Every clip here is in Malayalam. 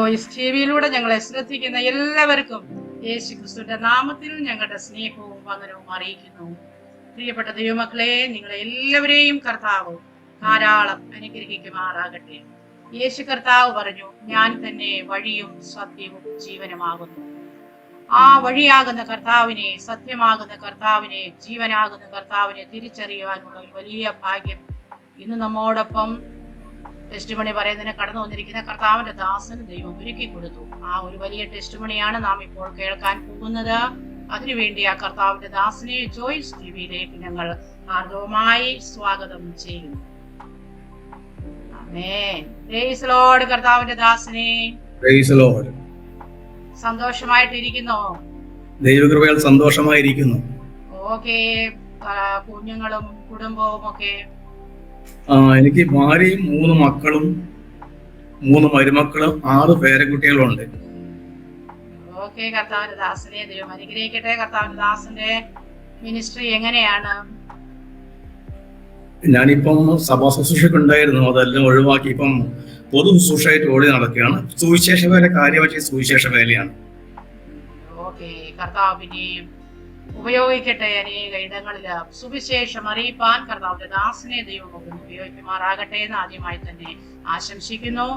ജോയ്സ് ടിവിയിലൂടെ ഞങ്ങളെ ശ്രദ്ധിക്കുന്ന എല്ലാവർക്കും യേശു ക്രിസ്തുവിന്റെ നാമത്തിൽ ഞങ്ങളുടെ സ്നേഹവും വന്ദനവും അറിയിക്കുന്നു. പ്രിയപ്പെട്ട ദൈവമക്കളെ, നിങ്ങളെ എല്ലാവരെയും കർത്താവ് ധാരാളം അനുഗ്രഹിക്കുമാറാകട്ടെ. യേശു കർത്താവ് പറഞ്ഞു, ഞാൻ തന്നെ വഴിയും സത്യവും ജീവനുമാകുന്നു. ആ വഴിയാകുന്ന കർത്താവിനെ, സത്യമാകുന്ന കർത്താവിനെ, ജീവനാകുന്ന കർത്താവിനെ തിരിച്ചറിയുവാനുള്ള ഒരു വലിയ ഭാഗ്യം ഇന്ന് നമ്മോടൊപ്പം ടെസ്റ്റുമണി പറയുന്നതിന് കടന്നു വന്നിരിക്കുന്ന കർത്താവിന്റെ ദാസന് ദൈവം ഒരുക്കി കൊടുത്തു. ആ ഒരു വലിയ ടെസ്റ്റുമണിയാണ് നാം ഇപ്പോൾ കേൾക്കാൻ പോകുന്നത്. അതിനുവേണ്ടി ആ കർത്താവിന്റെ ദാസനെ ജോയ്സ് ടിവിയിലേക്ക് ഞങ്ങൾ ഹാർദവമായി സ്വാഗതം ചെയ്യുന്നു. ആമേൻ. Praise the lord. കർത്താവിന്റെ ദാസനെ പ്രൈസ് ദി ലോർഡ്. സന്തോഷമായിട്ടിരിക്കുന്നോ? ദൈവകൃപയാൽ സന്തോഷമായിരിക്കുന്നു. ഓക്കെ. കുഞ്ഞുങ്ങളും കുടുംബവും ഒക്കെ? എനിക്ക് ഭാര്യയും 3 മക്കളും 3 മരുമക്കളും 6 പേരക്കുട്ടികളുണ്ട്. ഓക്കെ. കർത്താവിന്റെ ദാസനെ ദൈവം അനുഗ്രഹിക്കട്ടെ. കർത്താവിന്റെ ദാസന്റെ മിനിസ്ട്രി എങ്ങനെയാണ്? ഞാനിപ്പം സഭാ ശുശ്രൂഷയ്ക്ക് ഉണ്ടായിരുന്നു, അതെല്ലാം ഒഴിവാക്കി ഇപ്പം പൊതു ശുശ്രൂഷയായിട്ട് ഓടി നടക്കുകയാണ്. സുവിശേഷ വേല കാര്യമായിട്ട് സുവിശേഷ വേലയാണ്. ഓക്കെ. കർത്താവിനെയും ഉപയോഗിക്കട്ടെ. അനേക ഇടങ്ങളിൽ സുവിശേഷം അറിയിപ്പാൻ കർത്താവിന്റെ ദാസനെ ദൈവം ഉപയോഗിക്കുമാറാകട്ടെ എന്ന് ആദ്യമായി തന്നെ ആശംസിക്കുന്നു.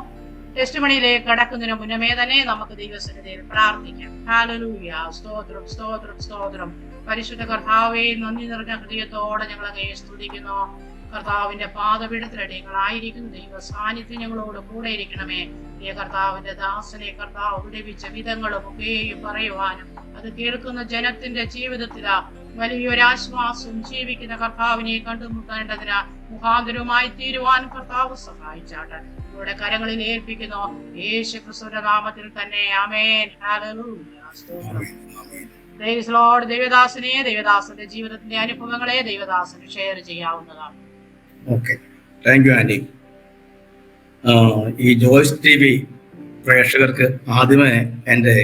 ടെസ്റ്റ് മണിയിലേക്ക് കടക്കുന്നതിന് മുന്നമേ തന്നെ നമുക്ക് ദൈവസന്നിധിയിൽ പ്രാർത്ഥിക്കാം. ഹല്ലേലൂയ. സ്തോത്രം, സ്തോത്രം, സ്തോത്രം. പരിശുദ്ധ കർത്താവേ, നന്ദി നിറഞ്ഞ ഹൃദയത്തോടെ ഞങ്ങൾ അങ്ങയെ സ്തുതിക്കുന്നു. കർത്താവിന്റെ പാദപീഠത്തിലടിയങ്ങളായിരിക്കുന്ന ദൈവ സാന്നിധ്യം ഞങ്ങളോട് കൂടെ ഇരിക്കണമേ. ഈ കർത്താവിന്റെ ദാസനെ കർത്താവ് വിടുവിച്ച വിധങ്ങളും ഒക്കെയും പറയുവാനും അത് കേൾക്കുന്ന ജനത്തിന്റെ ജീവിതത്തില് വലിയൊരാശ്വാസം ജീവിക്കുന്ന കർത്താവിനെ കണ്ടുമുട്ടേണ്ടതിന് മുഖാന്തരമായി തീരുവാൻ കർത്താവ് സഹായിച്ചാട്ട് ഇവിടെ കരങ്ങളിൽ ഏൽപ്പിക്കുന്നു. യേശു ക്രിസ്തുവിന്റെ നാമത്തിൽ തന്നെ. ആമേൻ. ഹല്ലേലൂയ. സ്തോത്രം. Praise the lord. ദൈവദാസനെ, ദൈവദാസന്റെ ജീവിതത്തിന്റെ അനുഭവങ്ങളെ ദൈവദാസന് ഷെയർ ചെയ്യാവുന്നതാണ്. Okay, thank you aunty. ഈ ജോയ്സ് ടിവി പ്രേക്ഷകർക്ക് ആദ്യമേ എൻ്റെ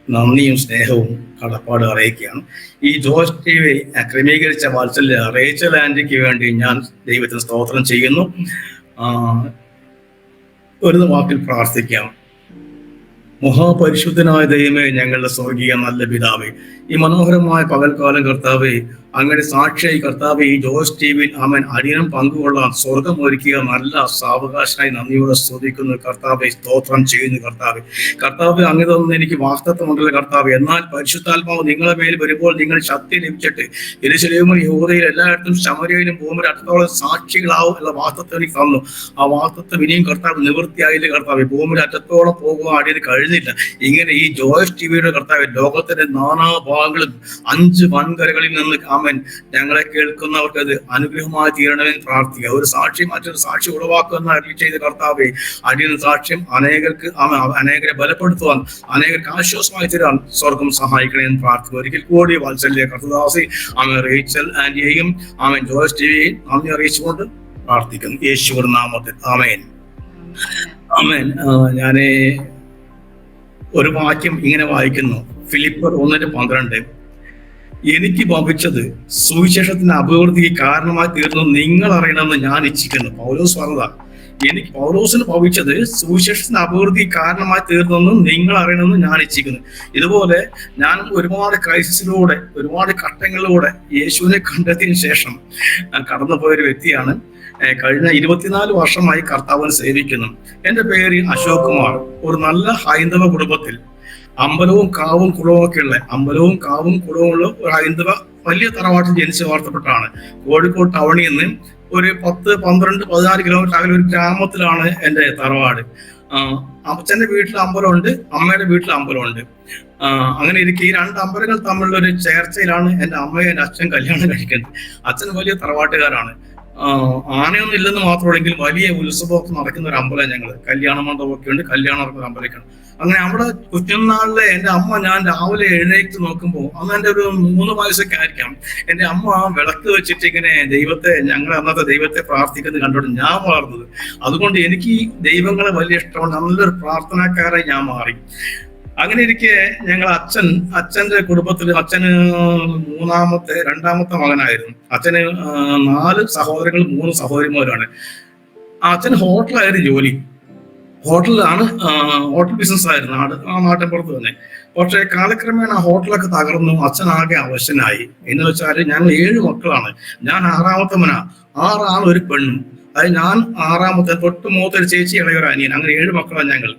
നന്ദിയും സ്നേഹവും കടപ്പാട് അറിയിക്കുകയാണ്. ഈ ജോയ്സ് ടിവി ക്രമീകരിച്ച വാത്സല്യ റേച്ചൽ ആന്റിക്ക് വേണ്ടി ഞാൻ ദൈവത്തിന് സ്തോത്രം ചെയ്യുന്നു. ഒരു വാക്കിൽ പ്രാർത്ഥിക്കാം. മഹാപരിശുദ്ധനായ ദൈവമേ, ഞങ്ങളുടെ സ്വർഗീയ നല്ല പിതാവേ, ഈ മനോഹരമായ പകൽക്കാലം കർത്താവേ, അങ്ങനെ സാക്ഷിയായി കർത്താവെ ഈ ജോയ്സ് ടിവിയിൽ അവൻ അടിയനം പങ്കുകൊള്ളാൻ സ്വർഗം ഒരുക്കിയ നല്ല സാവകാശമായി നന്ദിയോടെ സ്തുതിക്കുന്നു കർത്താവെ. സ്തോത്രം ചെയ്യുന്നു കർത്താവെ. കർത്താവ് അങ്ങ് തന്ന എനിക്ക് വാസ്തവമുണ്ടല്ലോ കർത്താവ്. എന്നാൽ പരിശുദ്ധാത്മാവ് നിങ്ങളെ മേൽ വരുമ്പോൾ നിങ്ങൾ ശക്തി ലഭിച്ചിട്ട് യെരൂശലേമിലും യഹൂദയിൽ എല്ലായിടത്തും ശമര്യയിലും ഭൂമിയിൽ അറ്റത്തോളം സാക്ഷികളാവും എന്ന വാസ്തവം എനിക്ക് തന്നു. ആ വാസ്തവം ഇനിയും കർത്താവ് നിവൃത്തിയായില്ല കർത്താവ്. ഭൂമിയിൽ അറ്റത്തോളം പോകുവാൻ അടിയന് കഴിഞ്ഞില്ല. ഇങ്ങനെ ഈ ജോയ്സ് ടിവിയുടെ കർത്താവ് ലോകത്തിന്റെ നാനാഭാഗങ്ങളും 5 വൻകരകളിൽ നിന്ന് അവൻ ഞങ്ങളെ കേൾക്കുന്നവർക്ക് അത് അനുഗ്രഹമായി തീരണമെന്ന് പ്രാർത്ഥിക്കുക. ഒരു സാക്ഷി മറ്റൊരു സാക്ഷി ഉളവാക്കുന്ന അരുളി ചെയ്ത കർത്താവെ, അടിയന് സാക്ഷ്യം അനേകരെ ബലപ്പെടുത്തുവാൻ, അനേകർക്ക് ആശ്വാസമായി തരാൻ സ്വർഗം സഹായിക്കണമെന്ന് പ്രാർത്ഥിക്കുക. ഒരിക്കൽ കൂടി വാത്സല്യ കർത്തദാസി റേച്ചൽ ആന്റിയെയും ജോയ്സ് ടിവിയെയും നന്ദി അറിയിച്ചുകൊണ്ട് പ്രാർത്ഥിക്കുന്നു യേശുവിന്റെ നാമത്തിൽ. ആമേൻ, ആമേൻ. ഞാന് ഒരു വാക്യം ഇങ്ങനെ വായിക്കുന്നു, ഫിലിപ്പർ 1:12. എനിക്ക് ഭവിച്ചത് സുവിശേഷത്തിന്റെ അഭിവൃദ്ധിക്ക് കാരണമായി തീർന്നു നിങ്ങൾ അറിയണമെന്ന് ഞാൻ ഇച്ഛിക്കുന്നു. പൗലോസ് പറഞ്ഞതാ. എനിക്ക് പൗലോസിന് ഭവിച്ചത് സുവിശേഷത്തിന്റെ അഭിവൃദ്ധിക്ക് കാരണമായി തീർന്നെന്ന് നിങ്ങൾ അറിയണമെന്ന് ഞാൻ ഇച്ഛിക്കുന്നു. ഇതുപോലെ ഞാൻ ഒരുപാട് ക്രൈസിസിലൂടെ, ഒരുപാട് ഘട്ടങ്ങളിലൂടെ യേശുവിനെ കണ്ടെത്തിയതിനു ശേഷം കടന്നുപോയൊരു വ്യക്തിയാണ്. കഴിഞ്ഞ 24 വർഷമായി കർത്താവിനെ സേവിക്കുന്നു. എൻ്റെ പേര് അശോക് കുമാർ. ഒരു നല്ല ഹൈന്ദവ കുടുംബത്തിൽ അമ്പലവും കാവും കുളവും ഉള്ള ഒരു ഹൈന്ദവ വലിയ തറവാട്ടിൽ ജനിച്ച് വാർത്തപ്പെട്ടാണ്. കോഴിക്കോട് ടൗണിൽ നിന്ന് ഒരു 10-12-14 കിലോമീറ്റർ അകലെ ഒരു ഗ്രാമത്തിലാണ് എൻ്റെ തറവാട്. അച്ഛൻ്റെ വീട്ടിൽ അമ്പലമുണ്ട്, അമ്മയുടെ വീട്ടിൽ അമ്പലമുണ്ട്. അങ്ങനെ ഇരിക്കെ ഈ 2 അമ്പലങ്ങൾ തമ്മിലുള്ള ഒരു ചേർച്ചയിലാണ് എൻ്റെ അമ്മയും എൻ്റെ അച്ഛൻ കല്യാണം കഴിക്കുന്നത്. അച്ഛൻ വലിയ തറവാട്ടുകാരാണ്. ആനയൊന്നും ഇല്ലെന്ന് മാത്രമുള്ളെങ്കിൽ വലിയ ഉത്സവമൊക്കെ നടക്കുന്ന ഒരു അമ്പലം ഞങ്ങൾ. കല്യാണ മണ്ഡപമൊക്കെ ഉണ്ട്, കല്യാണം നടക്കുന്ന അമ്പലമൊക്കെയാണ്. അങ്ങനെ അവിടെ കുറ്റനാളിലെ എൻ്റെ അമ്മ, ഞാൻ രാവിലെ എഴുന്നേറ്റ് നോക്കുമ്പോൾ അന്ന് എൻ്റെ ഒരു 3 വയസ്സൊക്കെ ആയിരിക്കാം, എൻ്റെ അമ്മ വിളക്ക് വെച്ചിട്ട് ഇങ്ങനെ ഞങ്ങൾ അന്നത്തെ ദൈവത്തെ പ്രാർത്ഥിക്കുന്നത് കണ്ടോണ്ട് ഞാൻ വളർന്നത്. അതുകൊണ്ട് എനിക്ക് ദൈവങ്ങളെ വലിയ ഇഷ്ടമാണ്. നല്ലൊരു പ്രാർത്ഥനാക്കാരായി ഞാൻ മാറി. അങ്ങനെ ഇരിക്കെ ഞങ്ങൾ അച്ഛന്റെ കുടുംബത്തിൽ അച്ഛന് രണ്ടാമത്തെ മകനായിരുന്നു. അച്ഛന് 4 സഹോദരങ്ങൾ 3 സഹോദരിമാരാണ്. അച്ഛന് ഹോട്ടലായിരുന്നു ജോലി. ഹോട്ടലിലാണ്, ഹോട്ടൽ ബിസിനസ് ആയിരുന്നു ആ നാട്ടിൻപുറത്ത് തന്നെ. പക്ഷേ കാലക്രമേണ ആ ഹോട്ടലൊക്കെ തകർന്നു. അച്ഛനാകെ അവശനായി. എന്ന് വെച്ചാൽ ഞങ്ങൾ 7 മക്കളാണ്. ഞാൻ 6ാമത്തവനാ. 6 ഒരു പെണ്ണും. അത് ഞാൻ 6ാമത്തെ, തൊട്ട് മൂത്തൊരു ചേച്ചി, ഇളയൊരു അനിയൻ. അങ്ങനെ 7 മക്കളാണ് ഞങ്ങൾ.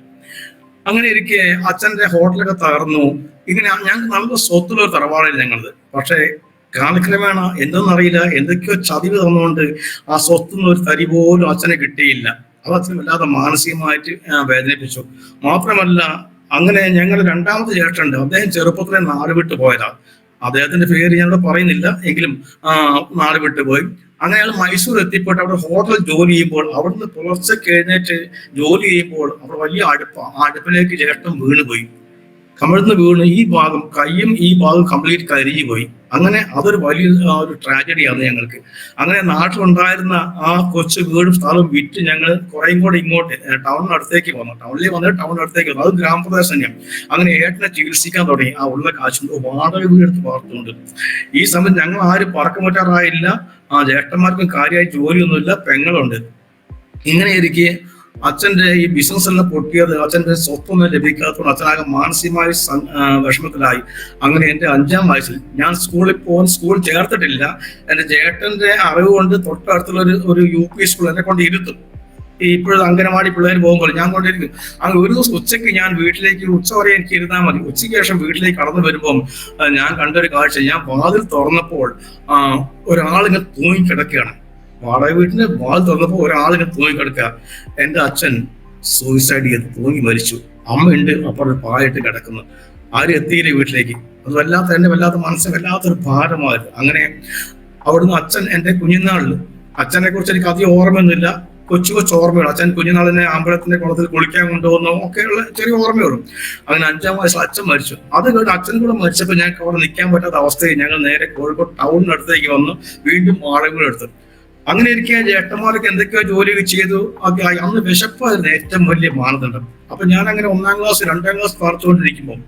അങ്ങനെ ഇരിക്കെ അച്ഛന്റെ ഹോട്ടലൊക്കെ തകർന്നു. ഇങ്ങനെ ഞങ്ങൾക്ക് നല്ല സ്വത്തുള്ള ഒരു തറവാടായിരുന്നു ഞങ്ങളത്. പക്ഷേ കാലക്രമേണ എന്തെന്നറിയില്ല, എന്തൊക്കെയോ ചതിവ് തന്നുകൊണ്ട് ആ സ്വത്തുനിന്ന് ഒരു തരി പോലും അച്ഛനെ കിട്ടിയില്ല. അത് അച്ഛനെ വല്ലാതെ മാനസികമായിട്ട് വേദനിപ്പിച്ചു. മാത്രമല്ല, അങ്ങനെ ഞങ്ങളുടെ 2ാമത്തെ ജ്യേഷ്ഠനുണ്ട്. അദ്ദേഹം ചെറുപ്പത്തിലെ നാട് വിട്ടു പോയതാണ്. അദ്ദേഹത്തിന്റെ പേര് ഞങ്ങൾ പറയുന്നില്ല, എങ്കിലും നാട് വിട്ടു പോയി. അങ്ങനെ അയാൾ മൈസൂർ എത്തിപ്പെട്ട് അവിടെ ഹോട്ടലിൽ ജോലി ചെയ്യുമ്പോൾ, അവിടുന്ന് പുലർച്ചയ്ക്ക് എഴുന്നേറ്റ് ജോലി ചെയ്യുമ്പോൾ അവിടെ വലിയ അടുപ്പാണ്. ആ അടുപ്പിലേക്ക് ജ്യേഷ്ഠൻ വീണുപോയി. കമിഴ്ന്ന് വീണ് ഈ ഭാഗം, കയ്യും ഈ ഭാഗം കംപ്ലീറ്റ് കരിഞ്ഞു പോയി. അങ്ങനെ അതൊരു വലിയ ഒരു ട്രാജഡിയാണ് ഞങ്ങൾക്ക്. അങ്ങനെ നാട്ടിലുണ്ടായിരുന്ന ആ കൊച്ചു വീടും സ്ഥലവും വിറ്റ് ഞങ്ങൾ കുറേയും കൂടെ ഇങ്ങോട്ട് ടൗണിനടുത്തേക്ക് വന്നു. ടൗണിൽ വന്നിട്ട് ടൗണിനടുത്തേക്ക് വന്നു. അത് ഗ്രാമപ്രദേശം തന്നെയാണ്. അങ്ങനെ ഏട്ടനെ ചികിത്സിക്കാൻ തുടങ്ങി. ആ ഉള്ള കാശുണ്ട് വാടക വീടെടുത്ത് പാർത്തുകൊണ്ട്. ഈ സമയത്ത് ഞങ്ങൾ ആരും പറക്കം പറ്റാറായില്ല. ആ ജ്യേഷ്ഠന്മാർക്കും കാര്യമായി ജോലിയൊന്നുമില്ല, പെങ്ങളുണ്ട്. ഇങ്ങനെ ഇരിക്കെ അച്ഛന്റെ ഈ ബിസിനസ് എല്ലാം പൊട്ടിയത്, അച്ഛന്റെ സ്വത്തൊന്നും ലഭിക്കാത്തതുകൊണ്ട് അച്ഛനാകെ മാനസികമായി വിഷമത്തിലായി. അങ്ങനെ എന്റെ 5ാം വയസ്സിൽ ഞാൻ സ്കൂൾ ചേർത്തിട്ടില്ല. എന്റെ ചേട്ടന്റെ അറിവ് കൊണ്ട് തൊട്ടടുത്തുള്ള ഒരു UP സ്കൂൾ എന്നെ കൊണ്ട് ഇരുത്തും. ഇപ്പോഴും അംഗനവാടി പിള്ളേർ പോകുമ്പോൾ ഞാൻ കൊണ്ടിരിക്കും. അങ്ങനെ ഒരു ദിവസം ഉച്ചയ്ക്ക് ഞാൻ വീട്ടിലേക്ക്, ഉച്ച വരെ എനിക്ക് ഇരുന്നാൽ മതി, ഉച്ചയ്ക്ക് ശേഷം വീട്ടിലേക്ക് കടന്നു വരുമ്പം ഞാൻ കണ്ടൊരു കാഴ്ച, ഞാൻ വാതിൽ തുറന്നപ്പോൾ ഒരാളിങ്ങനെ തൂങ്ങിക്കിടക്കുകയാണ്. വാടക വീട്ടിന്റെ വാതിൽ തുറന്നപ്പോൾ ഒരാളിങ്ങനെ തൂങ്ങിക്കിടക്കുക. എന്റെ അച്ഛൻ സൂയിസൈഡ് ചെയ്ത് തൂങ്ങി മരിച്ചു. അമ്മയുണ്ട് അപ്പുറം പായിട്ട് കിടക്കുന്നു. ആരും എത്തിയില്ല വീട്ടിലേക്ക്. അത് വല്ലാത്ത മനസ്സിന് വല്ലാത്തൊരു ഭാരമായിരുന്നു. അങ്ങനെ അവിടുന്ന് അച്ഛൻ എന്റെ കുഞ്ഞുനാളിൽ, അച്ഛനെ കുറിച്ച് എനിക്ക് അധികം ഓർമ്മയൊന്നുമില്ല, കൊച്ചു ഓർമ്മകൾ. അച്ഛൻ കുഞ്ഞുനാളിനെ അമ്പലത്തിന്റെ കുളത്തിൽ കുളിക്കാൻ കൊണ്ടുപോകുന്ന ഒക്കെയുള്ള ചെറിയ ഓർമ്മയുള്ളൂ. അങ്ങനെ 5ാം വയസ്സിൽ അച്ഛൻ മരിച്ചു. അത് കഴിഞ്ഞ് അച്ഛൻ കൂടെ മരിച്ചപ്പോൾ ഞങ്ങൾക്ക് അവിടെ നിൽക്കാൻ പറ്റാത്ത അവസ്ഥയിൽ ഞങ്ങൾ നേരെ കോഴിക്കോട് ടൗണിനടുത്തേക്ക് വന്നു. വീണ്ടും വാടകകൾ എടുത്തു. അങ്ങനെ ഇരിക്കുക ചേട്ടന്മാരൊക്കെ എന്തൊക്കെയോ ജോലി ചെയ്തു. അന്ന് വിശപ്പായിരുന്നു ഏറ്റവും വലിയ മാനദണ്ഡം. അപ്പൊ ഞാൻ അങ്ങനെ 1ാം ക്ലാസ് 2ാം ക്ലാസ് പാർത്തുകൊണ്ടിരിക്കുമ്പോൾ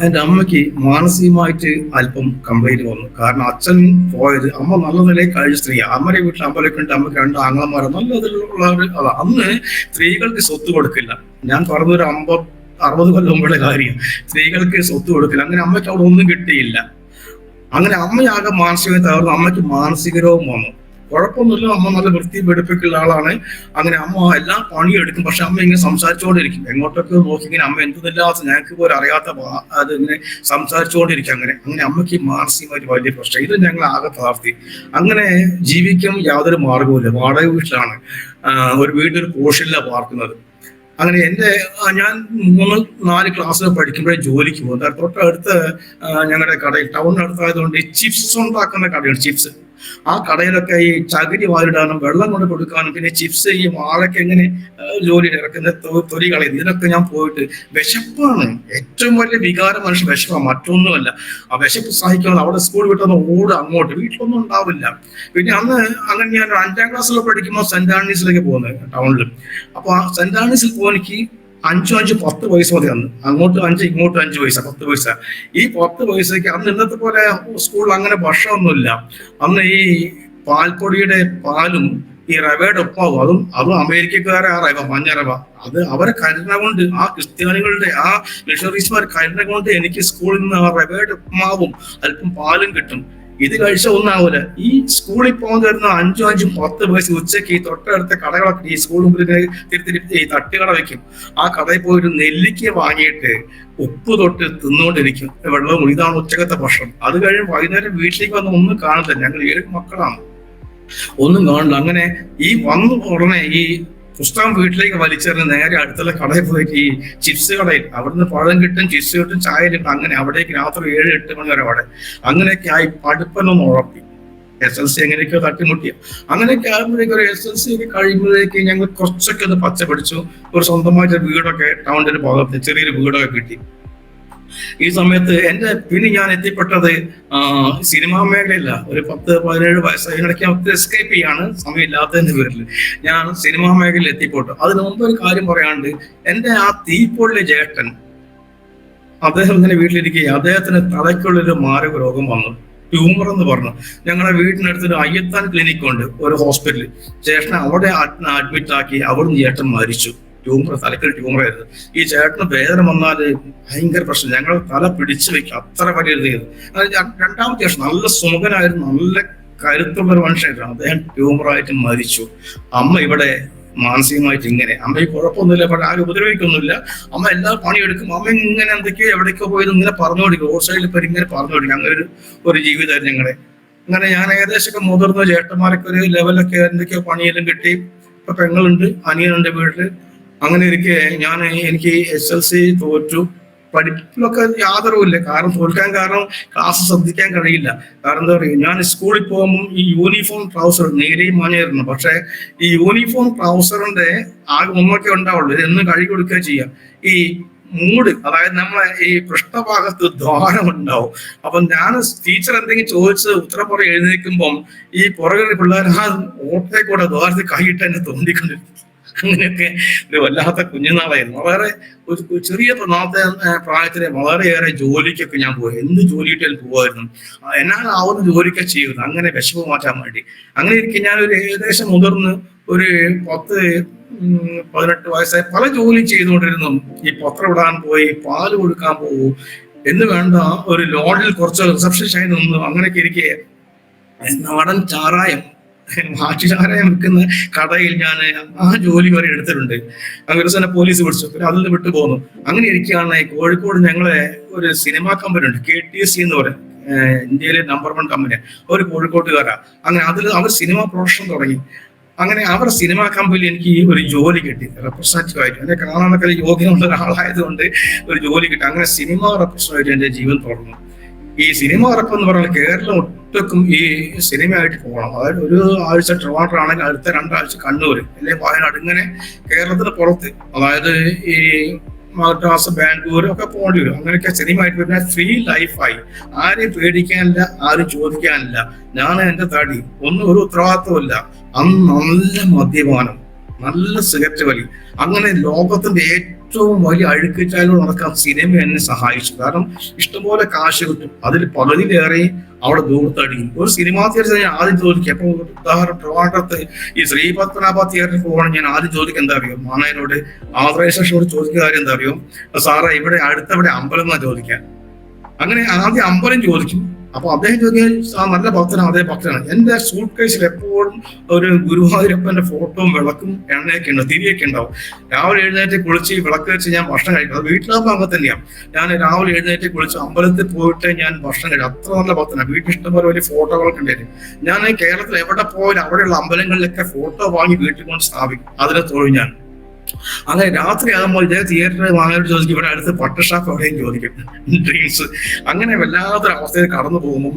എൻ്റെ അമ്മയ്ക്ക് മാനസികമായിട്ട് അല്പം കംപ്ലൈന്റ് വന്നു. കാരണം അച്ഛൻ പോയത്, അമ്മ നല്ല നിലയിൽ കഴിച്ച സ്ത്രീയാണ്. അമ്മയുടെ വീട്ടിൽ അമ്പലമൊക്കെ ഉണ്ട്. അമ്മയ്ക്ക് 2 ആങ്ങളമാരും നല്ല ഇതിലുള്ളവർ. അതാ അന്ന് സ്ത്രീകൾക്ക് സ്വത്ത് കൊടുക്കില്ല. ഞാൻ പറഞ്ഞൊരു 50-60 കൊല്ലം മുമ്പുള്ള കാര്യം. സ്ത്രീകൾക്ക് സ്വത്ത് കൊടുക്കില്ല. അങ്ങനെ അമ്മയ്ക്ക് അവിടെ ഒന്നും കിട്ടിയില്ല. അങ്ങനെ അമ്മയാകെ മാനസികമായി തകർന്നു. അമ്മയ്ക്ക് മാനസിക രോഗം വന്നു. കുഴപ്പമൊന്നുമില്ല, അമ്മ നല്ല വൃത്തി വെടുപ്പിക്കുള്ള ആളാണ്. അങ്ങനെ അമ്മ എല്ലാ പണിയും എടുക്കും. പക്ഷെ അമ്മ ഇങ്ങനെ സംസാരിച്ചുകൊണ്ടിരിക്കും. എങ്ങോട്ടൊക്കെ നോക്കി ഇങ്ങനെ അമ്മ എന്തെന്നില്ലാത്ത ഞങ്ങൾക്ക് പോലും അറിയാത്ത അത് ഇങ്ങനെ സംസാരിച്ചുകൊണ്ടിരിക്കും. അങ്ങനെ അമ്മയ്ക്ക് മാനസികമായിട്ട് വലിയ പ്രശ്നം. ഇത് ഞങ്ങൾ ആകെ തളർത്തി. അങ്ങനെ ജീവിക്കാൻ യാതൊരു മാർഗവുമില്ല. വാടക വീട്ടിലാണ്, ഒരു വീട്ടിലൊരു പോർഷനില പാർക്കുന്നത്. അങ്ങനെ ഞാൻ 3-4 ക്ലാസ്സിൽ പഠിക്കുമ്പോഴേ ജോലിക്ക് പോകും. തൊട്ടടുത്ത് ഞങ്ങളുടെ കടയിൽ, ടൗണിനടുത്തായതുകൊണ്ട് ചിപ്സ് ഉണ്ടാക്കുന്ന കടയാണ്. ചിപ്സ് ആ കടയിലൊക്കെ ഈ ചകിരി വാരിടാനും വെള്ളം കൊണ്ട് കൊടുക്കാനും പിന്നെ ചിപ്സ് ഈ വാഴയ്ക്ക് എങ്ങനെ ജോലി ഇറക്കുന്ന തൊലി കളയുന്നത്, ഇതിനൊക്കെ ഞാൻ പോയിട്ട് വിശപ്പാണ് ഏറ്റവും വലിയ വികാരം. മനുഷ്യ വിശപ്പാണ്, മറ്റൊന്നുമല്ല. ആ വിശപ്പ് സഹിക്കണം. അവിടെ സ്കൂൾ വിട്ടൊന്ന് അങ്ങോട്ട്, വീട്ടിലൊന്നും ഉണ്ടാവില്ല. പിന്നെ അങ്ങനെ ഞാൻ 5ാം ക്ലാസ്സിൽ പഠിക്കുമ്പോൾ സെന്റ് ആണീസിലേക്ക് പോകുന്നത് ടൗണിൽ. അപ്പൊ ആ സെന്റ് ആണീസിൽ പോകാൻ എനിക്ക് 5-10 പൈസ മതി. അന്ന് അങ്ങോട്ട് 5 ഇങ്ങോട്ട് 5 പൈസ, 10 പൈസ. ഈ 10 പൈസക്ക് അന്ന് ഇന്നത്തെ പോലെ സ്കൂളിൽ അങ്ങനെ ഭക്ഷണമൊന്നുമില്ല. അന്ന് ഈ പാൽപ്പൊടിയുടെ പാലും ഈ റവയുടെ ഉപ്പാവും, അതും അമേരിക്കക്കാരെ ആ റവ, മഞ്ഞ റവ, അത് അവരെ കരുണ കൊണ്ട്, ആ ക്രിസ്ത്യാനികളുടെ ആ മിഷണറീസ്മാർ കരുണ കൊണ്ട് എനിക്ക് സ്കൂളിൽ നിന്ന് ആ റവയുടെ ഉപ്മാവും അല്പം പാലും കിട്ടും. ഇത് കഴിച്ച ഒന്നാവൂല. ഈ സ്കൂളിൽ പോകാൻ തരുന്ന 5-10 പൈസ ഉച്ചയ്ക്ക് ഈ തൊട്ടടുത്ത കടകളൊക്കെ, ഈ സ്കൂൾ മുമ്പിൽ തിരുത്തി ഈ തട്ടുകട വെക്കും. ആ കടയിൽ പോയിട്ട് നെല്ലിക്ക വാങ്ങിയിട്ട് ഉപ്പ് തൊട്ട് തിന്നുകൊണ്ടിരിക്കും, വെള്ളവും. ഇതാണ് ഉച്ചക്കത്തെ ഭക്ഷണം. അത് കഴിഞ്ഞ് വൈകുന്നേരം വീട്ടിലേക്ക് വന്ന് ഒന്നും കാണില്ല. ഞങ്ങൾ 7 മക്കളാണ്, ഒന്നും കാണില്ല. അങ്ങനെ ഈ വന്നു ഉടനെ ഈ പുസ്തകം വീട്ടിലേക്ക് വലിച്ചെറിഞ്ഞ് നേരെ അടുത്തുള്ള കടയിൽ പോയിട്ട് ഈ ചിപ്സ് കടയിൽ, അവിടുന്ന് പഴം കിട്ടും, ചിപ്സ് കിട്ടും, ചായ കിട്ടും. അങ്ങനെ അവിടേക്ക് രാത്രി 7-8 മണി വരെ അവിടെ. അങ്ങനെയൊക്കെ ആയി പഠിപ്പൊന്നും ഉഴപ്പി. SLC എങ്ങനെയൊക്കെയോ തട്ടിമുട്ടിയ. അങ്ങനെയൊക്കെ ആകുമ്പോഴേക്കും ഒരു SLC കഴിയുമ്പോഴേക്ക് ഞങ്ങൾ കുറച്ചൊക്കെ ഒന്ന് പച്ച പിടിച്ചു. ഒരു സ്വന്തമായിട്ട് വീടൊക്കെ ടൗണിന്റെ ഒരു ഭാഗത്ത് ചെറിയൊരു വീടൊക്കെ കിട്ടി. ഈ സമയത്ത് പിന്നെ ഞാൻ എത്തിപ്പെട്ടത് സിനിമാ മേഖലയില്ല. ഒരു 10-17 വയസ്സ് അതിനിടയ്ക്ക് എസ്കേപ്പ് ചെയ്യാണ്, സമയമില്ലാത്തതിന്റെ പേരിൽ ഞാൻ സിനിമാ മേഖലയിൽ എത്തിപ്പെട്ടു. അതിന് മുമ്പ് ഒരു കാര്യം പറയാണ്ട്, എന്റെ ആ തീപ്പൊള്ളിലെ ജ്യേഷ്ഠൻ, അദ്ദേഹം ഇങ്ങനെ വീട്ടിലിരിക്കുക, അദ്ദേഹത്തിന് തലയ്ക്കുള്ളൊരു മാരക രോഗം വന്നു, ട്യൂമർ എന്ന് പറഞ്ഞു. ഞങ്ങളുടെ വീടിനടുത്ത് ഒരു അയ്യത്താൻ ക്ലിനിക് ഉണ്ട്, ഒരു ഹോസ്പിറ്റൽ. ചേട്ടനെ അവിടെ അഡ്മിറ്റ് ആക്കി, അവിടുന്ന് ചേട്ടൻ മരിച്ചു. ട്യൂമർ, തലക്കൊരു ട്യൂമർ ആയിരുന്നു. ഈ ചേട്ടന് വേദന വന്നാൽ ഭയങ്കര പ്രശ്നം, ഞങ്ങൾ തല പിടിച്ചു വെക്കും, അത്ര വലിയ ഇത് ചെയ്തു. രണ്ടാമത്തെ ചേട്ടൻ നല്ല സുമുഖനായിരുന്നു, നല്ല കരുത്തുള്ള ഒരു മനുഷ്യനായിരുന്നു. അദ്ദേഹം ട്യൂമറായിട്ട് മരിച്ചു. അമ്മ ഇവിടെ മാനസികമായിട്ട് ഇങ്ങനെ, അമ്മയ്ക്ക് കുഴപ്പമൊന്നുമില്ല, പക്ഷെ ആരും ഉപദ്രവിക്കൊന്നുമില്ല. അമ്മ എല്ലാ പണിയെടുക്കും. അമ്മ ഇങ്ങനെ എന്തൊക്കെയോ എവിടേക്കോ പോയത് ഇങ്ങനെ പറഞ്ഞുകൊടുക്കും, റോഡ് സൈഡിൽ പോയി ഇങ്ങനെ പറഞ്ഞുകൊടുക്കും. അങ്ങനെ ഒരു ജീവിതമായിരുന്നു ഞങ്ങളുടെ. അങ്ങനെ ഞാൻ ഏകദേശമൊക്കെ മുതിർന്ന ചേട്ടന്മാരൊക്കെ ഒരു ലെവലൊക്കെ എന്തൊക്കെയോ പണിയെല്ലാം കിട്ടി. ഇപ്പൊ പെങ്ങളുണ്ട്, അനിയനുണ്ട് വീട്ടില്. അങ്ങനെ ഇരിക്കെ എനിക്ക് SLC തോറ്റു. പഠിപ്പിലൊക്കെ യാതൊരുമില്ല, കാരണം തോൽക്കാൻ കാരണം ക്ലാസ് ശ്രദ്ധിക്കാൻ കഴിയില്ല. കാരണം എന്താ പറയുക, ഞാൻ സ്കൂളിൽ പോകുമ്പോൾ ഈ യൂണിഫോം ട്രൗസർ നേരെയും മഞ്ഞായിരുന്നു. പക്ഷെ ഈ യൂണിഫോം ട്രൗസറിന്റെ ആകെ ഒന്നൊക്കെ ഉണ്ടാവുള്ളൂ, ഇതെന്നും കഴുകി കൊടുക്കുക ചെയ്യാം. ഈ മൂട്, അതായത് നമ്മളെ ഈ പൃഷ്ഠഭാഗത്ത് ദ്വാരം ഉണ്ടാവും. അപ്പൊ ഞാൻ ടീച്ചർ എന്തെങ്കിലും ചോദിച്ച് ഉത്തരം പുറകെ എഴുന്നേൽക്കുമ്പം ഈ പുറകെ പിള്ളേർ ആ ഓട്ടേക്കൂടെ ദ്വാരത്തിൽ കൈയിട്ട് എന്നെ തോന്നിക്കൊണ്ടിരിക്കും. അങ്ങനെയൊക്കെ ഒരു വല്ലാത്ത കുഞ്ഞുനാളായിരുന്നു. വളരെ ഒരു ചെറിയ പ്രായത്തിലെ വളരെയേറെ ജോലിക്കൊക്കെ ഞാൻ പോയി, എന്ത് ജോലിയിട്ടാലും പോവായിരുന്നു. എന്നാലാവുന്ന ജോലിയൊക്കെ ചെയ്യുന്നു, അങ്ങനെ വിശപ്പ് മാറ്റാൻ വേണ്ടി. അങ്ങനെ ഇരിക്കും ഞാനൊരു ഏകദേശം മുതിർന്ന് ഒരു 10-18 വയസ്സായി പല ജോലി ചെയ്തുകൊണ്ടിരുന്നു. ഈ പത്രം ഇടാൻ പോയി, പാല് കൊടുക്കാൻ പോകും എന്ന് വേണ്ട, ഒരു ലോഡിൽ കുറച്ച് റിസപ്ഷനിസ്റ്റായി നിന്നു. അങ്ങനെയൊക്കെ ഇരിക്കെ നാടൻ ചാരായം, ചാരായം വിൽക്കുന്ന കടയിൽ ഞാൻ ആ ജോലി വരെ എടുത്തിട്ടുണ്ട്. അങ്ങനെ ഒരു ദിവസം പോലീസ് പിടിച്ചു, പിന്നെ അതിൽ നിന്ന് വിട്ടു പോന്നു. അങ്ങനെ ഇരിക്കുകയാണ് കോഴിക്കോട് ഞങ്ങളെ ഒരു സിനിമാ കമ്പനി ഉണ്ട്, KTC എന്ന് പറയും, ഇന്ത്യയിലെ നമ്പർ 1 കമ്പനി. ഒരു കോഴിക്കോട്ടുകാരാ. അങ്ങനെ അവർ സിനിമ പ്രൊഡക്ഷൻ തുടങ്ങി. അങ്ങനെ അവരുടെ സിനിമാ കമ്പനിയിൽ എനിക്ക് ഒരു ജോലി കിട്ടി, റെപ്രസെന്റേറ്റീവ് ആയിട്ട്. എന്നെ കാണാനൊക്കെ യോഗ്യമുള്ള ഒരാളായതുകൊണ്ട് ഒരു ജോലി കിട്ടി. അങ്ങനെ സിനിമ റെപ്രസെന്റേറ്റീവ് എന്റെ ജീവൻ തുടർന്നു. ഈ സിനിമ റെപ്പ് എന്ന് പറഞ്ഞാൽ കേരളം ഒട്ടുക്കും ഈ സിനിമയായിട്ട് പോകണം. അതായത് ഒരു ആഴ്ച ട്രിവാൻഡ്രം ആണെങ്കിൽ അടുത്ത 2 ആഴ്ച കണ്ണൂർ, അല്ലെങ്കിൽ വയനാട്, ഇങ്ങനെ കേരളത്തിന് പുറത്ത്, അതായത് ഈ മദ്രാസ്, ബാംഗ്ലൂർ ഒക്കെ പോകേണ്ടി വരും. അങ്ങനെയൊക്കെ സിനിമയായിട്ട് വരുന്ന ഫ്രീ ലൈഫായി. ആരെയും പേടിക്കാനില്ല, ആരും ചോദിക്കാനില്ല. ഞാൻ എന്റെ തടി ഒന്നും ഒരു ഉത്തരവാദിത്വമില്ല. അന്ന് നല്ല മദ്യപാനം, നല്ല സിഗരറ്റ് വലി, അങ്ങനെ ലോകത്തിന്റെ ഏറ്റവും വലിയ അഴുക്കിച്ചാലും നടക്കാൻ സിനിമ എന്നെ സഹായിച്ചു. കാരണം ഇഷ്ടംപോലെ കാശ് കിട്ടും, അതിൽ പകുതിയിലേറെ അവിടെ ദൂരത്തടിക്കും. ഒരു സിനിമാ തിയേറ്റർ ഞാൻ ആദ്യം ചോദിക്കും. അപ്പൊ ഉദാഹരണം ട്രിവാൻഡ്രത്ത് ഈ ശ്രീപത്മനാഭ തിയേറ്ററിൽ പോകണം, ഞാൻ ആദ്യം ചോദിക്കുക എന്താ അറിയോ, മാനേജരോട്, ആദർശോട് ചോദിക്കുന്ന കാര്യം എന്താ അറിയോ, സാറേ ഇവിടെ അടുത്തവിടെ അമ്പലം എന്നാ ചോദിക്കാൻ. അങ്ങനെ ആദ്യം അമ്പലം ചോദിക്കും. അപ്പൊ അദ്ദേഹം ചോദിക്കാൻ നല്ല ഭക്തനാണ്, അതേ ഭക്തനാണ്. എന്റെ സൂട്ട് കേസിൽ എപ്പോഴും ഒരു ഗുരുവായൂരപ്പന്റെ ഫോട്ടോയും വിളക്കും എണ്ണയൊക്കെ ഉണ്ട്, തിരിയൊക്കെ ഉണ്ടാവും. രാവിലെ എഴുന്നേറ്റ് കുളിച്ച് വിളക്ക് വെച്ച് ഞാൻ ഭക്ഷണം കഴിക്കും. അത് വീട്ടിലാകുമ്പോൾ അങ്ങനെ തന്നെയാണ്. ഞാൻ രാവിലെ എഴുന്നേറ്റ് കുളിച്ച് അമ്പലത്തിൽ പോയിട്ട് ഞാൻ ഭക്ഷണം കഴിക്കും. അത്ര നല്ല ഭക്തനാണ്. വീട്ടിൽ ഇഷ്ടംപോലെ വലിയ ഫോട്ടോകളൊക്കെ ഉണ്ടായിരുന്നു. ഞാൻ കേരളത്തിൽ എവിടെ പോയാലും അവിടെയുള്ള അമ്പലങ്ങളിലൊക്കെ ഫോട്ടോ വാങ്ങി വീട്ടിൽ കൊണ്ട് സ്ഥാപിക്കും. അതിനെ തൊഴിൽ ഞാൻ. അങ്ങനെ രാത്രി ആകുമ്പോൾ ഇതേ തിയേറ്ററിൽ വാങ്ങാനായിട്ട് ചോദിക്കും, ഇവിടെ അടുത്ത് പട്ട് ഷാപ്പ് എവിടെയും ചോദിക്കും, ഡ്രീംസ്. അങ്ങനെ വല്ലാത്തൊരു അവസ്ഥയിൽ കടന്നു പോകുമ്പോൾ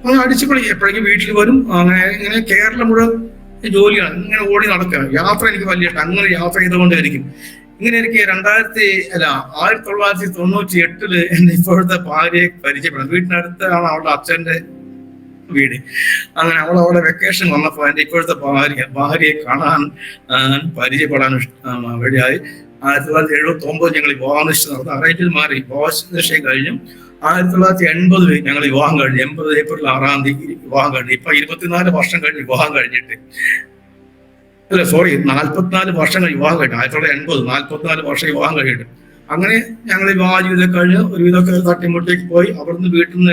അങ്ങനെ അടിച്ചുപൊളി. എപ്പോഴെങ്കിലും വീട്ടിൽ വരും. അങ്ങനെ ഇങ്ങനെ കേരളം മുഴുവൻ ജോലിയാണ്, ഇങ്ങനെ ഓടി നടക്കുക. യാത്ര എനിക്ക് വലിയ ഇഷ്ടം. അങ്ങനെ യാത്ര ചെയ്തുകൊണ്ടേയിരിക്കും. ഇങ്ങനെ എനിക്ക് 1998 എന്റെ ഇപ്പോഴത്തെ ഭാര്യയെ പരിചയപ്പെടുന്നത്. വീട്ടിനടുത്താണ് അവളുടെ അച്ഛന്റെ വീട്. അങ്ങനെ അവളവിടെ വെക്കേഷൻ വന്നപ്പോ എന്റെ ഇപ്പോഴത്തെ ഭാര്യയെ കാണാൻ പരിചയപ്പെടാൻ വഴിയായി. 1979 ഞങ്ങൾ വിവാഹ നിശ്ചയം നടന്നു. അറേഞ്ചിൽ മാറി വിവാഹ നിശ്ചയം കഴിഞ്ഞു. 1980 ഞങ്ങൾ വിവാഹം കഴിഞ്ഞു. 80 ഏപ്രിൽ 6-ാം തീയതി വിവാഹം കഴിഞ്ഞു. ഇപ്പൊ 24 വർഷം കഴിഞ്ഞ് വിവാഹം കഴിഞ്ഞിട്ട്, അല്ല സോറി 44 വർഷം കഴിഞ്ഞ് വിവാഹം കഴിഞ്ഞു. 1980 44 വർഷം വിവാഹം കഴിഞ്ഞിട്ട്. അങ്ങനെ ഞങ്ങൾ വിവാഹ ജീവിതം കഴിഞ്ഞ് ഒരുവിധമൊക്കെ തട്ടിമുട്ടേക്ക് പോയി. അവിടുന്ന് വീട്ടിൽ നിന്ന്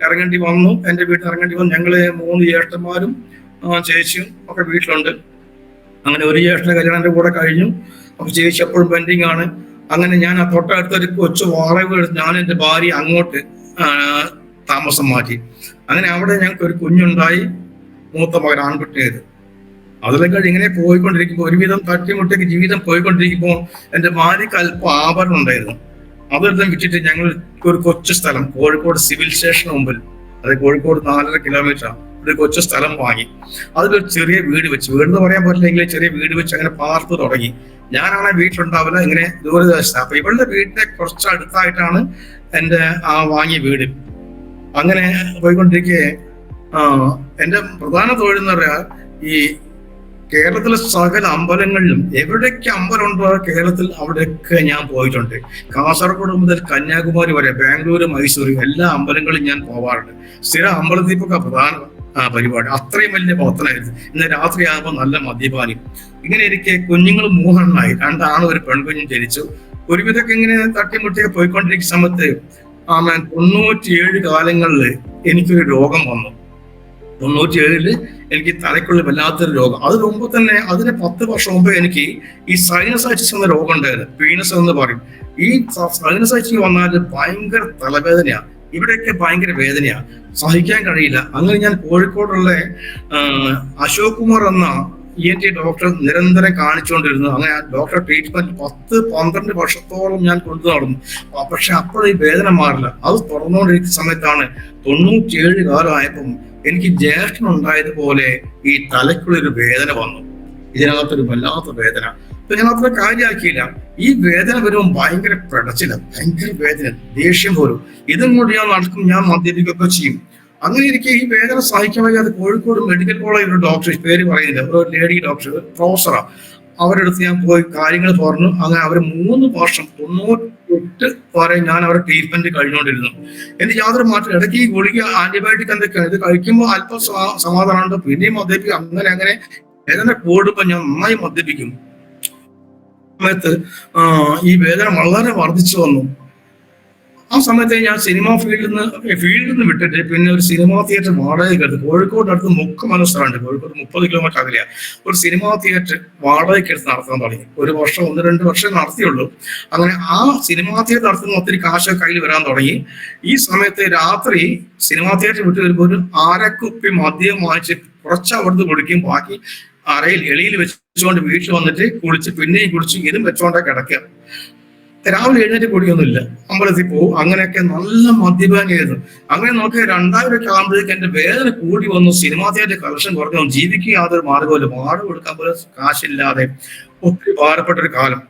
ഇറങ്ങേണ്ടി വന്നു. എന്റെ വീട്ടിൽ ഇറങ്ങേണ്ടി വന്നു. ഞങ്ങള് 3 ജ്യേഷ്ഠന്മാരും ചേച്ചിയും ഒക്കെ വീട്ടിലുണ്ട്. അങ്ങനെ ഒരു ജ്യേഷ്ഠന്റെ കല്യാണം എന്റെ കൂടെ കഴിഞ്ഞു. അപ്പൊ ചേച്ചി എപ്പോഴും പെൻഡിങ് ആണ്. അങ്ങനെ ഞാൻ ആ തൊട്ടടുത്തൊരു കൊച്ചു വാടക എടുത്ത് ഞാൻ എന്റെ ഭാര്യ അങ്ങോട്ട് താമസം മാറ്റി. അങ്ങനെ അവിടെ ഞങ്ങൾക്ക് ഒരു കുഞ്ഞുണ്ടായി. മൂത്ത മകൻ ആൺകുട്ടിയത്. അതിലൊക്കെ ഇങ്ങനെ പോയിക്കൊണ്ടിരിക്കുമ്പോൾ ഒരുവിധം തട്ടിമുട്ടേക്ക് ജീവിതം പോയിക്കൊണ്ടിരിക്കുമ്പോൾ എന്റെ ഭാര്യക്ക് അല്പം ആഭരണം ഉണ്ടായിരുന്നു. അതെല്ലാം വിറ്റിട്ട് ഞങ്ങൾ ഒരു കൊച്ചു സ്ഥലം, കോഴിക്കോട് സിവിൽ സ്റ്റേഷന് മുമ്പിൽ, അത് കോഴിക്കോട് 4.5 കിലോമീറ്റർ ഒരു കൊച്ചു സ്ഥലം വാങ്ങി. അതിലൊരു ചെറിയ വീട് വെച്ച്, വീടെന്ന് പറയാൻ പറ്റില്ലെങ്കിൽ ചെറിയ വീട് വെച്ച് അങ്ങനെ പാർത്ത് തുടങ്ങി. ഞാനാണെ വീട്ടിലുണ്ടാവില്ല, ഇങ്ങനെ ദൂരദേശത്ത്. അപ്പൊ ഇവളുടെ വീടിന്റെ കുറച്ച് അടുത്തായിട്ടാണ് എന്റെ ആ വാങ്ങിയ വീട്. അങ്ങനെ പോയിക്കൊണ്ടിരിക്കെ എന്റെ പ്രധാന തൊഴിൽ എന്ന് പറയാ ഈ കേരളത്തിലെ സകല അമ്പലങ്ങളിലും എവിടേക്ക് അമ്പലം ഉണ്ടോ കേരളത്തിൽ അവിടെയൊക്കെ ഞാൻ പോയിട്ടുണ്ട്. കാസർഗോഡ് മുതൽ കന്യാകുമാരി വരെ, ബാംഗ്ലൂർ, മൈസൂർ എല്ലാ അമ്പലങ്ങളിലും ഞാൻ പോവാറുണ്ട്. സ്ഥിരം അമ്പലദീപൊക്കെ പ്രധാന പരിപാടി. അത്രയും വലിയ ഭക്തനായിരുന്നു. ഇന്ന് രാത്രിയാകുമ്പോൾ നല്ല മദ്യപാനി. ഇങ്ങനെ ഇരിക്കെ കുഞ്ഞുങ്ങൾ 3 2 ആണും ഒരു പെൺകുഞ്ഞും ജനിച്ചു. ഒരുവിധമൊക്കെ ഇങ്ങനെ തട്ടിമുട്ടിയൊക്കെ പോയിക്കൊണ്ടിരിക്കുന്ന സമയത്ത് 97 കാലങ്ങളിൽ എനിക്കൊരു രോഗം വന്നു. 97 എനിക്ക് തലയ്ക്കുള്ളിൽ വല്ലാത്തൊരു രോഗം. അതിന് മുമ്പ് തന്നെ, അതിന് 10 വർഷം മുമ്പ് എനിക്ക് ഈ സൈനസൈറ്റിസ് എന്ന രോഗം ഉണ്ടായിരുന്നു. പീനസ് എന്ന് പറയും. ഈ സൈനസൈറ്റിസ് വന്നാൽ ഭയങ്കര തലവേദനയാണ്. ഇവിടെയൊക്കെ ഭയങ്കര വേദനയാണ്, സഹിക്കാൻ കഴിയില്ല. അങ്ങനെ ഞാൻ കോഴിക്കോടുള്ള അശോക് കുമാർ എന്ന ENT ഡോക്ടർ നിരന്തരം കാണിച്ചുകൊണ്ടിരുന്നു. അങ്ങനെ ഡോക്ടർ ട്രീറ്റ്മെന്റ് 10-12 വർഷത്തോളം ഞാൻ കൊണ്ടു നടന്നു. പക്ഷെ അപ്പോഴും ഈ വേദന മാറില്ല. അത് തുറന്നുകൊണ്ടിരിക്കുന്ന സമയത്താണ് 97 കാലമായപ്പം എനിക്ക് ജ്യേഷ്ഠനുണ്ടായതുപോലെ ഈ തലയ്ക്കുള്ളൊരു വേദന വന്നു. ഇതിനകത്തൊരു വല്ലാത്ത വേദന. അപ്പൊ ഞാൻ അത്ര കാര്യമാക്കിയില്ല. ഈ വേദന വരുമ്പോൾ ഭയങ്കര പിടച്ചില്ല, ഭയങ്കര വേദന, ദേഷ്യം പോലും. ഇതും കൊണ്ട് ഞാൻ നടക്കും, ഞാൻ മദ്യപിക്കുകയൊക്കെ ചെയ്യും. അങ്ങനെ ഇരിക്കെ ഈ വേദന സഹിക്കാൻ വയ്യാതെ കോഴിക്കോട് മെഡിക്കൽ കോളേജിൽ ഒരു ഡോക്ടർ, പേര് പറയുന്നില്ല, ഒരു ലേഡി ഡോക്ടർ, പ്രൊഫസറാ, അവരുടെ അടുത്ത് ഞാൻ പോയി കാര്യങ്ങൾ പറഞ്ഞു. അങ്ങനെ അവർ 3 വർഷം 98 വരെ ഞാൻ അവരുടെ ട്രീറ്റ്മെന്റ് കഴിഞ്ഞുകൊണ്ടിരുന്നു. എനിക്ക് യാതൊരു മാറ്റം. ഇടയ്ക്ക് ഈ ഗുളിക, ആന്റിബയോട്ടിക് എന്തൊക്കെയാണ്, ഇത് കഴിക്കുമ്പോൾ അല്പം സമാധാനമുണ്ട്, പിന്നെയും മദ്യപിക്കും. അങ്ങനെ വേദന കൂടുമ്പോൾ ഞാൻ നന്നായി മദ്യപിക്കും. സമയത്ത് ഈ വേദന വളരെ വർദ്ധിച്ചു വന്നു. ആ സമയത്ത് ഞാൻ സിനിമാ ഫീൽഡിൽ നിന്ന് വിട്ടിട്ട് പിന്നെ ഒരു സിനിമാ തിയേറ്റർ വാടകയ്ക്ക് എടുത്ത്, കോഴിക്കോട് അടുത്ത് മുക്കം എന്ന സ്ഥലമുണ്ട്, കോഴിക്കോട് 30 കിലോമീറ്റർ അകലെയാ, ഒരു സിനിമാ തിയേറ്റർ വാടകയ്ക്ക് എടുത്ത് നടത്താൻ തുടങ്ങി. 1 വർഷം 1-2 വർഷം നടത്തിയുള്ളൂ. അങ്ങനെ ആ സിനിമാ തിയേറ്റർ നടത്തുന്ന ഒത്തിരി കാശ് കയ്യിൽ വരാൻ തുടങ്ങി. ഈ സമയത്ത് രാത്രി സിനിമാ തിയേറ്റർ വിട്ട് വരുമ്പോൾ ഒരു അരക്കുപ്പി മദ്യം വാങ്ങിച്ച് കുറച്ച് അവിടുന്ന് കുടിക്കും, ബാക്കി അറയിൽ എളിയിൽ വെച്ചുകൊണ്ട് വീട്ടിൽ വന്നിട്ട് കുളിച്ച് പിന്നെയും കുളിച്ച് ഇതും വെച്ചോണ്ടാ കിടക്കുക. രാവിലെ എഴുന്നേറ്റ് കുടിയൊന്നുമില്ല, അമ്പലത്തിൽ പോകും. അങ്ങനെയൊക്കെ നല്ല മദ്യപാനിയായിരുന്നു. അങ്ങനെ നോക്കി 2000 ആകുമ്പോഴേക്ക് എന്റെ വേദന കൂടി വന്നു. സിനിമാ തിയേറ്റർ കളക്ഷൻ കുറഞ്ഞു, ജീവിക്കുക യാതൊരു മാർഗമില്ല, വാടക കൊടുക്കാൻ പോലും കാശില്ലാതെ ഒത്തിരി ഭാരപ്പെട്ട ഒരു കാലം.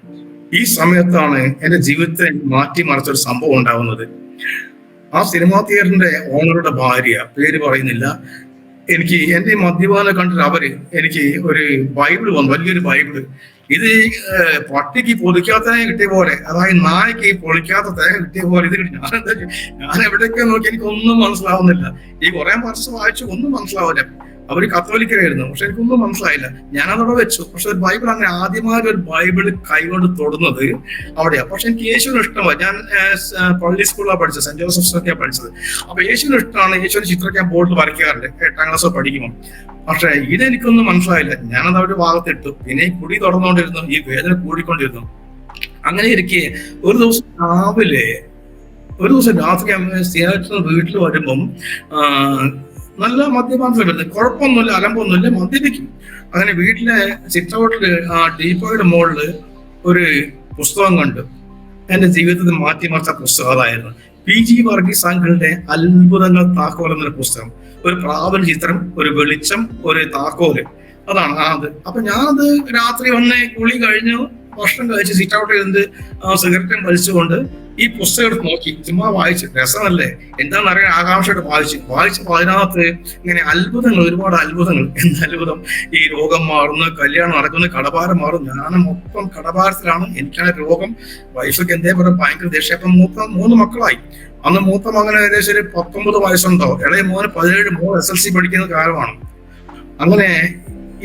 ഈ സമയത്താണ് എന്റെ ജീവിതത്തെ മാറ്റിമറിച്ചൊരു സംഭവം ഉണ്ടാവുന്നത്. ആ സിനിമാ തിയേറ്ററിന്റെ ഓണറുടെ ഭാര്യ, പേര് പറയുന്നില്ല, എനിക്ക് എന്റെ മദ്യപാനം കണ്ടിട്ട് അവര് എനിക്ക് ഒരു ബൈബിൾ വന്നു, വലിയൊരു ബൈബിള്. ഇത് പട്ടിക്ക് പൊളിക്കാത്തതേ കിട്ടിയ പോലെ, അതായത് നായ്ക്ക് പൊളിക്കാത്ത തേങ്ങ കിട്ടിയ പോലെ ഇത് കിട്ടി. ഞാൻ എവിടെയൊക്കെ നോക്കി എനിക്കൊന്നും മനസ്സിലാവുന്നില്ല. ഈ കുറെ വർഷം വായിച്ചു ഒന്നും മനസ്സിലാവില്ല. അവര് കത്തോലിക്കരായിരുന്നു, പക്ഷെ എനിക്കൊന്നും മനസ്സിലായില്ല. ഞാനതവിടെ വെച്ചു. പക്ഷെ ഒരു ബൈബിൾ, അങ്ങനെ ആദ്യമായിട്ട് ഒരു ബൈബിൾ കൈകൊണ്ട് തൊടുന്നത് അവിടെയാ. പക്ഷെ എനിക്ക് യേശുവിന് ഇഷ്ടമാണ്. ഞാൻ പള്ളി സ്കൂളിലാണ് പഠിച്ചത്, സെന്റ് ജോസഫ്സിലൊക്കെയാണ് പഠിച്ചത്. അപ്പൊ യേശുവിന് ഇഷ്ടമാണ്. യേശുവിന്റെ ചിത്രമൊക്കെ ഞാൻ ബോർഡിൽ വരയ്ക്കാറുണ്ട് 8ാം ക്ലാസ് പഠിക്കുമ്പോൾ. പക്ഷെ ഇതെനിക്കൊന്നും മനസ്സിലായില്ല. ഞാനത് അവരുടെ ഭാഗത്തിട്ടു. പിന്നെ ഈ കുടി തുറന്നുകൊണ്ടിരുന്നു, ഈ വേദന കൂടിക്കൊണ്ടിരുന്നു. അങ്ങനെ ഇരിക്കെ ഒരു ദിവസം രാത്രി തിയേറ്ററിൽ വീട്ടിൽ വരുമ്പം നല്ല മദ്യപാനത്തിൽ വരുന്നത്, കുഴപ്പമൊന്നുമില്ല, അലമ്പൊന്നുമില്ല, മദ്യപിക്കും. അങ്ങനെ വീട്ടിലെ സിറ്റൗട്ടില് ഡീപ്പോയുടെ മുകളില് ഒരു പുസ്തകം കണ്ടു. എന്റെ ജീവിതത്തിൽ മാറ്റിമറിച്ച പുസ്തകം അതായിരുന്നു PG വർഗീസ് അങ്കിളിന്റെ അത്ഭുതങ്ങൾ താക്കോൽ എന്നൊരു പുസ്തകം. ഒരു പ്രാവൽ ചിത്രം, ഒരു വെളിച്ചം, ഒരു താക്കോല്, അതാണ് അത്. അപ്പൊ ഞാനത് രാത്രി വന്ന് കുളി കഴിഞ്ഞു ഭക്ഷണം കഴിച്ച് സിറ്റ് ഔട്ട് ചെയ്ത് സിഗരറ്റും വലിച്ചുകൊണ്ട് ഈ പുസ്തകം എടുത്ത് നോക്കി, ചുമ്മാ വായിച്ചു. രസമല്ലേ, എന്താണെന്നറിയാൻ ആകാംക്ഷയോടെ വായിച്ചപ്പോൾ അതിനകത്ത് ഇങ്ങനെ അത്ഭുതങ്ങൾ, ഒരുപാട് അത്ഭുതങ്ങൾ. എന്ത് അത്ഭുതം! ഈ രോഗം മാറുന്നു, കല്യാണം നടക്കുന്നു, കടഭാരം മാറും. ഞാൻ മൊത്തം കടഭാരത്തിലാണ്. എനിക്കാണ് രോഗം. വൈഫൊക്കെ എന്തേ പറയാം, ഭയങ്കര ദേഷ്യം. അപ്പം 3 മക്കളായി. അന്ന് മൂത്ത മകന് ഏകദേശം ഒരു 19 വയസ്സുണ്ടോ, ഇളയ മോന് 17, മോൻ SLC പഠിക്കുന്ന കാലമാണ്. അങ്ങനെ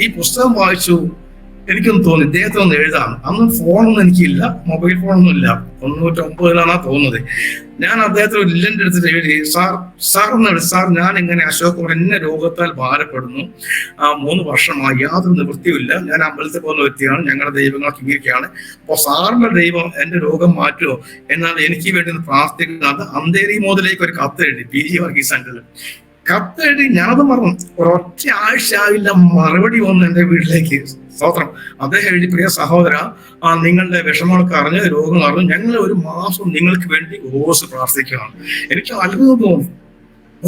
ഈ പുസ്തകം വായിച്ചു. എനിക്കൊന്ന് തോന്നി ഇദ്ദേഹത്തെ ഒന്ന് എഴുതാം. അന്ന് ഫോണൊന്നും എനിക്കില്ല, മൊബൈൽ ഫോണൊന്നും ഇല്ല. 99-ലാണാ തോന്നുന്നത്. ഞാൻ അദ്ദേഹത്തിന് ഒരു ലില്ലന്റെ എടുത്തിട്ട് എഴുതി, സാർ ഞാൻ ഇങ്ങനെ അശോക് കുമാർ എന്നെ രോഗത്താൽ ഭാരപ്പെടുന്നു. 3 വർഷമായി യാതൊരു നിവൃത്തിയുമില്ല. ഞാൻ അമ്പലത്തിൽ പോകുന്ന വ്യക്തിയാണ്. ഞങ്ങളുടെ ദൈവങ്ങൾക്ക് ഇങ്ങനെയൊക്കെയാണ്. അപ്പോൾ സാറിന്റെ ദൈവം എന്റെ രോഗം മാറ്റുമോ, എന്നാൽ എനിക്ക് വേണ്ടി പ്രാർത്ഥിക്കുന്നത്. അന്തേരി മോദിലേക്ക് ഒരു കത്ത് എഴുതി, PG വർഗീസ് അങ്കിള്. കത്തെഴുതി ഞാനത് മറന്നു. ഒരൊറ്റ ആഴ്ച ആയില്ല, മറുപടി വന്നു എന്റെ വീട്ടിലേക്ക്. സ്തോത്രം. അദ്ദേഹം എഴുതി, പ്രിയ സഹോദര, നിങ്ങളുടെ വിഷമങ്ങളൊക്കെ അറിഞ്ഞ്, രോഗങ്ങൾ അറിഞ്ഞ്, ഞങ്ങൾ 1 മാസം നിങ്ങൾക്ക് വേണ്ടി ഉപവസിച്ച് പ്രാർത്ഥിക്കുകയാണ്. എനിക്ക് അത്ഭുതം തോന്നി.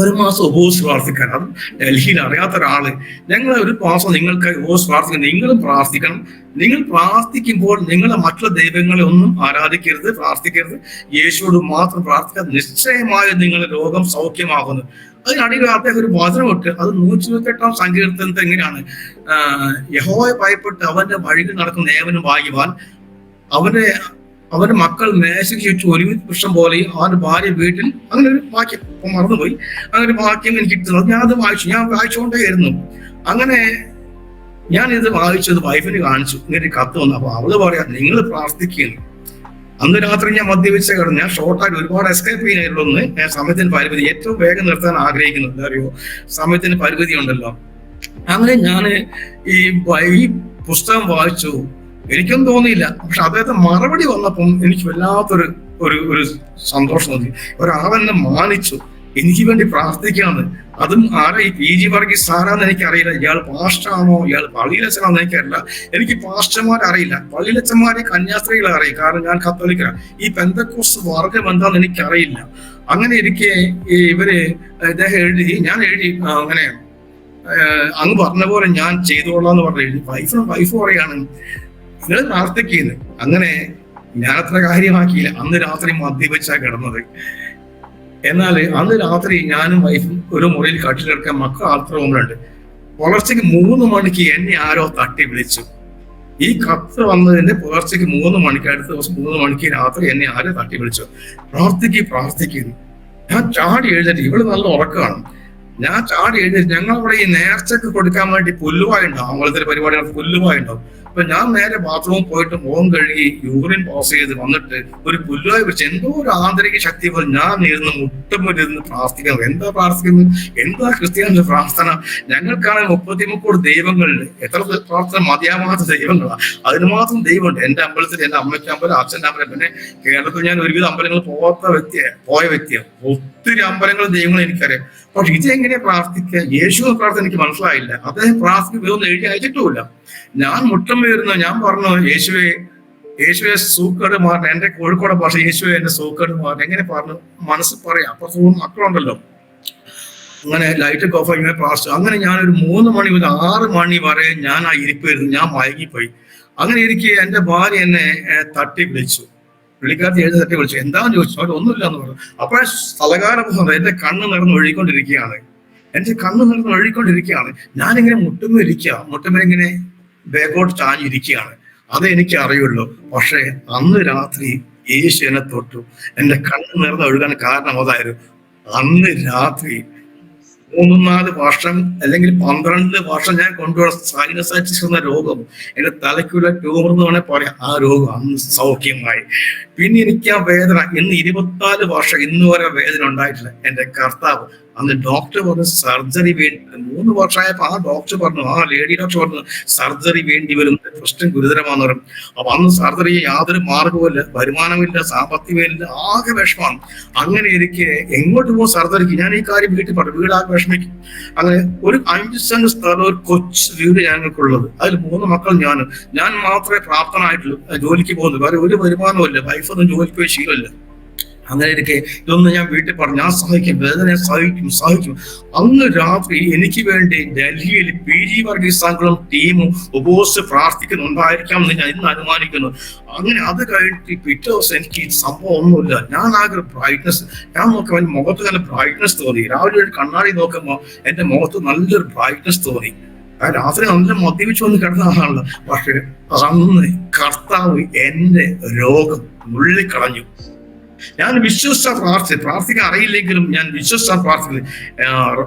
ഒരു മാസം ഉപവസിച്ച് പ്രാർത്ഥിക്കാൻ, അത് ഡൽഹിയിൽ അറിയാത്ത ഒരാള്. ഞങ്ങൾ ഒരു മാസം നിങ്ങൾക്ക് ഉപവസിച്ച് പ്രാർത്ഥിക്കണം. നിങ്ങളും പ്രാർത്ഥിക്കണം. നിങ്ങൾ പ്രാർത്ഥിക്കുമ്പോൾ നിങ്ങളെ മറ്റുള്ള ദൈവങ്ങളെ ഒന്നും ആരാധിക്കരുത്, പ്രാർത്ഥിക്കരുത്. യേശുവോട് മാത്രം പ്രാർത്ഥിക്കാൻ. നിശ്ചയമായും നിങ്ങളുടെ രോഗം സൗഖ്യമാകുന്നു. അതിനടിയിൽ അദ്ദേഹം ഒരു വചനമിട്ട്, അത് 128 സങ്കീർത്തനത്തിൽ എങ്ങനെയാണ്, യഹോവയെ ഭയപ്പെട്ട് അവന്റെ വഴിയിൽ നടക്കുന്ന ഏവനും ഭാഗ്യവാൻ, അവന്റെ മക്കൾ മേശയ്ക്ക് ചുറ്റും ഒരു വൃക്ഷം പോലെയും അവന്റെ ഭാര്യ വീട്ടിൽ. അങ്ങനെ ഒരു വാക്യം ഇപ്പൊ മറന്നുപോയി. അങ്ങനെ ഒരു വാക്യം എനിക്ക് കിട്ടുന്നത് ഞാൻ വായിച്ചുകൊണ്ടേയിരുന്നു. അങ്ങനെ ഞാൻ ഇത് വായിച്ചത് വൈഫിന് കാണിച്ചു. ഇങ്ങനെ കത്ത് വന്നു. അപ്പൊ അവള് പറയാ, നിങ്ങൾ പ്രാർത്ഥിക്കുന്നു. അന്ന് രാത്രി ഞാൻ മദ്യപിച്ച കിടന്നു. ഞാൻ ഷോർട്ടായിട്ട് ഒരുപാട് എസ്കേപ്പ് ചെയ്യാനുള്ളൊന്ന്. ഞാൻ സമയത്തിന് പരിമിതി ഏറ്റവും വേഗം നിർത്താൻ ആഗ്രഹിക്കുന്നു. എന്താ അറിയോ, സമയത്തിന് പരിമിതി ഉണ്ടല്ലോ. അങ്ങനെ ഞാൻ ഈ പുസ്തകം വായിച്ചു. എനിക്കൊന്നും തോന്നിയില്ല. പക്ഷെ അദ്ദേഹത്തെ മറുപടി വന്നപ്പം എനിക്ക് വല്ലാത്തൊരു ഒരു സന്തോഷം തോന്നി. ഒരാളെന്നെ മാനിച്ചു, എനിക്ക് വേണ്ടി പ്രാർത്ഥിക്കാന്ന്. അതും ആരാ, ഈ PG വർഗീസ് ആരാന്ന് എനിക്കറിയില്ല. ഇയാൾ പാസ്റ്ററാണോ, ഇയാൾ പള്ളിയിലച്ചനാണെന്ന് എനിക്കറിയില്ല. എനിക്ക് പാസ്റ്റർമാരെ അറിയില്ല, പള്ളിയിലച്ചന്മാരെ കന്യാസ്ത്രീകളെ അറിയാം, കാരണം ഞാൻ കത്തോലിക്കനാണ്. ഈ പെന്തക്കോസ്ത് വർഗം എന്താന്ന് എനിക്കറിയില്ല. അങ്ങനെ ഇരിക്കെ ഇദ്ദേഹം ഞാൻ എഴുതി അങ്ങനെ അങ്ങ് പറഞ്ഞ പോലെ ഞാൻ ചെയ്തോളാന്ന് പറഞ്ഞു എഴുതി. വൈഫ് പറയാണ്, നിങ്ങൾ പ്രാർത്ഥിക്കുന്നു. അങ്ങനെ ഞാൻ അത്ര കാര്യമാക്കിയില്ല. അന്ന് രാത്രി മദ്യപിച്ചാ കിടന്നത്. എന്നാൽ അന്ന് രാത്രി ഞാനും വൈഫും ഒരു മുറിയിൽ കട്ടിലെടുക്കാൻ, മക്കൾ ആത്ര റൂമിലുണ്ട്. പുലർച്ചയ്ക്ക് 3 മണിക്ക് എന്നെ ആരോ തട്ടി വിളിച്ചു. ഈ കത്ത് വന്നതിന്റെ പുലർച്ചയ്ക്ക് 3 മണിക്ക്, അടുത്ത ദിവസം 3 മണിക്ക് രാത്രി എന്നെ ആരോ തട്ടി വിളിച്ചു. പ്രാർത്ഥിക്കുന്നു. ഞാൻ ചാടി എഴുന്നേറ്റ്. ഇവള് നല്ല ഉറക്കമാണ്. ഞാൻ ചാടി എഴുന്നേറ്റ്. ഞങ്ങളവിടെ ഈ നേർച്ചക്ക് കൊടുക്കാൻ വേണ്ടി പുല്ലുവായ ഉണ്ടാവും, അമ്പലത്തിലെ പരിപാടികൾക്ക് പുല്ലുവായ ഉണ്ടാവും. അപ്പൊ ഞാൻ നേരെ ബാത്റൂമിൽ പോയിട്ട് മുഖം കഴുകി യൂറിൻ പാസ് ചെയ്ത് വന്നിട്ട് ഒരു പുല്ലുവായി വെച്ച് എന്തോ ഒരു ആന്തരിക ശക്തി പോലെ ഞാൻ ഇരുന്ന് മുട്ടുമുരുന്ന് പ്രാർത്ഥിക്കുന്നത്. എന്താ പ്രാർത്ഥിക്കുന്നത്? എന്താ ക്രിസ്ത്യാനി പ്രാർത്ഥന? ഞങ്ങൾക്കാണെങ്കിൽ 33 ദൈവങ്ങളുണ്ട്. എത്ര പ്രാർത്ഥന മതിയാവാത്ത ദൈവങ്ങളാണ്. അതിന് മാത്രം ദൈവമുണ്ട്. എന്റെ അമ്പലത്തിൽ എന്റെ അമ്മയ്ക്ക് അമ്പലം, അച്ഛൻ്റെ അമ്പലം. പിന്നെ കേരളത്തിൽ ഞാൻ ഒരുവിധ അമ്പലങ്ങൾ പോയ വ്യക്തിയാണ്. ഒത്തിരി അമ്പലങ്ങളും ദൈവങ്ങളും എനിക്കറിയാം. പക്ഷെ ഇതെങ്ങനെയാ പ്രാർത്ഥിക്കുക? യേശു പ്രാർത്ഥന എനിക്ക് മനസ്സിലായില്ല. അദ്ദേഹം പ്രാർത്ഥിക്കുന്നതൊന്നും എഴുതി അയച്ചിട്ടുമില്ല. ഞാൻ മുട്ടം വീഴുന്നു. ഞാൻ പറഞ്ഞു, യേശുവെ സൂക്കേട് മാറണം. എന്റെ കോഴിക്കോട് ഭാഷ, യേശുവെ എന്റെ സൂക്കേട് മാറണം. എങ്ങനെ പറഞ്ഞു? മനസ്സ് പറയാം. അപ്പൊ മക്കളുണ്ടല്ലോ. അങ്ങനെ ലൈറ്റ് ഓഫ് ആയി ഇങ്ങനെ പ്രാർത്ഥിച്ചു. അങ്ങനെ ഞാനൊരു 3 മണി മുതൽ 6 മണി വരെ ഞാൻ ആ ഇരിപ്പായിരുന്നു. ഞാൻ മയങ്ങിപ്പോയി. അങ്ങനെ ഇരിക്കെ എന്റെ ഭാര്യ എന്നെ തട്ടി വിളിച്ചു. പുള്ളിക്കാരത്തി തട്ടി വിളിച്ചു. എന്താന്ന് ചോദിച്ചു. അവരൊന്നുമില്ല എന്ന് പറഞ്ഞു. അപ്പോഴേ സ്ഥലകാലം എന്റെ കണ്ണ് നിറഞ്ഞ് ഒഴുകിക്കൊണ്ടിരിക്കുകയാണ്. ഞാനിങ്ങനെ മുട്ടുമ്പിലിങ്ങനെ ബാക്കോട്ട് ചാഞ്ഞിരിക്കുകയാണ്. അത് എനിക്ക് അറിയുള്ളൂ. പക്ഷെ അന്ന് രാത്രി യേശു എന്നെ തൊട്ടു. എന്റെ കണ്ണ് നിറഞ്ഞ് ഒഴുകാൻ കാരണം അതായിരുന്നു. അന്ന് രാത്രി 3-4 വർഷം അല്ലെങ്കിൽ 12 വർഷം ഞാൻ കൊണ്ടുവന്ന സൈനസൈറ്റിസ് എന്ന രോഗം, എന്റെ തലയ്ക്കുള്ള ട്യൂമർ എന്ന് വേണേൽ പറയാം, ആ രോഗം അന്ന് സൗഖ്യമായി. പിന്നെ എനിക്ക് ആ വേദന ഇന്ന് 24 വർഷം ഇന്ന് വരെ വേദന ഉണ്ടായിട്ടില്ല. എന്റെ കർത്താവ് അന്ന് ഡോക്ടർ പറഞ്ഞു സർജറി വേണ്ടി. 3 വർഷമായപ്പോ ആ ഡോക്ടർ പറഞ്ഞു, ആ ലേഡി ഡോക്ടർ പറഞ്ഞു സർജറി വേണ്ടി വരും, പ്രശ്നം ഗുരുതരമാണെന്ന് പറയും. അപ്പൊ അന്ന് സർജറി യാതൊരു മാർഗവുമില്ല, വരുമാനമില്ല, സാമ്പത്തികമില്ല, ആകെ വിഷമാണ്. അങ്ങനെ എനിക്ക് എങ്ങോട്ട് പോകും സർജറിക്ക്? ഞാൻ ഈ കാര്യം വീട്ടിൽ പറഞ്ഞു, വീടാകെ വിഷമിക്കും. അങ്ങനെ ഒരു 5 സെന്റ് സ്ഥലം, ഒരു കൊച്ചു വീട് ഞങ്ങൾക്കുള്ളത്. അതിൽ 3 മക്കൾ ഞാൻ മാത്രമേ പ്രാപ്തനായിട്ടുള്ളൂ. ജോലിക്ക് പോകുന്നു, വേറെ ഒരു വരുമാനവും ഇല്ല. വൈഫൊന്നും ജോലിക്ക് പോയി ശീലമില്ല. അങ്ങനെ ഇരിക്കെ ഇതൊന്നും ഞാൻ വീട്ടിൽ പറഞ്ഞു, ഞാൻ സഹിക്കും, വേദനയെ സഹിക്കും. അന്ന് രാത്രി എനിക്ക് വേണ്ടി ഡൽഹിയിൽ PG വർഗീസാങ്കളും ടീമും ഉപവസിച്ച് പ്രാർത്ഥിക്കുന്നുണ്ടായിരിക്കാം എന്ന് ഞാൻ ഇന്ന് അനുമാനിക്കുന്നു. അങ്ങനെ അത് കഴിഞ്ഞിട്ട് പിറ്റേ ദിവസം എനിക്ക് ഈ സംഭവം ഒന്നുമില്ല. ഞാൻ ആകെ ബ്രൈറ്റ്നസ്, ഞാൻ നോക്കുമ്പോൾ എൻ്റെ മുഖത്ത് നല്ല ബ്രൈറ്റ്നസ് തോന്നി. രാവിലെ ഒരു കണ്ണാടി നോക്കുമ്പോൾ എൻ്റെ മുഖത്ത് നല്ലൊരു ബ്രൈറ്റ്നസ് തോന്നി. ആ രാത്രി നല്ല മദ്യപിച്ചു വന്ന് കിടന്ന ആളാണല്ലോ. പക്ഷെ അന്ന് കർത്താവ് എന്റെ രോഗം നുള്ളിക്കളഞ്ഞു. ഞാൻ വിശ്വസിച്ച പ്രാർത്ഥിക്കാൻ അറിയില്ലെങ്കിലും ഞാൻ വിശ്വസിച്ച പ്രാർത്ഥിക്കുന്നത്.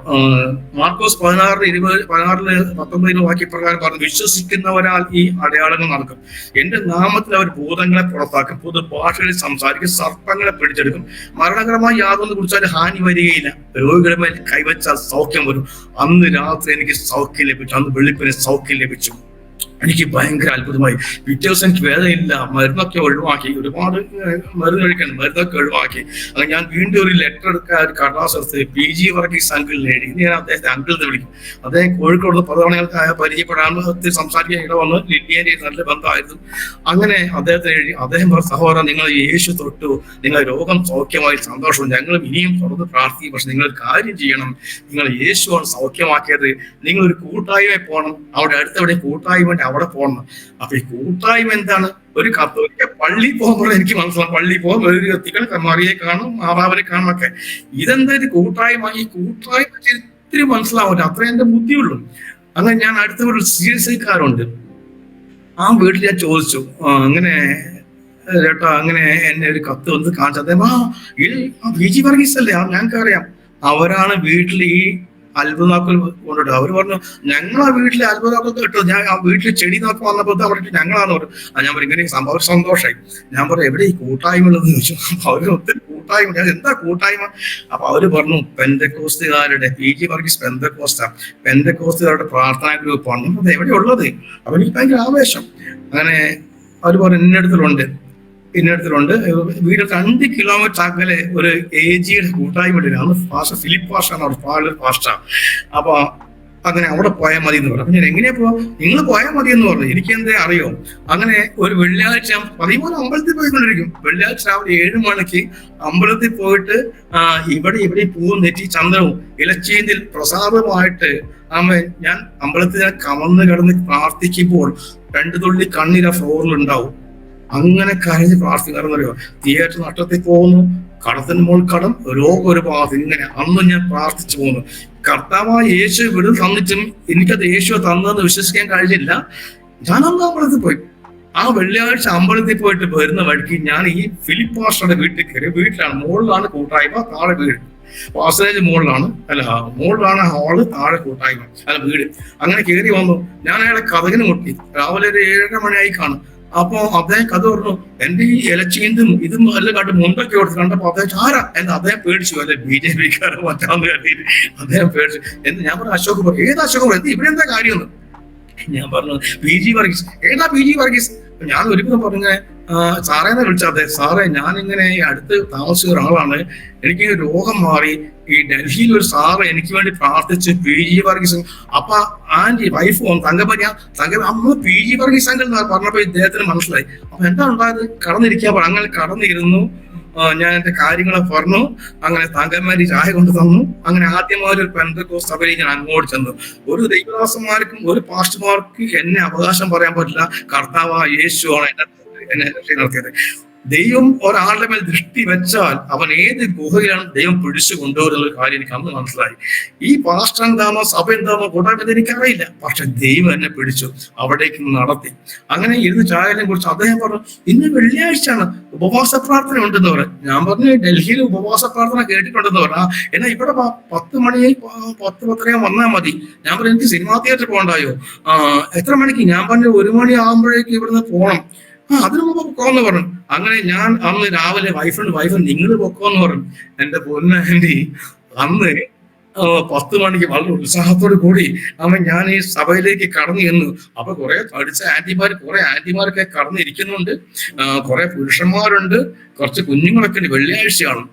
മാർക്കോസ് 16:19 വാക്യപ്രകാരം പറഞ്ഞു, വിശ്വസിക്കുന്നവരാൽ ഈ അടയാളങ്ങൾ നടക്കും. എന്റെ നാമത്തിൽ അവർ ഭൂതങ്ങളെ പുറത്താക്കും, പുതു ഭാഷകളിൽ സംസാരിക്കും, സർപ്പങ്ങളെ പിടിച്ചെടുക്കും, മരണകരമായി യാതൊന്നും കുറിച്ചാൽ ഹാനി വരികയില്ല, രോഗികളുടെ മേൽ കൈവച്ചാൽ സൗഖ്യം വരും. അന്ന് രാത്രി എനിക്ക് സൗഖ്യം ലഭിച്ചു. അന്ന് വെളുപ്പിന് സൗഖ്യം ലഭിച്ചു. എനിക്ക് ഭയങ്കര അത്ഭുതമായി. പിറ്റേ ദിവസം എനിക്ക് വേദനയില്ല, മരുന്നൊക്കെ ഒഴിവാക്കി, ഒരുപാട് മരുന്ന് കഴിക്കണം, മരുന്നൊക്കെ ഒഴിവാക്കി. അങ്ങനെ ഞാൻ വീണ്ടും ഒരു ലെറ്റർ എടുക്കാൻ ഒരു കടലാസ് എടുത്ത് PG വർഗീസ് അങ്കിളിനെ എഴുതി. ഇനി ഞാൻ അദ്ദേഹത്തെ അങ്കിൾ എന്ന് വിളിക്കും. അദ്ദേഹം കോഴിക്കോട് 10 തവണകൾക്ക് പരിചയപ്പെടാൻ സംസാരിക്കാൻ ഇട വന്ന്, ലില്ലിയന്റെ നല്ല ബന്ധമായിരുന്നു. അങ്ങനെ അദ്ദേഹത്തെ എഴുതി. അദ്ദേഹം പറഞ്ഞ, സഹോദരൻ, നിങ്ങൾ യേശു തൊട്ടു, നിങ്ങൾ രോഗം സൗഖ്യമായി, സന്തോഷം, ഞങ്ങളും ഇനിയും തുറന്ന് പ്രാർത്ഥിക്കും. പക്ഷെ നിങ്ങൾ കാര്യം ചെയ്യണം, നിങ്ങൾ യേശുവാണ് സൗഖ്യമാക്കിയത്. നിങ്ങൾ ഒരു കൂട്ടായ്മ പോകണം, അവിടെ അടുത്തവിടെ കൂട്ടായ്മ അവിടെ പോകണം. അപ്പൊ ഈ കൂട്ടായ്മ എന്താണ്? ഒരു കത്തോലിക്ക പള്ളി പോകുമ്പോൾ എനിക്ക് മനസ്സിലാവും, പള്ളി പോകും, ഒരു വ്യക്തികൾ മറിയെ കാണും, മാതാവിനെ കാണും ഒക്കെ. ഇതെന്താ ഇത് കൂട്ടായ്മ? ഈ കൂട്ടായ്മ ഇത്തിരി മനസ്സിലാവില്ല, അത്രേ എന്റെ ബുദ്ധിയുള്ളൂ. അങ്ങനെ ഞാൻ അടുത്ത ഒരു CSIക്കാരുണ്ട്, ആ വീട്ടിൽ ഞാൻ ചോദിച്ചു, അങ്ങനെ ചേട്ടാ, അങ്ങനെ എന്നെ ഒരു കത്ത് വന്ന് കാണിച്ചു. അദ്ദേഹം PG വർഗീസ് അല്ലേ, ഞങ്ങൾക്കറിയാം, അവരാണ് വീട്ടിൽ ഈ അത്ഭുതാക്കൾ കൊണ്ടിട്ട്. അവർ പറഞ്ഞു, ഞങ്ങളാ വീട്ടിലെ അത്ഭുതാക്കൾ കിട്ടും. ഞാൻ ആ വീട്ടിൽ ചെടി നോക്കി വന്നപ്പോൾ അവിടെ ഞങ്ങളാന്ന് പറഞ്ഞു. ഞാൻ പറയും, ഇങ്ങനെ സംഭവം സന്തോഷമായി. ഞാൻ പറഞ്ഞു, എവിടെ ഈ കൂട്ടായ്മ ഉള്ളതെന്ന് ചോദിച്ചു. അപ്പൊ അവര് ഒത്തിരി കൂട്ടായ്മ. ഞാൻ എന്താ കൂട്ടായ്മ? അപ്പൊ അവര് പറഞ്ഞു, പെന്തക്കോസ്തുകാരുടെ, PG വർഗീസ് പെന്തക്കോസ്തുകാരുടെ പ്രാർത്ഥനാ ഗ്രൂപ്പാണ്. അത് എവിടെ ഉള്ളത്? അപ്പൊ എനിക്ക് ഭയങ്കര ആവേശം. അങ്ങനെ അവര് പറഞ്ഞു, ഇന്നടത്തിലുണ്ട്. വീട് 2 കിലോമീറ്റർ അകലെ ഒരു AGയുടെ കൂട്ടായ്മ ഉണ്ട്. പാസ്റ്റർ ഫിലിപ്പ് പാസ്റ്ററാണ് അവിടെ പാലൂർ പാസ്റ്റർ. അപ്പൊ അങ്ങനെ അവിടെ പോയാൽ മതി എന്ന് പറഞ്ഞു. അപ്പൊ ഞാൻ എങ്ങനെയാ പോവാ? നിങ്ങൾ പോയാൽ മതി എന്ന് പറഞ്ഞു. എനിക്ക് എന്തേ അറിയോ? അങ്ങനെ ഒരു വെള്ളിയാഴ്ച 13 അമ്പലത്തിൽ പോയിക്കൊണ്ടിരിക്കും. വെള്ളിയാഴ്ച രാവിലെ 7 മണിക്ക് അമ്പലത്തിൽ പോയിട്ട് ഇവിടെ പൂവും നെറ്റി ചന്ദ്രവും ഇലച്ചീന്തിൽ പ്രസാദമായിട്ട് ഞാൻ അമ്പലത്തിൽ കമന്ന് കിടന്ന് പ്രാർത്ഥിക്കുമ്പോൾ 2 തുള്ളി കണ്ണീര ഫ്ലോറിൽ ഉണ്ടാവും. അങ്ങനെ കരഞ്ഞ് പ്രാർത്ഥിക്കാറെന്നറിയോ? തിയേറ്റർ നഷ്ടത്തിൽ പോകുന്നു, കടത്തിന് മുകൾ കടം, രോഗം ഒരു പാത. ഇങ്ങനെ അന്ന് ഞാൻ പ്രാർത്ഥിച്ചു പോകുന്നു. കർത്താവായ യേശു വിടുതൽ തന്നിട്ടും എനിക്കത് യേശു തന്നതെന്ന് വിശ്വസിക്കാൻ കഴിഞ്ഞില്ല. ഞാൻ അന്ന് അമ്പലത്തിൽ പോയി. ആ വെള്ളിയാഴ്ച അമ്പലത്തിൽ പോയിട്ട് വരുന്ന വഴിക്ക് ഞാൻ ഈ ഫിലിപ്പ് പാസ്റ്ററുടെ വീട്ടിൽ കയറി. വീട്ടിലാണ്, മുകളിലാണ് കൂട്ടായ്മ, താഴെ വീട്. പാസേജ് മുകളിലാണ് ഹാള്, താഴെ കൂട്ടായ്മ, വീട്. അങ്ങനെ കയറി വന്നു. ഞാൻ അയാളെ കഥകിന് മുട്ടി. രാവിലെ ഒരു 7:30 മണിയായി കാണും. അപ്പൊ അദ്ദേഹം കഥ പറഞ്ഞു, എന്റെ ഈ ഇലച്ചീന്തും ഇതും എല്ലാം കണ്ട് മുണ്ടൊക്കെ കൊടുത്ത് കണ്ടപ്പോ അദ്ദേഹം ആരാ എന്ന് അദ്ദേഹം പേടിച്ചു. അല്ലെ BJPക്കാരോ മറ്റാന്ന് കരുതിയിട്ട് അദ്ദേഹം പേടിച്ചു. എന്ന് ഞാൻ പറഞ്ഞു, അശോക് പറഞ്ഞു. ഏത് അശോക്? ഇവിടെ എന്താ കാര്യമെന്ന് ഞാൻ പറഞ്ഞു, PG വർഗീസ്. ഏതാ PG വർഗീസ്? ഞാൻ ഒരിക്കലും പറഞ്ഞ സാറേനെ വിളിച്ചാതെ, സാറേ, ഞാനിങ്ങനെ അടുത്ത് താമസിച്ച ഒരാളാണ്, എനിക്ക് രോഗം മാറി. ഈ ഡൽഹിയിൽ ഒരു സാറ് എനിക്ക് വേണ്ടി പ്രാർത്ഥിച്ച് PG വർഗീസ്. അപ്പൊ ആന്റി വൈഫ് അമ്മ PG വർഗീസ് അങ്കിൾ എന്ന് പറഞ്ഞപ്പോ ഇദ്ദേഹത്തിന് മനസ്സിലായി. അപ്പൊ എന്താ ഉണ്ടായത്? കടന്നിരിക്കാൻ പറഞ്ഞു. അങ്ങനെ കടന്നിരുന്നു. ഞാൻ എന്റെ കാര്യങ്ങളെ പറഞ്ഞു. അങ്ങനെ തങ്കന്മാരി ചായ കൊണ്ട് തന്നു. അങ്ങനെ ആദ്യമായി ഒരു പെന്തക്കോസ്ത് സഭയിൽ ഞാൻ അങ്ങോട്ട് ചെന്നു. ഒരു ദൈവദാസന്മാർക്കും ഒരു പാസ്റ്റർമാർക്ക് എന്നെ അവകാശം പറയാൻ പറ്റില്ല. കർത്താവായ യേശുവാണ് എന്നെ രക്ഷ നടത്തിയത്. ദൈവം ഒരാളുടെ മേൽ ദൃഷ്ടി വെച്ചാൽ അവൻ ഏത് ഗുഹയിലാണ് ദൈവം പിടിച്ചു കൊണ്ടുവരുന്ന ഒരു കാര്യം എനിക്ക് അന്ന് മനസ്സിലായി. ഈ പാസ്റ്റർ എന്താണോ, സഭ എന്താണോ, കൂട്ടായ്മ എനിക്കറിയില്ല. പക്ഷെ ദൈവം എന്നെ പിടിച്ചു, അവിടേക്ക് നടത്തി. അങ്ങനെ ഇരുന്ന് ചായനെ കുറിച്ച് അദ്ദേഹം പറഞ്ഞു, ഇന്ന് വെള്ളിയാഴ്ചയാണ്, ഉപവാസ പ്രാർത്ഥന ഉണ്ടെന്ന് പറഞ്ഞു. ഞാൻ പറഞ്ഞു, ഡൽഹിയിൽ ഉപവാസ പ്രാർത്ഥന കേട്ടിട്ടുണ്ടെന്ന് പറഞ്ഞു. എന്നാ ഇവിടെ 10 മണി 10-10:30 വന്നാൽ മതി. ഞാൻ പറഞ്ഞു, എനിക്ക് സിനിമാ തിയേറ്ററിൽ പോകണ്ടായോ? എത്ര മണിക്ക്? ഞാൻ പറഞ്ഞു, 1 മണി ആകുമ്പോഴേക്ക് ഇവിടുന്ന് പോകണം. അതിനു മുമ്പ് പൊക്കോന്ന് പറഞ്ഞു. അങ്ങനെ ഞാൻ അന്ന് രാവിലെ വൈഫ് നിങ്ങൾ പൊക്കോന്ന് പറഞ്ഞു. എന്റെ പൊന്നാൻറ്റി, അന്ന് 10 മണിക്ക് വളരെ ഉത്സാഹത്തോടു കൂടി ഞാൻ ഈ സഭയിലേക്ക് കടന്നു ചെന്നു. അപ്പൊ കുറെ പഠിച്ച ആന്റിമാരൊക്കെ കടന്നിരിക്കുന്നുണ്ട്, കുറെ പുരുഷന്മാരുണ്ട്, കുറച്ച് കുഞ്ഞുങ്ങളൊക്കെ ഉണ്ട്. വെള്ളിയാഴ്ചയാണ്.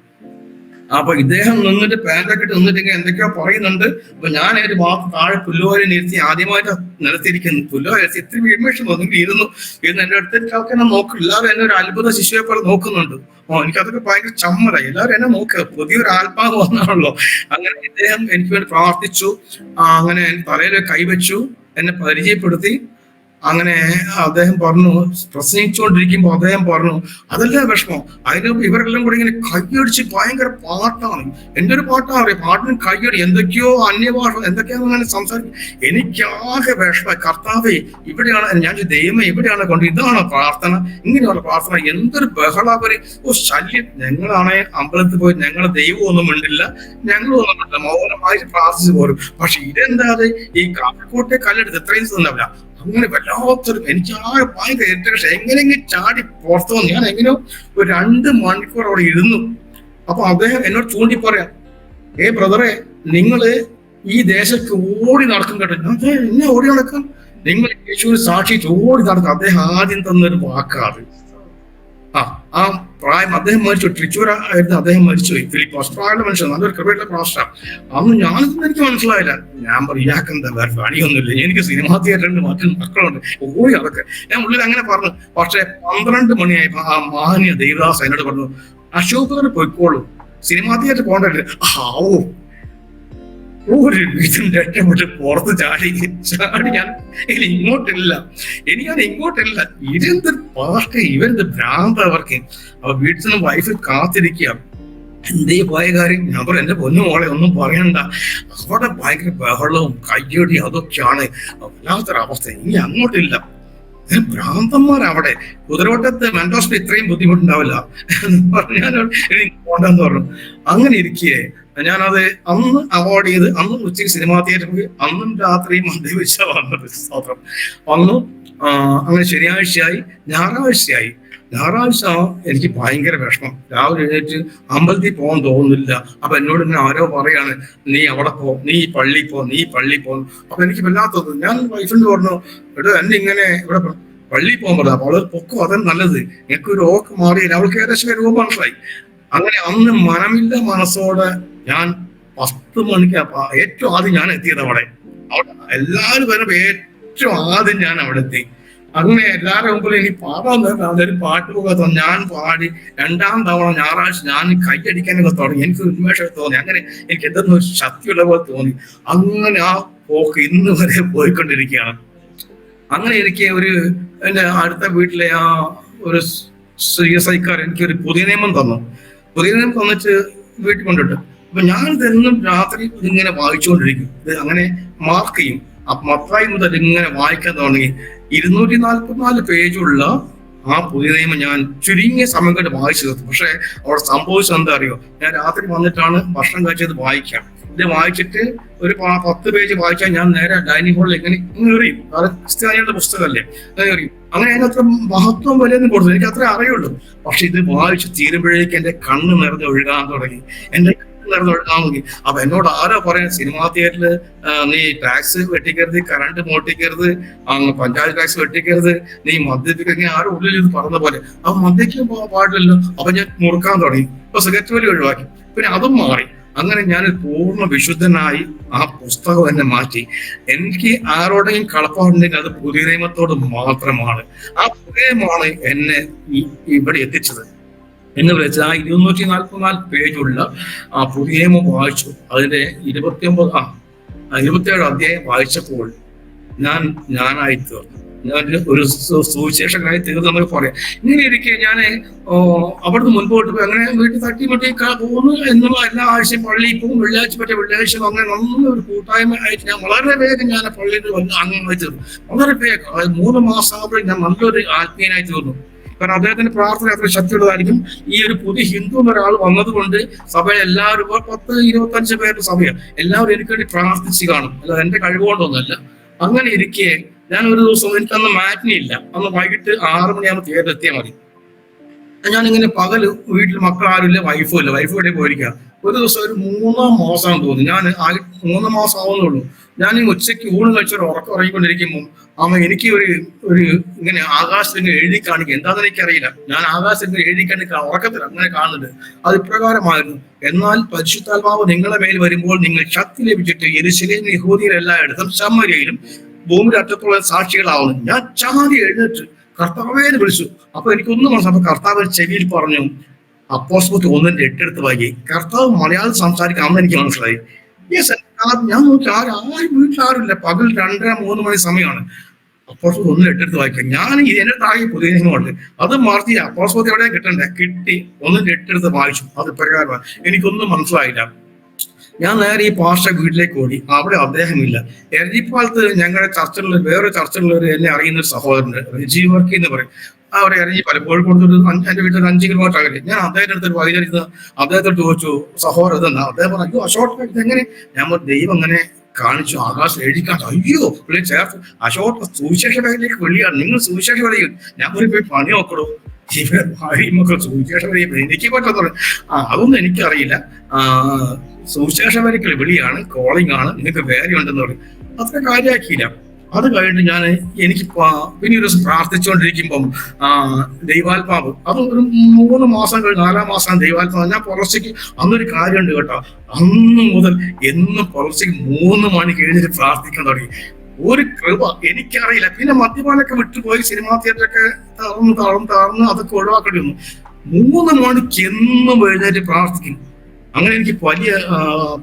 അപ്പൊ ഇദ്ദേഹം നിന്നിട്ട് പാൻറ്റൊക്കെ ഇട്ട് നിന്നിട്ട് എന്തൊക്കെയോ പറയുന്നുണ്ട്. അപ്പൊ ഞാൻ ഒരു ഭാഗത്ത് താഴെ പുല്ലുവാരി നിർത്തി, ആദ്യമായിട്ട് നിലത്തിരിക്കുന്നു. പുല്ലുവാരി നിർത്തി ഇത്തിരി വിമേഷം തോന്നി ഇരുന്നു. എന്റെ അടുത്തേക്ക് ആൾക്കാർ എന്നെ നോക്കും. എല്ലാവരും എന്നെ ഒരു അത്ഭുത ശിശുവെ പോലെ നോക്കുന്നുണ്ട്. എനിക്കതൊക്കെ ഭയങ്കര ചമ്മലായി. എല്ലാവരും എന്നെ നോക്കുക, പുതിയൊരു ആത്മാവ് വന്നാണല്ലോ. അങ്ങനെ ഇദ്ദേഹം എനിക്ക് വേണ്ടി പ്രാർത്ഥിച്ചു. അങ്ങനെ തലയിൽ കൈവച്ചു, എന്നെ പരിചയപ്പെടുത്തി. അങ്ങനെ അദ്ദേഹം പറഞ്ഞു, പ്രസംഗിച്ചുകൊണ്ടിരിക്കുമ്പോൾ അദ്ദേഹം പറഞ്ഞു, അതല്ല വിഷമം, അതിന് ഇവരെല്ലാം കൂടി ഇങ്ങനെ കൈയടിച്ച് ഭയങ്കര പാട്ടാണ്. എന്റെ ഒരു പാട്ടാണ് അറിയാം, പാട്ടിന് കൈയടി, എന്തൊക്കെയോ അന്യഭാഷ എന്തൊക്കെയാണെന്ന് അങ്ങനെ സംസാരിക്കും. എനിക്കാകെ വിഷമം. കർത്താവേ, ഇവിടെയാണ് ഞാൻ ദൈവമേ, ഇവിടെയാണ് കൊണ്ട് ഇതാണോ പ്രാർത്ഥന? ഇങ്ങനെയാണ് പ്രാർത്ഥന? എന്തൊരു ബഹളാപരി, ശല്യം. ഞങ്ങളാണെ അമ്പലത്തിൽ പോയി ഞങ്ങളെ ദൈവം ഒന്നും മിണ്ടില്ല, ഞങ്ങളും ഒന്നും മിണ്ടില്ല, മൗനമായി പ്രാർത്ഥിച്ചു പോരും. പക്ഷെ ഇതെന്താതെ ഈ കാക്കോട്ടെ കല്ലെടുത്ത് ഇത്രയും തന്നില്ല. അങ്ങനെ വല്ലാത്തൊരു, എനിക്ക് ഭയങ്കര ഇറിറ്റേഷൻ. എങ്ങനെയെങ്കിലും ചാടി പുറത്തു വന്നു. ഞാൻ എങ്ങനെയോ ഒരു 2 മണിക്കൂർ അവിടെ ഇരുന്നു. അപ്പൊ അദ്ദേഹം എന്നോട് ചൂണ്ടി പറയാം, ബ്രദറെ, നിങ്ങള് ഈ ദേശത്ത് ഓടി നടക്കും കേട്ടോ. എന്നെ ഓടി നടക്കാം? നിങ്ങൾ യേശുവിന് സാക്ഷി ഓടി നടക്കുക. അദ്ദേഹം ആദ്യം തന്നൊരു വാക്കാണ്. ആ പ്രായം അദ്ദേഹം മരിച്ചു, ട്രിച്ചൂർ ആയിരുന്നു അദ്ദേഹം മരിച്ചുപോയി. ഫിലിപ്പോസ് പ്രായമുള്ള മനുഷ്യൻ, നല്ലൊരു കൃപയുടെ പ്രാവശ്യം. അന്ന് ഞാനിതൊന്നും എനിക്ക് മനസ്സിലായില്ല. ഞാൻ ഇയാക്കെന്താ വേറെ പണിയൊന്നുമില്ല, എനിക്ക് സിനിമാ തിയേറ്ററിന്റെ മറ്റു മക്കളുണ്ട്, ഓടി അതൊക്കെ ഞാൻ ഉള്ളിൽ അങ്ങനെ പറഞ്ഞു. പക്ഷെ 12 മണിയായപ്പോ ആ മാന്യ ദേവദാസ് എന്നോട് പറഞ്ഞു, അശോകന് പൊയ്ക്കോളൂ, സിനിമാ തിയേറ്റർ പോകണ്ടല്ലേ. ആവോ ഒരു വീടിന്റെ രക്ഷപ്പെട്ട് പുറത്ത് ചാടി ഞാൻ ഇങ്ങോട്ടില്ല, ഞാൻ ഇങ്ങോട്ടില്ല. ഇതെന്ത് പാർക്ക, ഇവരെന്ത് ഭ്രാന്ത അവർക്ക്. അപ്പൊ വീട്ടിൽ നിന്ന് വൈഫ് കാത്തിരിക്കുക, എന്തേ പോയ കാര്യം. ഞാൻ പറഞ്ഞു, എന്റെ പൊന്നു മോളെ ഒന്നും പറയണ്ട. അവിടെ ഭയങ്കര ബഹളവും കയ്യടി അതൊക്കെയാണ്, വല്ലാത്തൊരവസ്ഥ. ഇനി അങ്ങോട്ടില്ല, ഭ്രാന്തന്മാരവിടെ. കുതിരവട്ടത്ത് മെൻഡോസിന് ഇത്രയും ബുദ്ധിമുട്ടുണ്ടാവില്ല ഞാൻ പോണ്ടെന്ന് പറഞ്ഞു. അങ്ങനെ ഇരിക്കേ ഞാനത് അന്ന് അവോയ്ഡ് ചെയ്ത് അന്ന് ഉച്ചയ്ക്ക് സിനിമാ തിയേറ്ററിൽ അന്നും രാത്രി മദ്യപിച്ച വന്നത് സ്വതന്ത്രം വന്നു. അങ്ങനെ ശനിയാഴ്ചയായി, ഞായറാഴ്ചയായി. ഞായറാഴ്ച എനിക്ക് ഭയങ്കര വിഷമം. രാവിലെ എഴുന്നേറ്റ് അമ്പലത്തിൽ പോകാൻ തോന്നുന്നില്ല. അപ്പൊ എന്നോട് ഇങ്ങനെ ആരോ പറയാണ്, നീ അവിടെ പോ, നീ പള്ളിയിൽ പോ, നീ പള്ളിയിൽ പോ. അപ്പൊ എനിക്ക് വല്ലാത്തത്. ഞാൻ വൈഫിനോട് പറഞ്ഞു, എടോ എന്നെ ഇങ്ങനെ ഇവിടെ പള്ളിയിൽ പോകാൻ പറഞ്ഞു. അപ്പൊ അവള് പൊക്കും, അതാണ് നല്ലത്, എനിക്കൊരു ഓക്ക് മാറിയില്ല. അവൾക്ക് ഏകദേശം രൂപ മനസ്സിലായി. അങ്ങനെ അന്ന് മനമില്ല മനസ്സോടെ ഞാൻ 10 മണിക്ക് ഏറ്റവും ആദ്യം ഞാൻ എത്തിയത് അവിടെ എല്ലാവരും വരുമ്പോ ഏറ്റവും ആദ്യം ഞാൻ അവിടെ എത്തി. അങ്ങനെ എല്ലാവരും മുമ്പിൽ എനിക്ക് പാടാൻ അതൊരു പാട്ട് പോകാത്ത ഞാൻ പാടി. 2ാം തവണ ഞായറാഴ്ച ഞാൻ കൈയടിക്കാനൊക്കെ തുടങ്ങി. എനിക്ക് ഉന്മേഷം തോന്നി. അങ്ങനെ എനിക്ക് എന്തെങ്കിലും ഒരു ശക്തിയുള്ള പോലെ തോന്നി. അങ്ങനെ ആ പോക്ക് ഇന്ന് വരെ പോയിക്കൊണ്ടിരിക്കുകയാണ്. അങ്ങനെ എനിക്ക് എന്റെ അടുത്ത വീട്ടിലെ ആ ഒരു CSI എനിക്കൊരു പുതിയ നിയമം തന്നു. പുതിയ നിയമം തന്നിട്ട് വീട്ടിൽ കൊണ്ടിട്ട് അപ്പൊ ഞാൻ ഇതെന്നും രാത്രി ഇങ്ങനെ വായിച്ചുകൊണ്ടിരിക്കും. ഇത് അങ്ങനെ മാർക്ക് ചെയ്യും. മത്തായി മുതൽ ഇങ്ങനെ വായിക്കാൻ തുടങ്ങി. 244 പേജുള്ള ആ പുതിയ നിയമം ഞാൻ ചുരുങ്ങിയ സമയം കൊണ്ട് വായിച്ചു തീർത്തു. പക്ഷെ അവിടെ സംഭവിച്ചത് എന്താ അറിയോ, ഞാൻ രാത്രി വന്നിട്ടാണ് ഭക്ഷണം കഴിച്ചത് വായിക്കാം. ഇത് വായിച്ചിട്ട് ഒരു 10 പേജ് വായിച്ചാൽ ഞാൻ നേരെ ഡൈനിങ് ഹാളിൽ ഇങ്ങനെ എറിയും. അത് ക്രിസ്ത്യാനികളുടെ പുസ്തകമല്ലേ, അങ്ങനെ എറിയും. അങ്ങനെ അതിനത്ര മഹത്വം വിലയൊന്നും കൊടുത്തു, എനിക്ക് അത്രേ അറിയുള്ളൂ. പക്ഷെ ഇത് വായിച്ച് തീരുമ്പോഴേക്ക് എന്റെ കണ്ണ് നിറഞ്ഞൊഴുകാൻ തുടങ്ങി, എന്റെ നിറഞ്ഞൊഴുകാൻ തുടങ്ങി. അപ്പൊ എന്നോട് ആരോ പറയാൻ, സിനിമാ തിയേറ്ററിൽ നീ ടാക്സ് വെട്ടിക്കരുത്, കറണ്ട് മോട്ടിക്കരുത്, പഞ്ചായത്ത് ടാക്സ് വെട്ടിക്കരുത്, നീ മദ്യപിക്കുന്ന ആരും ഉള്ളിൽ ഇത് പറഞ്ഞ പോലെ. അപ്പൊ മദ്യക്കും പാടില്ലല്ലോ. അപ്പൊ ഞാൻ മുറുക്കാൻ തുടങ്ങി. ഇപ്പൊ സിഗരറ്റ് വലി ഒഴിവാക്കി. പിന്നെ അതും മാറി. അങ്ങനെ ഞാൻ പൂർണ്ണ വിശുദ്ധനായി ആ പുസ്തകം എന്നെ മാറ്റി. എനിക്ക് ആരോടെങ്കിലും കളപ്പമുണ്ടെങ്കിൽ അത് പുതിയ നിയമത്തോട് മാത്രമാണ്. ആ പുതിയ നിയമമാണ് എന്നെ ഇവിടെ എത്തിച്ചത് എന്ന് വെച്ചാൽ ആ 244 പേജുള്ള ആ പുതിയ നിയമം വായിച്ചു. അതിന്റെ 27 അധ്യായം വായിച്ചപ്പോൾ ഞാനായി തീർന്നു. ഞാൻ ഒരു സുവിശേഷകനായി തീർന്നെന്നൊക്കെ പറയാം. ഇങ്ങനെ ഇരിക്കെ ഞാൻ അവിടുന്ന് മുൻപോട്ട് പോയി. അങ്ങനെ വീട്ടിൽ തട്ടിമുട്ടി പോകുന്നു എന്നുള്ള എല്ലാ ആഴ്ചയും പള്ളിയിൽ പോകും. വെള്ളിയാഴ്ച വെള്ളിയാഴ്ച അങ്ങനെ നല്ലൊരു കൂട്ടായ്മ ആയിട്ട് ഞാൻ വളരെ വേഗം ഞാൻ പള്ളിയിൽ അംഗമായി തീർന്നു. വളരെ വേഗം 3 മാസം ആകുമ്പോഴേ ഞാൻ നല്ലൊരു ആത്മീയനായി തീർന്നു. കാരണം അദ്ദേഹത്തിന്റെ പ്രാർത്ഥന അത്ര ശക്തിയുള്ളതായിരിക്കും. ഈ ഒരു പുതിയ ഹിന്ദു എന്നൊരാൾ വന്നതുകൊണ്ട് സഭയിൽ എല്ലാവരും 10-25 പേരുടെ സഭയാണ്, എല്ലാവരും എനിക്ക് വേണ്ടി പ്രാർത്ഥിച്ച് കാണും. അല്ലാതെ എന്റെ കഴിവുകൊണ്ടൊന്നുമല്ല. അങ്ങനെ ഇരിക്കെ ഞാൻ ഒരു ദിവസം, എനിക്കന്ന് മാറ്റിനില്ല, അന്ന് വൈകിട്ട് 6 മണിയാകുമ്പോൾ തിയേറ്ററിൽ എത്തിയാൽ മതി. ഞാനിങ്ങനെ പകല് വീട്ടിൽ മക്കൾ ആരുമില്ല, വൈഫും ഇല്ല, വൈഫ് ഇവിടെ പോയിരിക്കുക. ഒരു ദിവസം ഒരു 3-ാം മാസമാണെന്ന് തോന്നുന്നു, ഞാൻ 3 മാസം ആവുന്നുള്ളൂ. ഞാൻ ഈ ഉച്ചയ്ക്ക് ഊണ് കഴിച്ചൊരു ഉറക്കം ഇറങ്ങിക്കൊണ്ടിരിക്കുമ്പോൾ എനിക്ക് ഒരു ഇങ്ങനെ ആകാശത്തിന് എഴുതി കാണിക്കുക. എന്താണെന്ന് എനിക്കറിയില്ല. ഞാൻ ആകാശത്തിന് എഴുതി കാണിക്കുക ഉറക്കത്തിൽ അങ്ങനെ കാണുന്നുണ്ട്. അത് ഇപ്രകാരമായിരുന്നു: എന്നാൽ പരിശുദ്ധാത്മാവ് നിങ്ങളുടെ മേൽ വരുമ്പോൾ നിങ്ങൾ ശക്തി ലഭിച്ചിട്ട് യെരൂശലേമിലും യഹൂദയിലും എല്ലായിടത്തും ശമര്യയിലും ഭൂമിയുടെ അറ്റത്തുള്ള സാക്ഷികളാവുന്നു. ഞാൻ ചാടി എഴുന്നേറ്റ് കർത്താവേന്ന് വിളിച്ചു. അപ്പൊ എനിക്കൊന്നും മനസ്സിലാവും. അപ്പൊ കർത്താവ് ചെവിയിൽ പറഞ്ഞു, അപ്പോസ്തലർ 1:8 എടുത്ത് വായിക്കേ. കർത്താവ് മലയാളം സംസാരിക്കാമെന്ന് എനിക്ക് മനസ്സിലായി. യെസ്, ഞാൻ നോക്കി ആരും വീട്ടിലാരുമില്ല. പകൽ 2-3 മണി സമയമാണ്. അപ്പോസ്തലർ 1:8 എടുത്ത് വായിക്കാം. ഞാൻ എന്റെ താഴെ പുതിയ നിയമമുണ്ട്, അത് മാറ്റി അപ്പോസ്തലർ എവിടെയും കിട്ടണ്ടേ, കിട്ടി. 1:8 എടുത്ത് വായിച്ചു. അത് പ്രകാരമാണ്. എനിക്കൊന്നും മനസ്സിലായില്ല. ഞാൻ നേരെ ഈ പാസ്റ്റർ വീട്ടിലേക്ക് ഓടി. അവിടെ അദ്ദേഹമില്ല. എരഞ്ഞിപ്പാലത്ത് ഞങ്ങളുടെ ചർച്ചിലുള്ള വേറെ ചർച്ചിലുള്ളവർ എന്നെ അറിയുന്ന ഒരു സഹോദരനുണ്ട്, റെജി വർക്കി എന്ന് പറയും. അവിടെ എരഞ്ഞിപ്പാലം കോഴിക്കോട് എന്റെ വീട്ടിൽ 5 കിലോമീറ്റർ അകലെ. ഞാൻ അദ്ദേഹത്തിന്റെ അടുത്ത് വൈകുന്നേരത്ത് അദ്ദേഹത്തോട് ചോദിച്ചു, സഹോദരൻ ഇതെന്നാ? അദ്ദേഹം പറഞ്ഞു, അശോക് എങ്ങനെ? ഞാൻ ദൈവം അങ്ങനെ കാണിച്ചു, ആകാശം എഴുതിക്കാൻ. അയ്യോ പുള്ളി ചേർത്ത്, അശോക് സുവിശേഷ വേലയിലേക്ക് വെള്ളിയാണ്, നിങ്ങൾ സുവിശേഷ വേലയിൽ. ഞാൻ പോയി പണി നോക്കണോ, ഇവിടെ ഭാര്യമക്കൾ സുവിശേഷ വേലയിൽ എനിക്ക് പറ്റത്തുള്ളൂ. അതൊന്നും എനിക്കറിയില്ല. സുവിശേഷ വേലയ്ക്ക് വെളിയാണ്, കോളിംഗ് ആണ്, നിങ്ങൾക്ക് വേറെ ഉണ്ടെന്ന് പറയും. അത്ര കാര്യമാക്കിയില്ല. അത് കഴിഞ്ഞിട്ട് എനിക്ക് പിന്നെ ഒരു ദിവസം പ്രാർത്ഥിച്ചുകൊണ്ടിരിക്കുമ്പം ദൈവാത്മാവ് അത് ഒരു 3 മാസം കഴിഞ്ഞ് 4-ാം മാസം ദൈവാത്മാവ് ഞാൻ പുലർച്ചയ്ക്ക് അന്നൊരു കാര്യമുണ്ട് കേട്ടോ. അന്ന് മുതൽ എന്നും പുലർച്ചയ്ക്ക് 3 മണിക്ക് എഴുന്നേറ്റ് പ്രാർത്ഥിക്കാൻ തുടങ്ങി. ഒരു കൃപ എനിക്കറിയില്ല. പിന്നെ മദ്യപാനൊക്കെ വിട്ടുപോയി, സിനിമാ തിയേറ്ററൊക്കെ താഴ്ന്ന് അതൊക്കെ ഒഴിവാക്കേണ്ടി വന്നു. 3 മണിക്ക് എന്നും എഴുന്നേറ്റ് പ്രാർത്ഥിക്കും. അങ്ങനെ എനിക്ക് വലിയ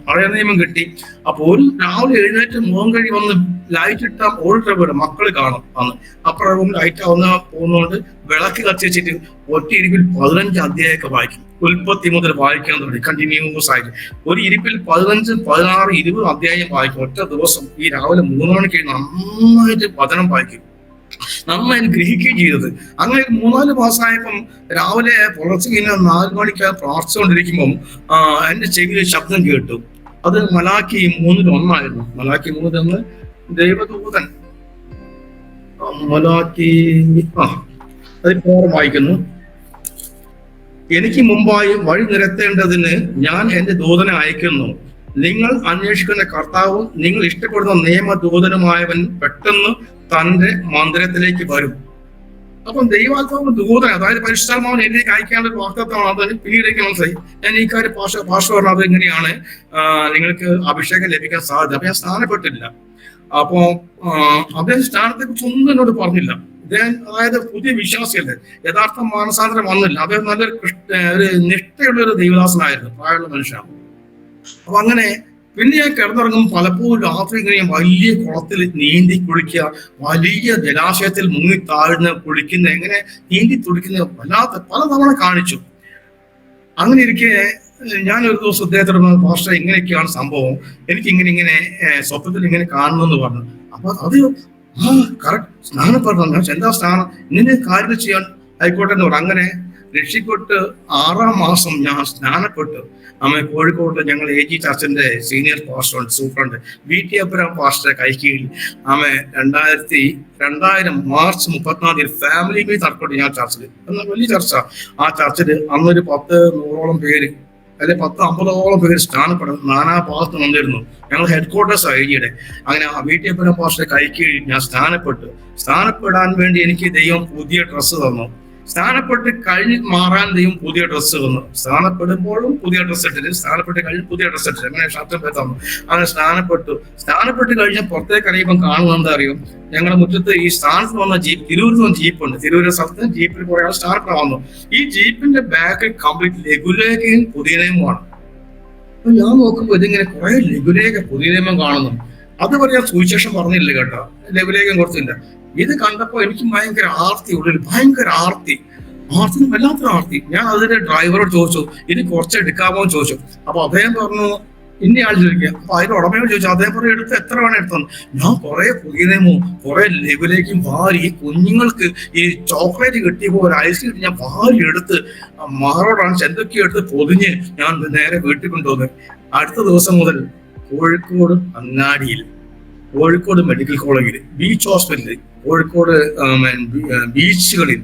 പഴയ നിയമം കിട്ടി. അപ്പൊ ഒരു രാവിലെ എഴുന്നേറ്റ് മുഖം കഴി വന്ന് ലൈറ്റ് ഇട്ടാൽ ഓടിട്ട വീട് മക്കൾ കാണും. അന്ന് അപ്പുറം ലൈറ്റ് പോകുന്നതുകൊണ്ട് വിളക്ക് കത്തിച്ചിട്ട് ഒറ്റ ഇരിപ്പിൽ 15 അധ്യായമൊക്കെ വായിക്കും. ഉൽപ്പത്തി മുതൽ വായിക്കാൻ തുടങ്ങി കണ്ടിന്യൂസ് ആയിട്ട്. ഒരു ഇരിപ്പിൽ 15, 16, 20 അധ്യായം വായിക്കും ഒറ്റ ദിവസം. ഈ രാവിലെ 3 മണിക്ക് നന്നായിട്ട് വചനം വായിക്കും, നന്നായി ഗ്രഹിക്കുകയും ചെയ്തത്. അങ്ങനെ 3-4 മാസമായപ്പം രാവിലെ പുലർച്ചെ 4 മണിക്ക് പ്രാർത്ഥിച്ചുകൊണ്ടിരിക്കുമ്പം എന്റെ ചെവിയിൽ ശബ്ദം കേട്ടു. അത് മലാക്കി 3:1 മലാക്കി 3:1 ദൈവദൂതൻ മലാക്കി അതിപ്പോ വായിക്കുന്നു. എനിക്ക് മുമ്പായി വഴി നിരത്തേണ്ടതിന് ഞാൻ എന്റെ ദൂതനെ അയക്കുന്നു. നിങ്ങൾ അന്വേഷിക്കുന്ന കർത്താവും നിങ്ങൾ ഇഷ്ടപ്പെടുന്ന നിയമദൂതനുമായവൻ പെട്ടെന്ന് തന്റെ മന്ദിരത്തിലേക്ക് വരും. അപ്പം ദൈവാത്മാവ് ദൂതൻ, അതായത് പരിശുദ്ധാത്മാവൻ എന്നിലേക്ക് അയക്കാനുള്ള ഒരു വാഗ്ദത്തമാണ്. അത് പിന്നീടേക്ക് മനസ്സിലായി. ഞാൻ ഈ കാര്യം ഭാഷ പറഞ്ഞത് എങ്ങനെയാണ് നിങ്ങൾക്ക് അഭിഷേകം ലഭിക്കാൻ സാധ്യത. അപ്പൊ ഞാൻ സ്നാനപ്പെട്ടില്ല. അപ്പോ അദ്ദേഹം സ്നാനത്തെ കുറിച്ച് ഒന്നും എന്നോട് പറഞ്ഞില്ല. അദ്ദേഹം അതായത് പുതിയ വിശ്വാസിയല്ലേ, യഥാർത്ഥ മാനസാന്തരം വന്നില്ല. അദ്ദേഹം നല്ലൊരു ഒരു നിഷ്ഠയുള്ള ഒരു ദൈവദാസനായിരുന്നു, പ്രായമുള്ള മനുഷ്യനാണ്. അപ്പൊ അങ്ങനെ പിന്നെ ഞാൻ കിടന്നിറങ്ങും. പലപ്പോഴും രാത്രി ഇങ്ങനെ വലിയ കുളത്തിൽ നീന്തി കുളിക്കുക, വലിയ ജലാശയത്തിൽ മുങ്ങി താഴ്ന്ന് കുളിക്കുന്ന, എങ്ങനെ നീന്തി തുടിക്കുന്ന വല്ലാത്ത പലതവണ കാണിച്ചു. അങ്ങനെ ഇരിക്കെ ഞാൻ ഒരു ദിവസം അദ്ദേഹത്തോട് പാസ്റ്റർ ഇങ്ങനെയൊക്കെയാണ് സംഭവം, എനിക്ക് ഇങ്ങനെ സ്വപ്നത്തിൽ ഇങ്ങനെ കാണുന്നു പറഞ്ഞു. അപ്പൊ അത് കറക്റ്റ് സ്നാനപ്പെടുന്നു. എന്താ സ്നാനം, ഇങ്ങനെ കാര്യങ്ങൾ ചെയ്യാൻ ആയിക്കോട്ടെ എന്ന് പറഞ്ഞു. അങ്ങനെ രക്ഷിക്കോട്ട് 6-ാം മാസം ഞാൻ സ്നാനപ്പെട്ടു. കോഴിക്കോട് ഞങ്ങൾ AG ചർച്ചിന്റെ senior pastor superintendent VT Abraham പാസ്റ്ററെ കൈക്കീഴിൽ 2000 മാർച്ച് 34 ഫാമിലി മീറ്റ് നടക്കട്ടെ ഞാൻ ചർച്ചിൽ. എന്നാൽ വലിയ ചർച്ച. ആ ചർച്ചിൽ അന്നൊരു 10-100ഓളം പേര് അല്ലെ 10-50ഓളം പേര് സ്നാനപ്പെടും. നാനാ ഭാഗത്ത് വന്നിരുന്നു. ഞങ്ങൾ ഹെഡ്ക്വാർട്ടേഴ്സ് AGയുടെ. അങ്ങനെ VT അബ്രഹാം പാസ്റ്ററെ കൈക്കീഴിൽ ഞാൻ സ്നാനപ്പെടാൻ വേണ്ടി എനിക്ക് ദൈവം പുതിയ ഡ്രസ്സ് തന്നു. സ്നാനപ്പെട്ട് കഴിഞ്ഞ് മാറാൻ ദൈവം പുതിയ ഡ്രസ്സ് തന്നു. സ്നാനപ്പെടുമ്പോഴും പുതിയ ഡ്രസ്സ് ഇട്ടിട്ട്, സ്നാനപ്പെട്ട് കഴിഞ്ഞ് പുതിയ ഡ്രസ്സ് ഇട്ടിട്ട്, അങ്ങനെ ഷർട്ടും തന്നു. അങ്ങനെ സ്നാനപ്പെട്ട് കഴിഞ്ഞാൽ പുറത്തേക്ക് അറിയുമ്പോൾ കാണുന്നത് എന്താ അറിയും, ഞങ്ങളുടെ മുറ്റത്ത് ഈ സ്ഥാനത്ത് വന്ന ജീപ്പ്, തിരൂരിൽ വന്ന ജീപ്പുണ്ട്. തിരൂർ സ്ഥലത്ത് ജീപ്പിൽ കുറെ ആൾ സ്നാനപ്പെടാൻ വന്നു. ഈ ജീപ്പിന്റെ ബാക്കിൽ കംപ്ലീറ്റ് ലഘുലേഖയും പുതിയ നിയമമാണ്. അപ്പൊ ഞാൻ നോക്കുമ്പോൾ ഇതിങ്ങനെ കുറെ ലഘുലേഖ പുതിയ നിയമം കാണുന്നു. അത് പറയാൻ സുവിശേഷം പറഞ്ഞില്ല കേട്ടോ, ലഘുലേഖം കൊടുത്തില്ല. ഇത് കണ്ടപ്പോ എനിക്ക് ഭയങ്കര ആർത്തി, ഉള്ളിൽ ഭയങ്കര ആർത്തി, വല്ലാത്തൊരു ആർത്തി. ഞാൻ അതിന്റെ ഡ്രൈവറോട് ചോദിച്ചു, ഇത് കുറച്ച് എടുക്കാമോ എന്ന് ചോദിച്ചു. അപ്പൊ അദ്ദേഹം പറഞ്ഞു ഇന്ന ആൾ ചോദിക്കുക. അപ്പൊ അതിന്റെ ഉടമയോട് ചോദിച്ചു. അദ്ദേഹം പറഞ്ഞു എടുത്ത് എത്ര വേണം എടുത്തു. ഞാൻ കുറെ പുതിയ നിയമവും കുറെ ലെവലേക്കും വാരി, ഈ കുഞ്ഞുങ്ങൾക്ക് ഈ ചോക്ലേറ്റ് കിട്ടിയപ്പോ ഒരു ഐസ് കിട്ടി ഞാൻ വാരി എടുത്ത് മാറോടാണ് എന്തൊക്കെയോ എടുത്ത് പൊതിഞ്ഞ് ഞാൻ നേരെ വീട്ടിൽ കൊണ്ടുവന്നു. അടുത്ത ദിവസം മുതൽ കോഴിക്കോട് അങ്ങാടിയിൽ, കോഴിക്കോട് മെഡിക്കൽ കോളേജിൽ, ബീച്ച് ഹോസ്പിറ്റലിൽ, കോഴിക്കോട് ബീച്ചുകളിൽ,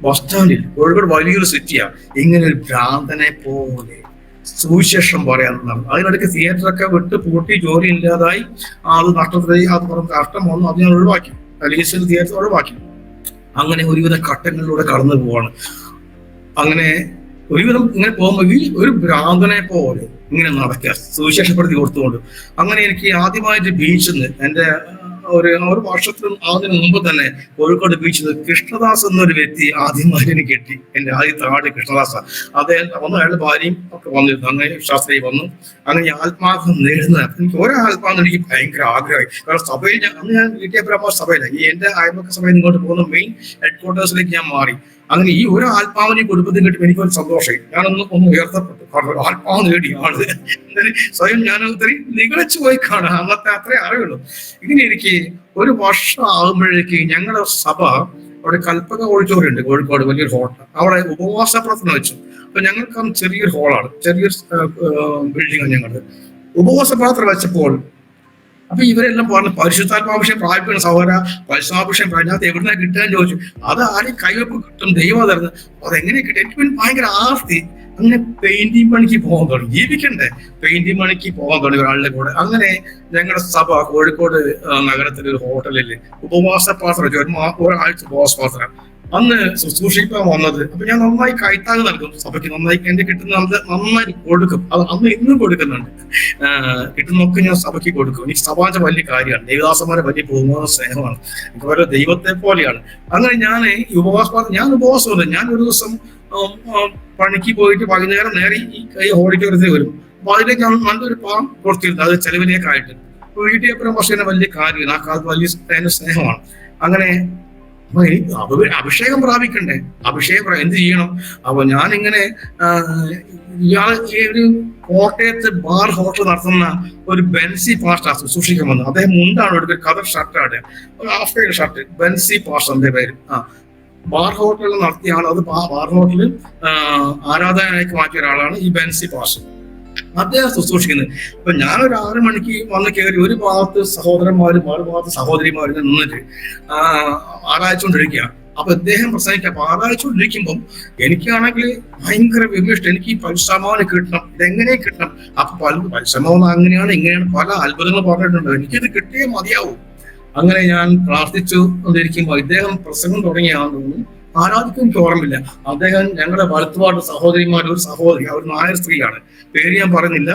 ബസ് സ്റ്റാൻഡിൽ, കോഴിക്കോട് വലിയൊരു സിറ്റിയാ, ഇങ്ങനെ ഒരു ഭ്രാന്തനെ പോലെ സുവിശേഷം പറയാനുള്ളതാണ്. അതിനിടയ്ക്ക് തിയേറ്ററൊക്കെ വിട്ട് പൂട്ടി, ജോലി ഇല്ലാതായി, അത് നഷ്ടത്തിലായി, അത് പറഞ്ഞ കഷ്ടം വന്നു. അത് ഞാൻ ഒഴിവാക്കി, ലീസിൽ തിയേറ്റർ ഒഴിവാക്കി. അങ്ങനെ ഒരുവിധ ഘട്ടങ്ങളിലൂടെ കടന്നു പോവാണ്. അങ്ങനെ ഒരുവിധം ഇങ്ങനെ പോകുമ്പോൾ ഒരു ഭ്രാന്തനെ പോലെ ഇങ്ങനെ നടക്കുക, സുവിശേഷപ്പെടുത്തി കൊടുത്തുകൊണ്ട്. അങ്ങനെ എനിക്ക് ആദ്യമായിട്ട് ബീച്ചിൽ നിന്ന് എൻ്റെ ഒരു വർഷത്തിന് അതിന് മുമ്പ് തന്നെ കോഴിക്കോട് ബീച്ചിൽ കൃഷ്ണദാസ് എന്നൊരു വ്യക്തി ആദ്യമായി എനിക്ക് കിട്ടി. എൻ്റെ ആദ്യത്തെ ആട് കൃഷ്ണദാസ. അദ്ദേഹം വന്നു, അയാളുടെ ഭാര്യയും ഒക്കെ വന്നിരുന്നു. അങ്ങനെ ശാസ്ത്രി വന്നു. അങ്ങനെ ആത്മാർത്ഥം നേടുന്നത് എനിക്ക് ഒരാത്മാന്ന് എനിക്ക് ഭയങ്കര ആഗ്രഹമായി. കാരണം സഭയിൽ അന്ന് ഞാൻ VT അബ്രഹാം സഭയില്ല, ഈ എൻ്റെ അയൽപക്ക സഭയിൽ ഇങ്ങോട്ട് പോകുന്ന മെയിൻ ഹെഡ്ക്വാർട്ടേഴ്സിലേക്ക് ഞാൻ മാറി. അങ്ങനെ ഈ ഒരു ആത്മാവിനെ കുടുംബത്തിൽ കിട്ടുമ്പോൾ എനിക്കൊരു സന്തോഷമായി. ഞാനൊന്ന് ഉയർത്തപ്പെട്ടു. കാരണം ആത്മാവ് നേടി ആള് സ്വയം ഞാൻ ഒത്തിരി നിഗളിച്ചു പോയി കാണാം. അന്നത്തെ അത്രേ അറിയുള്ളൂ. ഇങ്ങനെ എനിക്ക് ഒരു വർഷം ആകുമ്പോഴേക്ക് ഞങ്ങളുടെ സഭ അവിടെ കൽപ്പക ഓഡിറ്റോറിയം ഉണ്ട്, കോഴിക്കോട് വലിയൊരു ഹോട്ടൽ. അവിടെ ഉപവാസ പ്രാർത്ഥന വെച്ചു. അപ്പൊ ഞങ്ങൾക്ക് ചെറിയൊരു ഹോളാണ്, ചെറിയൊരു ബിൽഡിംഗ് ആണ് ഞങ്ങളുടെ. ഉപവാസ പ്രാർത്ഥന വെച്ചപ്പോൾ അപ്പൊ ഇവരെല്ലാം പറഞ്ഞു പരിശുദ്ധാത്മാഭിഷേകം പ്രാപിക്കുന്ന സഹോദര, പരിശുദ്ധാഭിഷേകം പ്രാപിച്ചത് എവിടുന്ന കിട്ടാൻ ചോദിച്ചു. അത് ആരും കൈവെപ്പ് കിട്ടും, ദൈവം തരുന്നത്. അതെങ്ങനെ കിട്ടും? എനിക്ക് പിന്നെ ഭയങ്കര ആർത്തി. അങ്ങനെ പെയിന്റിങ് പണിക്ക് പോകാൻ തുടങ്ങി, ജീവിക്കണ്ടേ, പെയിന്റിങ് പണിക്ക് പോകാൻ തുടങ്ങി ഒരാളുടെ കൂടെ. അങ്ങനെ ഞങ്ങളുടെ സഭ കോഴിക്കോട് നഗരത്തിലെ ഒരു ഹോട്ടലിൽ ഉപവാസ പാത്രം ഒരാഴ്ച ഉപവാസ പാത്രം അന്ന് ശുശ്രൂഷിക്കാൻ വന്നത്. അപ്പൊ ഞാൻ നന്നായി കൈത്താങ് നൽകും സഭയ്ക്ക്, നന്നായി എന്റെ കിട്ടുന്ന നന്നായി കൊടുക്കും. അത് അന്ന് ഇന്നും കൊടുക്കുന്നുണ്ട്. കിട്ടുന്നൊക്കെ ഞാൻ സഭയ്ക്ക് കൊടുക്കും. എനിക്ക് സഭാച വലിയ കാര്യമാണ്, ദേവദാസന്മാരെ വലിയ ബഹുമാന സ്നേഹമാണ്, എനിക്ക് വളരെ ദൈവത്തെ പോലെയാണ്. അങ്ങനെ ഞാൻ ഈ ഞാൻ ഉപവാസമുണ്ട്. ഞാൻ ഒരു ദിവസം പണിക്ക് പോയിട്ട് വൈകുന്നേരം നേരെ ഈ ഓഡിറ്റോറിയത്തിൽ വരും. അപ്പൊ അതിലേക്ക് നല്ലൊരു പാം കൊടുത്തിരുന്നു, അത് ചെലവിലേക്കായിട്ട്. വീട്ടിൽ പക്ഷേ വലിയ കാര്യമാണ്, ആ കാലത്ത് വലിയ സ്നേഹമാണ്. അങ്ങനെ അഭിഷേകം പ്രാപിക്കണ്ടേ, അഭിഷേകം എന്ത് ചെയ്യണം? അപ്പൊ ഞാനിങ്ങനെ ഇയാള് ഒരു കോട്ടയത്ത് ബാർ ഹോട്ടൽ നടത്തുന്ന ഒരു ബെൻസി പാസ്റ്റർ ശുശ്രൂഷിക്കാൻ വന്നു. അദ്ദേഹം മുണ്ടാണ്, ഒരു കതർ ഷർട്ടാണ്, ആഫ്രിക്കൻ ഷർട്ട്, ബെൻസി പാസ്റ്റർ എന്റെ പേര്. ബാർ ഹോട്ടലിൽ നടത്തിയ ആൾ, അത് ബാർ ഹോട്ടലിൽ ആരാധനയ്ക്ക് മാറ്റിയ ഒരാളാണ് ഈ ബെൻസി പാസ്റ്റർ. അദ്ദേഹം ശുശ്രൂഷിക്കുന്നത്. അപ്പൊ ഞാനൊരു 6 മണിക്ക് വന്ന് കയറി, ഒരു ഭാഗത്ത് സഹോദരന്മാരും മറുഭാഗത്ത് സഹോദരിമാരും നിന്നിട്ട് ആരായിച്ചുകൊണ്ടിരിക്കുക. അപ്പൊ അദ്ദേഹം പ്രസംഗിക്കുക. അപ്പൊ ആരായിച്ചുകൊണ്ടിരിക്കുമ്പം എനിക്കാണെങ്കിൽ ഭയങ്കര വിമിഷ്ടം, എനിക്ക് ഈ പരിശ്രമം കിട്ടണം, ഇതെങ്ങനെ കിട്ടണം. അപ്പൊ പല പരിശ്രമം അങ്ങനെയാണ് ഇങ്ങനെയാണ് പല അത്ഭുതങ്ങൾ പറഞ്ഞിട്ടുണ്ട്, എനിക്കിത് കിട്ടിയേ മതിയാവും. അങ്ങനെ ഞാൻ പ്രാർത്ഥിച്ചു കൊണ്ടിരിക്കുമ്പോൾ ഇദ്ദേഹം പ്രസംഗം തുടങ്ങിയാണെന്ന് തോന്നുന്നു, ആരാധിക്കും എനിക്ക് ഓർമ്മയില്ല. അദ്ദേഹം ഞങ്ങളുടെ വലത്തുപാട് സഹോദരിമാർ, ഒരു സഹോദരി, അവർ നായർ സ്ത്രീയാണ്, പേര് ഞാൻ പറയുന്നില്ല,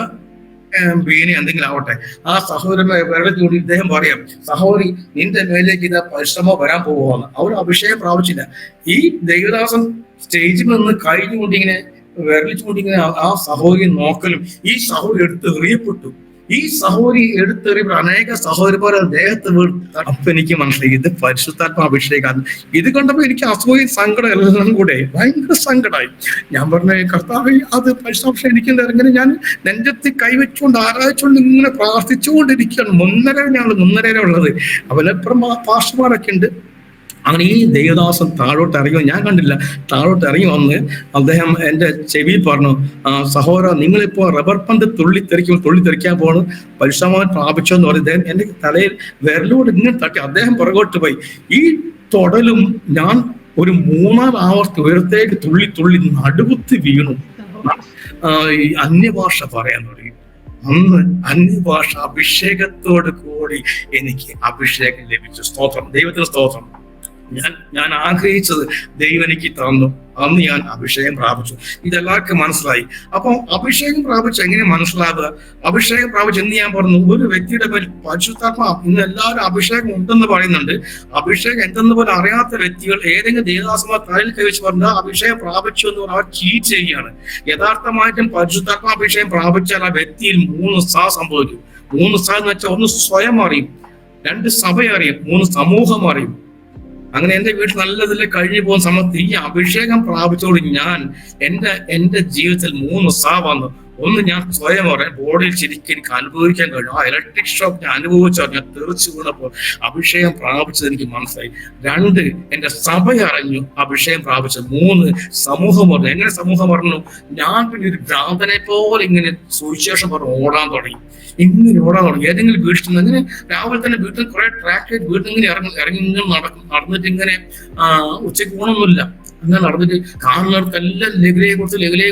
ബീനെ എന്തെങ്കിലും ആവട്ടെ, ആ സഹോദരനെ വെറുതെ കൂടി ഇദ്ദേഹം പറയാം, സഹോദരി നിന്റെ മേലേക്ക് ഇതാ പരിശ്രമം വരാൻ പോകുവാന്ന്. അവർ അഭിഷേകം പ്രാപിച്ചില്ല. ഈ ദേവദാസൻ സ്റ്റേജിൽ നിന്ന് കഴിഞ്ഞുകൊണ്ടിങ്ങനെ വിരലിച്ചുകൊണ്ടിങ്ങനെ ആ സഹോദരി നോക്കലും ഈ സഹോദരി എടുത്ത് എറിയപ്പെട്ടു. ഈ സഹോദരി എടുത്തെറിയപ്പോൾ അനേക സഹോദരിമാരെ ദേഹത്ത് വീണ്. അപ്പൊ എനിക്ക് മനസ്സിലായി ഇത് പരിശുദ്ധാത്മ അഭിഷേകം. ഇത് കണ്ടപ്പോ എനിക്ക് അസൂയ സങ്കടം എല്ലാം കൂടെ ഭയങ്കര സങ്കടമായി. ഞാൻ പറഞ്ഞ കർത്താവ്, അത് പരിശുദ്ധാഭിഷേകം എനിക്കുണ്ട്. അങ്ങനെ ഞാൻ നെഞ്ചത്ത് കൈവച്ചുകൊണ്ട് ആരാധിച്ചുകൊണ്ട് ഇങ്ങനെ പ്രാർത്ഥിച്ചുകൊണ്ടിരിക്കുകയാണ്. 3:30 ഉള്ളത്. അവനെപ്പുറം പാസ്റ്റർമാരൊക്കെ ഉണ്ട്. അങ്ങനെ ഈ ദേവദാസൻ താഴോട്ട് ഇറങ്ങി, ഞാൻ കണ്ടില്ല, താഴോട്ട് ഇറങ്ങി വന്ന് അദ്ദേഹം എന്റെ ചെവിയിൽ പറഞ്ഞു, സഹോദര നിങ്ങളിപ്പോ റബ്ബർ പന്ത് തുള്ളിത്തെറിക്കാൻ പോണ്, പരിശ്രമം പ്രാപിച്ചോ എന്ന് പറഞ്ഞ് അദ്ദേഹം എന്റെ തലയിൽ വിരലോട് ഇങ്ങനെ തട്ടി. അദ്ദേഹം പുറകോട്ട് പോയി. ഈ തൊടലും ഞാൻ ഒരു 3-4 ആവർത്തി ഉയരത്തേക്ക് തുള്ളി നടുകുത്തി വീണു. അന്യഭാഷ പറയാൻ തുടങ്ങി. അന്ന് അന്യഭാഷ അഭിഷേകത്തോട് കൂടി എനിക്ക് അഭിഷേകം ലഭിച്ചു. സ്തോത്രം, ദൈവത്തിന് സ്തോത്രം. ഞാൻ ആഗ്രഹിച്ചത് ദൈവം എനിക്ക് തന്നു. അന്ന് ഞാൻ അഭിഷേകം പ്രാപിച്ചു. ഇതെല്ലാവർക്കും മനസ്സിലായി. അപ്പൊ അഭിഷേകം പ്രാപിച്ച് എങ്ങനെ മനസ്സിലാവുക? അഭിഷേകം പ്രാപിച്ച് എന്ന് ഞാൻ പറഞ്ഞു, ഒരു വ്യക്തിയുടെ പേരിൽ പരിശുദ്ധാത്മ, ഇന്ന് എല്ലാവരും അഭിഷേകം ഉണ്ടെന്ന് പറയുന്നുണ്ട്. അഭിഷേകം എന്തെന്ന് പോലും അറിയാത്ത വ്യക്തികൾ ഏതെങ്കിലും ദേവദാസന്മാർ തലയിൽ കൈവച്ച് പറഞ്ഞാൽ അഭിഷേകം പ്രാപിച്ചു എന്ന് പറഞ്ഞാൽ അവർ ചീറ്റ് ചെയ്യുകയാണ്. യഥാർത്ഥമായിട്ടും പരിശുദ്ധാത്മ അഭിഷേകം പ്രാപിച്ചാൽ ആ വ്യക്തിയിൽ 3 സ സംഭവിക്കും. 3 സ എന്ന് വെച്ചാൽ 1 സ്വയം അറിയും, 2 സഭ അറിയും, 3 സമൂഹം അറിയും. അങ്ങനെ എന്റെ വീട്ടിൽ നല്ലതിൽ കഴിഞ്ഞു പോകുന്ന സമയത്ത് ഈ അഭിഷേകം പ്രാപിച്ചോട് ഞാൻ എന്റെ ജീവിതത്തിൽ 3 സ വന്നു. 1, ഞാൻ സ്വയം പറയാം, ബോഡിയിൽ ശരിക്കും എനിക്ക് അനുഭവിക്കാൻ കഴിഞ്ഞു. ആ ഇലക്ട്രിക് ഷോക്ക് ഞാൻ അനുഭവിച്ചോ, ഞാൻ തെറിച്ചു വീണപ്പോൾ അഭിഷേകം പ്രാപിച്ചത് എനിക്ക് മനസ്സിലായി. 2, എന്റെ സഭ അറിഞ്ഞു അഭിഷേകം പ്രാപിച്ചത്. 3, സമൂഹം പറഞ്ഞു. എങ്ങനെ സമൂഹം പറഞ്ഞു? ഞാൻ പിന്നെ ഒരു ഭ്രാന്തനെ പോലെ ഇങ്ങനെ സുവിശേഷം പറഞ്ഞ് ഓടാൻ തുടങ്ങി. ഏതെങ്കിലും വീട്ടിൽ നിന്ന് ഇങ്ങനെ രാവിലെ തന്നെ വീട്ടിൽ കുറെ ട്രാക്ക് ചെയ്ത് വീട്ടിൽ ഇങ്ങനെ ഇറങ്ങി ഇങ്ങനെ നടന്നിട്ട് ഇങ്ങനെ ഉച്ചയ്ക്ക് ഊണൊന്നുമില്ല, അങ്ങനെ നടന്നിട്ട് കാണുന്നിടത്തെല്ലാം ലഹരിയെ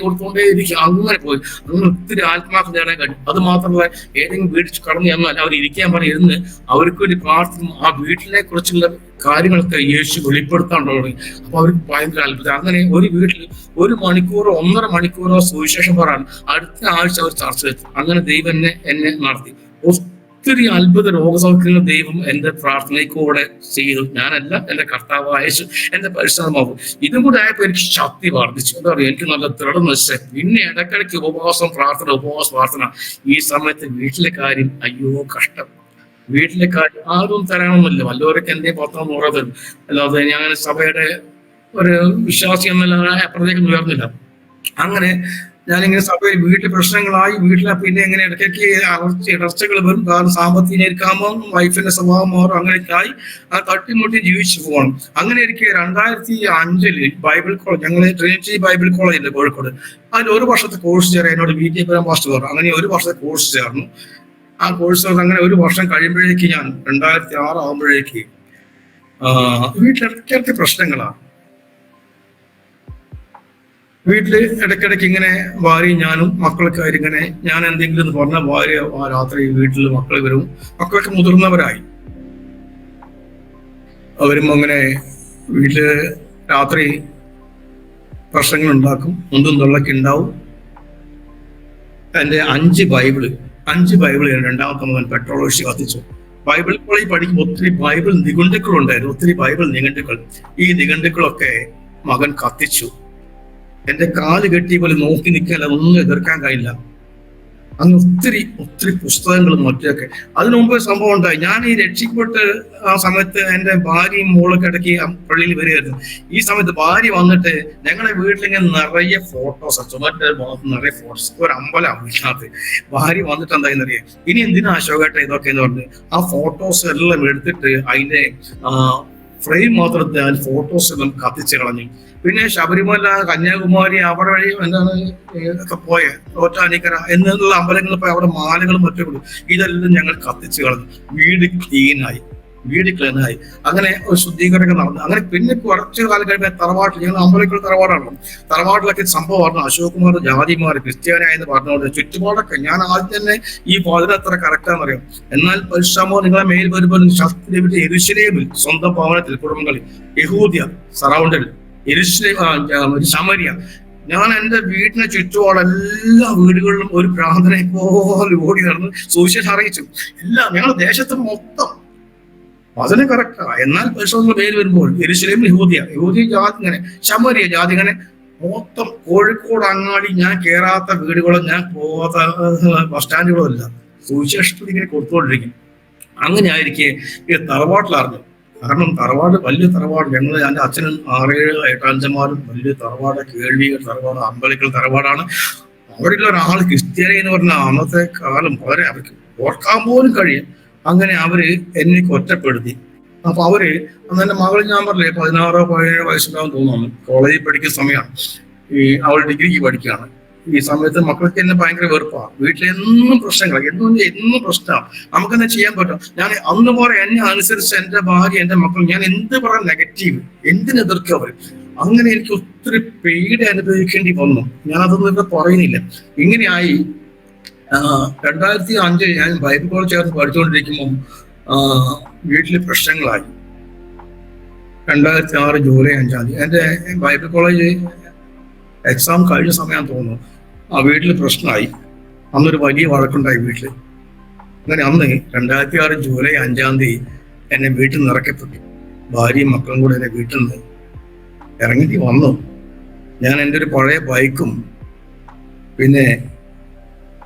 കൊടുത്തുകൊണ്ടേ ഇരിക്കും. അങ്ങനെ പോയി അങ്ങനെ ഒത്തിരി ആത്മാർത്ഥ നേടാൻ കഴിയും. അത് മാത്രമല്ല, ഏതെങ്കിലും വീട്ടിൽ കടന്നു ചെന്നാൽ അവർ ഇരിക്കാൻ പറഞ്ഞിരുന്ന് അവർക്ക് വേണ്ടി പ്രാർത്ഥിക്കും. ആ വീട്ടിനെ കുറിച്ചുള്ള കാര്യങ്ങളൊക്കെ യേശു വെളിപ്പെടുത്താൻ തുടങ്ങി. അപ്പൊ അവർക്ക് ഭയങ്കര അത്ഭുതം. അങ്ങനെ ഒരു വീട്ടിൽ 1 മണിക്കൂറോ 1.5 മണിക്കൂറോ സുവിശേഷം പറയാൻ അടുത്ത ആഴ്ച അവർ ചർച്ച ചെയ്തു. അങ്ങനെ ദൈവം എന്നെ നടത്തി. ഒത്തിരി അത്ഭുത രോഗസൗഖ്യങ്ങൾ ദൈവം എന്റെ പ്രാർത്ഥനയ്ക്കൂടെ ചെയ്തു. ഞാനല്ല, എന്റെ കർത്താവായ യേശു എന്റെ പരിശ്രമമാകും. ഇതും കൂടെ ആയപ്പോ എനിക്ക് ശക്തി വർദ്ധിച്ചു. എന്താ പറയുക, എനിക്ക് നല്ല ദൃഢനിശ്ചയം. പിന്നെ ഇടയ്ക്കിടയ്ക്ക് ഉപവാസ പ്രാർത്ഥന. ഈ സമയത്ത് വീട്ടിലെ കാര്യം അയ്യോ കഷ്ടം. വീട്ടിലെ കാര്യം ആരും തരാനൊന്നുമില്ല, വല്ലവരൊക്കെ എന്തേ 10-100 തരും. അല്ലാതെ ഞാൻ സഭയുടെ ഒരു വിശ്വാസി എന്നല്ല അപ്പുറത്തേക്ക് ഉയർന്നില്ല. അങ്ങനെ ഞാനിങ്ങനെ സഭയിൽ വീട്ടിൽ പ്രശ്നങ്ങളായി, വീട്ടിലെ പിന്നെ എങ്ങനെ ഇടയ്ക്ക് ഇടർച്ചകൾ വരും. കാരണം സാമ്പത്തിക ഇരിക്കാമോ, വൈഫിന്റെ സ്വഭാവം മാറും, അങ്ങനെയൊക്കെ ആയി ആ തട്ടിമുട്ടി ജീവിച്ചു പോകണം. അങ്ങനെ ഇരിക്കെ 2005 ബൈബിൾ കോളേജ്, ഞങ്ങൾ ട്രിനിറ്റി ബൈബിൾ കോളേജ് ഉണ്ട് കോഴിക്കോട്, അതിൽ 1 വർഷത്തെ കോഴ്സ് ചേരാൻ എന്നോട് വീട്ടിൽ പോകാൻ പാസ്റ്റർ പറഞ്ഞു. അങ്ങനെ 1 വർഷത്തെ കോഴ്സ് ചേർന്നു. ആ കോഴ്സ് അങ്ങനെ 1 വർഷം കഴിയുമ്പോഴേക്ക് ഞാൻ 2006 ആകുമ്പോഴേക്ക് വീട്ടിലിടയ്ക്ക് പ്രശ്നങ്ങളാണ്. വീട്ടില് ഇടയ്ക്കിടയ്ക്ക് ഇങ്ങനെ ഭാര്യയും ഞാനും മക്കളൊക്കെ ആയിട്ട് ഇങ്ങനെ ഞാൻ എന്തെങ്കിലും എന്ന് പറഞ്ഞാൽ ഭാര്യ ആ രാത്രി വീട്ടിൽ മക്കൾ വരും. മക്കളൊക്കെ മുതിർന്നവരായി. അവരും അങ്ങനെ വീട്ടില് രാത്രി പ്രശ്നങ്ങൾ ഉണ്ടാക്കും. മുന്തും തൊള്ളൊക്കെ ഉണ്ടാവും. എന്റെ 5 ബൈബിൾ രണ്ടാമത്തെ മകൻ പെട്രോൾ ഒഴിച്ച് കത്തിച്ചു. ബൈബിൾ കോളേജ് പഠിക്കുമ്പോൾ ഒത്തിരി ബൈബിൾ നിഘണ്ടുക്കൾ ഉണ്ടായിരുന്നു. ഒത്തിരി ബൈബിൾ നിഘണ്ടുക്കൾ. ഈ നിഘണ്ടുക്കളൊക്കെ മകൻ കത്തിച്ചു. എന്റെ കാല് കെട്ടിയ പോലെ നോക്കി നിൽക്കാൻ ഒന്നും എതിർക്കാൻ കഴിയില്ല. അങ്ങ് ഒത്തിരി പുസ്തകങ്ങളും മറ്റൊക്കെ. അതിനു മുമ്പ് സംഭവം ഉണ്ടായി. ഞാൻ ഈ രക്ഷിക്കപ്പെട്ട് ആ സമയത്ത് എന്റെ ഭാര്യയും മോളൊക്കെ ഇടയ്ക്ക് പള്ളിയിൽ വരികയായിരുന്നു. ഈ സമയത്ത് ഭാര്യ വന്നിട്ട് ഞങ്ങളുടെ വീട്ടിലിങ്ങനെ നിറയെ ഫോട്ടോസ്, ചുമറ്റ ഭാഗത്ത് നിറയെ ഫോട്ടോസ്, ഒരു അമ്പലം വീട്ടിനകത്ത്. ഭാര്യ വന്നിട്ട് എന്തായെന്നറിയാം, ഇനി എന്തിനാ അശോകേട്ട ഇതൊക്കെ എന്ന് പറഞ്ഞ് ആ ഫോട്ടോസ് എല്ലാം എടുത്തിട്ട് അതിന്റെ ഫ്രെയിം മാത്രം ഫോട്ടോസ് എല്ലാം കത്തിച്ച് കളഞ്ഞു. പിന്നെ ശബരിമല, കന്യാകുമാരി അവിടെ വഴി എന്താണ് ഒക്കെ പോയ തോറ്റാനിക്കര എന്നുള്ള അമ്പലങ്ങളിൽ പോയി അവിടെ മാലകളും മറ്റും ഇതെല്ലാം ഞങ്ങൾ കത്തിച്ചു കളഞ്ഞു. വീട് ക്ലീനായി. അങ്ങനെ ഒരു ശുദ്ധീകരണം നടന്നു. അങ്ങനെ പിന്നെ കുറച്ചു കാലം കഴിയുമ്പോൾ തറവാട്ടിൽ, ഞങ്ങൾ അമ്പലക്കുള്ള തറവാടാണല്ലോ, തറവാട്ടിലൊക്കെ സംഭവം പറഞ്ഞു. അശോക് കുമാർ ജാതിമാർ ക്രിസ്ത്യാനിയായെന്ന് പറഞ്ഞുകൊണ്ട് ചുറ്റുപാടൊക്കെ ഞാൻ ആദ്യം തന്നെ ഈ പതിനെത്ര കറക്റ്റാന്നറിയാം. എന്നാൽ പരിശ്രമോ നിങ്ങളെ മേൽ വരുമ്പോൾ ശക്തി ലഭിച്ച യെരൂശലേമിൽ സ്വന്തം ഭവനത്തിൽ കുടുംബങ്ങളിൽ യഹൂദ്യ സറൗണ്ടഡ് ശമരിയ. ഞാൻ എന്റെ വീടിനെ ചുറ്റുപാട് എല്ലാ വീടുകളിലും ഒരു പ്രാർത്ഥനയെ പോലെ ഓടി നടന്ന് സുവിശേഷം അറിയിച്ചു. എല്ലാം ഞങ്ങളുടെ ദേശത്ത് മൊത്തം അതിന് കറക്റ്റാ. എന്നാൽ പരിശോധന പേര് വരുമ്പോൾ യെരൂശലേമിൽ യഹൂദ്യ ജാതി ഇങ്ങനെ, ശമരിയ ജാതി ഇങ്ങനെ മൊത്തം. കോഴിക്കോട് അങ്ങാടി ഞാൻ കേറാത്ത വീടുകളും ഞാൻ പോകാത്ത ബസ് സ്റ്റാൻഡുകളും ഇല്ല. സുവിശേഷത്തിൽ ഇങ്ങനെ കൊടുത്തുകൊണ്ടിരിക്കും. അങ്ങനെ ആയിരിക്കെ ഈ തറവാട്ടിലറിഞ്ഞു. കാരണം തറവാട് വലിയ തറവാട്. ഞങ്ങൾ എൻ്റെ അച്ഛനും 6-7 ഏട്ടാഞ്ചന്മാരും വലിയ തറവാട്, കേൾവികൾ തറവാട്, അമ്പലക്കൽ തറവാടാണ്. അവിടെയുള്ള ഒരാൾ ക്രിസ്ത്യാനി എന്ന് പറഞ്ഞാൽ അന്നത്തെ കാലം വളരെ അവർക്ക് ഓർക്കാൻ പോലും കഴിയും. അങ്ങനെ അവര് എന്നെ ഒറ്റപ്പെടുത്തി. അപ്പൊ അവര് അന്ന് എന്റെ മകൾ ഞാൻ പറഞ്ഞില്ലേ 16-17 വയസ്സുണ്ടാവും തോന്നുന്നു. കോളേജിൽ പഠിക്കുന്ന സമയമാണ്. അവൾ ഡിഗ്രിക്ക് പഠിക്കുകയാണ്. ഈ സമയത്ത് മക്കൾക്ക് എന്നെ ഭയങ്കര വെറുപ്പാണ്. വീട്ടിലെന്നും പ്രശ്നങ്ങൾ, എന്നും പ്രശ്നമാണ്. നമുക്കെന്താ ചെയ്യാൻ പറ്റും? ഞാൻ അന്ന് പോലെ എന്നെ അനുസരിച്ച് എന്റെ ഭാര്യ, എന്റെ മക്കൾ, ഞാൻ എന്ത് പറയാൻ നെഗറ്റീവ്, എന്തിനെതിർക്കും അവർ. അങ്ങനെ എനിക്ക് ഒത്തിരി പേടി അനുഭവിക്കേണ്ടി വന്നു. ഞാൻ അതൊന്നും ഇവിടെ പറയുന്നില്ല. ഇങ്ങനെയായി 2005 ഞാൻ ബൈബിൾ കോളേജ് ചേർന്ന് പഠിച്ചുകൊണ്ടിരിക്കുമ്പോൾ വീട്ടില് പ്രശ്നങ്ങളായി. 2006 ജൂലൈ 5 എന്റെ ബൈബിൾ കോളേജ് എക്സാം കഴിഞ്ഞ സമയം തോന്നുന്നു. ആ വീട്ടിൽ പ്രശ്നമായി. അന്നൊരു വലിയ വഴക്കുണ്ടായി വീട്ടിൽ. അങ്ങനെ അന്ന് 2006 ജൂലൈ 5 എന്നെ വീട്ടിൽ നിന്ന് ഇറക്കപ്പെട്ടു. ഭാര്യയും മക്കളും കൂടെ എന്നെ വീട്ടിൽ നിന്ന് ഇറങ്ങിയിട്ട് വന്നു. ഞാൻ എൻ്റെ ഒരു പഴയ ബൈക്കും പിന്നെ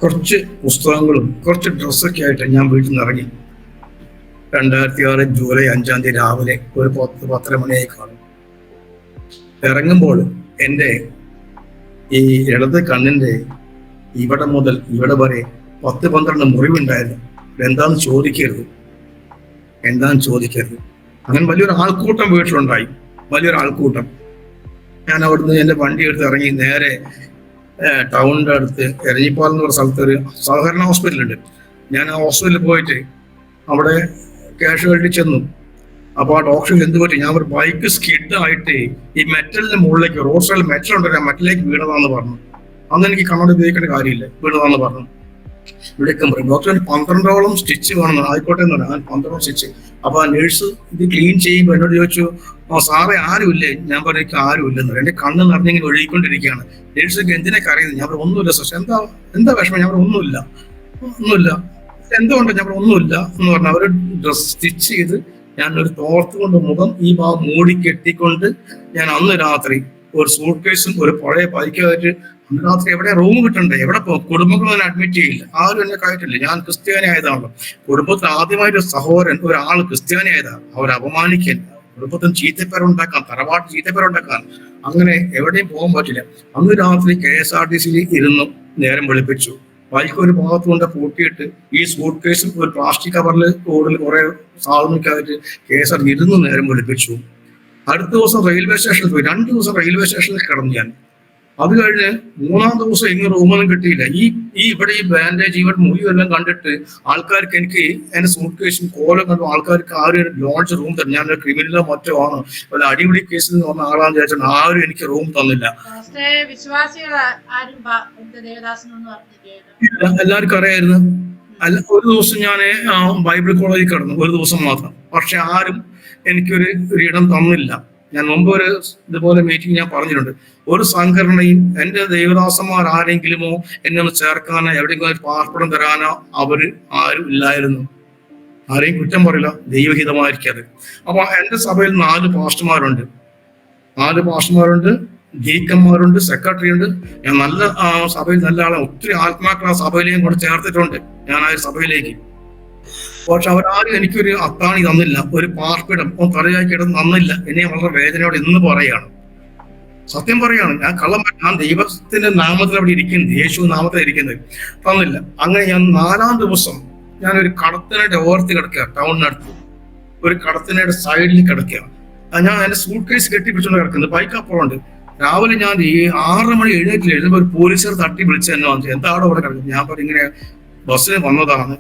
കുറച്ച് പുസ്തകങ്ങളും കുറച്ച് ഡ്രസ്സൊക്കെ ആയിട്ട് ഞാൻ വീട്ടിൽ നിന്ന് ഇറങ്ങി. 2006 ജൂലൈ 5 രാവിലെ ഒരു 10-10:30 മണിയായി കാണും. ഇറങ്ങുമ്പോൾ എൻ്റെ ഈ ഇടത് കണ്ണിന്റെ ഇവിടെ മുതൽ ഇവിടെ വരെ 10-12 മുറിവുണ്ടായിരുന്നു. എന്താന്ന് ചോദിക്കരുത്. അങ്ങനെ വലിയൊരു ആൾക്കൂട്ടം വീട്ടിലുണ്ടായി. വലിയൊരു ആൾക്കൂട്ടം. ഞാൻ അവിടുന്ന് എൻ്റെ വണ്ടി എടുത്ത് ഇറങ്ങി നേരെ ടൗണിന്റെ അടുത്ത് എരഞ്ഞിപ്പാൽ എന്ന് പറഞ്ഞ സ്ഥലത്ത് ഒരു സഹകരണ ഹോസ്പിറ്റലുണ്ട്. ഞാൻ ആ ഹോസ്പിറ്റലിൽ പോയിട്ട് അവിടെ കാഷ്വാലിറ്റി ചെന്നു. അപ്പൊ ആ ഡോക്ടറിൽ എന്ത് പറ്റി? ഞാൻ ഒരു ബൈക്ക് സ്കിഡ് ആയിട്ട് ഈ മെറ്റലിന്റെ മുകളിലേക്ക്, റോഡ് സൈഡിൽ മെറ്റൽ ഉണ്ട്, ആ മെറ്റലിലേക്ക് വീണതാന്ന് പറഞ്ഞു. അന്ന് എനിക്ക് കണ്ണട ഉപയോഗിക്കേണ്ട കാര്യമില്ല, വീണതാന്ന് പറഞ്ഞു. ഇവിടേക്ക് പറയും ഡോക്ടർ 12ഓളം സ്റ്റിച്ച് വേണം. ആയിക്കോട്ടെ എന്ന് പറഞ്ഞു. 12 സ്റ്റിച്ച്. അപ്പൊ ആ നേഴ്സ് ഇത് ക്ലീൻ ചെയ്യുമ്പോൾ എന്നോട് ചോദിച്ചു, സാറേ ആരുമില്ലേ? ഞാൻ പറഞ്ഞു എനിക്ക് ആരുമില്ലെന്ന്. എന്റെ കണ്ണ് നിറഞ്ഞിങ്ങനെ ഒഴുകിക്കൊണ്ടിരിക്കുകയാണ്. നേഴ്സൊക്കെ എന്തിനൊക്കെ അറിയുന്നത്? ഞാൻ പറഞ്ഞു ഒന്നുമില്ല സിസ്റ്റർ. എന്താ വിഷമം? ഞാൻ പറഞ്ഞു ഒന്നുമില്ല. എന്തുകൊണ്ട്? ഞാൻ പറഞ്ഞു ഒന്നുമില്ല എന്ന് പറഞ്ഞു. അവര് ഡ്രസ് സ്റ്റിച്ച് ചെയ്ത് ഞാനൊരു തോർത്ത് കൊണ്ട് മുഖം ഈ ഭാഗം മൂടി കെട്ടിക്കൊണ്ട് ഞാൻ അന്ന് രാത്രി ഒരു സൂട്ട് കേസും ഒരു പഴയ ബൈക്കായിട്ട് അന്ന് രാത്രി എവിടെ റൂം കിട്ടണ്ടേ? എവിടെ പോകും? കുടുംബങ്ങളൊന്നും അഡ്മിറ്റ് ചെയ്യില്ല. ആരും എന്നെ കഴിച്ചില്ല. ഞാൻ ക്രിസ്ത്യാനി ആയതാണല്ലോ. കുടുംബത്തിൽ ആദ്യമായിട്ട് സഹോദരൻ ഒരാൾ ക്രിസ്ത്യാനി ആയതാണ്. അവർ അപമാനിക്കാൻ, കുടുംബത്തിന് ചീത്തപ്പേരുണ്ടാക്കാൻ, തറവാട്ട് ചീത്തപ്പേരുണ്ടാക്കാൻ, അങ്ങനെ എവിടെയും പോകാൻ പറ്റില്ല. അന്ന് രാത്രി KSRTC ഇരുന്നു നേരം വെളുപ്പിച്ചു. ബൈക്ക് ഒരു ഭാഗത്ത് കൊണ്ട് പൂട്ടിയിട്ട് ഈ സൂട്ട് കേസും ഒരു പ്ലാസ്റ്റിക് കവറിൽ കൂടുതൽ കുറെ സാധനമൊക്കെ KSR ഇരുന്ന് നേരം വെളുപ്പിച്ചു. അടുത്ത ദിവസം റെയിൽവേ സ്റ്റേഷനിൽ പോയി. 2 ദിവസം റെയിൽവേ സ്റ്റേഷനിൽ കിടന്നു ഞാൻ. അത് കഴിഞ്ഞ് 3-ാം ദിവസം ഇങ്ങനെ റൂമൊന്നും കിട്ടിയില്ല. ഇവിടെ ഈ ബാൻഡേജ് ഇവിടെ മുറിവെല്ലാം കണ്ടിട്ട് ആൾക്കാർക്ക് എനിക്ക് എന്റെ സൂട്ട് കേസും കോലം കണ്ടു ആൾക്കാർക്ക് ആരും ലോഡ്ജ് റൂം തരും. ഞാൻ ക്രിമിനലോ മറ്റോ ആണ്, വല്ല അടിപിടി കേസിൽ നിന്ന് വന്ന ആളാന്ന് വിചാരിച്ചാൽ ആരും എനിക്ക് റൂം തന്നില്ല. എല്ലാവർക്കും അറിയായിരുന്നു. ഒരു ദിവസം ഞാൻ ബൈബിൾ കോളേജിൽ കിടന്നു, ഒരു ദിവസം മാത്രം. പക്ഷെ ആരും എനിക്കൊരു ഇടം തന്നില്ല. ഞാൻ മുമ്പ് ഒരു ഇതുപോലെ മീറ്റിംഗ് ഞാൻ പറഞ്ഞിട്ടുണ്ട്. ഒരു സംഘടനയും എന്റെ ദൈവദാസന്മാർ ആരെങ്കിലുമോ എന്നെ ഒന്ന് ചേർക്കാനോ എവിടെയെങ്കിലും പാർപ്പിടം തരാനോ അവര് ആരും ഇല്ലായിരുന്നു. ആരെയും കുറ്റം പറയില്ല, ദൈവഹിതമായിരിക്കത്. അപ്പൊ എന്റെ സഭയിൽ 4 പാസ്റ്റർമാരുണ്ട്, 4 പാസ്റ്റർമാരുണ്ട്, ഡീക്കന്മാരുണ്ട്, സെക്രട്ടറി ഉണ്ട്. ഞാൻ നല്ല സഭയിൽ നല്ല ആളെ ഒത്തിരി ആത്മാക്കളെ സഭയിലേക്കും കൂടെ ചേർത്തിട്ടുണ്ട് ഞാൻ ആ സഭയിലേക്ക്. പക്ഷെ അവരാരും എനിക്കൊരു അത്താണി തന്നില്ല, ഒരു പാർപ്പിടം തലയാക്കിയിടം തന്നില്ല. എന്നെ വളരെ വേദനയോടെ ഇന്ന് പറയാണ്, സത്യം പറയാണ്. ഞാൻ ദൈവത്തിന്റെ നാമത്തിൽ അവിടെ ഇരിക്കുന്നത്, യേശു നാമത്തിൽ ഇരിക്കുന്നത്, തന്നില്ല. അങ്ങനെ ഞാൻ 4-ാം ദിവസം ഞാനൊരു കടത്തിനയുടെ ഓർത്ത് കിടക്കുക, ടൗണിനടുത്ത് ഒരു കടത്തിനയുടെ സൈഡിൽ കിടക്കുക. ഞാൻ എന്റെ സൂട്ട് കേസ് കെട്ടിപ്പിടിച്ചുകൊണ്ട് കിടക്കുന്നത്, ബൈക്കപ്പുറമുണ്ട്. രാവിലെ ഞാൻ 6 മണി എഴുന്നേറ്റിൽ ഒരു പോലീസുകാർ തട്ടി വിളിച്ച് എന്നെ വന്നു, എന്താണ് അവിടെ കിടക്കുന്നത്? ഞാൻ പറഞ്ഞു ഇങ്ങനെ ബസ്സിന് വന്നതാണ്,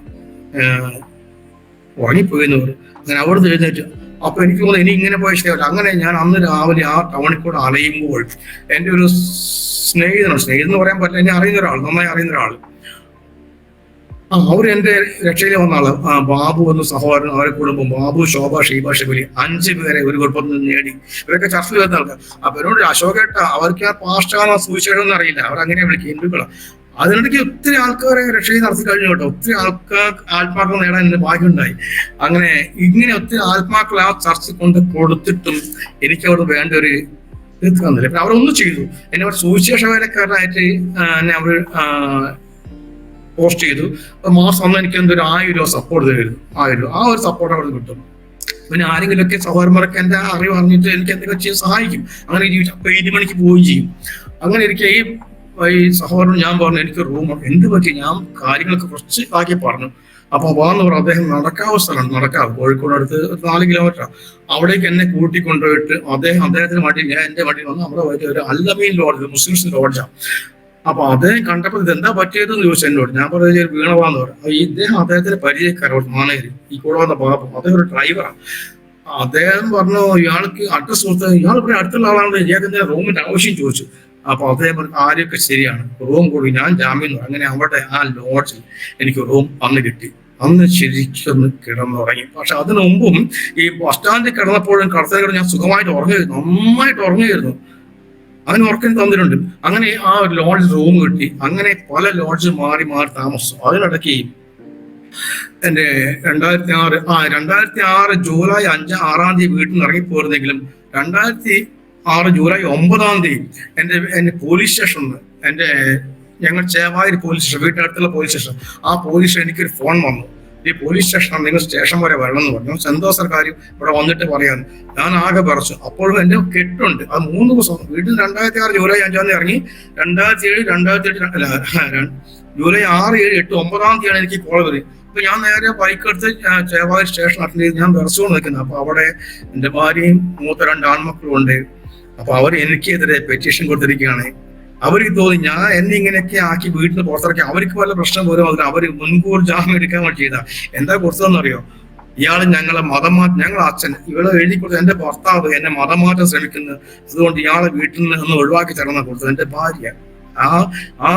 ഉറങ്ങിപ്പോയെന്ന് പറയും. അങ്ങനെ അവിടെ നിന്ന് എഴുന്നേറ്റ്. അപ്പൊ എനിക്ക് തോന്നുന്നു ഇനി ഇങ്ങനെ പോയ ശരിയല്ല. അങ്ങനെ ഞാൻ അന്ന് രാവിലെ ആ ടൗണിൽ കൂടെ അലയുമ്പോൾ എൻ്റെ ഒരു സ്നേഹിതൻ എന്ന് പറയാൻ പറ്റില്ല, എന്നെ അറിയുന്ന ഒരാൾ, നന്നായി അറിയുന്ന ഒരാൾ, അവർ എന്റെ രക്ഷയിൽ വന്ന ആള്, ബാബു എന്ന സഹോദരൻ, അവരെ കുടുംബം, ബാബു, ശോഭ, ഷീബ, ഷബിലി, 5 പേരെ ഒരു കുഴപ്പമൊന്നും നേടി. ഇവരൊക്കെ ചർച്ചയിൽ വരുന്ന ആൾക്കാർ. അപ്പൊ എന്നോട് അശോകേട്ട അവർക്ക് ആ പാസ്റ്റാണോ സുവിശേഷം ഒന്നും അറിയില്ല, അവരങ്ങനെ വിളിക്കും, ഹിന്ദുക്കളാണ്. അതിനിടയ്ക്ക് ഒത്തിരി ആൾക്കാരെ രക്ഷയിൽ നടത്തി കഴിഞ്ഞു കേട്ടോ. ഒത്തിരി ആത്മാക്കൾ നേടാൻ എന്റെ ഭാഗ്യമുണ്ടായി. അങ്ങനെ ഇങ്ങനെ ഒത്തിരി ആത്മാക്കൾ ആ ചർച്ച കൊണ്ട് കൊടുത്തിട്ടും എനിക്ക് അവിടെ വേണ്ട ഒരു ഇത് തന്നില്ല. പിന്നെ അവരൊന്നും ചെയ്തു, എന്നെ അവർ സുവിശേഷ വേലക്കാരനായിട്ട് എന്നെ അവർ പോസ്റ്റ് ചെയ്തു. മാസം അന്ന് എനിക്ക് എന്തൊരു 1000 രൂപ സപ്പോർട്ട് തരുന്നു. 1000 രൂപ ആ ഒരു സപ്പോർട്ട് അവിടെ കിട്ടും. പിന്നെ ആരെങ്കിലുമൊക്കെ സഹോദരന്മാരൊക്കെ എന്റെ അറിവ് അറിഞ്ഞിട്ട് എനിക്ക് എന്തെങ്കിലും ചെയ്യാൻ സഹായിക്കും. അങ്ങനെ ജീവിച്ചു. അപ്പൊ 7 മണിക്ക് പോവുകയും ചെയ്യും. അങ്ങനെ ഇരിക്കെ ഈ സഹോദരൻ ഞാൻ പറഞ്ഞു എനിക്ക് റൂം എന്ത് പറ്റി, ഞാൻ കാര്യങ്ങളൊക്കെ കുറച്ച് ആക്കി പറഞ്ഞു. അപ്പൊ വാന്ന് പറഞ്ഞു അദ്ദേഹം നടക്കാവുന്ന സ്ഥലമാണ്, നടക്കാവ്, കോഴിക്കോട് അടുത്ത് 4 കിലോമീറ്റർ. അവിടേക്ക് എന്നെ കൂട്ടിക്കൊണ്ടുപോയിട്ട് അദ്ദേഹത്തിന്റെ വണ്ടി, ഞാൻ എന്റെ വണ്ടി വന്ന് അവിടെ പോയിട്ട് ഒരു അല്ലമീൻ ലോഡ്ജ്, മുസ്ലിംസ് ലോഡ്ജാണ്. അപ്പൊ അദ്ദേഹം കണ്ടപ്പോൾ ഇത് എന്താ പറ്റിയതെന്ന് ചോദിച്ചു എന്നോട്. ഞാൻ പറഞ്ഞ വീണവാന്ന് പറഞ്ഞു. ഇദ്ദേഹം അദ്ദേഹത്തിന് പരിചയക്കാരോട് മാനേജർ, ഈ കൂടെ വന്ന ബാബു, അദ്ദേഹം ഒരു ഡ്രൈവറാണ്. അദ്ദേഹം പറഞ്ഞു ഇയാൾക്ക് അഡ്രസ് കൊടുത്ത് ഇയാൾ ഇവിടെ അടുത്തുള്ള ആളാണ്, ഇയാൾക്ക് റൂമിന്റെ ആവശ്യം ചോദിച്ചു. അപ്പൊ അദ്ദേഹം പറഞ്ഞു കാര്യമൊക്കെ ശരിയാണ്, റൂം കൊടുക്കും, ഞാൻ ജാമ്യം. അങ്ങനെ അവിടെ ആ ലോഡ്ജിൽ എനിക്ക് റൂം അന്ന് കിട്ടി. അന്ന് ശരിക്കൊന്ന് കിടന്നുറങ്ങി. പക്ഷെ അതിനു മുമ്പും ഈ ബസ് സ്റ്റാൻഡിൽ കിടന്നപ്പോഴും കടത്തൽ ഞാൻ സുഖമായിട്ട് ഉറങ്ങുമായിരുന്നു, നന്നായിട്ട് ഉറങ്ങുമായിരുന്നു. അതിന് ഉറക്കം തന്നിട്ടുണ്ട്. അങ്ങനെ ആ ഒരു ലോഡ്ജ് റൂം കിട്ടി. അങ്ങനെ പല ലോഡ്ജ് മാറി മാറി താമസിച്ചു. അതിനിടയ്ക്ക് എന്റെ 2006 ജൂലൈ 6-ാം തീയതി വീട്ടിൽ നിന്ന് ഇറങ്ങിപ്പോയിരുന്നെങ്കിലും 2006 ജൂലൈ 9-ാം തീയതി എന്റെ പോലീസ് സ്റ്റേഷനിൽ ഞങ്ങൾ ചേവായൂർ പോലീസ് സ്റ്റേഷൻ, വീട്ടിനടുത്തുള്ള പോലീസ് സ്റ്റേഷൻ, ആ പോലീസ് സ്റ്റേഷൻ എനിക്കൊരു ഫോൺ വന്നു. ഈ പോലീസ് സ്റ്റേഷനാണ്, നിങ്ങൾ സ്റ്റേഷൻ വരെ വരണം എന്ന് പറഞ്ഞു. സെന്തോസർ കാര്യം ഇവിടെ വന്നിട്ട് പറയാൻ ഞാൻ ആകെ പറിച്ചു. അപ്പോഴും എന്റെ കെട്ടുണ്ട്. അത് 3 ദിവസം വീട്ടിൽ 2006 ജൂലൈ 5-ാം തീയതി ഇറങ്ങി. 2007 ജൂലൈ 6, 7, 8, 9-ാം തീയതിയാണ് എനിക്ക് കോൾ വരും. അപ്പൊ ഞാൻ നേരെ ബൈക്ക് എടുത്ത് ചേവായൂർ സ്റ്റേഷൻ അറ്റൻഡ് ചെയ്ത് ഞാൻ വിറച്ചുകൊണ്ട് നിൽക്കുന്നത്. അപ്പൊ അവിടെ എന്റെ ഭാര്യയും മൂത്ത 2 ആൺമക്കളും ഉണ്ട്. അപ്പൊ അവർ എനിക്കെതിരെ പെറ്റീഷൻ കൊടുത്തിരിക്കുകയാണ്. അവർക്ക് തോന്നി ഞാൻ എന്നെ ഇങ്ങനെയൊക്കെ ആക്കി വീട്ടിൽ നിന്ന് പുറത്തിറക്കി, അവർക്ക് വല്ല പ്രശ്നം പോലും അതിൽ അവർ മുൻകൂർ ജാമ്യം എടുക്കാൻ വേണ്ടി ചെയ്ത എന്താ കൊടുത്തതെന്നറിയോ? ഇയാൾ ഞങ്ങളെ ഞങ്ങളെ അച്ഛൻ ഇവളെ എഴുതി കൊടുത്തത്, എന്റെ ഭർത്താവ് എന്നെ മതം മാറ്റാൻ ശ്രമിക്കുന്നു, അതുകൊണ്ട് ഇയാളെ വീട്ടിൽ നിന്ന് ഒഴിവാക്കി തരണം കൊടുത്തത് എന്റെ ഭാര്യ. ആ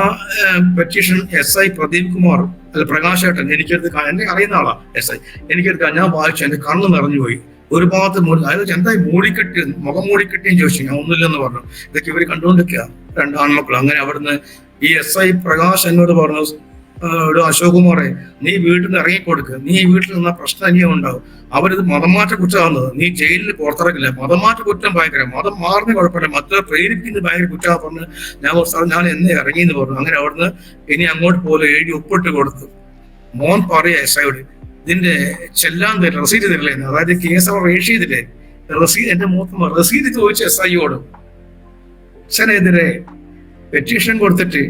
പെറ്റീഷൻ SI പ്രദീപ് കുമാർ അല്ല പ്രകാശേട്ടൻ എനിക്കെടുത്ത്, എന്നെ അറിയുന്ന ആളാ SI, എനിക്കെടുക്കാൻ ഞാൻ വായിച്ചു. എന്റെ കണ്ണ് നിറഞ്ഞുപോയി. ഒരു ഭാഗത്ത് അതായത് എന്തായി മൂടിക്കെട്ടി, മുഖം മൂടിക്കെട്ടിയും ചോദിച്ചു. ഞാൻ ഒന്നുമില്ലെന്ന് പറഞ്ഞു. ഇതൊക്കെ ഇവർ കണ്ടുകൊണ്ടിരിക്കുക, 2 ആൺമക്കൾ. അങ്ങനെ അവിടുന്ന് ഈ SI പ്രകാശ് എന്നോട് പറഞ്ഞു, അശോക് കുമാറെ നീ വീട്ടിൽ നിന്ന് ഇറങ്ങിക്കൊടുക്കുക, നീ വീട്ടിൽ നിന്ന പ്രശ്നം ഇനിയും ഉണ്ടാവും. അവരിത് മതമാറ്റ കുറ്റമാകുന്നത്, നീ ജയിലിൽ പുറത്തിറക്കില്ല, മതമാറ്റ കുറ്റം ഭയങ്കര, മതം മാറുന്ന കുഴപ്പമില്ല, മറ്റൊരു പ്രേരിപ്പിക്കുന്നത് ഭയങ്കര കുറ്റമാണ് പറഞ്ഞു. ഞാൻ എന്നെ ഇറങ്ങിയെന്ന് പറഞ്ഞു. അങ്ങനെ അവിടുന്ന് ഇനി അങ്ങോട്ട് പോലെ എഴുതി ഒപ്പിട്ട് കൊടുത്തു. മോൻ പറയാ SIയോട്, ഇതിന്റെ ചെല്ലാൻ തരില്ല, റസീത് തരില്ലേ, അതായത് കേസ് അവർ രജിസ്റ്റർ ചെയ്തില്ലേ, റസീത് എന്റെ മൂത്ത റസീത് ചോദിച്ചു SIയോട്. അച്ഛനെതിരെ പെറ്റീഷൻ കൊടുത്തിട്ട്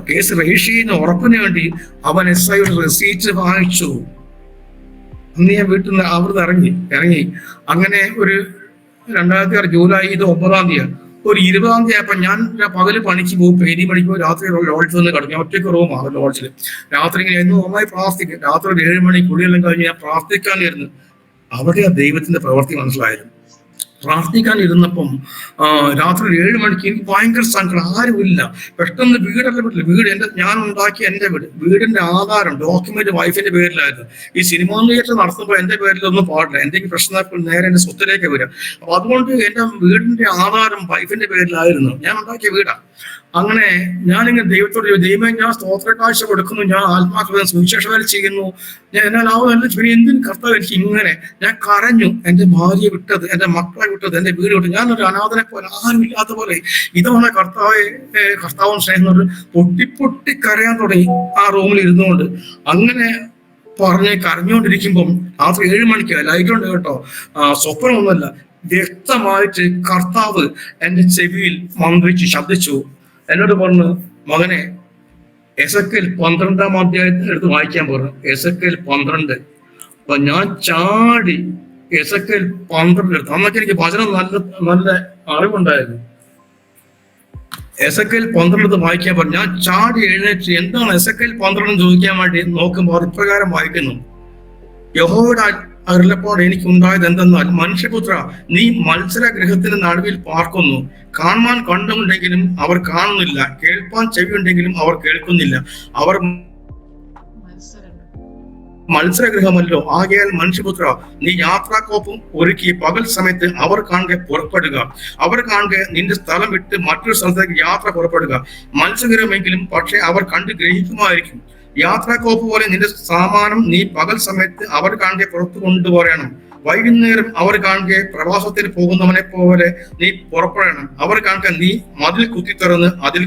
കേസ് രജിസ്റ്റർ ചെയ്യുന്ന ഉറപ്പിന് വേണ്ടി അവൻ SIയുടെ റെസീറ്റ് വാങ്ങിച്ചു. അന്ന് ഞാൻ വീട്ടിൽ നിന്ന് അവിടുന്ന് ഇറങ്ങി. അങ്ങനെ ഒരു 2006 ജൂലൈ 9-ാം തീയതി ഒരു 20-ാം തീയതി ആയപ്പോ ഞാൻ പകല് പണിക്ക് പോകും, പെയിന്റിങ് പണിക്ക് പോകും, രാത്രി ലോഡ്ജിൽ നിന്ന് കിടക്കും. ഞാൻ ഒറ്റയ്ക്ക് റൂമാണ് ലോഡ്ജിൽ. രാത്രി ഇങ്ങനെ എന്നും നന്നായി പ്രാർത്ഥിക്കും. രാത്രി ഒരു 7 മണി കുളിയെല്ലാം കഴിഞ്ഞ് ഞാൻ പ്രാർത്ഥിക്കാനിരുന്നു. അവിടെ ആ ദൈവത്തിന്റെ പ്രവൃത്തി മനസ്സിലായിരുന്നു. പ്രാർത്ഥിക്കാൻ ഇരുന്നപ്പം രാത്രി 7 മണിക്ക് എനിക്ക് ഭയങ്കര സങ്കടം, ആരുമില്ല. പെട്ടെന്ന് വീടല്ല വീട്ടിൽ, ഞാൻ ഉണ്ടാക്കിയ എന്റെ വീടിന്റെ ആധാരം ഡോക്യുമെന്റ് വൈഫിന്റെ പേരിലായിരുന്നു. ഈ സിനിമാ തിയേറ്റർ നടത്തുമ്പോൾ എന്റെ പേരിലൊന്നും പാടില്ല, എന്തെങ്കിലും പ്രശ്നം നേരെ എന്റെ സ്വത്തിലേക്ക് വരിക. അപ്പൊ അതുകൊണ്ട് എന്റെ വീടിന്റെ ആധാരം വൈഫിന്റെ പേരിലായിരുന്നു, ഞാൻ ഉണ്ടാക്കിയ വീടാണ്. അങ്ങനെ ഞാനിങ്ങനെ ദൈവത്തോട് ദൈവമേ, ഞാൻ സ്തോത്ര കാഴ്ച കൊടുക്കുന്നു, ഞാൻ ആത്മാക്കളെ സുവിശേഷ വേല ചെയ്യുന്നു, ഞാൻ എന്നാലാവുമല്ല പിന്നെ എന്തിനും കർത്താവ് എനിക്ക് ഇങ്ങനെ. ഞാൻ കരഞ്ഞു, എന്റെ ഭാര്യയെ വിട്ടത്, എന്റെ മക്കളെ വിട്ടത്, എന്റെ വീട് വിട്ടത്, ഞാനൊരു അനാഥനെ പോലെ, ആരും ഇല്ലാത്ത പോലെ. ഇതാണ് കർത്താവും സ്നേഹം പൊട്ടി കരയാൻ തുടങ്ങി ആ റൂമിൽ ഇരുന്നുകൊണ്ട്. അങ്ങനെ പറഞ്ഞ് കരഞ്ഞുകൊണ്ടിരിക്കുമ്പം രാത്രി 7 മണിക്ക് ലൈറ്റ് ഉണ്ട് കേട്ടോ, സ്വപ്നമൊന്നുമല്ല, വ്യക്തമായിട്ട് കർത്താവ് എന്റെ ചെവിയിൽ മന്ത്രിച്ച് ശബ്ദിച്ചു. എന്നോട് പറഞ്ഞു, മകനെ എസക്കേൽ 12-ാം അധ്യായത്തിൽ എടുത്ത് വായിക്കാൻ പറഞ്ഞു. എസക്കേൽ 12. അപ്പൊ ഞാൻ ചാടി എസക്കേൽ 12 എടുത്തു. അന്നൊക്കെ എനിക്ക് വചനം നല്ല അറിവുണ്ടായിരുന്നു. എസക്കേൽ 12 എടുത്ത് വായിക്കാൻ പറഞ്ഞു. ഞാൻ ചാടി എഴുന്നേറ്റ് എന്താണ് എസക്കേൽ 12 ചോദിക്കാൻ വേണ്ടി നോക്കുമ്പോൾ ഇപ്രകാരം വായിക്കുന്നു. യഹോവയുടെ അരുളപ്പാട് എനിക്ക് ഉണ്ടായത് എന്തെന്നാൽ, മനുഷ്യപുത്ര, നീ മത്സരഗൃഹത്തിന്റെ നടുവിൽ പാർക്കുന്നു. കാണുവാൻ കണ്ണുണ്ടെങ്കിലും അവർ കാണുന്നില്ല, കേൾപ്പാൻ ചെവിയുണ്ടെങ്കിലും അവർ കേൾക്കുന്നില്ല. അവർ മത്സരഗൃഹമല്ലോ. ആകയാൽ മനുഷ്യപുത്ര, നീ യാത്രാക്കോപ്പും ഒരുക്കി പകൽ സമയത്ത് അവർ കാണുക പുറപ്പെടുക. അവർ കാണുക നിന്റെ സ്ഥലം വിട്ട് മറ്റൊരു സ്ഥലത്തേക്ക് യാത്ര പുറപ്പെടുക. മത്സ്യഗൃഹമെങ്കിലും പക്ഷെ അവർ കണ്ട് ഗ്രഹിക്കുമായിരിക്കും. യാത്രാക്കോപ്പ് പോലെ നിന്റെ സാമാനം നീ പകൽ സമയത്ത് അവർ കാണുക പുറത്തു കൊണ്ടുപോരണം. വൈകുന്നേരം അവർ കാണുക പ്രവാസത്തിന് പോകുന്നവനെ പോലെ നീ പുറപ്പെടണം. അവർ കാണുക നീ മതിൽ കുത്തിത്തുറന്ന് അതിൽ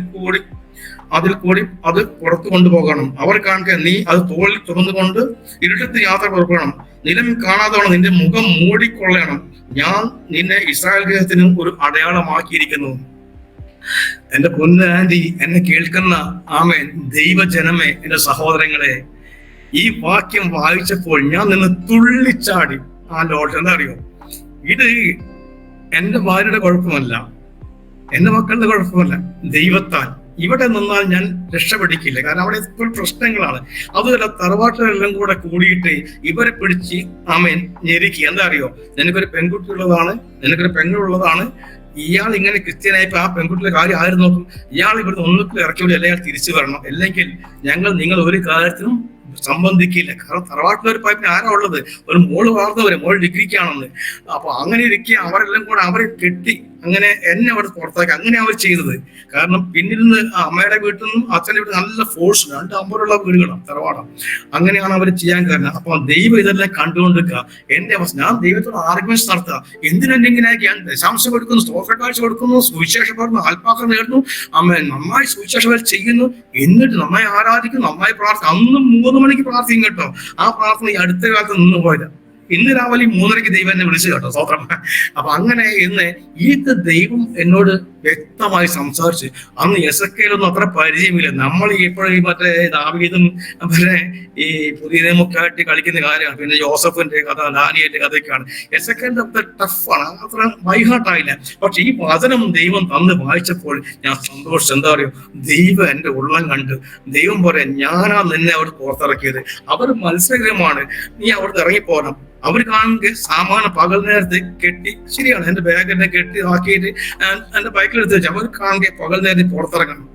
കൂടി അത് പുറത്തു കൊണ്ടുപോകണം. അവർ കാണുക നീ അത് തോളിൽ തുറന്നുകൊണ്ട് ഇരുട്ടത്ത് യാത്ര പുറപ്പെടണം. നിലം കാണാതെ നിന്റെ മുഖം മൂടിക്കൊള്ളണം. ഞാൻ നിന്നെ ഇസ്രായേൽ ഗൃഹത്തിന് ഒരു അടയാളമാക്കിയിരിക്കുന്നു. എന്റെ പൊന്ന് ആന്റി, എന്നെ കേൾക്കുന്ന ആമേൻ ദൈവജനമേ, എന്റെ സഹോദരങ്ങളെ, ഈ വാക്യം വായിച്ചപ്പോൾ ഞാൻ നിന്ന് തുള്ളിച്ചാടി. ആ ലോട്ട് എന്താ അറിയോ, ഇത് എന്റെ ഭാര്യയുടെ കുഴപ്പമല്ല, എന്റെ മക്കളുടെ കുഴപ്പമല്ല, ദൈവത്താൽ. ഇവിടെ നിന്നാൽ ഞാൻ രക്ഷപ്പെടിക്കില്ല, കാരണം അവിടെ ഇപ്പോൾ പ്രശ്നങ്ങളാണ്. അതുമല്ല, തറവാട്ടിലെല്ലാം കൂടെ കൂടിയിട്ട് ഇവരെ പിടിച്ച് ആമേൻ ഞെരുക്കി. എന്താ അറിയോ, നിനക്കൊരു പെൺകുട്ടി ഉള്ളതാണ്, നിനക്കൊരു പെങ്ങളുള്ളതാണ്. ഇയാൾ ഇങ്ങനെ ക്രിസ്ത്യനായപ്പോ ആ പെൺകുട്ടിയുടെ കാര്യം ആരും നോക്കും? ഇയാൾ ഇവിടുന്ന് ഒന്നുകിൽ ഇറക്കി വിടും, അല്ലെങ്കിൽ തിരിച്ചു വരണം, അല്ലെങ്കിൽ നിങ്ങൾ ഒരു കാര്യത്തിനും സംബന്ധിക്കില്ല. കാരണം തറവാട്ടിലൊരു പൈപ്പിന് ആരാ ഉള്ളത്? ഒരു മോള് വളർന്നവര്, മോള് ഡിഗ്രിക്കാണെന്ന്. അപ്പൊ അങ്ങനെ ഇരിക്കുക, അവരെല്ലാം കൂടെ അവരെ കെട്ടി അങ്ങനെ എന്നെ അവിടെ പുറത്താക്കി. അങ്ങനെ അവർ ചെയ്തത്. കാരണം പിന്നിൽ നിന്ന് അമ്മയുടെ വീട്ടിൽ നിന്നും അച്ഛൻ്റെ വീട്ടിൽ നല്ല ഫോഴ്സ്, 2 അമ്പലുള്ള വീടുകളാണ്, തറവാടാണ്. അങ്ങനെയാണ് അവർ ചെയ്യാൻ കാരണം. അപ്പൊ ദൈവം ഇതെല്ലാം കണ്ടുകൊണ്ടിരിക്കുക. എന്റെ അവസ്ഥ, ഞാൻ ദൈവത്തോട് ആർഗ്യുമെന്റ്സ് നടത്തുക. എന്തിനെങ്കിലും ഞാൻ ദശാംശം കൊടുക്കുന്നു, സ്തോത്ര കാഴ്ച കൊടുക്കുന്നു, സുവിശേഷം പറഞ്ഞു, ആത്മാക്കൾ നേടുന്നു, അമ്മ നന്നായി സുവിശേഷം ചെയ്യുന്നു, എന്നിട്ട് നന്നായി ആരാധിക്കുന്നു, നന്നായി പ്രാർത്ഥന. അന്നും 3 മണിക്ക് പ്രാർത്ഥിക്കും കേട്ടോ. ആ പ്രാർത്ഥന ഈ അടുത്ത കാലത്ത് നിന്ന് പോയത്. ഇന്ന് രാവിലെ 3:30 ദൈവം എന്നെ വിളിച്ചു കേട്ടോ, സ്തോത്രം. അപ്പൊ അങ്ങനെ ഇന്ന് ദൈവം എന്നോട് വ്യക്തമായി സംസാരിച്ച്. അന്ന് എസക്കേലൊന്നും അത്ര പരിചയമില്ല. നമ്മൾ എപ്പോഴും മറ്റേ ദാവീദും പിന്നെ ഈ പുതിയ നിയമമൊക്കെ കളിക്കുന്ന കാര്യമാണ്. പിന്നെ ജോസഫിന്റെ കഥ, ദാനിയേലിന്റെ കഥയൊക്കെയാണ്. എസക്കേലിന്റെ അത്ര ടഫാണ്, അത്ര ബൈഹാർട്ടായില്ല. പക്ഷെ ഈ വചനം ദൈവം തന്ന് വായിച്ചപ്പോൾ ഞാൻ സന്തോഷിച്ചു. എന്താ പറയുക, ദൈവം എന്റെ ഉള്ളം കണ്ട്. ദൈവം പറയാം, ഞാനാ നിന്നെ അവിടെ പുറത്തിറക്കിയത്. അവർ മത്സരമാണ്, നീ അവിടുന്ന് ഇറങ്ങിപ്പോരണം. അവർ കാണുക സാമാനം പകൽ നേരത്തെ കെട്ടി, ശരിയാണ്, എന്റെ ബാഗിനെ കെട്ടി ആക്കിയിട്ട് എന്റെ ബൈക്കിലെടുത്ത് വെച്ചാൽ അവർ കാണുക പകൽ നേരത്തെ പുറത്തിറങ്ങണം.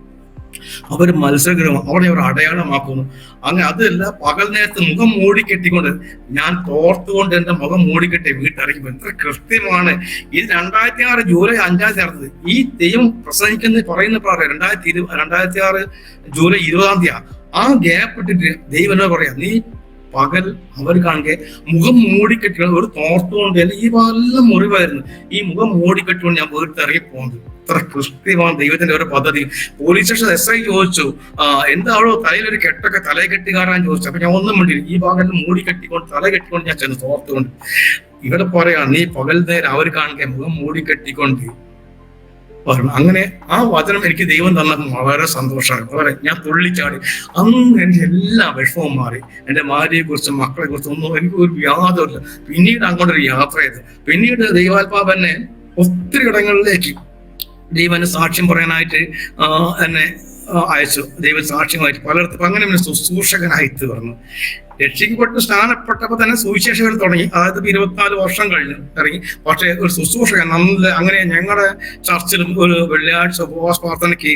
അവർ മത്സരഗ്രഹം അവിടെ അവർ അടയാളമാക്കുന്നു. അങ്ങനെ അതല്ല, പകൽ നേരത്ത് മുഖം മൂടിക്കെട്ടിക്കൊണ്ട് ഞാൻ തോർത്തുകൊണ്ട് എന്റെ മുഖം മൂടിക്കെട്ടി വീട്ടിറങ്ങിപ്പോ. എത്ര കൃത്യമാണ് ഇത്. 2006 ജൂലൈ 5-ാം തീയതി നടന്നത്. ഈ ദൈവം പ്രസംഗിക്കുന്ന പറയുന്ന പറയാം 2006 ജൂലൈ 20-ാം തീയതി. ആ ഗ്യാപ്പ് ഇട്ടിട്ട് ദൈവം എന്നോട് പറയാം, നീ പകൽ അവർ കാണുക മുഖം മൂടിക്കെട്ടിക്കൊണ്ട് ഒരു തോർത്തുകൊണ്ട്, ഈ നല്ല മുറിവായിരുന്നു, ഈ മുഖം മൂടിക്കെട്ടിക്കൊണ്ട് ഞാൻ വീട്ടിൽ ഇറങ്ങി പോകുന്നത്. ഇത്ര കൃത്യമാണ് ദൈവത്തിന്റെ ഓരോ പദ്ധതി. പോലീസ് സ്റ്റേഷൻ SI ചോദിച്ചു, എന്താണോ തലയിലൊരു കെട്ടൊക്കെ തല കെട്ടിക്കാരാൻ ചോദിച്ചു. അപ്പൊ ഞാൻ ഒന്നും വേണ്ടി ഈ ഭാഗത്ത് മൂടിക്കെട്ടിക്കൊണ്ട് തല കെട്ടിക്കൊണ്ട് ഞാൻ ചെന്ന് തോർത്തുകൊണ്ട്. ഇവിടെ പറയാ, നീ പകൽ നേരം അവർ കാണുക മുഖം മൂടിക്കെട്ടിക്കൊണ്ട് പറഞ്ഞു. അങ്ങനെ ആ വചനം എനിക്ക് ദൈവം തന്ന വളരെ സന്തോഷമാണ്. വളരെ ഞാൻ തുള്ളിച്ചാടി. അന്ന് എന്റെ എല്ലാ വിഷമവും മാറി. എന്റെ ഭാര്യയെ കുറിച്ചും മക്കളെ കുറിച്ചും ഒന്നും എനിക്ക് ഒരു യാതൊരില്ല. പിന്നീട് അങ്ങോട്ടൊരു യാത്ര ചെയ്ത്, പിന്നീട് ദൈവാത്മാവ് എന്നെ ഒത്തിരി ഇടങ്ങളിലേക്ക് ദൈവന് സാക്ഷ്യം പറയാനായിട്ട് എന്നെ അയച്ചു. ദൈവം സാക്ഷ്യമായിട്ട് പലയിടത്തും അങ്ങനെ ശുശ്രൂഷകനായി തീർന്നു. രക്ഷിക്കപ്പെട്ട് സ്നാനപ്പെട്ടപ്പോൾ തന്നെ സുവിശേഷകൾ തുടങ്ങി. അതായത് 24 വർഷം കഴിഞ്ഞു ഇറങ്ങി. പക്ഷേ ഒരു ശുശ്രൂഷകൻ നല്ല അങ്ങനെ ഞങ്ങളുടെ ചർച്ചിലും ഒരു വെള്ളിയാഴ്ച ഉപവാസ പ്രാർത്ഥനയ്ക്ക്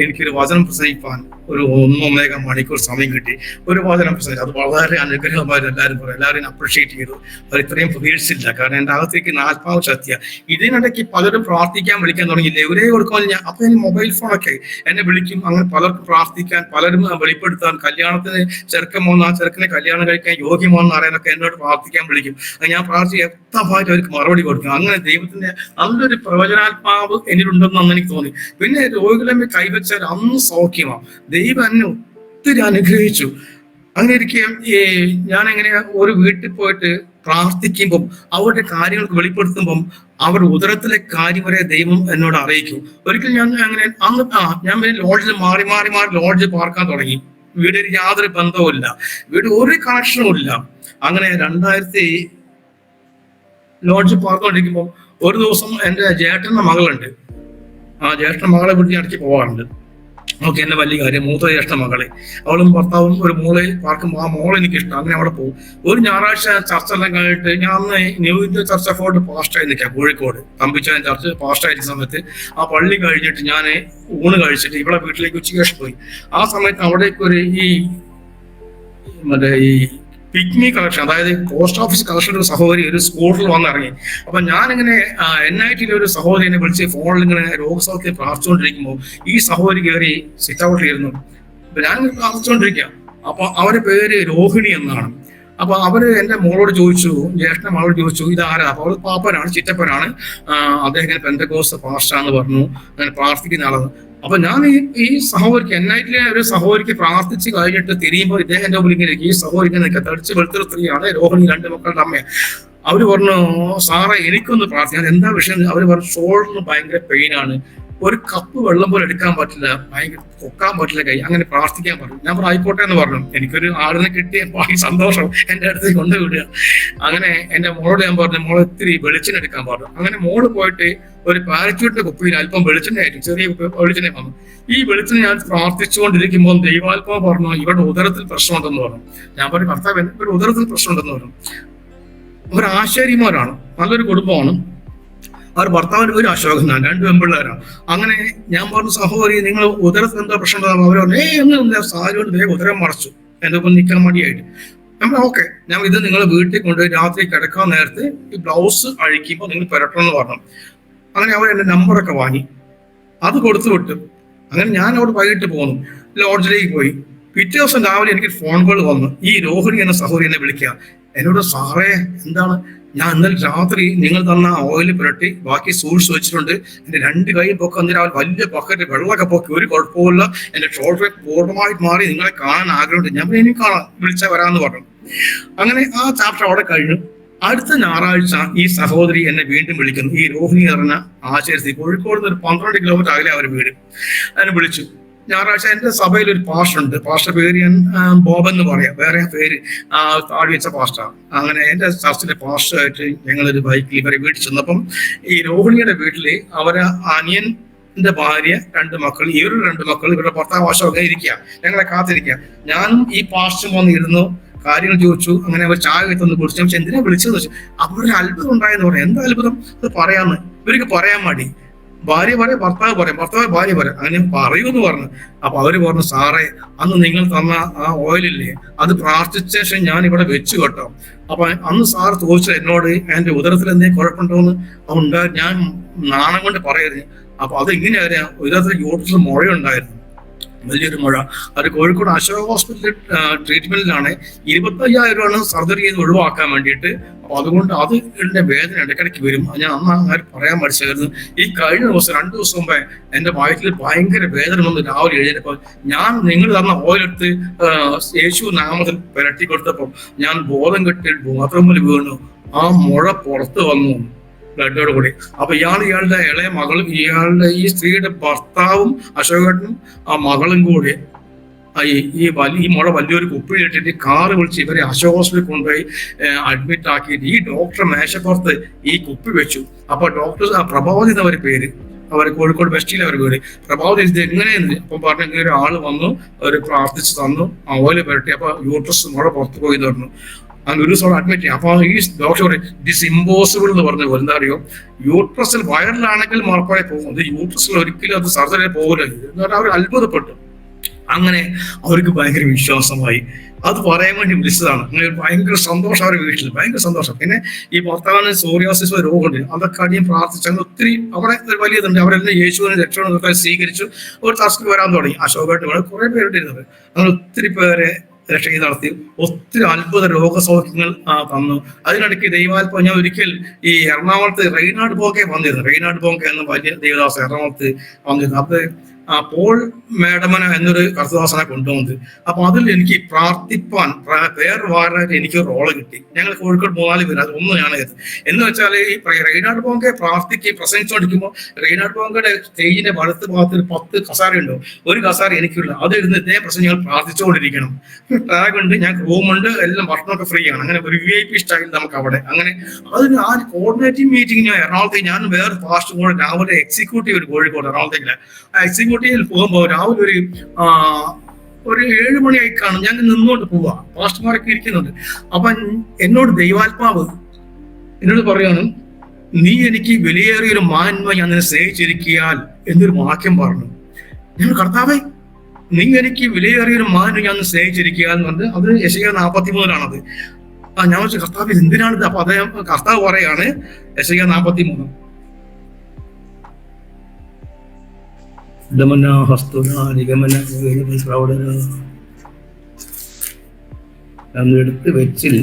എനിക്കൊരു വചനം പ്രസംഗിക്കാൻ ഒരു 1.5 മണിക്കൂർ സമയം കിട്ടി. ഒരു വചനം പ്രസംഗിച്ചു. അത് വളരെ അനുഗ്രഹമായിരുന്നു. എല്ലാവരും പറയും, എല്ലാവരും അപ്രീഷിയേറ്റ് ചെയ്തു. അത് ഇത്രയും പ്രതീക്ഷിച്ചില്ല. കാരണം എൻ്റെ അകത്തേക്ക് ആത്മാവ് ശക്തിയ. ഇതിനിടയ്ക്ക് പലരും പ്രാർത്ഥിക്കാൻ വിളിക്കാൻ തുടങ്ങിയില്ലേ, ഒരേ കൊടുക്കാൻ ഞാൻ അപ്പൊ എനിക്ക് മൊബൈൽ ഫോണൊക്കെ എന്നെ വിളിക്കും. അങ്ങനെ പലർക്കും പ്രാർത്ഥിക്കാൻ, പലരും വെളിപ്പെടുത്താൻ, കല്യാണത്തിന് ചെറുക്കം വന്ന് ആ ചെറുക്കനെ കല്യാണം കഴിക്കാൻ യോഗ്യമാണെന്ന് അറിയാനൊക്കെ എന്നോട് പ്രാർത്ഥിക്കാൻ വിളിക്കും. ഞാൻ പ്രാർത്ഥിച്ച് വ്യക്തമായിട്ട് അവർക്ക് മറുപടി കൊടുക്കും. അങ്ങനെ ദൈവത്തിന്റെ നല്ലൊരു പ്രവചനാത്മാവ് എന്നിലുണ്ടെന്ന് എനിക്ക് തോന്നി. പിന്നെ രോഗികളെ കൈവച്ചാൽ അന്ന് സൗഖ്യമാണ്. ദൈവം എന്നെ ഒത്തിരി അനുഗ്രഹിച്ചു. അങ്ങനെ ഇരിക്കെ ഞാനെങ്ങനെ ഒരു വീട്ടിൽ പോയിട്ട് പ്രാർത്ഥിക്കുമ്പം അവരുടെ കാര്യങ്ങൾക്ക് വെളിപ്പെടുത്തുമ്പം അവരുടെ ഉദരത്തിലെ കാര്യം വരെ ദൈവം എന്നോട് അറിയിക്കും. ഒരിക്കൽ ഞാൻ അങ്ങനെ ഞാൻ ലോഡ്ജിൽ മാറി ലോഡ്ജിൽ പാർക്കാൻ തുടങ്ങി. വീടിന് യാതൊരു ബന്ധവുമില്ല, വീട് ഒരു കണക്ഷനും ഇല്ല. അങ്ങനെ 2000 ലോഡ്ജിൽ പാർത്തോണ്ടിരിക്കുമ്പോൾ ഒരു ദിവസം എൻ്റെ ജേട്ടൻ്റെ മകളുണ്ട്. ആ ജ്യേഷ്ഠ മകളെ വീട്ടിൽ ഇടയ്ക്ക് പോകാറുണ്ട്. ഓക്കെ, എന്നെ വലിയ കാര്യം. മൂത്ത ജ്യേഷ്ഠ മകളെ, അവളും ഭർത്താവും ഒരു മോളെ പാർക്കുമ്പോൾ ആ മോളെ എനിക്ക് ഇഷ്ടം. അങ്ങനെ അവിടെ പോകും. ഒരു ഞായറാഴ്ച ചർച്ച എല്ലാം കഴിഞ്ഞിട്ട് ഞാൻ അന്ന് ന്യൂ ഇന്ത്യ ചർച്ച് ഫോർട്ട് പാസ്റ്റായി നിൽക്കാം, കോഴിക്കോട് തമ്പിച്ചാൻ ചർച്ച് പാസ്റ്റായിരിക്കുന്ന സമയത്ത് ആ പള്ളി കഴിഞ്ഞിട്ട് ഞാൻ ഊണ് കഴിച്ചിട്ട് ഇവിടെ വീട്ടിലേക്ക് ഉച്ചയ്ക്ക് പോയി. ആ സമയത്ത് അവിടേക്ക് ഒരു ഈ പിക്നിക് കളക്ഷൻ, അതായത് പോസ്റ്റ് ഓഫീസ് കളക്ഷൻ ഒരു സഹോദരി ഒരു സ്കൂട്ടറിൽ വന്നിറങ്ങി. അപ്പൊ ഞാനിങ്ങനെ NIT ഒരു സഹോദരിനെ വിളിച്ച് ഫോണിൽ ഇങ്ങനെ രോഗസൗഖ്യം പ്രാർത്ഥിച്ചുകൊണ്ടിരിക്കുമ്പോൾ ഈ സഹോദരി കയറി സിറ്റ് ഔട്ടിലിരുന്നു. ഞാൻ പ്രാർത്ഥിച്ചുകൊണ്ടിരിക്കുക. അപ്പൊ അവരുടെ പേര് രോഹിണി എന്നാണ്. അപ്പൊ അവര് എന്റെ മോളോട് ചോദിച്ചു, ജ്യേഷ്ഠ മോളോട് ചോദിച്ചു, ഇതാരാ? അപ്പൊ അവൾ പാപ്പനാണ്, ചിറ്റപ്പനാണ്. അദ്ദേഹം ഇങ്ങനെ പെന്തക്കോസ്ത് പാസ്റ്ററാന്ന് പറഞ്ഞു, അങ്ങനെ പ്രാർത്ഥിക്കുന്ന ആളാണ്. അപ്പൊ ഞാൻ ഈ സഹോദരിക്ക് NIT ഒരു സഹോദരിക്ക് പ്രാർത്ഥിച്ച് കഴിഞ്ഞിട്ട് തിരിയുമ്പോൾ ഇദ്ദേഹം എന്റെ മുമ്പിൽ ഈ സഹോദരിക്ക് നിൽക്കുക, തടിച്ച് വെളുത്തൊരു സ്ത്രീയാണ്, രോഹിണി, 2 മക്കളുടെ അമ്മ. അവര് പറഞ്ഞു, സാറേ എനിക്കൊന്ന് പ്രാർത്ഥിക്കാൻ. എന്താ വിഷയം? അവര് പറഞ്ഞു, ഷോൾഡറിന് ഭയങ്കര പെയിനാണ്, ഒരു കപ്പ് വെള്ളം പോലും എടുക്കാൻ പറ്റില്ല, ഭയങ്കര പൊക്കാൻ പറ്റില്ല കൈ, അങ്ങനെ പ്രാർത്ഥിക്കാൻ പറഞ്ഞു. ഞാൻ ആയിക്കോട്ടെ എന്ന് പറഞ്ഞു. എനിക്കൊരു ആളിനെ കിട്ടിയ സന്തോഷം എന്റെ അടുത്തേക്ക് കൊണ്ടുവിടുക. അങ്ങനെ എന്റെ മോളോട് ഞാൻ പറഞ്ഞു, മോളെ ഇത്തിരി വെളിച്ചെണ്ണ എടുക്കാൻ പറഞ്ഞു. അങ്ങനെ മോള് പോയിട്ട് ഒരു പാരച്യൂട്ടിന്റെ കുപ്പിയിൽ അല്പം വെളിച്ചെണ്ണ ആയിട്ട് ചെറിയ വെളിച്ചെണ്ണ വന്നു. ഈ വെളിച്ചെണ്ണ ഞാൻ പ്രാർത്ഥിച്ചുകൊണ്ടിരിക്കുമ്പോൾ ദൈവാത്മാവ് പറഞ്ഞു, ഇവരുടെ ഉദരത്തിൽ പ്രശ്നമുണ്ടെന്ന് പറഞ്ഞു. ഞാൻ പറഞ്ഞു, കർത്താവ് ഒരു ഉദരത്തിൽ പ്രശ്നമുണ്ടെന്ന് പറഞ്ഞു. അവർ ആശാരിമാരാണ്, നല്ലൊരു കുടുംബമാണ്. അവർ ഭർത്താവിന് ഒരു അശോകനാണ്, 2 പെൺപിള്ളേരാണ്. അങ്ങനെ ഞാൻ പറഞ്ഞു, സഹോദരി നിങ്ങൾ ഉദരത്തിൽ എന്താ പ്രശ്നം ഉണ്ടാകും? അവർ പറഞ്ഞു, ഒന്നുമില്ല, സാരി കൊണ്ട് വേഗം ഉദരം മറച്ചു, എന്റെ ഒപ്പം നിൽക്കാൻ മടിയായിട്ട്. നമ്മൾ ഓക്കെ, ഞാൻ ഇത് നിങ്ങൾ വീട്ടിൽ കൊണ്ടുപോയി രാത്രി കിടക്കാൻ നേരത്തെ ഈ ബ്ലൗസ് അഴിക്കുമ്പോൾ നിങ്ങൾ പുരട്ടണമെന്ന് പറഞ്ഞു. അങ്ങനെ അവർ എന്റെ നമ്പറൊക്കെ വാങ്ങി, അത് കൊടുത്തു വിട്ടു. അങ്ങനെ ഞാൻ അവിടെ വൈകിട്ട് പോന്നു, ലോഡ്ജിലേക്ക് പോയി. പിറ്റേ ദിവസം രാവിലെ എനിക്ക് ഫോൺ കോൾ വന്നു. ഈ രോഹിണി എന്ന സഹോദരി എന്നെ വിളിക്കുക. എന്നോട്, സാറേ എന്താണ്? ഞാൻ ഇന്നലെ രാത്രി നിങ്ങൾ തന്ന ഓയിൽ പുരട്ടി ബാക്കി സൂക്ഷിച്ച് വെച്ചിട്ടുണ്ട്. എന്റെ 2 കൈ പൊക്കം രാവിലെ വലിയ ബക്കറ്റ് വെള്ളമൊക്കെ പൊക്കി, ഒരു കുഴപ്പമില്ല, എന്റെ ഷോൾഡർ പൂർണ്ണമായിട്ട് മാറി, നിങ്ങളെ കാണാൻ ആഗ്രഹമുണ്ട്. ഞാൻ ഇനി കാണാം, വിളിച്ചാൽ വരാമെന്ന് പറഞ്ഞു. അങ്ങനെ ആ ചാപ്റ്റർ അവിടെ കഴിഞ്ഞു. അടുത്ത ഞായറാഴ്ച ഈ സഹോദരി എന്നെ വീണ്ടും വിളിക്കുന്നു. ഈ രോഹിണി പറഞ്ഞ ആശയത്തിൽ കോഴിക്കോട് നിന്ന് ഒരു 12 കിലോമീറ്റർ അകലെ അവർ വീട്. അതിനെ വിളിച്ചു. ഞായറാഴ്ച എന്റെ സഭയിൽ ഒരു പാസ്റ്റർ ഉണ്ട്. പാസ്റ്റർ പേര് ഞാൻ ബോബൻ എന്ന് പറയാം, വേറെ പേര് താടി വെച്ച പാസ്റ്റർ. അങ്ങനെ എന്റെ ചർച്ചിലെ പാസ്റ്ററായിട്ട് ഞങ്ങളൊരു ബൈക്കിൽ ഇവരെ വീട്ടിൽ ചെന്നപ്പം ഈ രോഹിണിയുടെ വീട്ടില് അവരെ അനിയന്റെ ഭാര്യ, 2 മക്കൾ, ഇവരുടെ 2 മക്കൾ, ഇവരുടെ ഭർത്താവ് അശോകൻ ഇരിക്കുക, ഞങ്ങളെ കാത്തിരിക്കുക. ഞാനും ഈ പാസ്റ്ററും വന്നിരുന്നു, കാര്യങ്ങൾ ചോദിച്ചു. അങ്ങനെ അവർ ചായ വെച്ചൊന്ന് കുടിച്ചു. പക്ഷെ എന്തിനാ വിളിച്ചതെന്ന് വെച്ചാൽ അവരുടെ അത്ഭുതം ഉണ്ടായെന്ന് പറയാം. എന്താ അത്ഭുതം? അത് പറയാന്ന് ഇവർക്ക് പറയാൻ മടി. ഭാര്യ പറയാം, ഭർത്താവ് പറയാം, ഭർത്താവ് ഭാര്യ പറയാം, അങ്ങനെ പറയൂന്ന് പറഞ്ഞു. അപ്പൊ അവര് പറഞ്ഞു, സാറേ അന്ന് നിങ്ങൾ തന്ന ആ ഓയിലില്ലേ, അത് പ്രാർത്ഥിച്ച ശേഷം ഞാൻ ഇവിടെ വെച്ചു കേട്ടോ. അപ്പൊ അന്ന് സാർ ചോദിച്ചു എന്നോട്, എന്റെ ഉദരത്തിൽ എന്തെങ്കിലും കുഴപ്പമുണ്ടോന്ന്. അതുണ്ടായി, ഞാൻ നാണം കൊണ്ട് പറയരുത്. അപ്പൊ അത് ഇങ്ങനെയാ, ഉദരത്തിൽ യൂട്രസിൽ മുഴയുണ്ടായിരുന്നു, വലിയൊരു മുഴ. അത് കോഴിക്കോട് അശോക ഹോസ്പിറ്റലിൽ ട്രീറ്റ്മെന്റിലാണ്. 25,000 സർജറി ചെയ്ത് ഒഴിവാക്കാൻ വേണ്ടിയിട്ട്. അപ്പൊ അതുകൊണ്ട് അത് എന്റെ വേദന ഇടയ്ക്കിടയ്ക്ക് വരും. ഞാൻ അന്ന് അങ്ങനെ പറയാൻ പഠിച്ചായിരുന്നു. ഈ കഴിഞ്ഞ ദിവസം 2 ദിവസം മുമ്പേ എന്റെ വയറ്റിൽ ഭയങ്കര വേദന വന്ന് രാവിലെ എഴുന്നേറ്റപ്പോൾ ഞാൻ നിങ്ങൾ തന്ന ഓയിലെടുത്ത് യേശു നാമത്തിൽ പുരട്ടി കൊടുത്തപ്പോൾ ഞാൻ ബോധം കെട്ടി ബാത്റൂമിൽ വീണു. ആ മുഴ പുറത്ത് വന്നു ബ്ലഡോട് കൂടി. അപ്പൊ ഇയാളുടെ ഇളയ മകളും ഈ സ്ത്രീയുടെ ഭർത്താവും അശോകനും ആ മകളും കൂടി ഈ മുഴ വലിയൊരു കുപ്പിയിലിട്ടിട്ട് കാറ് വിളിച്ച് ഇവരെ അശോക ഹോസ്പിറ്റലിൽ കൊണ്ടുപോയി അഡ്മിറ്റ് ആക്കിയിട്ട് ഈ ഡോക്ടർ മേശപ്പുറത്ത് ഈ കുപ്പി വെച്ചു. അപ്പൊ ഡോക്ടർ പ്രഭാവതി എന്നവര് പേര്, അവർ കോഴിക്കോട് വെസ്റ്റിൽ അവർ വീട്. പ്രഭാവതി ഇത് എങ്ങനെയെന്ന് അപ്പം പറഞ്ഞു, ഇങ്ങനെ ഒരാൾ വന്നു, അവർ പ്രാർത്ഥിച്ച് തന്നു, ഓയില് പുരട്ടി, അപ്പൊ യൂട്രസ് മുഴ പുറത്തു പോയി എന്ന് പറഞ്ഞു. അങ്ങനെ ഒരു ദിവസം അഡ്മിറ്റ് ചെയ്യും. അപ്പൊ ഈ ഡോക്ടർ ദിസ് ഇമ്പോസിബിൾ എന്ന് പറഞ്ഞു. എന്താ അറിയോ, യൂട്രസിൽ വയറിലാണെങ്കിൽ മറപ്പായി പോകും, ഇത് യൂട്രസിൽ ഒരിക്കലും അത് സർജറി പോകില്ല എന്ന് പറഞ്ഞാൽ അവർ അത്ഭുതപ്പെട്ടു. അങ്ങനെ അവർക്ക് ഭയങ്കര വിശ്വാസമായി. അത് പറയാൻ വേണ്ടി വിളിച്ചതാണ്. അങ്ങനെ ഭയങ്കര സന്തോഷം അവരുടെ വീട്ടിൽ, ഭയങ്കര സന്തോഷം. പിന്നെ ഈ ഭർത്താവിന് സോറിയാസിസ് രോഗമുണ്ട്, അതൊക്കെ അടിയും പ്രാർത്ഥിച്ചു. ഒത്തിരി അവിടെ ഒരു വലിയതുണ്ട്. അവരെല്ലാം യേശുവിനെ രക്ഷണമൊക്കെ സ്വീകരിച്ചു. ഒരു ടാസ്കിൽ വരാൻ തുടങ്ങി. അശോകായിട്ട് കുറെ പേരുണ്ടായിരുന്നത്. അങ്ങനെ ഒത്തിരി പേരെ രക്ഷ നടത്തി, ഒത്തിരി അത്ഭുത രോഗസൗഖ്യങ്ങൾ തന്നു. അതിനിടയ്ക്ക് ദൈവാത്മാവ്, ഞാൻ ഒരിക്കൽ ഈ എറണാകുളത്ത് റെയ്നാഡ് ബോങ്കെ വന്നിരുന്നു. റെയ്നാഡ് ബോങ്കെ എന്ന വലിയ ദേവദാസ് എറണാകുളത്ത് വന്നിരുന്നു. അത് പോൾ മേഡമന എന്നൊരു കർത്തദാസനെ കൊണ്ടുവന്നത്. അപ്പൊ അതിൽ എനിക്ക് പ്രാർത്ഥിപ്പാൻ പേർ വാരാൻ എനിക്ക് റോള് കിട്ടി. ഞങ്ങൾ കോഴിക്കോട് 3-4 പേര്, അത് ഒന്ന് ഞാനത് എന്ന് വെച്ചാൽ ഈ റെയ്നാഡ് ബോങ്കെ പ്രാർത്ഥിക്കുകയും പ്രസംഗിച്ചുകൊണ്ടിരിക്കുമ്പോൾ റെയ്നാഡ് ബോങ്കയുടെ സ്റ്റേജിന്റെ വലത്ത് ഭാഗത്ത് 10 കസാര ഉണ്ടോ, ഒരു കസാര എനിക്കുള്ള, അത് ഇരുന്ന് ഇതേ പ്രസംഗം ഞങ്ങൾ പ്രാർത്ഥിച്ചുകൊണ്ടിരിക്കണം. ടാഗ് ഉണ്ട്, ഞങ്ങൾക്ക് റൂമുണ്ട്, എല്ലാം ഭക്ഷണമൊക്കെ ഫ്രീ ആണ്. അങ്ങനെ ഒരു VIP സ്റ്റൈൽ നമുക്ക് അവിടെ. അങ്ങനെ അതിന് ആ കോർഡിനേറ്റീവ് മീറ്റിംഗ് ഞാൻ എറണാകുളത്തേക്ക്, ഞാൻ വേറെ പാസ്റ്റ് കൂടെ രാവിലെ എക്സിക്യൂട്ടീവ് ഒരു കോഴിക്കോട് എറണാകുളത്തേക്കില്ല. ആ എക്സിക്യൂട്ടീവിൽ പോകുമ്പോൾ രാവിലെ ഒരു 7 മണിയായി കാണും. ഞാൻ നിന്നുകൊണ്ട് പോവാ, പാസ്റ്റർമാരൊക്കെ ഇരിക്കുന്നുണ്ട്. അപ്പൊ എന്നോട് ദൈവാത്മാവ് എന്നോട് പറയാണ്, നീ എനിക്ക് വിലയേറിയൊരു മാന്മ ഞാൻ നിന്നെ സ്നേഹിച്ചിരിക്കാൻ എന്നൊരു വാക്യം പറഞ്ഞു. ഞാൻ കർത്താവേ, നീ എനിക്ക് വിലയേറിയൊരു മാന്മ ഞാൻ സ്നേഹിച്ചിരിക്കുക എന്ന് പറഞ്ഞത്, അത് യെശയ്യാ 43-ലാണത്. ഞാൻ വെച്ച കർത്താവ് എന്തിനാണിത്? അപ്പൊ അദ്ദേഹം കർത്താവ് പറയാണ്, യെശയ്യാ 43 എടുത്ത് വെച്ചില്ല.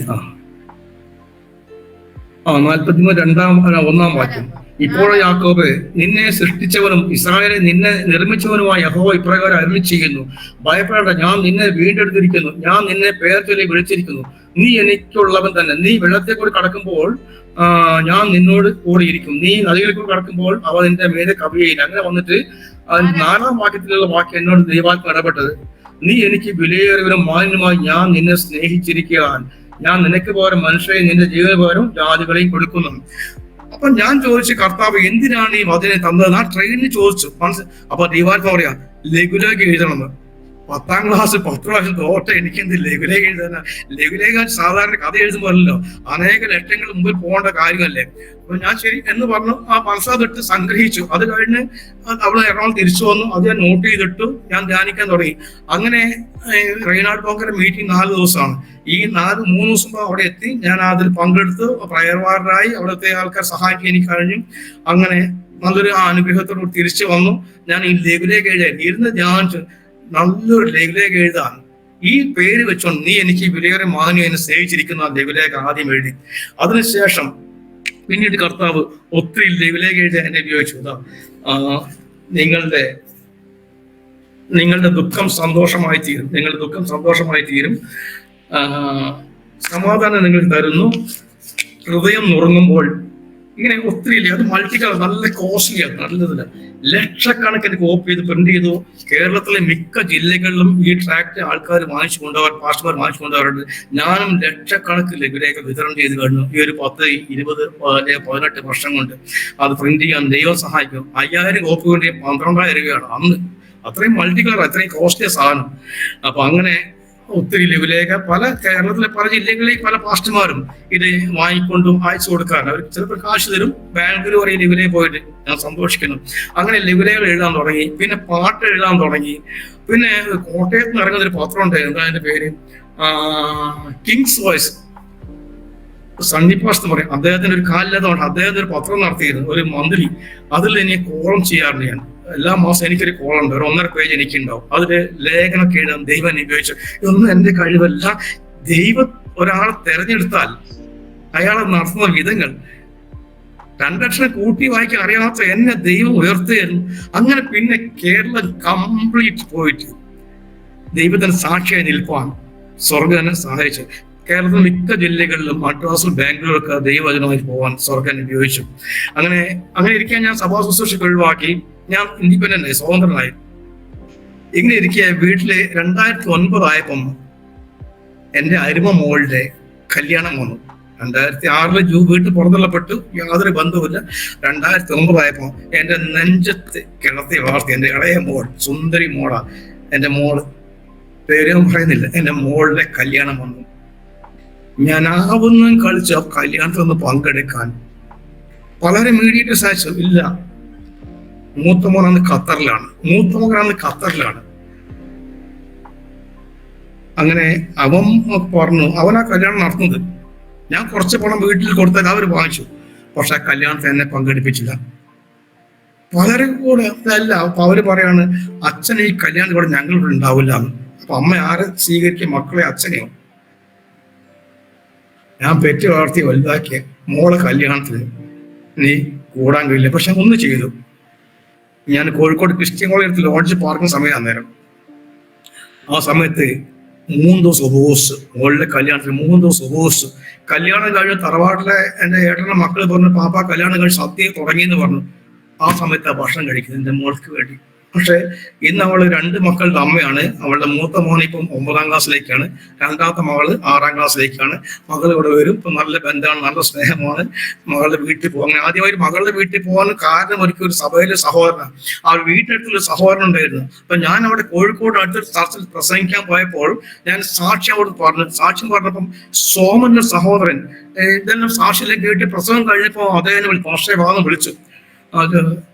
43 1 വാക്യം. ഇപ്പോൾ യാക്കോബ്, നിന്നെ സൃഷ്ടിച്ചവനും ഇസ്രായേലെ നിന്നെ നിർമ്മിച്ചവനുമായ യഹോവ ഇപ്രകാരം അരുളി ചെയ്യുന്നു, ഭയപ്പെടേണ്ട, ഞാൻ നിന്നെ വീണ്ടെടുത്തിരിക്കുന്നു, ഞാൻ നിന്നെ പേർ ചൊല്ലി വിളിച്ചിരിക്കുന്നു, നീ എനിക്കുള്ളവൻ തന്നെ. നീ വെള്ളത്തെ കൂടി കടക്കുമ്പോൾ ഞാൻ നിന്നോട് കൂടെ ഇരിക്കും, നീ നദികളിൽ കൂടി കടക്കുമ്പോൾ അവ നിന്റെ മേലെ കവിയയില്ല. അങ്ങനെ വന്നിട്ട് 4-ാം വാക്യത്തിലുള്ള വാക്യം എന്നോട് ദൈവാത്മ ഇടപെട്ടത്, നീ എനിക്ക് വിലയേറിയവരും മാന്യമായി ഞാൻ നിന്നെ സ്നേഹിച്ചിരിക്കാൻ, ഞാൻ നിനക്ക് പകരം മനുഷ്യരെ നിന്റെ ജീവന് പകരം ജാതികളെയും കൊടുക്കുന്നു. അപ്പൊ ഞാൻ ചോദിച്ചു, കർത്താവ് എന്തിനാണ് ഈ വചനം തന്നത്? ആ ട്രെയിനിൽ ചോദിച്ചു. അപ്പൊ ദൈവാത്മ പറയാ, ലഘുലേഖ എഴുതണമെന്ന്. 10ാം ക്ലാസ് 10 പ്രാവശ്യം തോട്ട എനിക്ക് എന്ത് ലഘുലേഖ എഴുതാനാ? ലഘുലേഖ സാധാരണ കഥ എഴുതുമ്പോഴല്ലോ, അനേക ലക്ഷങ്ങൾ മുമ്പിൽ പോകേണ്ട കാര്യമല്ലേ. അപ്പൊ ഞാൻ ശരി എന്ന് പറഞ്ഞു. ആ മനസ്സാതിട്ട് സംഗ്രഹിച്ചു. അത് കഴിഞ്ഞ് അവിടെ എറണാകുളം തിരിച്ചു വന്നു. അത് ഞാൻ നോട്ട് ചെയ്തിട്ടു, ഞാൻ ധ്യാനിക്കാൻ തുടങ്ങി. അങ്ങനെ റെയ്നാഡ് ബോങ്കയുടെ മീറ്റിംഗ് 4 ദിവസമാണ്. ഈ 3 ദിവസം അവിടെ എത്തി. ഞാൻ അതിൽ പങ്കെടുത്ത് പ്രയർവാരനായി അവിടുത്തെ ആൾക്കാർ സഹായിക്കാൻ എനിക്ക് കഴിഞ്ഞു. അങ്ങനെ നല്ലൊരു അനുഗ്രഹത്തോട് തിരിച്ചു വന്നു. ഞാൻ ഈ ലഘുലേഖ എഴുതാൻ ഇരുന്ന് ധ്യാനിച്ചു. നല്ലൊരു ലഘുലേഖ എഴുതാൻ ഈ പേര് വെച്ചോണ്ട്, നീ എനിക്ക് വിലയേറെ മാന്യം എന്നെ സ്നേഹിച്ചിരിക്കുന്ന ലഘുലേഖ ആദ്യം എഴുതി. അതിനുശേഷം പിന്നീട് കർത്താവ് ഒത്തിരി ലഘുലേഖ എഴുതാൻ എന്നെ ഉപയോഗിച്ചു. നിങ്ങളുടെ ദുഃഖം സന്തോഷമായി തീരും, നിങ്ങളുടെ ദുഃഖം സന്തോഷമായി തീരും, സമാധാനം നിങ്ങൾ തരുന്നു, ഹൃദയം നുറങ്ങുമ്പോൾ. ഇങ്ങനെ ഒത്തിരി ഇല്ലേ. അത് മൾട്ടി കളർ, നല്ല കോസ്റ്റ്ലിയാണ്, നല്ലതില്ല. ലക്ഷക്കണക്കിന് കോപ്പി ചെയ്ത് പ്രിന്റ് ചെയ്തു. കേരളത്തിലെ മിക്ക ജില്ലകളിലും ഈ ട്രാക്ട് ആൾക്കാർ വാങ്ങിച്ചു കൊണ്ടുപോകാൻ, പാസ്റ്റർമാർ വാങ്ങിച്ചു കൊണ്ടുപോകാറുണ്ട്. ഞാനും ലക്ഷക്കണക്കിന് ലഘുലേഖ വിതരണം ചെയ്ത് കഴിഞ്ഞു. ഈ ഒരു 10, 20, 18 വർഷം കൊണ്ട് അത് പ്രിന്റ് ചെയ്യാൻ ദൈവം സഹായിക്കും. 5000 കോപ്പി കൊണ്ട് 12,000 രൂപയാണ് അന്ന്. അത്രയും മൾട്ടി കളർ, അത്രയും കോസ്റ്റ്ലി സാധനം. അപ്പൊ അങ്ങനെ ഒത്തിരി ലഘുലേഖ കേരളത്തിലെ പല ജില്ലകളിൽ പല പാസ്റ്റർമാരും ഇത് വാങ്ങിക്കൊണ്ടും അയച്ചു കൊടുക്കാറുണ്ട്. അവർ ചിലപ്പോൾ കാശ് തരും. ബാംഗ്ലൂർ വരെ ലഘുലേഖ പോയിട്ട് ഞാൻ സന്തോഷിക്കുന്നു. അങ്ങനെ ലഘുലേഖകൾ എഴുതാൻ തുടങ്ങി. പിന്നെ പാട്ട് എഴുതാൻ തുടങ്ങി. പിന്നെ കോട്ടയത്ത് നിന്ന് ഇറങ്ങുന്ന ഒരു പത്രം ഉണ്ട്, എന്താ അതിന്റെ പേര്, കിങ്സ് വോയിസ്, സണ്ണിപ്പാസ് എന്ന് പറയും. അദ്ദേഹത്തിന്റെ ഒരു കാലില്ലാത്തതുകൊണ്ട് അദ്ദേഹത്തിന്റെ ഒരു പത്രം നടത്തിയിരുന്നു, ഒരു മന്ത്ലി. അതിൽ ഇനി കോളം ചെയ്യാറുണ്ട് ഞാൻ. എല്ലാ മാസം എനിക്കൊരു കോളുണ്ട്, ഒരു 1.5 പേജ് എനിക്കുണ്ടാവും. അതില് ലേഖനമൊക്കെ എഴുതാൻ ദൈവം അനുഭവിച്ചു. ഇതൊന്നും എന്റെ കഴിവല്ല. ദൈവം ഒരാളെ തെരഞ്ഞെടുത്താൽ അയാളെ നടത്തുന്ന വിധങ്ങൾ 2 അക്ഷരം കൂട്ടി വായിക്കാൻ അറിയാത്ത എന്നെ ദൈവം ഉയർത്തുകയായിരുന്നു. അങ്ങനെ പിന്നെ കേരളം കംപ്ലീറ്റ് പോയിട്ട് ദൈവത്തിന് സാക്ഷിയായി നിൽപ്പാൻ സ്വർഗ്ഗം എന്നെ സഹായിച്ചു. കേരളത്തിൽ മിക്ക ജില്ലകളിലും മദ്രാസും ബാംഗ്ലൂരൊക്കെ ദൈവവചനമായി പോകാൻ സ്വർഗ്ഗം ഉപയോഗിച്ചു. അങ്ങനെ ഇരിക്കാൻ ഞാൻ സഭാ ശുശ്രൂഷയ്ക്ക് ഒഴിവാക്കി. ഞാൻ ഇൻഡിപെൻഡന്റ് ആയി, സ്വതന്ത്രനായി. ഇങ്ങനെ ഇരിക്കുക വീട്ടില് 2009 ആയപ്പം എന്റെ അരുമ മോളുടെ കല്യാണം വന്നു. 2006 വീട്ടിൽ പുറന്തള്ളപ്പെട്ടു, യാതൊരു ബന്ധവുമില്ല. 2009 എന്റെ നെഞ്ചത്ത് കിടത്തി വളർത്തി എന്റെ ഇളയ മോൾ, സുന്ദരി മോളാ എന്റെ മോള്, പേരും പറയുന്നില്ല. എന്റെ മോളുടെ കല്യാണം വന്നു. ഞാൻ ആവുന്നതും കളിച്ച് ആ കല്യാണത്തിൽ ഒന്ന് പങ്കെടുക്കാൻ വളരെ മീഡിയേറ്റ് സാധിച്ചു ഇല്ല. മൂത്ത മോനാണ് ഖത്തറിലാണ്. അങ്ങനെ അവൻ പറഞ്ഞു അവൻ ആ കല്യാണം നടത്തുന്നത്. ഞാൻ കുറച്ച് പണം വീട്ടിൽ കൊടുത്താൽ അവർ വാങ്ങിച്ചു. പക്ഷെ ആ കല്യാണത്തിൽ എന്നെ പങ്കെടുപ്പിച്ചില്ല. വളരെ കൂടെ അല്ല. അപ്പൊ അവര് പറയാണ് അച്ഛൻ ഈ കല്യാണത്തിൽ കൂടെ ഞങ്ങളിവിടെ ഉണ്ടാവില്ല എന്ന്. അപ്പൊ അമ്മ ആരെ സ്വീകരിക്കും? മക്കളെ അച്ഛനെയോ? ഞാൻ പെറ്റ് വളർത്തി വലുതാക്കിയ മോളെ കല്യാണത്തിന് നീ കൂടാൻ കഴിയില്ല. പക്ഷെ ഒന്ന് ചെയ്തു. ഞാൻ കോഴിക്കോട് ക്രിസ്ത്യൻ കോളേജിൽ ലോഡ്ജ് പാർക്കുന്ന സമയം അന്നേരം. ആ സമയത്ത് 3 ദിവസം ഉപവസിച്ച്, മോളുടെ കല്യാണത്തിന് 3 ദിവസം ഉപവസിച്ച്. കല്യാണം കഴിഞ്ഞ് തറവാട്ടിലെ എൻ്റെ ഏട്ടൻ്റെ മക്കൾ പറഞ്ഞു പാപ്പ കല്യാണം കഴിഞ്ഞ് സദ്യ തുടങ്ങിയെന്ന് പറഞ്ഞു. ആ സമയത്ത് ആ ഭക്ഷണം കഴിക്കുന്നത് എൻ്റെ മോൾക്ക് വേണ്ടി. പക്ഷെ ഇന്ന് അവള് 2 മക്കളുടെ അമ്മയാണ്. അവളുടെ മൂത്ത മോൻ ഇപ്പം 9ാം ക്ലാസ്സിലേക്കാണ്, രണ്ടാമത്തെ മകള് 6ാം ക്ലാസ്സിലേക്കാണ്. മകൾ ഇവിടെ വരും. ഇപ്പൊ നല്ല ബന്ധമാണ്, നല്ല സ്നേഹമാണ്. മകളുടെ വീട്ടിൽ പോകാൻ, ആദ്യമായിട്ട് മകളുടെ വീട്ടിൽ പോകാൻ കാരണം ഒരിക്കലും ഒരു സഭയിലെ സഹോദരനാണ്. ആ വീട്ടിനടുത്തൊരു സഹോദരൻ ഉണ്ടായിരുന്നു. അപ്പൊ ഞാൻ അവിടെ കോഴിക്കോട് അടുത്തൊരു ചർച്ചിൽ പ്രസംഗിക്കാൻ പോയപ്പോൾ ഞാൻ സാക്ഷ്യം പറഞ്ഞപ്പം സോമന്റെ സഹോദരൻ ഇതെല്ലാം സാക്ഷിയിലേക്ക് കേട്ട് പ്രസംഗം കഴിഞ്ഞപ്പോ അദ്ദേഹം പാസ്റ്ററെ ഭാഗം വിളിച്ചു. അത്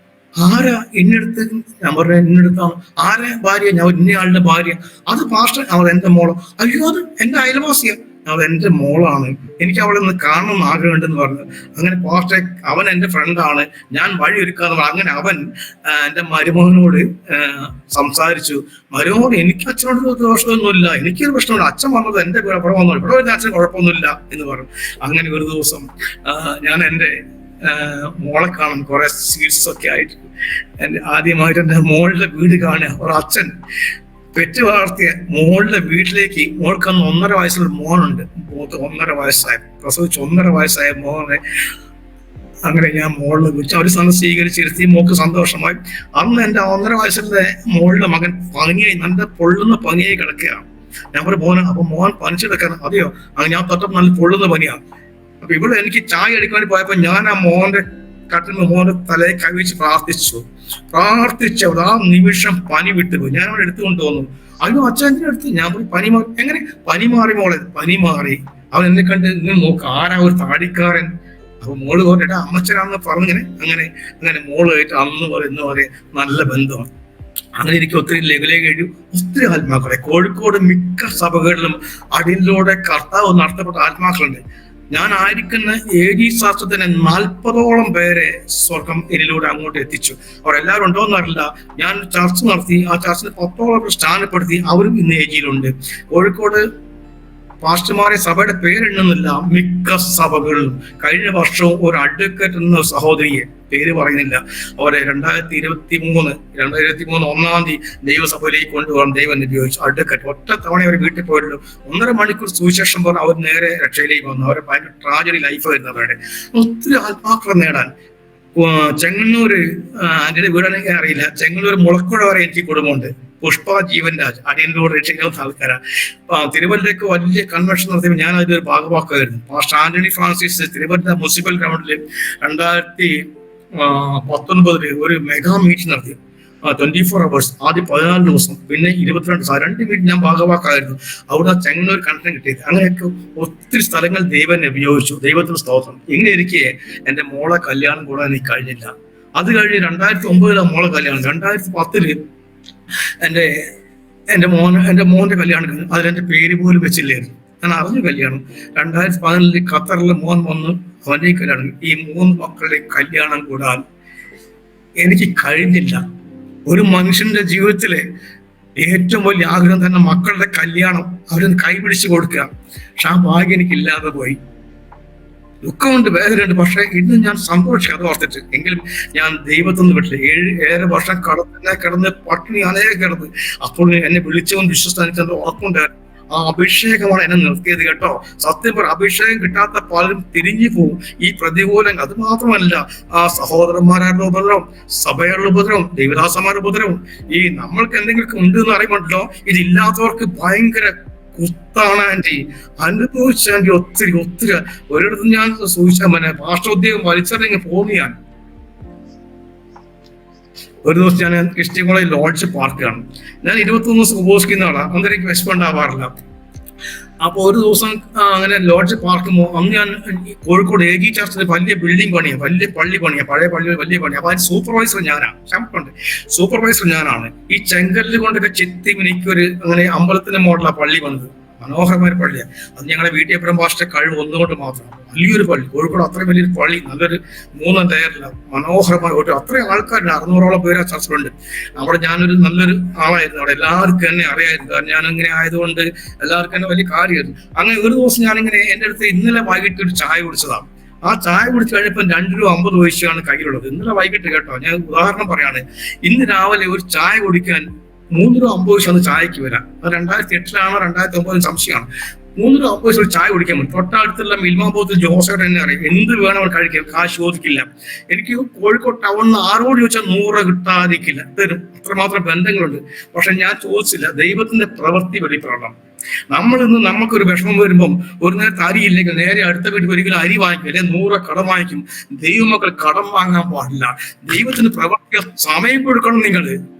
ആരാ എന്നെടുത്ത്? ഞാൻ പറഞ്ഞ എന്നെടുത്താണ്. ആരാ ഭാര്യ? ഞാൻ ഇന്നയാളുടെ ഭാര്യ. അത് പാസ്റ്റർ. അവൾ എന്റെ മോള്. അയ്യോ അത് എന്റെ അയൽവാസിയാ. അത് എന്റെ മോളാണ്, എനിക്ക് അവളെ ഒന്ന് കാണണമെന്ന് ആഗ്രഹമുണ്ടെന്ന് പറഞ്ഞു. അങ്ങനെ പാസ്റ്റർ അവൻ എന്റെ ഫ്രണ്ടാണ്, ഞാൻ വഴി ഒരുക്കാന്ന് പറഞ്ഞു. അങ്ങനെ അവൻ എന്റെ മരുമകനോട് സംസാരിച്ചു. മരുമകൻ എനിക്ക് അച്ഛനോട് ദോഷമൊന്നുമില്ല, എനിക്കൊരു പ്രശ്നമില്ല, അച്ഛൻ വന്നത് എന്റെ ഇവിടെ വന്നു, ഇവിടെ ഒരു അച്ഛന് കുഴപ്പമൊന്നുമില്ല എന്ന് പറഞ്ഞു. അങ്ങനെ ഒരു ദിവസം ഞാൻ എന്റെ മോളെ കാണും, കുറെ സ്വീറ്റ്സ് ഒക്കെ ആയിട്ട് ആദ്യമായിട്ട് എന്റെ മോളുടെ വീട് കാണുക. ഒരു അച്ഛൻ പെറ്റ് വളർത്തിയ മോളുടെ വീട്ടിലേക്ക്, മോൾക്ക് അന്ന് 1.5 വയസ്സുള്ള മോനുണ്ട്, 1.5 വയസ്സായ പ്രസവിച്ച് 1.5 വയസ്സായ മോനെ. അങ്ങനെ ഞാൻ മോളിൽ വിളിച്ചു, അവർ സ്വീകരിച്ചിരുത്തി. മോക്ക് സന്തോഷമായി. അന്ന് എന്റെ 1.5 വയസ്സിലെ മോളുടെ മകൻ പനിയായി, നല്ല പൊള്ളുന്ന പനിയായി കിടക്കുകയാണ്. ഞാൻ പറഞ്ഞു മോനെ, അപ്പൊ മോൻ പനിച്ചെടുക്കാൻ അതെയോ? അങ്ങനെ ഞാൻ തൊട്ടപ്പോൾ നല്ല പൊള്ളുന്ന പനിയാണ്. അപ്പൊ ഇവിടെ എനിക്ക് ചായ എടുക്കാൻ വേണ്ടി പോയപ്പോ ഞാൻ ആ മോന്റെ കട്ടിൽ മോന്റെ തലയെ കവിച്ച് പ്രാർത്ഥിച്ചത് ആ നിമിഷം പനി വിട്ടുപോയി. ഞാൻ അവിടെ എടുത്തുകൊണ്ട് വന്നു. അയ്യോ അച്ഛൻ്റെ അടുത്ത് ഞാൻ പോയി പനി മാറി. എങ്ങനെ പനി മാറി മോളെ? പനി മാറി. അവൻ എന്നെ കണ്ട് ഇങ്ങനെ നോക്ക്, ആരാ ഒരു താടിക്കാരൻ? അപ്പൊ മോള് പറഞ്ഞിട്ട് അമ്മച്ചനാണെന്ന് പറഞ്ഞിങ്ങനെ അങ്ങനെ മോള് ആയിട്ട് അന്ന് ഇന്ന് പറയും നല്ല ബന്ധമാണ്. അങ്ങനെ എനിക്ക് ഒത്തിരി ലഘുലേഖ ഒത്തിരി ആത്മാക്കളെ കോഴിക്കോട് മിക്ക സഭകളിലും അടിയിലൂടെ കർത്താവ് നടത്തപ്പെട്ട ആത്മാക്കളുണ്ട്. ഞാൻ ആയിരിക്കുന്ന AD ശാസ്ത്രത്തിന് 40ഓളം പേരെ സ്വർഗം എന്നിലൂടെ അങ്ങോട്ട് എത്തിച്ചു. അവരെല്ലാവരും ഉണ്ടോയെന്ന് അറിയില്ല. ഞാൻ ചർച്ച നടത്തി, ആ ചർച്ചിന് 10ഓളം സ്ഥാനപ്പെടുത്തി. അവരും ഇന്ന് AGയിലുണ്ട്. കോഴിക്കോട് പാസ്റ്റർമാരെ സഭയുടെ പേരെണ്ണുന്നില്ല, മിക്ക സഭകളിലും. കഴിഞ്ഞ വർഷവും ഒരു അഡ്വക്കേറ്റ് എന്ന സഹോദരിയെ, പേര് പറയുന്നില്ല, അവരെ 2023 1-ാം തീയതി ദൈവസഭയിലേക്ക് കൊണ്ടുപോകാൻ ദൈവം ഉപയോഗിച്ചു. അഡ്വക്കേറ്റ് ഒറ്റ തവണ അവർ വീട്ടിൽ പോയിട്ടുള്ളൂ. 1.5 മണിക്കൂർ സുവിശേഷം പറഞ്ഞ് അവർ നേരെ രക്ഷയിലേക്ക് വന്നു. അവരെ ഭയങ്കര ട്രാജഡി ലൈഫായിരുന്നു അവരുടെ. ഒത്തിരി ആത്മാക്കളെ നേടാൻ ചെങ്ങന്നൂര് ആന്റിയുടെ വീടാണെങ്കിൽ അറിയില്ല, ചെങ്ങന്നൂർ മുളക്കുഴ വരെ എനിക്ക് കുടുംബമുണ്ട്. പുഷ്പ ജീവൻ രാജ് അടിയന്തോട് രക്ഷിക്കാവുന്ന ആൾക്കാരാണ്. തിരുവല്ലയ്ക്ക് വലിയ കൺവെൻഷൻ നടത്തിയപ്പോൾ ഞാൻ അതിലൊരു ഭാഗമാക്കുമായിരുന്നു. പാസ്റ്റർ ആന്റണി ഫ്രാൻസിസ് തിരുവല്ല മുനിസിപ്പൽ ഗ്രൗണ്ടിൽ 2019 ഒരു മെഗാ മീറ്റിംഗ് നടത്തി. 24 hours, ആദ്യം 14 ദിവസം, പിന്നെ 22 2 മീറ്റിംഗ് ഞാൻ ഭാഗമാക്കായിരുന്നു. അവിടെ ചെങ്ങന്നൂർ കണ്ടന്റ് കിട്ടിയത്. അങ്ങനെയൊക്കെ ഒത്തിരി സ്ഥലങ്ങൾ ദൈവം ഉപയോഗിച്ചു. ദൈവത്തിന് സ്തോത്രം. ഇങ്ങനെ ഇരിക്കെ എന്റെ മോളെ കല്യാണം കൂടാൻ എനിക്ക് കഴിഞ്ഞില്ല. അത് കഴിഞ്ഞ് 2009 മോളെ കല്യാണം. 2010 എന്റെ മോന്റെ കല്യാണം. അതിലെന്റെ പേര് പോലും വെച്ചില്ലായിരുന്നു. ഞാൻ അറിഞ്ഞു കല്യാണം. 2014 ഖത്തറിലെ മോൻ വന്നു, അവന്റെ കല്യാണം. ഈ 3 മക്കളുടെ കല്യാണം കൂടാൻ എനിക്ക് കഴിഞ്ഞില്ല. ഒരു മനുഷ്യന്റെ ജീവിതത്തിലെ ഏറ്റവും വലിയ ആഗ്രഹം തന്നെ മക്കളുടെ കല്യാണം, അവരൊന്ന് കൈപിടിച്ചു കൊടുക്കുക. പക്ഷെ ആ ഭാഗ്യം എനിക്കില്ലാതെ പോയി. ദുഃഖമുണ്ട്, വേദനയുണ്ട്. പക്ഷെ ഇന്ന് ഞാൻ സന്തോഷിക്കും അത് ഓർത്തിട്ട്. എങ്കിലും ഞാൻ ദൈവത്തിന്ന് വിട്ടില്ല. 7 വർഷം കിടന്ന് പട്ടിണി അനേകം കിടന്ന്. അപ്പോൾ എന്നെ വിളിച്ചുകൊണ്ട് വിശ്വസിച്ച് ഉറപ്പുണ്ടായിരുന്നു. ആ അഭിഷേകമാണ് എന്നെ നിർത്തിയത് കേട്ടോ. സത്യം പറ, അഭിഷേകം കിട്ടാത്ത പലരും തിരിഞ്ഞു പോകും. ഈ പ്രതികൂലം അത് മാത്രമല്ല, ആ സഹോദരന്മാരുടെ ഉപദ്രവം, സഭയുടെ ഉപദ്രവം, ദൈവദാസന്മാരുടെ ഉപദ്രവം, ഈ നമ്മൾക്ക് എന്തെങ്കിലും ഉണ്ട് എന്ന് അറിയുമ്പോഴല്ലോ, ഇതില്ലാത്തവർക്ക് ഭയങ്കര കുത്താണ് ആന്റി, അനുഭവിച്ച ആന്റി ഒത്തിരി ഒത്തിരി. ഒരിടത്ത് ഞാൻ സൂക്ഷിച്ച പാർശ്വോദ്യോഗം വലിച്ചെറിഞ്ഞ് പോന്നു ഞാൻ. ഒരു ദിവസം ഞാൻ ക്രിസ്ത്യൻ കോളേജ് ലോഡ്ജ് പാർക്കാണ്. ഞാൻ 21 ദിവസം ഉപവസിക്കുന്ന ആളാണ്, അന്നേരം എനിക്ക് വിശപ്പുണ്ടാവാറില്ല. അപ്പൊ ഒരു ദിവസം അങ്ങനെ ലോഡ്ജ് പാർക്കുമ്പോൾ അന്ന് ഞാൻ കോഴിക്കോട് AG ചർച്ചിൽ വലിയ ബിൽഡിംഗ് പണിയാ, വലിയ പള്ളി പണിയാ, പഴയ പള്ളി വലിയ പണിയാ. അപ്പൊ അതിന് സൂപ്പർവൈസർ ഞാനാണ്, ശമ്പുണ്ട്, സൂപ്പർവൈസർ ഞാനാണ്. ഈ ചെങ്കല്ല് കൊണ്ടൊക്കെ ചെത്തി എനിക്കൊരു അങ്ങനെ അമ്പലത്തിന്റെ മോഡലാണ് പള്ളി വന്നത്, മനോഹരമായ പള്ളിയാണ്. അത് ഞങ്ങളുടെ വീട്ടിൽ എപ്പോഴും പാസ്റ്റർ കഴിവ് ഒന്നുകൊണ്ട് മാത്രം. വലിയൊരു പള്ളി, കോഴിക്കോട് അത്രയും വലിയൊരു പള്ളി, നല്ലൊരു 3 ടയറില്ല, മനോഹരമായ ഒരു അത്രയും ആൾക്കാരുണ്ട്, 600ഓളം പേര് ആ ചർച്ചിലുണ്ട്. അവിടെ ഞാനൊരു നല്ലൊരു ആളായിരുന്നു, അവിടെ എല്ലാവർക്കും എന്നെ അറിയായിരുന്നു, കാരണം ഞാൻ അങ്ങനെ ആയതുകൊണ്ട് എല്ലാവർക്കും എന്നെ വലിയ കാര്യമായിരുന്നു. അങ്ങനെ ഒരു ദിവസം ഞാനിങ്ങനെ എൻ്റെ അടുത്ത് ഇന്നലെ വൈകിട്ട് ഒരു ചായ കുടിച്ചതാണ്. ആ ചായ കുടിച്ച് കഴിഞ്ഞപ്പോൾ 2 രൂപ 50 പൈസയാണ് കയ്യിലുള്ളത്. ഇന്നലെ വൈകിട്ട് കേട്ടോ, ഞാൻ ഉദാഹരണം പറയാണ്. ഇന്ന് രാവിലെ ഒരു ചായ കുടിക്കാൻ 3 രൂപ 50 പൈസ ഒന്ന് ചായക്ക് വരാം. അത് 2008 2009 സംശയമാണ്. 3 രൂപ 50 പൈസ ഒരു ചായ കുടിക്കാൻ പറ്റും. തൊട്ടടുത്തുള്ള മിൽമാബോത്തിൽ ജോസേട്ടൻ എന്നെ അറിയാം, എന്ത് വേണം അവർ കഴിക്കാം, കാശ് ചോദിക്കില്ല. എനിക്ക് കോഴിക്കോട് ടൗണിൽ 6 കോടി ചോദിച്ചാൽ 100 രൂപ കിട്ടാതിരിക്കില്ല, തരും. അത്രമാത്രം ബന്ധങ്ങളുണ്ട്. പക്ഷെ ഞാൻ ചോദിച്ചില്ല. ദൈവത്തിന്റെ പ്രവൃത്തി വെളിപ്പെടണം. നമ്മളിന്ന് നമുക്കൊരു വിഷമം വരുമ്പം ഒരു നേരത്തെ അരിയില്ലെങ്കിൽ നേരെ അടുത്ത വീട്ടിൽ ഒരിക്കലും അരി വാങ്ങിക്കും, അല്ലെങ്കിൽ 100 കടം വാങ്ങിക്കും. ദൈവമക്കൾ കടം വാങ്ങാൻ പാടില്ല. ദൈവത്തിന് പ്രവർത്തിക്കാൻ സമയം കൊടുക്കണം.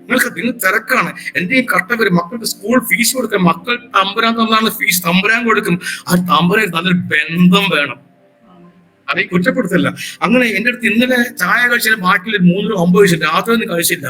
നിങ്ങൾക്ക് തിരക്കാണ്. എന്റെയും കർത്തവര് മക്കൾക്ക് സ്കൂൾ ഫീസ് കൊടുക്കാം. മക്കൾ തമ്പുരാൻ തന്നാണ് ഫീസ്, തമ്പുരാൻ കൊടുക്കും. ആ തമ്പുരാൻ നല്ലൊരു ബന്ധം വേണം, അതേ കുറ്റപ്പെടുത്തില്ല. അങ്ങനെ എന്റെ അടുത്ത് ഇന്നലെ ചായ കഴിച്ചാൽ ബാക്കിയിൽ 3 രൂപ 50 പൈസ, രാത്രി ഒന്നും കഴിച്ചില്ല.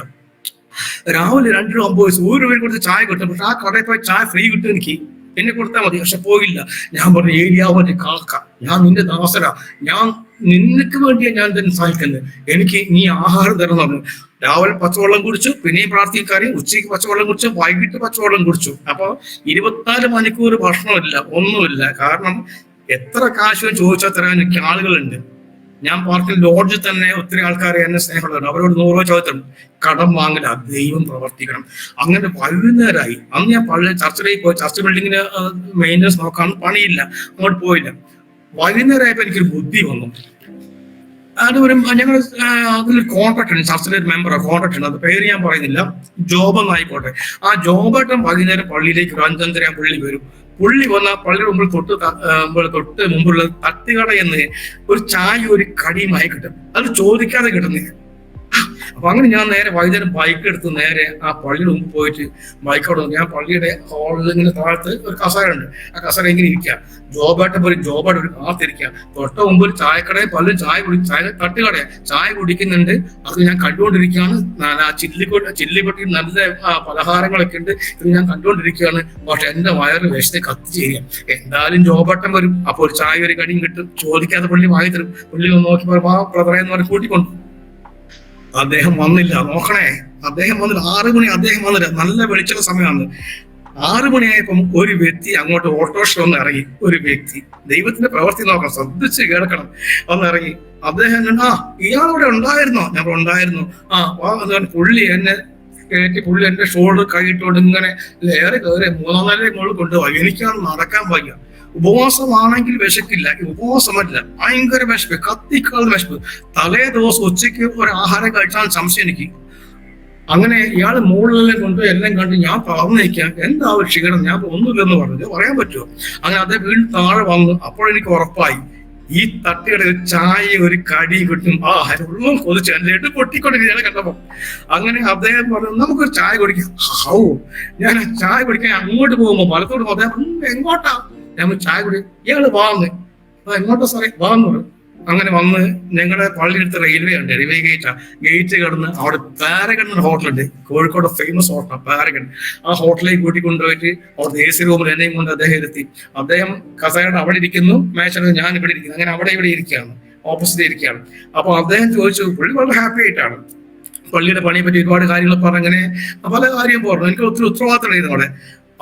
രാവിലെ 2 രൂപ 50 പൈസ 1 രൂപ കൊടുത്ത് ചായ കിട്ടും. പക്ഷെ ആ കടയിൽ പോയി ചായ ഫ്രീ കിട്ടും, എനിക്ക് എന്നെ കൊടുത്താൽ മതി. പക്ഷെ പോയില്ല. ഞാൻ പറഞ്ഞു, ഏരിയാവന്റെ കാക്ക, ഞാൻ നിന്റെ ദാസരാ, ഞാൻ നിനക്ക് വേണ്ടിയാണ് ഞാൻ തന്നെ സഹായിക്കുന്നത്, എനിക്ക് നീ ആഹാരം തരണം എന്ന് പറഞ്ഞു. രാവിലെ പച്ചവെള്ളം കുടിച്ചു, പിന്നെയും പ്രാർത്ഥിക്കാറി, ഉച്ചയ്ക്ക് പച്ചവെള്ളം കുടിച്ചു, വൈകിട്ട് പച്ചവെള്ളം കുടിച്ചു. അപ്പൊ 24 മണിക്കൂർ ഭക്ഷണമില്ല, ഒന്നുമില്ല. കാരണം എത്ര കാശും ചോദിച്ചാൽ തരാൻ എനിക്ക് ആളുകളുണ്ട്. ഞാൻ പാർക്കിൽ ലോഡ്ജിൽ തന്നെ ഒത്തിരി ആൾക്കാരെ എന്നെ സ്നേഹമുള്ളവർ, അവരോട് 100 രൂപ ചോദിക്കണം. കടം വാങ്ങില്ല, ദൈവം പ്രവർത്തിക്കണം. അങ്ങനെ വൈകുന്നേരമായി. അന്ന് ഞാൻ ചർച്ചിലേക്ക് പോയി, ചർച്ച് ബിൽഡിങ്ങിന് മെയിൻ്റനൻസ് നോക്കാൻ പണിയില്ല, അങ്ങോട്ട് പോയില്ല. വൈകുന്നേരമായപ്പോ എനിക്കൊരു ബുദ്ധി വന്നു. അതൊരു ഞങ്ങൾ അതിലൊരു കോൺട്രാക്ട് ഉണ്ട്, ചർച്ചിലെ ഒരു മെമ്പർ കോൺട്രാക്ട് ഉണ്ട്, അത് പേര് ഞാൻ പറയുന്നില്ല, ജോബ് എന്നായിക്കോട്ടെ. ആ ജോബേട്ടൻ വൈകുന്നേരം പള്ളിയിലേക്ക് 5:30 പുള്ളി വരും. പുള്ളി വന്ന പള്ളിയുടെ മുമ്പിൽ തൊട്ട് മുമ്പുള്ള തട്ടുകട എന്ന് ഒരു ചായ ഒരു കടിയുമായി കിട്ടും. അത് ചോദിക്കാതെ കിട്ടുന്നില്ല. അപ്പൊ അങ്ങനെ ഞാൻ നേരെ വൈകുന്നേരം ബൈക്ക് എടുത്ത് നേരെ ആ പള്ളിയുടെ മുമ്പ് പോയിട്ട് ബൈക്കോട്, ഞാൻ പള്ളിയുടെ ഹാളിൽ ഇങ്ങനെ താഴത്ത് ഒരു കസേര ഉണ്ട്, ആ കസേര ഇങ്ങനെ ഇരിക്കുക. ജോബായിട്ട് ഒരു കാത്തിരിക്കുക. തൊട്ട മുമ്പ് ഒരു ചായക്കടയിൽ പലരും ചായ തട്ടുകടയാ ചായ കുടിക്കുന്നുണ്ട്. അത് ഞാൻ കണ്ടുകൊണ്ടിരിക്കുകയാണ്. ചില്ലിപ്പൊട്ടി നല്ല പലഹാരങ്ങളൊക്കെ ഉണ്ട്, ഇത് ഞാൻ കണ്ടുകൊണ്ടിരിക്കുകയാണ്. പക്ഷെ എന്റെ വയറ് വിശന്ന് കത്തിച്ചേരിക. എന്തായാലും ജോബാട്ടം വരും, അപ്പോൾ ഒരു ചായ ഒരു കടിയും കിട്ടും, ചോദിക്കാതെ പുള്ളി വാങ്ങി തരും. പുള്ളി ഒന്ന് നോക്കി ബ്രദറേന്ന് പറഞ്ഞ് കൂട്ടിക്കൊണ്ടു. അദ്ദേഹം വന്നില്ല. നോക്കണേ, അദ്ദേഹം വന്നില്ല. 6 മണി അദ്ദേഹം വന്നില്ല. നല്ല വെളിച്ചുള്ള സമയമാണ്. 6 മണിയായപ്പം ഒരു വ്യക്തി അങ്ങോട്ട് ഓട്ടോറിക്ഷ ഒന്ന് ഇറങ്ങി. ഒരു വ്യക്തി, ദൈവത്തിന്റെ പ്രവൃത്തി നോക്കണം, ശ്രദ്ധിച്ച് കേൾക്കണം, ഒന്ന് ഇറങ്ങി. അദ്ദേഹം ഇയാളിവിടെ ഉണ്ടായിരുന്നോ? ഞാൻ ഉണ്ടായിരുന്നു. പുള്ളി എന്നെ കയറ്റി, പുള്ളി എന്റെ ഷോൾഡർ കൈയിട്ടുകൊണ്ട് ഇങ്ങനെ ഏറെ കയറി 3-4 നിലയിൽ മുകളിൽ കൊണ്ടുപോയി. എനിക്കാണ് നടക്കാൻ വയ്യ. ഉപവാസമാണെങ്കിൽ വിശക്കില്ല, ഉപവാസമല്ല, ഭയങ്കര വിശപ്പ്, കത്തിക്കാളുന്ന വിശപ്പ്. തലേ ദിവസം ഉച്ചയ്ക്ക് ഒരു ആഹാരം കഴിച്ചാൽ സംശയം എനിക്ക്. അങ്ങനെ ഇയാള് മുകളിലെല്ലാം കൊണ്ട് എല്ലാം കണ്ട് ഞാൻ പറഞ്ഞേക്കാം, എന്താ ക്ഷീണം, ഞാൻ ഒന്നുമില്ലെന്ന് പറഞ്ഞു. പറയാൻ പറ്റുമോ? അങ്ങനെ അദ്ദേഹം വീണ്ടും താഴെ വന്നു. അപ്പോഴെനിക്ക് ഉറപ്പായി ഈ തട്ടിയുടെ ഒരു ചായ ഒരു കടി കിട്ടും. ഉള്ളും കൊതിച്ച് എന്റെ ഇട്ട് പൊട്ടിക്കൊണ്ടിരിക്കുകയാണ് കണ്ടപ്പോ. അങ്ങനെ അദ്ദേഹം പറഞ്ഞു, നമുക്കൊരു ചായ കുടിക്കാം. ഞാൻ ചായ കുടിക്കാൻ അങ്ങോട്ട് പോകുമ്പോ വലത്തോട്ട് അദ്ദേഹം എങ്ങോട്ടാ? ഞാൻ ചായ കുടി. ഇയാള് വാന്ന്, എങ്ങോട്ടാ സാറേ? വാന്ന്. അങ്ങനെ വന്ന് ഞങ്ങളുടെ പള്ളിയെടുത്ത് റെയിൽവേ ഉണ്ട്, റെയിൽവേ ഗേറ്റ് കടന്ന് അവിടെ പാരഗൺ എന്ന ഹോട്ടലുണ്ട്, കോഴിക്കോട് ഫേമസ് ഹോട്ടൽ പാരഗൺ. ആ ഹോട്ടലിലേക്ക് കൂട്ടി കൊണ്ടുപോയിട്ട് അവിടെ AC റൂമിൽ എന്നെയും കൊണ്ട് അദ്ദേഹം ഇരുത്തി. അദ്ദേഹം കസേരയുടെ അവിടെ ഇരിക്കുന്നു, മേശയുടെ ഞാൻ ഇവിടെ ഇരിക്കുന്നു. അങ്ങനെ അവിടെ ഇവിടെ ഇരിക്കുകയാണ്, ഓപ്പോസിറ്റ് ഇരിക്കുകയാണ്. അപ്പൊ അദ്ദേഹം ചോദിച്ചു, പുള്ളി വളരെ ഹാപ്പി ആയിട്ടാണ്. പള്ളിയുടെ പണിയെ പറ്റി ഒരുപാട് കാര്യങ്ങൾ പറഞ്ഞു, അങ്ങനെ പല കാര്യം പറഞ്ഞു. എനിക്ക് ഒത്തിരി ഉത്തരവാദിത്തം ആയിരുന്നു അവിടെ.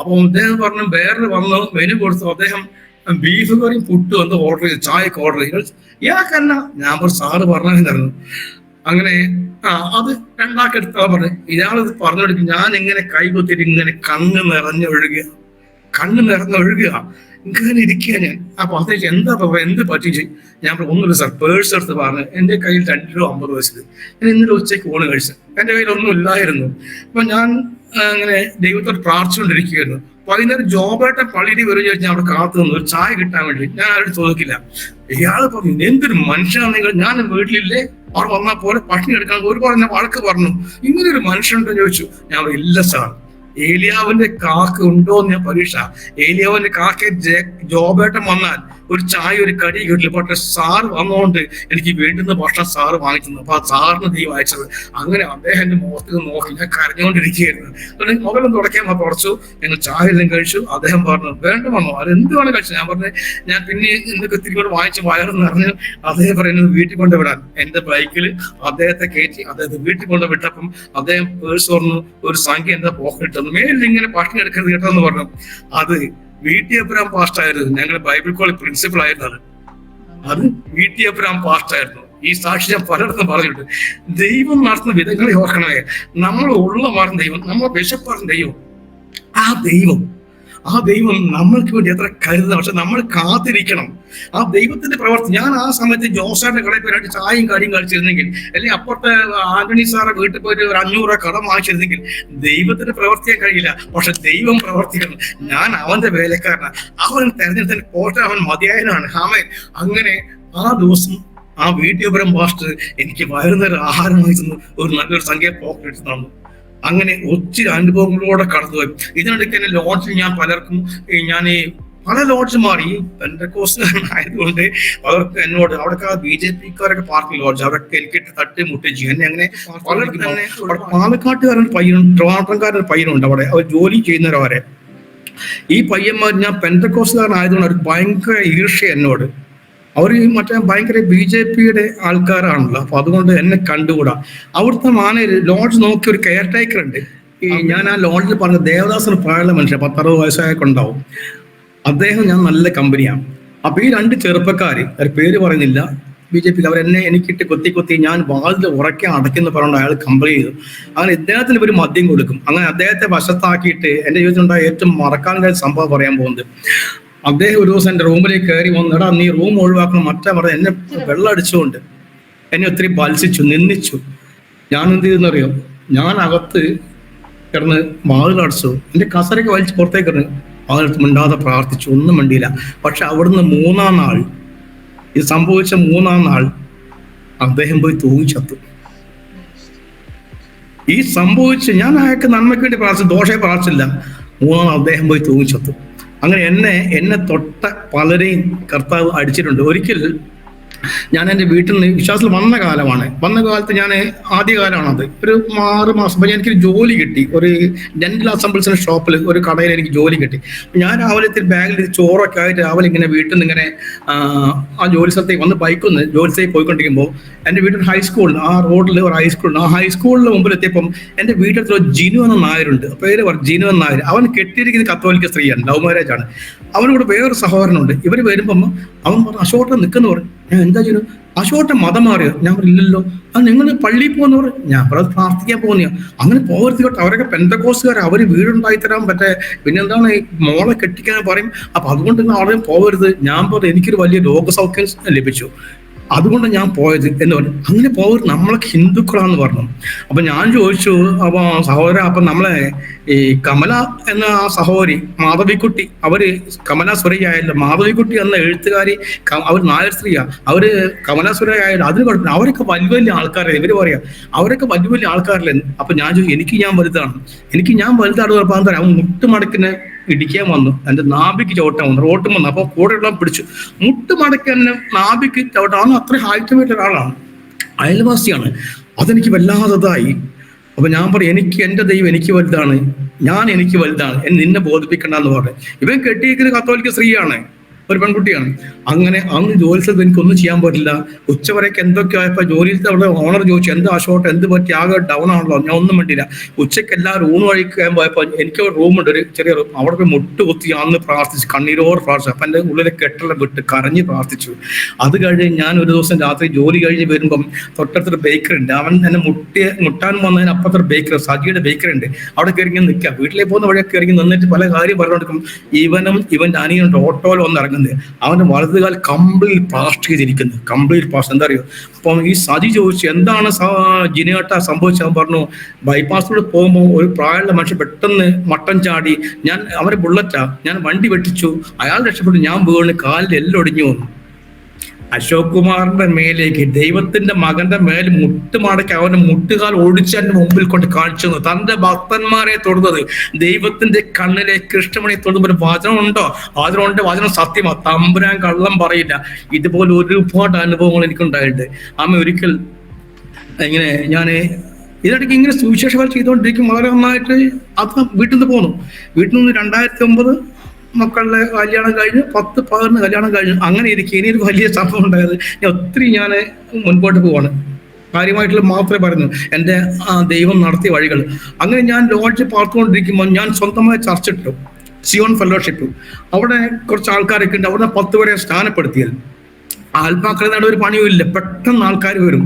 അപ്പൊ അദ്ദേഹം പറഞ്ഞു, വേറെ വന്നു മെനു കൊടുത്തു. അദ്ദേഹം ബീഫ് കറിയും പുട്ടും ഒന്ന് ഓർഡർ ചെയ്തു, ചായക്ക് ഓർഡർ ചെയ്തു. ഇയാൾക്കല്ല, ഞാൻ സാറ് പറഞ്ഞായിരുന്നു. അങ്ങനെ അത് രണ്ടാക്കെടുത്താ പറഞ്ഞു. ഇയാളത് പറഞ്ഞെടുക്കും. ഞാൻ ഇങ്ങനെ കൈകൊത്തിട്ട് ഇങ്ങനെ കണ്ണ് നിറഞ്ഞൊഴുകുക, ഇങ്ങനെ ഇരിക്കുക ഞാൻ. അപ്പൊ അദ്ദേഹം എന്താ പറയുക, എന്ത് പറ്റി? ഞാൻ ഒന്നുമില്ല സാർ, പേഴ്സ് എടുത്ത് പറഞ്ഞു. എന്റെ കയ്യിൽ 2 രൂപ 50 പൈസ. ഞാൻ ഇന്നലെ ഉച്ചയ്ക്ക് ഊണ് കഴിച്ചു, എന്റെ കയ്യിൽ ഒന്നും ഇല്ലായിരുന്നു. അപ്പൊ ഞാൻ അങ്ങനെ ദൈവത്തോട് പ്രാർത്ഥിച്ചുകൊണ്ടിരിക്കുകയായിരുന്നു. വൈകുന്നേരം ജോബായിട്ട് പള്ളിയിൽ വരും ചോദിച്ചാൽ ഞാൻ അവിടെ കാത്തു നിന്ന് ഒരു ചായ കിട്ടാൻ വേണ്ടി ഞാൻ ആരോട് ചോദിക്കില്ല. ഇയാള് പറഞ്ഞു എന്തൊരു മനുഷ്യനാണ് നിങ്ങൾ, ഞാൻ വീട്ടിലില്ലേ അവർ വന്നാൽ പോലെ പട്ടിണി എടുക്കാൻ ഒരുപാട് എന്നെ വഴക്ക് പറഞ്ഞു, ഇങ്ങനെ ഒരു മനുഷ്യനുണ്ടോ ചോദിച്ചു. ഞാൻ ഇല്ല സാർ, ഏലിയാവിന്റെ കാക്ക ഉണ്ടോ എന്ന് ഞാൻ പരീക്ഷ. ഏലിയാവിന്റെ കാക്ക ജോബേട്ടൻ വന്നാൽ ഒരു ചായ ഒരു കടി കിട്ടില്ല, പക്ഷെ സാറ് വന്നുകൊണ്ട് എനിക്ക് വേണ്ടുന്ന ഭക്ഷണം സാറ് വാങ്ങിച്ചു. അപ്പൊ ആ സാറിന് ദൈവം അയച്ചത്. അങ്ങനെ അദ്ദേഹം എന്റെ മുഖത്ത് നോക്കി ഞാൻ കരഞ്ഞുകൊണ്ടിരിക്കുകയായിരുന്നു. മുഖം തുടക്കാൻ തുടച്ചു, ഞങ്ങൾ ചായ എല്ലാം കഴിച്ചു. അദ്ദേഹം പറഞ്ഞു വേണ്ട വന്നോ, അത് എന്ത് വേണം കഴിച്ചു. ഞാൻ പറഞ്ഞു ഞാൻ പിന്നെ എന്തൊക്കെ തിരികെ വാങ്ങിച്ച് വയറെന്ന് പറഞ്ഞു. അദ്ദേഹം പറയുന്നത് വീട്ടിൽ കൊണ്ടുവിടാൻ എന്റെ ബൈക്കിൽ അദ്ദേഹത്തെ കയറ്റി അദ്ദേഹത്തെ വീട്ടിൽ കൊണ്ടുവിട്ടപ്പം അദ്ദേഹം പേഴ്സ് പറഞ്ഞു ഒരു സംഖ്യ എന്താ പോക്കിട്ടു, മേലിൽ ഇങ്ങനെ ഭക്ഷണം എടുക്കരുത് കേട്ടോന്ന് പറഞ്ഞു. അത് VT അബ്രഹാം പാസ്റ്ററായിരുന്നു, ഞങ്ങളുടെ ബൈബിൾ കോളേജ് പ്രിൻസിപ്പൾ ആയിരുന്നത്. അത് VT അബ്രഹാം പാസ്റ്ററായിരുന്നു. ഈ സാക്ഷി ഞാൻ പലയിടത്തും പറഞ്ഞിട്ടുണ്ട്. ദൈവം നടത്തുന്ന വിധങ്ങളെ ഓർക്കണമേ. നമ്മൾ ഉള്ള മാറുന്ന ദൈവം, നമ്മൾ വിശപ്പാറുന്ന ദൈവം, ആ ദൈവം നമ്മൾക്ക് വേണ്ടി എത്ര കരുതുന്ന. പക്ഷെ നമ്മൾ കാത്തിരിക്കണം ആ ദൈവത്തിന്റെ പ്രവർത്തി. ഞാൻ ആ സമയത്ത് ജോസാന്റെ കടയിൽ പോയിട്ട് ചായയും കാര്യം കഴിച്ചിരുന്നെങ്കിൽ, അല്ലെങ്കിൽ അപ്പുറത്തെ ആന്റണി സാറെ വീട്ടിൽ പോയിട്ട് ഒരു 500 രൂപ കടം വാങ്ങിച്ചിരുന്നെങ്കിൽ ദൈവത്തിന് പ്രവർത്തിക്കാൻ കഴിയില്ല. പക്ഷെ ദൈവം പ്രവർത്തിക്കണം. ഞാൻ അവന്റെ വേലക്കാരനാണ്, അവൻ തെരഞ്ഞെടുത്തതിന് പോട്ടെ, അവൻ മതിയായനാണ്. ആമേൻ. അങ്ങനെ ആ ദിവസം ആ VT അബ്രഹാം പാസ്റ്റർ എനിക്ക് വൈകുന്നേരം ആഹാരമായി തന്നു, ഒരു നല്ലൊരു സംഖ്യ പോക്കറ്റ് തന്നു. അങ്ങനെ ഒത്തിരി അനുഭവങ്ങളോടെ കടന്നുപോയി. ഇതിനിടയ്ക്ക് തന്നെ ലോഡ്ജിൽ ഞാൻ പലർക്കും ഞാൻ പല ലോഡ്ജ് മാറി. പെന്തക്കോസ്തുകാരനായതുകൊണ്ട് അവർക്ക് എന്നോട് അവിടെയൊക്കെ BJP-ക്കാരൊക്കെ പാർട്ടി ലോഡ്ജ് അവരൊക്കെ എനിക്കിട്ട് തട്ടി മുട്ടിച്ചു എന്നെ. അങ്ങനെ പലർക്കും തന്നെ പാലക്കാട്ടുകാരൻ പയ്യനും ട്രിവാൻഡ്രംകാരൻ പയ്യനുണ്ട് അവിടെ, അവർ ജോലി ചെയ്യുന്നവരെ. ഈ പയ്യന്മാർ ഞാൻ പെന്തക്കോസ്തുകാരനായതുകൊണ്ട് അവർക്ക് ഭയങ്കര ഈർഷ്യ എന്നോട്. അവർ മറ്റേ ഭയങ്കര BJP-യുടെ ആൾക്കാരാണല്ലോ, അപ്പൊ അതുകൊണ്ട് എന്നെ കണ്ടുകൂടാ. അവിടുത്തെ മാനേജർ ലോഡ്ജ് നോക്കി ഒരു കെയർ ടേക്കർ ഉണ്ട്. ഞാൻ ആ ലോഡ്ജിൽ പറഞ്ഞ ദേവദാസന് പ്രായമുള്ള മനുഷ്യൻ 10-60 വയസ്സായൊക്കെ ഉണ്ടാവും. അദ്ദേഹം ഞാൻ നല്ല കമ്പനിയാണ്. അപ്പൊ ഈ 2 ചെറുപ്പക്കാര്, അവർ പേര് പറയുന്നില്ല, BJP അവരെന്നെ എനിക്കിട്ട് കൊത്തി ഞാൻ വാതിൽ ഉറക്കെ അടയ്ക്കുന്ന പറഞ്ഞുകൊണ്ട് അയാൾ കംപ്ലൈന്റ് ചെയ്തു. അങ്ങനെ ഇദ്ദേഹത്തിന് ഇവർ മദ്യം കൊടുക്കും. അങ്ങനെ അദ്ദേഹത്തെ വശത്താക്കിയിട്ട് എന്റെ ജീവിതത്തിലുണ്ടായ ഏറ്റവും മറക്കാൻ കഴിയുന്ന സംഭവം പറയാൻ പോകുന്നത്. അദ്ദേഹം ഒരു ദിവസം എന്റെ റൂമിലേക്ക് കയറി വന്നു, എടാ നീ റൂം ഒഴിവാക്കണം മറ്റേ പറഞ്ഞ എന്നെ വെള്ളം അടിച്ചുകൊണ്ട് എന്നെ ഒത്തിരി ബത്സിച്ചു, നിന്ദിച്ചു. ഞാൻ എന്ത് ചെയ്തെന്നറിയോ, ഞാൻ അകത്ത് കിടന്ന് വാതിലടച്ചു, എന്റെ കസരൊക്കെ വലിച്ച് പുറത്തേക്ക് കിടന്ന് വാതിലടുത്ത് മിണ്ടാതെ പ്രാർത്ഥിച്ചു, ഒന്നും മിണ്ടിയില്ല. പക്ഷെ അവിടുന്ന് 3-ാം നാൾ, ഇത് സംഭവിച്ച 3-ാം നാൾ അദ്ദേഹം പോയി തൂങ്ങിച്ചത്തു. ഈ സംഭവിച്ച് ഞാൻ അയാൾക്ക് നന്മയ്ക്ക് വേണ്ടി പ്രാർത്ഥിച്ചു, ദോഷയെ പ്രാർത്ഥിച്ചില്ല. 3-ാം നാൾ അദ്ദേഹം പോയി തൂങ്ങിച്ചത്തു. അങ്ങനെ എന്നെ തൊട്ട പലരെയും കർത്താവ് അടിച്ചിട്ടുണ്ട്. ഒരിക്കൽ ഞാൻ എൻ്റെ വീട്ടിൽ നിന്ന് വിശ്വാസത്തിൽ വന്ന കാലത്ത് ഞാൻ ആദ്യകാലമാണത്, ഒരു 6 മാസം എനിക്കൊരു ജോലി കിട്ടി. ഒരു ഡെന്റൽ അസംബിൾസിന്റെ ഷോപ്പിൽ ഒരു കടയിൽ എനിക്ക് ജോലി കിട്ടി. ഞാൻ രാവിലെ ബാഗിൽ ചോറൊക്കെ ആയിട്ട് രാവിലെ ഇങ്ങനെ വീട്ടിൽ നിന്ന് ഇങ്ങനെ ആ ജോലി സ്ഥലത്തേക്ക് വന്ന് ബൈക്കൊന്ന് ജോലി സ്ഥലത്തേക്ക് പോയിക്കൊണ്ടിരിക്കുമ്പോൾ എൻ്റെ വീട്ടിൽ ഹൈസ്കൂളിൽ ആ റോഡിൽ ഒരു ഹൈസ്കൂളുണ്ട്. ആ ഹൈസ്കൂളിന് മുമ്പിൽ എത്തിയപ്പം എൻ്റെ വീട്ടിൽ ജിനു എന്ന നായരുണ്ട്. പേര് പറഞ്ഞു ജിനു എന്ന നായർ. അവൻ കെട്ടിയിരിക്കുന്ന കത്തോലിക്ക സ്ത്രീയാണ്, ലവ് മാരേജ് ആണ്. അവനോട് വേറൊരു സഹോദരനുണ്ട്. ഇവർ വരുമ്പം അവൻ പറഞ്ഞു അശോട്ടൻ നിൽക്കുന്നവർ. ഞാൻ എന്താ ചെയ്യുന്നു? അശോട്ടൻ മതം മാറിയോ? ഞാൻ ഇല്ലല്ലോ. അത് നിങ്ങൾ പള്ളിയിൽ പോകുന്നവർ? ഞാൻ പറഞ്ഞത് പ്രാർത്ഥിക്കാൻ പോകുന്ന. അങ്ങനെ പോകരുത് കേട്ടോ, അവരൊക്കെ പെന്തക്കോസ്തുകാർ, അവർ വീടുണ്ടായി തരാൻ പറ്റേ പിന്നെന്താണ് മോളെ കെട്ടിക്കാൻ പറയും. അപ്പൊ അതുകൊണ്ട് ആരെയും പോകരുത്. ഞാൻ പറഞ്ഞു എനിക്കൊരു വലിയ രോഗസൗഖ്യം ലഭിച്ചു, അതുകൊണ്ട് ഞാൻ പോയത് എന്ന് പറഞ്ഞു. അങ്ങനെ പോകരുത്, നമ്മളൊക്കെ ഹിന്ദുക്കളാന്ന് പറഞ്ഞു. അപ്പൊ ഞാൻ ചോദിച്ചു, അപ്പൊ സഹോദര, അപ്പൊ നമ്മളെ ഈ കമല എന്ന ആ സഹോദരി മാധവിക്കുട്ടി, അവര് കമല സുരയ്യായല്ലോ, മാധവിക്കുട്ടി എന്ന എഴുത്തുകാരി, അവർ നായർ സ്ത്രീയാ, അവര് കമല സുരയ്യായാലും അതിന് കുഴപ്പമില്ല. അവരൊക്കെ വലിയ വലിയ ആൾക്കാരല്ലേ, ഇവര് പറയാ അവരൊക്കെ വലിയ വലിയ ആൾക്കാരല്ലേ. അപ്പൊ ഞാൻ ചോദിച്ചു എനിക്ക് ഞാൻ വലുതാണ് പറഞ്ഞാൽ അവൻ മുട്ടുമടക്കിന് ഇടിക്കാൻ വന്നു, എന്റെ നാഭിക്ക് ചവിട്ടാൻ വന്നു, റോട്ടും വന്നു. അപ്പൊ കൂടെയുള്ള പിടിച്ചു, മുട്ടുമടക്കി എന്നെ നാഭിക്ക് ചവിട്ടാൻ. അത്രയും ഹൈറ്റ് വേണ്ട ഒരാളാണ്, അയൽവാസിയാണ്. അതെനിക്ക് വല്ലാത്തതായി. അപ്പൊ ഞാൻ പറയും എനിക്ക് എന്റെ ദൈവം എനിക്ക് വലുതാണ്, എനിക്ക് വലുതാണ്, നിന്നെ ബോധിപ്പിക്കണ്ടെന്ന് പറഞ്ഞു. ഇവൻ കെട്ടിയിരിക്കുന്ന കത്തോലിക്ക സ്ത്രീയാണ്, ഒരു പെൺകുട്ടിയാണ്. അങ്ങനെ അന്ന് ജോലി സ്ഥലത്ത് എനിക്കൊന്നും ചെയ്യാൻ പറ്റില്ല. ഉച്ചവരേക്ക് എന്തൊക്കെ ആയപ്പോ ജോലിയിൽ അവിടെ ഓണർ ചോദിച്ചു എന്താ അശോട്ട് എന്ത് പറ്റി, ആകെ ഡൗൺ ആണല്ലോ. ഞാൻ ഒന്നും വേണ്ടിയില്ല. ഉച്ചയ്ക്ക് എല്ലാവരും ഊണ് കഴിക്കാൻ പോയപ്പോൾ എനിക്ക് ഒരു റൂമുണ്ട്, ഒരു ചെറിയ റൂം. അവിടെ പോയി മുട്ടുകുത്തി അന്ന് പ്രാർത്ഥിച്ചു, കണ്ണീരോട് പ്രാർത്ഥിച്ചു. അപ്പൊ എൻ്റെ ഉള്ളിലെ കെട്ടെല്ലാം വിട്ട് കരഞ്ഞ് പ്രാർത്ഥിച്ചു. അത് കഴിഞ്ഞ് ഞാൻ ഒരു ദിവസം രാത്രി ജോലി കഴിഞ്ഞ് വരുമ്പം തൊട്ടടുത്തൊരു ബേക്കറി ഉണ്ട്. അവൻ എന്നെ മുട്ടാൻ വന്നതിന് അപ്പുറത്തൊരു ബേക്കറി, സജിയുടെ ബേക്കറി ഉണ്ട്. അവിടെ കയറി നിൽക്കുക, വീട്ടിലേക്ക് പോകുന്ന വഴിയൊക്കെ കയറി നിന്നിട്ട് പല കാര്യം പറഞ്ഞുകൊടുക്കും. ഇവന്റെ അനിയനുണ്ട്, ഓട്ടോയിൽ വന്നിറങ്ങും, നടക്കുന്നുണ്ട്. അവന്റെ വലതുകാൽ കംപ്ലീറ്റ് പ്ലാസ്റ്റർ ചെയ്തിരിക്കുന്നു, കംപ്ലീറ്റ് പ്ലാസ്റ്റർ. എന്താ അറിയോ? അപ്പം ഈ സജി ചോദിച്ചു എന്താണ് ജിനുവേട്ട സംഭവിച്ചത്. അവൻ പറഞ്ഞു ബൈപ്പാസിലൂടെ പോകുമ്പോൾ ഒരു പ്രായമുള്ള മനുഷ്യൻ പെട്ടെന്ന് മട്ടൻ ചാടി, അവരെ ബുള്ളറ്റാ, ഞാൻ വണ്ടി വെട്ടിച്ചു, അയാൾ രക്ഷപ്പെട്ടു, ഞാൻ വീണ് കാലിൽ എല്ലാം ഒടിഞ്ഞു വന്നു. അശോക് കുമാറിന്റെ മേലേക്ക് ദൈവത്തിന്റെ മകന്റെ മേൽ മുട്ടുമടക്കി അവന്റെ മുട്ടുകാൽ ഒടിച്ച് എന്റെ മുമ്പിൽ കൊണ്ട് കാണിച്ചു തന്റെ ഭക്തന്മാരെ തൊടുന്നത് ദൈവത്തിന്റെ കണ്ണിലെ കൃഷ്ണമണി തൊടുമ്പോൾ വചനം ഉണ്ടോ? വചനമുണ്ട്, വചനം സത്യമാ, തമ്പുരാൻ കള്ളം പറയില്ല. ഇതുപോലെ ഒരുപാട് അനുഭവങ്ങൾ എനിക്കുണ്ടായിട്ടുണ്ട്. ഒരിക്കൽ ഇങ്ങനെ ഇതിനിടയ്ക്ക് ഇങ്ങനെ സുവിശേഷ വേല ചെയ്തുകൊണ്ടിരിക്കും. വളരെ നന്നായിട്ട് അത് വീട്ടിൽ നിന്ന് പോന്നു. വീട്ടിൽ നിന്ന് 2009 മക്കളുടെ കല്യാണം കഴിഞ്ഞ് 10-11 കല്യാണം കഴിഞ്ഞു. അങ്ങനെ ഇരിക്കും. ഇനി ഒരു വലിയ സംഭവം ഉണ്ടായത്, ഒത്തിരി ഞാൻ മുൻപോട്ട് പോവാണ്, കാര്യമായിട്ടുള്ള മാത്രമേ പറയുന്നു എൻ്റെ ദൈവം നടത്തിയ വഴികൾ. അങ്ങനെ ഞാൻ ലോഡ്ജ് പാർത്തുകൊണ്ടിരിക്കുമ്പോൾ ഞാൻ സ്വന്തമായി ചർച്ച ഇട്ടു, സിയോൺ ഫെലോഷിപ്പ്. അവിടെ കുറച്ച് ആൾക്കാരൊക്കെ ഉണ്ട്. അവിടെ 10 പേരെ സ്ഥാനപ്പെടുത്തിയത്. ആത്മാക്കളെ നടുവ് ഒരു പണിയും ഇല്ല, പെട്ടെന്ന് ആൾക്കാർ വരും,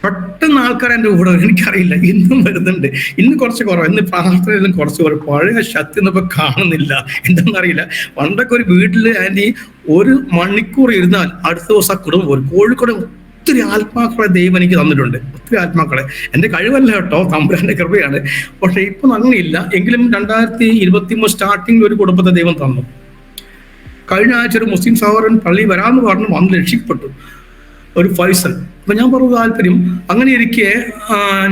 പെട്ടെന്ന് ആൾക്കാർ എൻ്റെ കൂടെ. എനിക്കറിയില്ല, ഇന്നും വരുന്നുണ്ട്. ഇന്ന് കുറച്ച് കുറവ്, ഇന്ന് പ്രാർത്ഥനയിലും കുറച്ച് കുറവ്. പഴയ ശക്തി ഒന്നും കാണുന്നില്ല, എന്താണെന്നറിയില്ല. പണ്ടൊക്കെ ഒരു വീട്ടില് ആൻറ്റി 1 മണിക്കൂർ ഇരുന്നാൽ അടുത്ത ദിവസം കുടുംബം പോലും. കോഴിക്കോട് ഒത്തിരി ആത്മാക്കളെ ദൈവം എനിക്ക് തന്നിട്ടുണ്ട്, ഒത്തിരി ആത്മാക്കളെ. എൻ്റെ കഴിവല്ല കേട്ടോ, തമ്പുരാന്റെ കൃപയാണ്. പക്ഷെ ഇപ്പൊ അങ്ങനെയില്ല. എങ്കിലും 2023 സ്റ്റാർട്ടിങ്ങിൽ ഒരു കുടുംബത്തെ ദൈവം തന്നു. കഴിഞ്ഞ ആഴ്ച ഒരു മുസ്ലിം സഹോദരൻ പള്ളി വരാമെന്ന് പറഞ്ഞു, വന്ന് രക്ഷിക്കപ്പെട്ടു, ഒരു ഫൈസൽ. അപ്പൊ ഞാൻ പറഞ്ഞു താല്പര്യം. അങ്ങനെ ഇരിക്കെ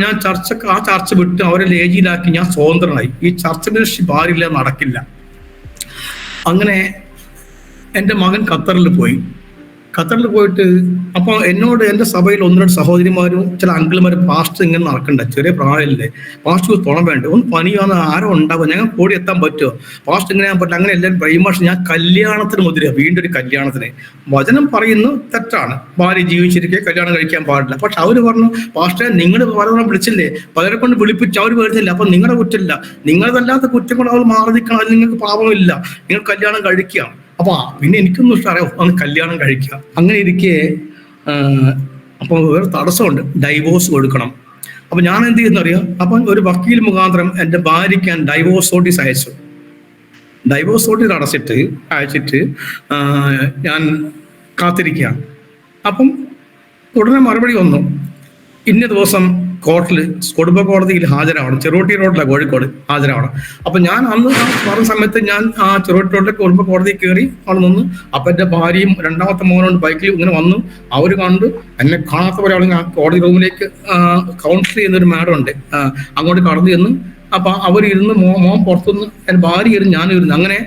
ഞാൻ ചർച്ച വിട്ട് അവരെ ലേജിയിലാക്കി ഞാൻ സ്വതന്ത്രനായി. ഈ ചർച്ച മിനിസ്ട്രി ഭാര്യയില്ല, നടക്കില്ല. അങ്ങനെ എൻ്റെ മകൻ ഖത്തറിൽ പോയിട്ട് അപ്പോൾ എന്നോട് എൻ്റെ സഭയിൽ 1-2 സഹോദരിമാരും ചില അങ്കിൾമാരും പാസ്റ്റർ ഇങ്ങനെ നടക്കണ്ട, ചെറിയ പ്രായമല്ലേ, പാസ്റ്റർ തുണം വേണ്ട, ഒന്ന് പനിയാന്ന് ആരോ ഉണ്ടാവുക, ഞങ്ങൾ കൂടി എത്താൻ പറ്റുമോ, പാസ്റ്റർ ഇങ്ങനെ പറ്റില്ല. അങ്ങനെ എല്ലാവരും ബ്രൈമാഷ്. ഞാൻ കല്യാണത്തിന് മുതിരുക, വീണ്ടും ഒരു കല്യാണത്തിന്. വചനം പറയുന്നു തെറ്റാണ്, ഭാര്യ ജീവിച്ചിരിക്കെ കല്യാണം കഴിക്കാൻ പാടില്ല. പക്ഷെ അവർ പറഞ്ഞു, പാസ്റ്റർ നിങ്ങൾ പലതവണ വിളിച്ചില്ലേ, പലരെ കൊണ്ട് വിളിപ്പിച്ച് അവർ വരുന്നില്ല, അപ്പൊ നിങ്ങളുടെ കുറ്റമില്ല, നിങ്ങളതല്ലാത്ത കുറ്റം കൊണ്ട് അവർ മാറി നിൽക്കണം, അതിൽ നിങ്ങൾക്ക് പാപമില്ല, നിങ്ങൾ കല്യാണം കഴിക്കുക. അപ്പൊ പിന്നെ എനിക്കൊന്നും ഇഷ്ടം അന്ന് കല്യാണം കഴിക്കുക. അങ്ങനെ ഇരിക്കെ അപ്പോൾ വേറെ തടസ്സമുണ്ട്, ഡൈവോഴ്സ് കൊടുക്കണം. അപ്പൊ ഞാൻ എന്ത് ചെയ്യുന്നറിയാം, അപ്പം ഒരു വക്കീൽ മുഖാന്തരം എൻ്റെ ഭാര്യയ്ക്ക് ഞാൻ ഡൈവോഴ്സ് നോട്ടീസ് അയച്ചു. ഡൈവോഴ്സ് നോട്ടീസ് അയച്ചിട്ട് ഞാൻ കാത്തിരിക്കുക. അപ്പം ഉടനെ മറുപടി വന്നു, ഇന്ന ദിവസം കോർട്ടിൽ കുടുംബ കോടതിയിൽ ഹാജരാവണം, ചെറുവട്ടി റോഡിലാണ് കോഴിക്കോട്, ഹാജരാവണം. അപ്പൊ ഞാൻ അന്ന് പറഞ്ഞ സമയത്ത് ഞാൻ ആ ചെറുവട്ടി റോഡിലെ കുടുംബ കോടതിയിൽ കയറി അവിടെ നിന്ന്. അപ്പൊ എൻ്റെ ഭാര്യയും 2ാമത്തെ മോനോട് ബൈക്കിൽ ഇങ്ങനെ വന്നു. അവർ കണ്ടു, എന്നെ കാണാത്ത പോലെ ആ കോടതി റൂമിലേക്ക് കൗൺസിൽ ചെയ്യുന്നൊരു മാഡം ഉണ്ട്, അങ്ങോട്ട് കടന്നു ചെന്ന്. അപ്പൊ അവരിരുന്ന് മോൻ പുറത്തുനിന്ന്, എൻ്റെ ഭാര്യ ഇരുന്ന്, ഞാനിരുന്നു. അങ്ങനെ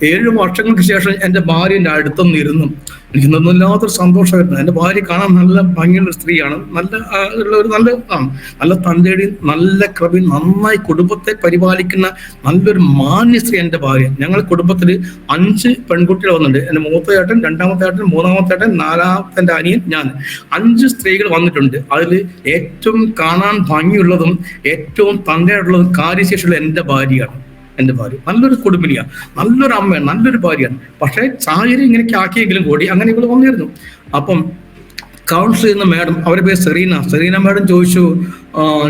7 വർഷങ്ങൾക്ക് ശേഷം എൻ്റെ ഭാര്യ എൻ്റെ അടുത്തൊന്നും ഇരുന്നു. എനിക്ക് നല്ലാത്തൊരു സന്തോഷമായിരുന്നു. എൻ്റെ ഭാര്യ കാണാൻ നല്ല ഭംഗിയുള്ള സ്ത്രീയാണ്, നല്ല തൻ്റെടി, നല്ല കൃപയും, നന്നായി കുടുംബത്തെ പരിപാലിക്കുന്ന നല്ലൊരു മാന്യ സ്ത്രീ എൻ്റെ ഭാര്യ. ഞങ്ങൾ കുടുംബത്തിൽ 5 പെൺകുട്ടികൾ വന്നിട്ടുണ്ട്. എൻ്റെ മൂത്ത ഏട്ടൻ, 2ാമത്തെ ഏട്ടൻ, 3ാമത്തെ ഏട്ടൻ, 4ാമത്തെ എൻ്റെ അനിയൻ, ഞാൻ. 5 സ്ത്രീകൾ വന്നിട്ടുണ്ട്. അതിൽ ഏറ്റവും കാണാൻ ഭംഗിയുള്ളതും ഏറ്റവും തൻ്റെയുള്ളതും കാര്യശേഷിയുള്ള എൻ്റെ ഭാര്യയാണ്. എൻ്റെ ഭാര്യ നല്ലൊരു കുടുംബിനിയാണ്, നല്ലൊരു അമ്മയാണ്, നല്ലൊരു ഭാര്യയാണ്. പക്ഷേ സാഹചര്യം ഇങ്ങനെയൊക്കെ ആക്കിയെങ്കിലും കൂടി അങ്ങനെ ഇവള് വന്നിരുന്നു. അപ്പം കൗൺസിൽ ചെയ്യുന്ന മാഡം, അവരുടെ പേര് സെറീന മാഡം ചോദിച്ചു,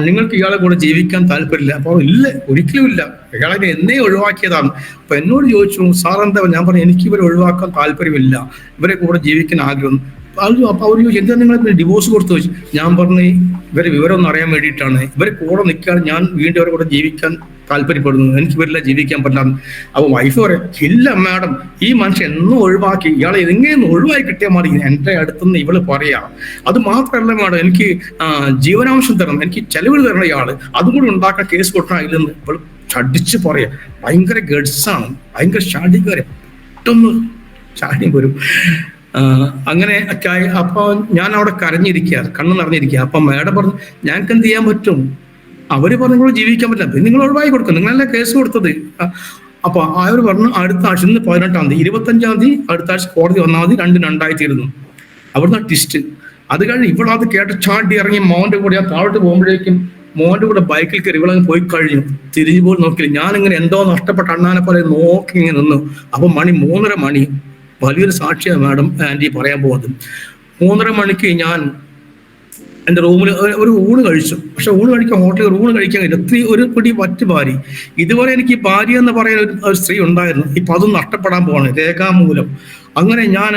നിങ്ങൾക്ക് ഇയാളെ കൂടെ ജീവിക്കാൻ താല്പര്യമില്ല? അപ്പോൾ ഇല്ല, ഒരിക്കലും ഇല്ല, ഇയാളെ എന്നേ ഒഴിവാക്കിയതാണ്. അപ്പൊ എന്നോട് ചോദിച്ചു, സാർ എന്താ? ഞാൻ പറഞ്ഞു, എനിക്ക് ഇവരെ ഒഴിവാക്കാൻ താല്പര്യമില്ല, ഇവരെ കൂടെ ജീവിക്കാൻ ആഗ്രഹം. അപ്പൊ അവർ ചോദിച്ചു, എന്താ നിങ്ങൾ ഡിവോഴ്സ് കൊടുത്തു ചോദിച്ചു. ഞാൻ പറഞ്ഞു, ഇവരെ വിവരം ഒന്ന് അറിയാൻ വേണ്ടിയിട്ടാണ്, ഇവരെ കൂടെ നിൽക്കാൻ ഞാൻ വീണ്ടും അവരെ കൂടെ ജീവിക്കാൻ താല്പര്യപ്പെടുന്നു, എനിക്ക് ഇവരില്ല ജീവിക്കാൻ പറ്റില്ല. അപ്പൊ വൈഫ് പറയാം, ഇല്ല മാഡം, ഈ മനുഷ്യൻ എന്നും ഒഴിവാക്കി, ഇയാളെ എങ്ങനെയൊന്നും ഒഴിവാക്കി കിട്ടിയാൽ മതി, എൻ്റെ അടുത്തുനിന്ന് ഇവള് പറയാം. അത് മാത്രമല്ല മാഡം, എനിക്ക് ജീവനാംശം തരണം, എനിക്ക് ചെലവ് തരണം ഇയാള്, അതും കൂടി ഉണ്ടാക്കാൻ കേസ് കൊടുക്കണം ഇല്ലെന്ന് ഇവള് ചടിച്ച് പറയാം. ഭയങ്കര ഗഡ്സാണ്, ഭയങ്കര ചാടിക്കാരെ, പെട്ടെന്ന് ചാടി വരും. അങ്ങനെ ഒക്കെ ആയി. അപ്പൊ ഞാൻ അവിടെ കരഞ്ഞിരിക്കുക, കണ്ണ് നിറഞ്ഞിരിക്കുക. അപ്പൊ മാഡം പറഞ്ഞു, ഞങ്ങൾക്ക് എന്ത് ചെയ്യാൻ പറ്റും? അവര് പറഞ്ഞു, നിങ്ങൾ ജീവിക്കാൻ പറ്റില്ല, നിങ്ങൾ ഒഴിവായി കൊടുക്കും, നിങ്ങളല്ല കേസ് കൊടുത്തത്. അപ്പൊ അവർ പറഞ്ഞു, അടുത്ത ആഴ്ച, ഇന്ന് 18-ാം തീയതി, 25-ാം തീയതി അടുത്ത ആഴ്ച കോടതി വന്നാൽ മതി, 2 തീരുന്നു. അവിടുന്ന് ട്വിസ്റ്റ്. അത് കഴിഞ്ഞ് ഇവിടെ അത് കേട്ട് ചാടി ഇറങ്ങി മോന്റെ കൂടെ ആ താഴോട്ട് പോകുമ്പോഴേക്കും മോന്റെ കൂടെ ബൈക്കിൽ കയറി ഇവളങ്ങ് പോയി കഴിഞ്ഞു. തിരിഞ്ഞു പോലും നോക്കില്ല. ഞാനിങ്ങനെ എന്തോ നഷ്ടപ്പെട്ട അണ്ണാനെ പോലെ നോക്കി ഇങ്ങനെ നിന്നു. അപ്പൊ 3:30 മണി. വലിയൊരു സാക്ഷിയാണ് മാഡം ആൻറ്റി പറയാൻ പോകുന്നത്. 3:30 മണിക്ക് ഞാൻ എൻ്റെ റൂമിൽ ഒരു ഊണ് കഴിച്ചു. പക്ഷെ ഊണ് കഴിക്കാൻ ഹോട്ടലിൽ ഊണ് കഴിക്കാൻ കഴിയില്ല, ഒത്തിരി ഒരു പിടി മറ്റു ഭാര്യ. ഇതുപോലെ എനിക്ക് ഭാര്യ എന്ന് പറയുന്ന ഒരു സ്ത്രീ ഉണ്ടായിരുന്നു. ഇപ്പൊ അതും നഷ്ടപ്പെടാൻ പോവാണ് രേഖാമൂലം. അങ്ങനെ ഞാൻ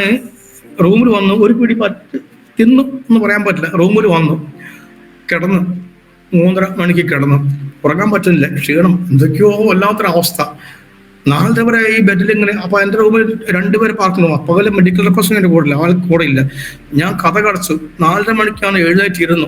റൂമിൽ വന്നു, ഒരു പിടി തിന്നു എന്ന് പറയാൻ പറ്റില്ല. റൂമിൽ വന്നു, കിടന്നു, 3:30 മണിക്ക് കിടന്നു. ഉറങ്ങാൻ പറ്റുന്നില്ല, ക്ഷീണം, എന്തൊക്കെയോ വല്ലാത്തൊരവസ്ഥ. 4:30 വരെ ഈ ബെഡിൽ ഇങ്ങനെ. അപ്പൊ എന്റെ റൂമിൽ 2 പേര് പാർക്കുന്നു. പകല് മെഡിക്കൽ റെപ്രസെന്റേറ്റീവ് കൂടില്ല, ആൾ കൂടെ ഇല്ല. ഞാൻ കഥ കടച്ചു. 4:30 മണിക്കാണ് എഴുന്നേറ്റിരുന്നു.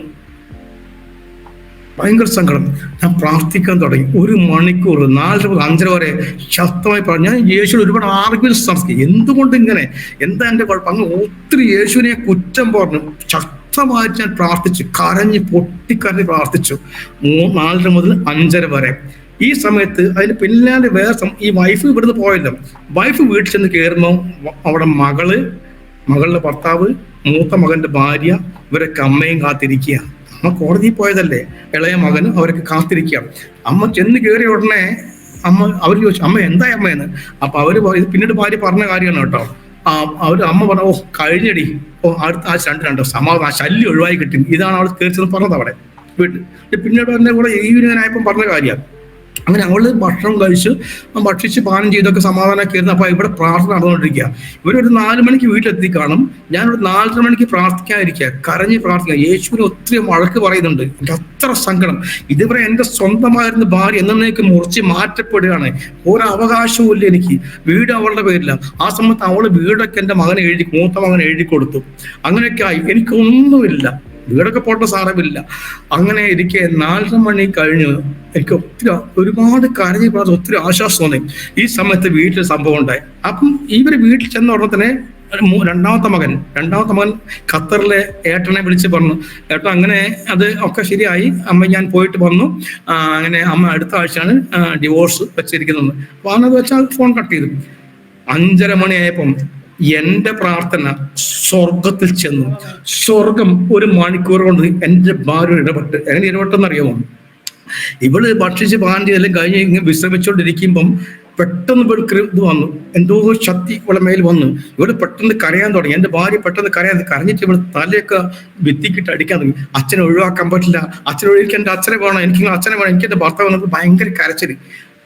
ഭയങ്കര സങ്കടം. ഞാൻ പ്രാർത്ഥിക്കാൻ തുടങ്ങി. 1 മണിക്കൂർ 4 മുതൽ 5:30 വരെ ശക്തമായി പറഞ്ഞു. ഞാൻ യേശുവിന് ഒരുപാട് ആർഗ്യുമെന്റ്സ് നടത്തി. എന്തുകൊണ്ട് ഇങ്ങനെ, എന്താ എന്റെ കുഴപ്പം, അങ്ങ് ഒത്തിരി യേശുവിനെ കുറ്റം പറഞ്ഞു. ശക്തമായിട്ട് ഞാൻ പ്രാർത്ഥിച്ചു, കരഞ്ഞ് പൊട്ടിക്കരഞ്ഞ് പ്രാർത്ഥിച്ചു. 4:30 മുതൽ 5:30 വരെ. ഈ സമയത്ത് അതിന് പിന്നാലെ വേറെ ഈ വൈഫ് ഇവിടുന്ന് പോയല്ലോ. വൈഫ് വീട്ടിൽ ചെന്ന് കയറുമ്പോൾ അവിടെ മകളുടെ ഭർത്താവ്, മൂത്ത മകന്റെ ഭാര്യ, ഇവരൊക്കെ അമ്മയും കാത്തിരിക്കുക. അമ്മ കോടതിയിൽ പോയതല്ലേ, ഇളയ മകനും അവരൊക്കെ കാത്തിരിക്കുക. അമ്മ ചെന്ന് കയറിയ ഉടനെ അവർ ചോദിച്ചു, അമ്മ എന്തായി അമ്മയെന്ന്. അപ്പൊ അവര് പിന്നീട് ഭാര്യ പറഞ്ഞ കാര്യമാണ് കേട്ടോ. അമ്മ പറഞ്ഞു, ഓ കഴിഞ്ഞടി, അടുത്ത ആഴ്ച കണ്ടോ സമാധാനം, ശല്യം ഒഴിവായി കിട്ടി. ഇതാണ് അവൾ കയറി പറഞ്ഞത് അവിടെ വീട്ടിൽ. പിന്നീട് എന്നെ കൂടെ ഈവനിങ്ങനായപ്പം പറഞ്ഞ കാര്യമാണ്. അങ്ങനെ അവള് ഭക്ഷണം ഭക്ഷിച്ച് പാനം ചെയ്തൊക്കെ സമാധാനമൊക്കെ ആയിരുന്നു. അപ്പൊ ഇവിടെ പ്രാർത്ഥന നടന്നുകൊണ്ടിരിക്കുക. ഇവരൊരു 4 മണിക്ക് വീട്ടിലെത്തി കാണും. ഞാനൊരു 4:30 മണിക്ക് പ്രാർത്ഥിക്കാതിരിക്കുക, കരഞ്ഞ് പ്രാർത്ഥിക്കുക. യേശുവിന് ഒത്തിരി വഴക്ക് പറയുന്നുണ്ട്. എനിക്ക് അത്ര സങ്കടം. ഇതുവരെ എന്റെ സ്വന്തമായിരുന്ന ഭാര്യ എന്നേക്ക് മുറിച്ച് മാറ്റപ്പെടുകയാണ്. ഒരു അവകാശവും ഇല്ല എനിക്ക്. വീട് അവളുടെ പേരില്ല. ആ സമയത്ത് അവള് വീടൊക്കെ എന്റെ മൂത്ത മകൻ എഴുതി കൊടുത്തു. അങ്ങനെയൊക്കെ ആയി. എനിക്കൊന്നുമില്ല, വീടൊക്കെ പോട്ട സാരമില്ല. അങ്ങനെ ഇരിക്കെ 4:30 മണി കഴിഞ്ഞ് എനിക്ക് ഒരുപാട് കരഞ്ഞ് പ്രാർത്ഥന, ഒത്തിരി ആശ്വാസം തോന്നി. ഈ സമയത്ത് വീട്ടിൽ സംഭവം ഉണ്ടായി. അപ്പം ഇവര് വീട്ടിൽ ചെന്ന ഉടനെ തന്നെ രണ്ടാമത്തെ മകൻ ഖത്തറിലെ ഏട്ടനെ വിളിച്ച് പറഞ്ഞു, ഏട്ടൻ അങ്ങനെ അത് ഒക്കെ ശരിയായി, അമ്മ ഞാൻ പോയിട്ട് വന്നു, അങ്ങനെ അമ്മ അടുത്ത ആഴ്ചയാണ് ഡിവോഴ്സ് വെച്ചിരിക്കുന്നത്. അപ്പൊ അന്നത് വെച്ചാൽ ഫോൺ കട്ട് ചെയ്തു. 5:30 മണിയായപ്പം എന്റെ പ്രാർത്ഥന സ്വർഗത്തിൽ ചെന്നു. സ്വർഗം 1 മണിക്കൂർ കൊണ്ട് എന്റെ ഭാര്യ ഇടപെട്ട്. എങ്ങനെ ഇടപെട്ടെന്നറിയാമോ? ഇവള് ഭക്ഷിച്ച് പാൻ ചെയ്തെല്ലാം കഴിഞ്ഞ് ഇങ്ങനെ വിശ്രമിച്ചുകൊണ്ടിരിക്കുമ്പം പെട്ടെന്ന് ഇത് വന്നു, എന്തോ ശക്തി ഇവളെ മേൽ വന്നു. ഇവള് പെട്ടെന്ന് കരയാൻ തുടങ്ങി. എന്റെ ഭാര്യ പെട്ടെന്ന് കരഞ്ഞിട്ട് ഇവള് തലയൊക്കെ ഭിത്തിക്കിട്ട് അടിക്കാൻ തുടങ്ങി. അച്ഛനെ ഒഴിവാക്കാൻ പറ്റില്ല, അച്ഛനെ ഒഴിക്കാൻ എന്റെ അച്ഛനെ വേണം, എനിക്ക് അച്ഛനെ വേണം. എനിക്ക് എന്റെ ഭർത്താവ് വന്നത് ഭയങ്കര കരച്ചില്,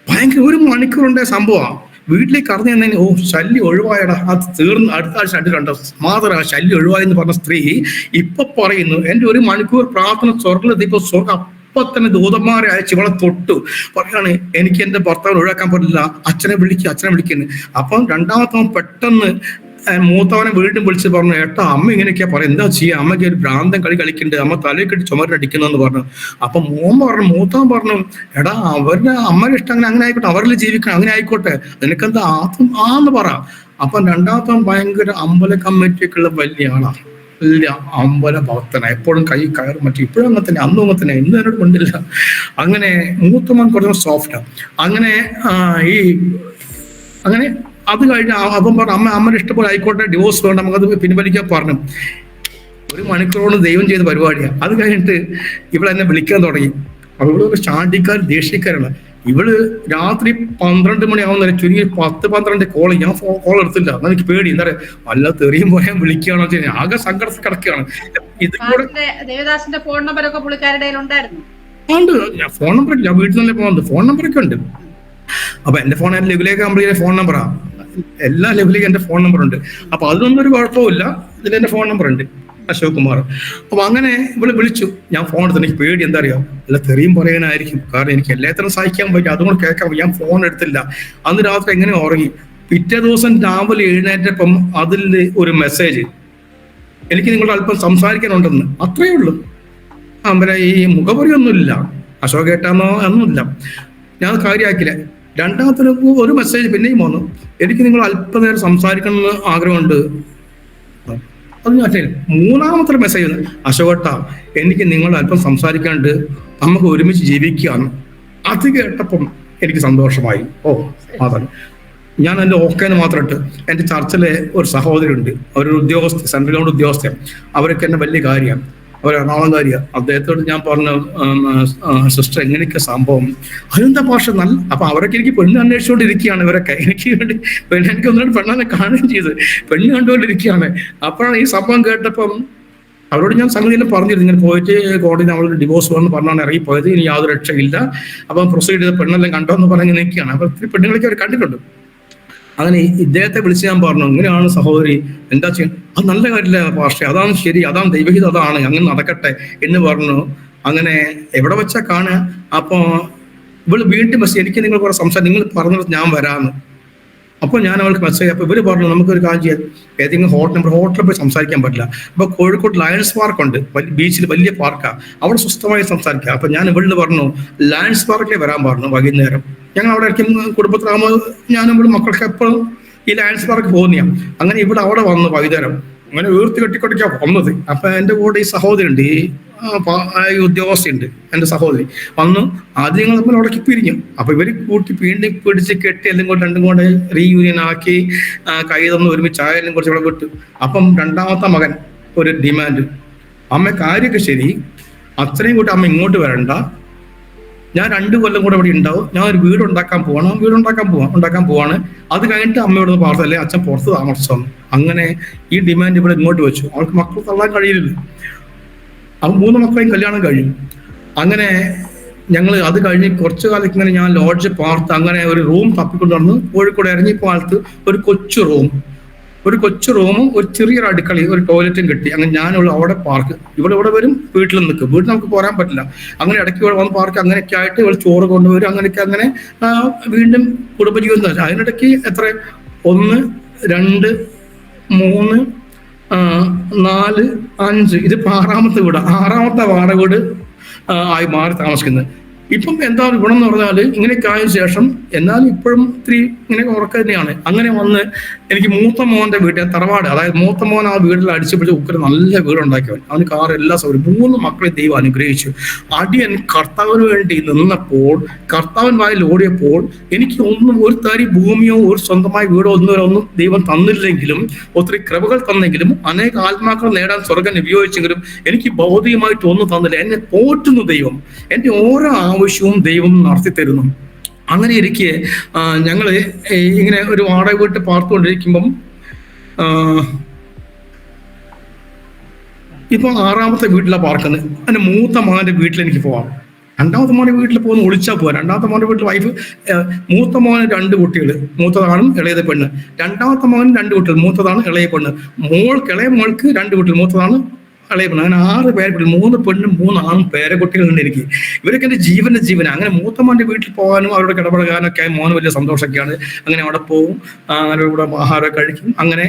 ഭയങ്കര 1 മണിക്കൂറുണ്ടായ സംഭവമാണ്. വീട്ടിലേക്ക് കടന്നു തന്നെ, ഓ ശല്യം ഒഴിവായടാ, അത് തീർന്ന് അടുത്ത ആഴ്ച കണ്ടോ മാത്രം ശല്യം ഒഴിവായെന്ന് പറഞ്ഞ സ്ത്രീ ഇപ്പൊ പറയുന്നു, എന്റെ 1 മണിക്കൂർ പ്രാർത്ഥന സ്വർഗ്ഗത്തിപ്പോ സ്വർഗ്ഗം അപ്പൊ തന്നെ ദൂതന്മാരെ അയച്ച് ഇവളെ തൊട്ടു പറയാണ്, എനിക്ക് എന്റെ ഭർത്താവിനെ ഒഴിവാക്കാൻ പറ്റില്ല, അച്ഛനെ വിളിക്കുന്നു. അപ്പം രണ്ടാമത്തവൻ പെട്ടെന്ന് മൂത്തവനെ വീണ്ടും വിളിച്ച് പറഞ്ഞു, ഏട്ടാ അമ്മ ഇങ്ങനെയൊക്കെയാ പറയാം, എന്താ ചെയ്യാ, അമ്മയ്ക്ക് ഒരു ഭ്രാന്തൻ കളിക്കുന്നുണ്ട്, അമ്മ തലയിൽ കെട്ടി ചുമരടിക്കുന്നു പറഞ്ഞു. അപ്പൊ മൂത്തവൻ പറഞ്ഞു, എടാ അവരുടെ അമ്മയുടെ ഇഷ്ടം അങ്ങനെ ആയിക്കോട്ടെ, അവരിൽ ജീവിക്കണം, അങ്ങനെ ആയിക്കോട്ടെ, നിനക്കെന്താ ആന്ന് പറ. അപ്പൊ രണ്ടാമത്തവൻ ഭയങ്കര അമ്പല കമ്മിറ്റിയൊക്കെയുള്ള വലിയ ആളാ, വലിയ അമ്പല ഭക്തന, എപ്പോഴും കൈ കയറും മറ്റും. ഇപ്പോഴും അങ്ങനെ തന്നെ, അന്നും അങ്ങനെ തന്നെ, ഇന്നും എന്നോട് കൊണ്ടില്ല. അങ്ങനെ മൂത്തവൻ കുറച്ച് സോഫ്റ്റാ. അങ്ങനെ അങ്ങനെ അത് കഴിഞ്ഞ് അപ്പം പറഞ്ഞു, അമ്മയുടെ ഇഷ്ടപോലെ ആയിക്കോട്ടെ, ഡിവോഴ്സ് വേണ്ട, നമുക്കത് പിൻവലിക്കാൻ പറഞ്ഞു. 1 മണിക്കൂറോട് ദൈവം ചെയ്ത പരിപാടിയാണ്. അത് കഴിഞ്ഞിട്ട് ഇവളെന്നെ വിളിക്കാൻ തുടങ്ങി. അവള് ചാണ്ടിക്കാർ ദേഷ്യക്കാരാണ്. ഇവള് രാത്രി 12 മണിയാവുന്ന ചുരുങ്ങി 10-12 കോൾ. ഞാൻ കോൾ എടുത്തില്ല, എന്നാൽ എനിക്ക് പേടി, എന്താ പറയുക, വല്ല തെറിയും പോയാൽ വിളിക്കുകയാണോ ചെയ്യുന്നത്, ആകെ സങ്കടത്തിൽ കിടക്കുകയാണ്. ഇത് ദേവദാസിന്റെ ഫോൺ നമ്പറൊക്കെ പുള്ളിക്കാരുടെ ഉണ്ടായിരുന്നു. ഉണ്ട്, ഞാൻ ഫോൺ നമ്പർ ഇല്ല, വീട്ടിൽ തന്നെ പോകുന്നത്, ഫോൺ നമ്പറൊക്കെ ഉണ്ട്. അപ്പൊ എന്റെ ഫോൺ ലെവലേക്ക് കംപ്ലീറ്റ് ഫോൺ നമ്പറാ, എല്ലാ ലെവലിലും എന്റെ ഫോൺ നമ്പർ ഉണ്ട്. അപ്പൊ അതിനൊന്നും ഒരു കുഴപ്പമില്ല, ഇതിൽ എന്റെ ഫോൺ നമ്പർ ഉണ്ട്, അശോക് കുമാർ. അപ്പൊ അങ്ങനെ ഇവള് വിളിച്ചു, ഞാൻ ഫോൺ എടുത്തു. എനിക്ക് പേടി, എന്താ അറിയാം, അല്ല തെറിയും പറയാനായിരിക്കും, കാരണം എനിക്ക് എല്ലാത്തിനും സഹിക്കാൻ പറ്റും, അതുകൊണ്ട് കേൾക്കാൻ. ഞാൻ ഫോൺ എടുത്തില്ല. അന്ന് രാത്രി എങ്ങനെ ഉറങ്ങി. പിറ്റേ ദിവസം രാവിലെ എഴുന്നേറ്റപ്പം അതിൽ ഒരു മെസ്സേജ്, എനിക്ക് നിങ്ങളോട് അല്പം സംസാരിക്കാനുണ്ടെന്ന്, അത്രയേ ഉള്ളൂ. അവരെ ഈ മുഖപൊരിയൊന്നുമില്ല, അശോക് ഏട്ടാന്നോ ഒന്നുമില്ല. ഞാൻ കാര്യമാക്കില്ല. രണ്ടാമത്തെ ഒരു മെസ്സേജ് പിന്നെയും വന്നു, എനിക്ക് നിങ്ങൾ അല്പനേരം സംസാരിക്കണമെന്ന് ആഗ്രഹമുണ്ട്. അത് ഞാൻ. മൂന്നാമത്തെ മെസ്സേജ് വന്നു, അശോകേട്ട എനിക്ക് നിങ്ങൾ അല്പം സംസാരിക്കാണ്ട്, നമുക്ക് ഒരുമിച്ച് ജീവിക്കുകയാണ്. അത് കേട്ടപ്പം എനിക്ക് സന്തോഷമായി. ഓ അതാണ്. ഞാൻ എൻ്റെ ഓക്കേന്ന് മാത്രം ഇട്ട്, എൻ്റെ ചർച്ചിലെ ഒരു സഹോദരി ഉണ്ട്, ഒരു ഉദ്യോഗസ്ഥ, സെൻട്രൽ ഗവൺമെന്റ് ഉദ്യോഗസ്ഥ, അവരൊക്കെ എന്നെ വലിയ കാര്യമാണ്, അവർ എറണാകുളംകാരിയാണ്. അദ്ദേഹത്തോട് ഞാൻ പറഞ്ഞു, സിസ്റ്റർ എങ്ങനെയൊക്കെ സംഭവം, അതെന്താ ഭാഷ നല്ല. അപ്പൊ അവരൊക്കെ എനിക്ക് പെണ്ണ് അന്വേഷിച്ചുകൊണ്ടിരിക്കുകയാണ്. ഇവരൊക്കെ എനിക്ക് വേണ്ടി എനിക്ക് ഒന്നുകൂടി പെണ്ണെ കാണുകയും ചെയ്ത് പെണ്ണ് കണ്ടുകൊണ്ടിരിക്കുകയാണ്. അപ്പോഴാണ് ഈ സംഭവം കേട്ടപ്പം അവരോട് ഞാൻ സംഗതിയെല്ലാം പറഞ്ഞിരുന്നു, ഇങ്ങനെ പോയിട്ട് കോടതി നമ്മളൊരു ഡിവോഴ്സ് വേണമെന്ന് പറഞ്ഞാണ് ഇറങ്ങിപ്പോയത്, ഇനി യാതൊരു രക്ഷയില്ല, അപ്പം പ്രൊസീഡ് ചെയ്ത് പെണ്ണെല്ലാം കണ്ടോ എന്ന് പറഞ്ഞ് നിൽക്കുകയാണ്. അപ്പൊ ഒത്തിരി പെണ്ണുങ്ങളൊക്കെ അവർ കണ്ടിട്ടുണ്ട്. അങ്ങനെ ഇദ്ദേഹത്തെ വിളിച്ച് ഞാൻ പറഞ്ഞു, ഇങ്ങനെയാണ് സഹോദരി, എന്താ ചെയ്യണം? അത് നല്ല കാര്യമില്ല പാസ്റ്റേ, അതാണ് ശരി, അതാണ് ദൈവഹിതം, അതാണ് അങ്ങനെ നടക്കട്ടെ എന്ന് പറഞ്ഞു. അങ്ങനെ എവിടെ വെച്ചാ കാണുക? അപ്പൊ ഇവള് വീണ്ടും മെസ്സേജ്, എനിക്ക് നിങ്ങൾ കുറെ സംസാരം, നിങ്ങൾ പറഞ്ഞത് ഞാൻ വരാമെന്ന്. അപ്പോൾ ഞാൻ അവൾക്ക് മെസ്സേജ്, അപ്പോൾ ഇവര് പറഞ്ഞു നമുക്കൊരു കാര്യം ചെയ്യാം, ഏതെങ്കിലും ഹോട്ടലിൽ പോയി സംസാരിക്കാൻ പറ്റില്ല. അപ്പൊ കോഴിക്കോട് ലയൺസ് പാർക്ക് ഉണ്ട്, ബീച്ചിൽ വലിയ പാർക്കാണ്, അവിടെ സ്വസ്ഥമായി സംസാരിക്കാം. അപ്പൊ ഞാൻ ഇവളിൽ പറഞ്ഞു ലയൺസ് പാർക്കിൽ വരാൻ പറഞ്ഞു വൈകുന്നേരം. ഞങ്ങൾ അവിടെ ആയിരിക്കും കുടുംബത്തിലാകുമ്പോൾ ഞാനും ഇവിടെ മക്കൾക്ക് എപ്പോഴും ഈ ലയൺസ് പാർക്ക് പോകുന്നതാണ്. അങ്ങനെ ഇവിടെ അവിടെ വന്നു വൈകുന്നേരം, അങ്ങനെ ഉയർത്തി കെട്ടിക്കൊട്ടിക്കാണ് വന്നത്. അപ്പൊ എൻ്റെ കൂടെ ഈ സഹോദരി ഉണ്ട്, ഈ ഉദ്യോഗസ്ഥയുണ്ട്, എൻ്റെ സഹോദരി വന്നു. ആദ്യം ഞങ്ങൾ തമ്മിൽ ഉടക്കി പിരിഞ്ഞു. അപ്പൊ ഇവര് കൂട്ടി വീണ്ടും പിടിച്ച് കെട്ടി എല്ലാം കൊണ്ട് രണ്ടും കൂടെ റീയൂണിയൻ ആക്കി, കൈ തന്ന് ഒരുമിച്ച് ആയാലും കുറച്ച് ഇവിടെ വിട്ടു. അപ്പം രണ്ടാമത്തെ മകൻ ഒരു ഡിമാൻഡ്, അമ്മ കാര്യമൊക്കെ ശരി, അത്രയും കൂട്ടി അമ്മ ഇങ്ങോട്ട് വരണ്ട, ഞാൻ 2 കൊല്ലം കൂടെ ഇവിടെ ഉണ്ടാവും, ഞാൻ ഒരു വീട് ഉണ്ടാക്കാൻ പോവാണ്. അത് കഴിഞ്ഞിട്ട് അമ്മയോട് പാർത്തല്ലേ അച്ഛൻ പുറത്ത് താമസിച്ചു. അങ്ങനെ ഈ ഡിമാൻഡ് ഇവിടെ ഇങ്ങോട്ട് വെച്ചു. അവൾക്ക് മക്കൾ തള്ളാൻ കഴിയില്ലല്ലോ. അവൻ 3 മക്കളെയും കല്യാണം കഴിഞ്ഞു. അങ്ങനെ ഞങ്ങൾ അത് കഴിഞ്ഞ് കുറച്ചു കാലത്ത് ഇങ്ങനെ ഞാൻ ലോഡ്ജ് പാർത്ത് അങ്ങനെ ഒരു റൂം തപ്പിക്കൊണ്ട് വന്ന് കോഴിക്കോട് ഇറങ്ങിപ്പാലത്ത് ഒരു കൊച്ചു റൂമും ഒരു ചെറിയൊരു അടുക്കളയും ഒരു ടോയ്ലറ്റും കിട്ടി. അങ്ങനെ ഞാനുള്ള അവിടെ പാർക്ക്, ഇവിടെ വരും, വീട്ടിൽ നിൽക്കും, വീട്ടിൽ നമുക്ക് പോരാൻ പറ്റില്ല. അങ്ങനെ ഇടയ്ക്ക് ഇവിടെ വന്ന് പാർക്ക്, അങ്ങനെയൊക്കെ ആയിട്ട് ഇവൾ ചോറ് കൊണ്ടുവരും. അങ്ങനെയൊക്കെ അങ്ങനെ വീണ്ടും കുടുംബജീവിതം. അതിനിടയ്ക്ക് എത്ര 1, 2, 3, 4, 5, ഇതിപ്പോ 6ാമത്തെ വീട്, 6ാമത്തെ വാടക വീട് ആയി മാറി താമസിക്കുന്നത്. ഇപ്പം എന്താ ഗുണം എന്ന് പറഞ്ഞാല് ഇങ്ങനെയൊക്കെ ആയ ശേഷം എന്നാലും ഇപ്പോഴും ഇത്തിരി ഇങ്ങനെ ഉറക്കം തന്നെയാണ്. അങ്ങനെ വന്ന് എനിക്ക് മൂത്ത മോന്റെ വീട്ടിൽ തറവാട്, അതായത് മൂത്ത മോൻ ആ വീട്ടിൽ അടിച്ചുപിടിച്ച് ഉക്കര് നല്ല വീടുണ്ടാക്കിയവൻ, അവന് കാർ എല്ലാ സൗകര്യം, 3 മക്കളെ ദൈവം അനുഗ്രഹിച്ചു. അടിയൻ കർത്താവിന് വേണ്ടി നിന്നപ്പോൾ, കർത്താവൻ വായിൽ ഓടിയപ്പോൾ എനിക്ക് ഒരു തരി ഭൂമിയോ ഒരു സ്വന്തമായ വീടോ ഒന്നും ദൈവം തന്നില്ലെങ്കിലും, ഒത്തിരി കൃപകൾ തന്നെങ്കിലും, അനേക ആത്മാക്കൾ നേടാൻ സ്വർഗം ഉപയോഗിച്ചെങ്കിലും എനിക്ക് ഭൗതികമായിട്ട് ഒന്നും തന്നില്ല. എന്നെ പോറ്റുന്നു ദൈവം, എന്റെ ഓരോ ആവശ്യവും ദൈവം നടത്തി തരുന്നു. അങ്ങനെ ഇരിക്കെ ഞങ്ങള് ഇങ്ങനെ ഒരു വാടക വീട്ടിൽ പാർത്തുകൊണ്ടിരിക്കുമ്പം ഇപ്പൊ 6ാമത്തെ വീട്ടിലാണ് പാർക്കുന്നത്. എൻ്റെ മൂത്ത മകന്റെ വീട്ടിൽ എനിക്ക് പോവാം. 2ാമത്തെ മോന്റെ വീട്ടിൽ പോകുന്ന ഒളിച്ചാൽ പോവാം. 2ാമത്തെ മോന്റെ വീട്ടിൽ വൈഫ്, മൂത്ത മോന് 2 കുട്ടികൾ, മൂത്തതാണും ഇളയത് പെണ്ണ്. 2ാമത്തെ മോന് 2 കുട്ടികൾ, മൂത്തതാണ് ഇളയ പെണ്ണ്. ഇളയ മോൾക്ക് 2 കുട്ടികൾ, മൂത്തതാണ് ഇളയ പെണ്ണ്. അങ്ങനെ 6 പേരക്കുട്ടികൾ, 3 പെണ്ണും 3 ആണും പേരക്കുട്ടികളുണ്ട് എനിക്ക്. ഇവരൊക്കെ എൻ്റെ ജീവന. അങ്ങനെ മൂത്ത മോന്റെ വീട്ടിൽ പോകാനും അവരോട് ഇടപഴകാനൊക്കെ മോന് വലിയ സന്തോഷമൊക്കെയാണ്. അങ്ങനെ അവിടെ പോകും, അങ്ങനെ ഇവിടെ ആഹാരമൊക്കെ കഴിക്കും. അങ്ങനെ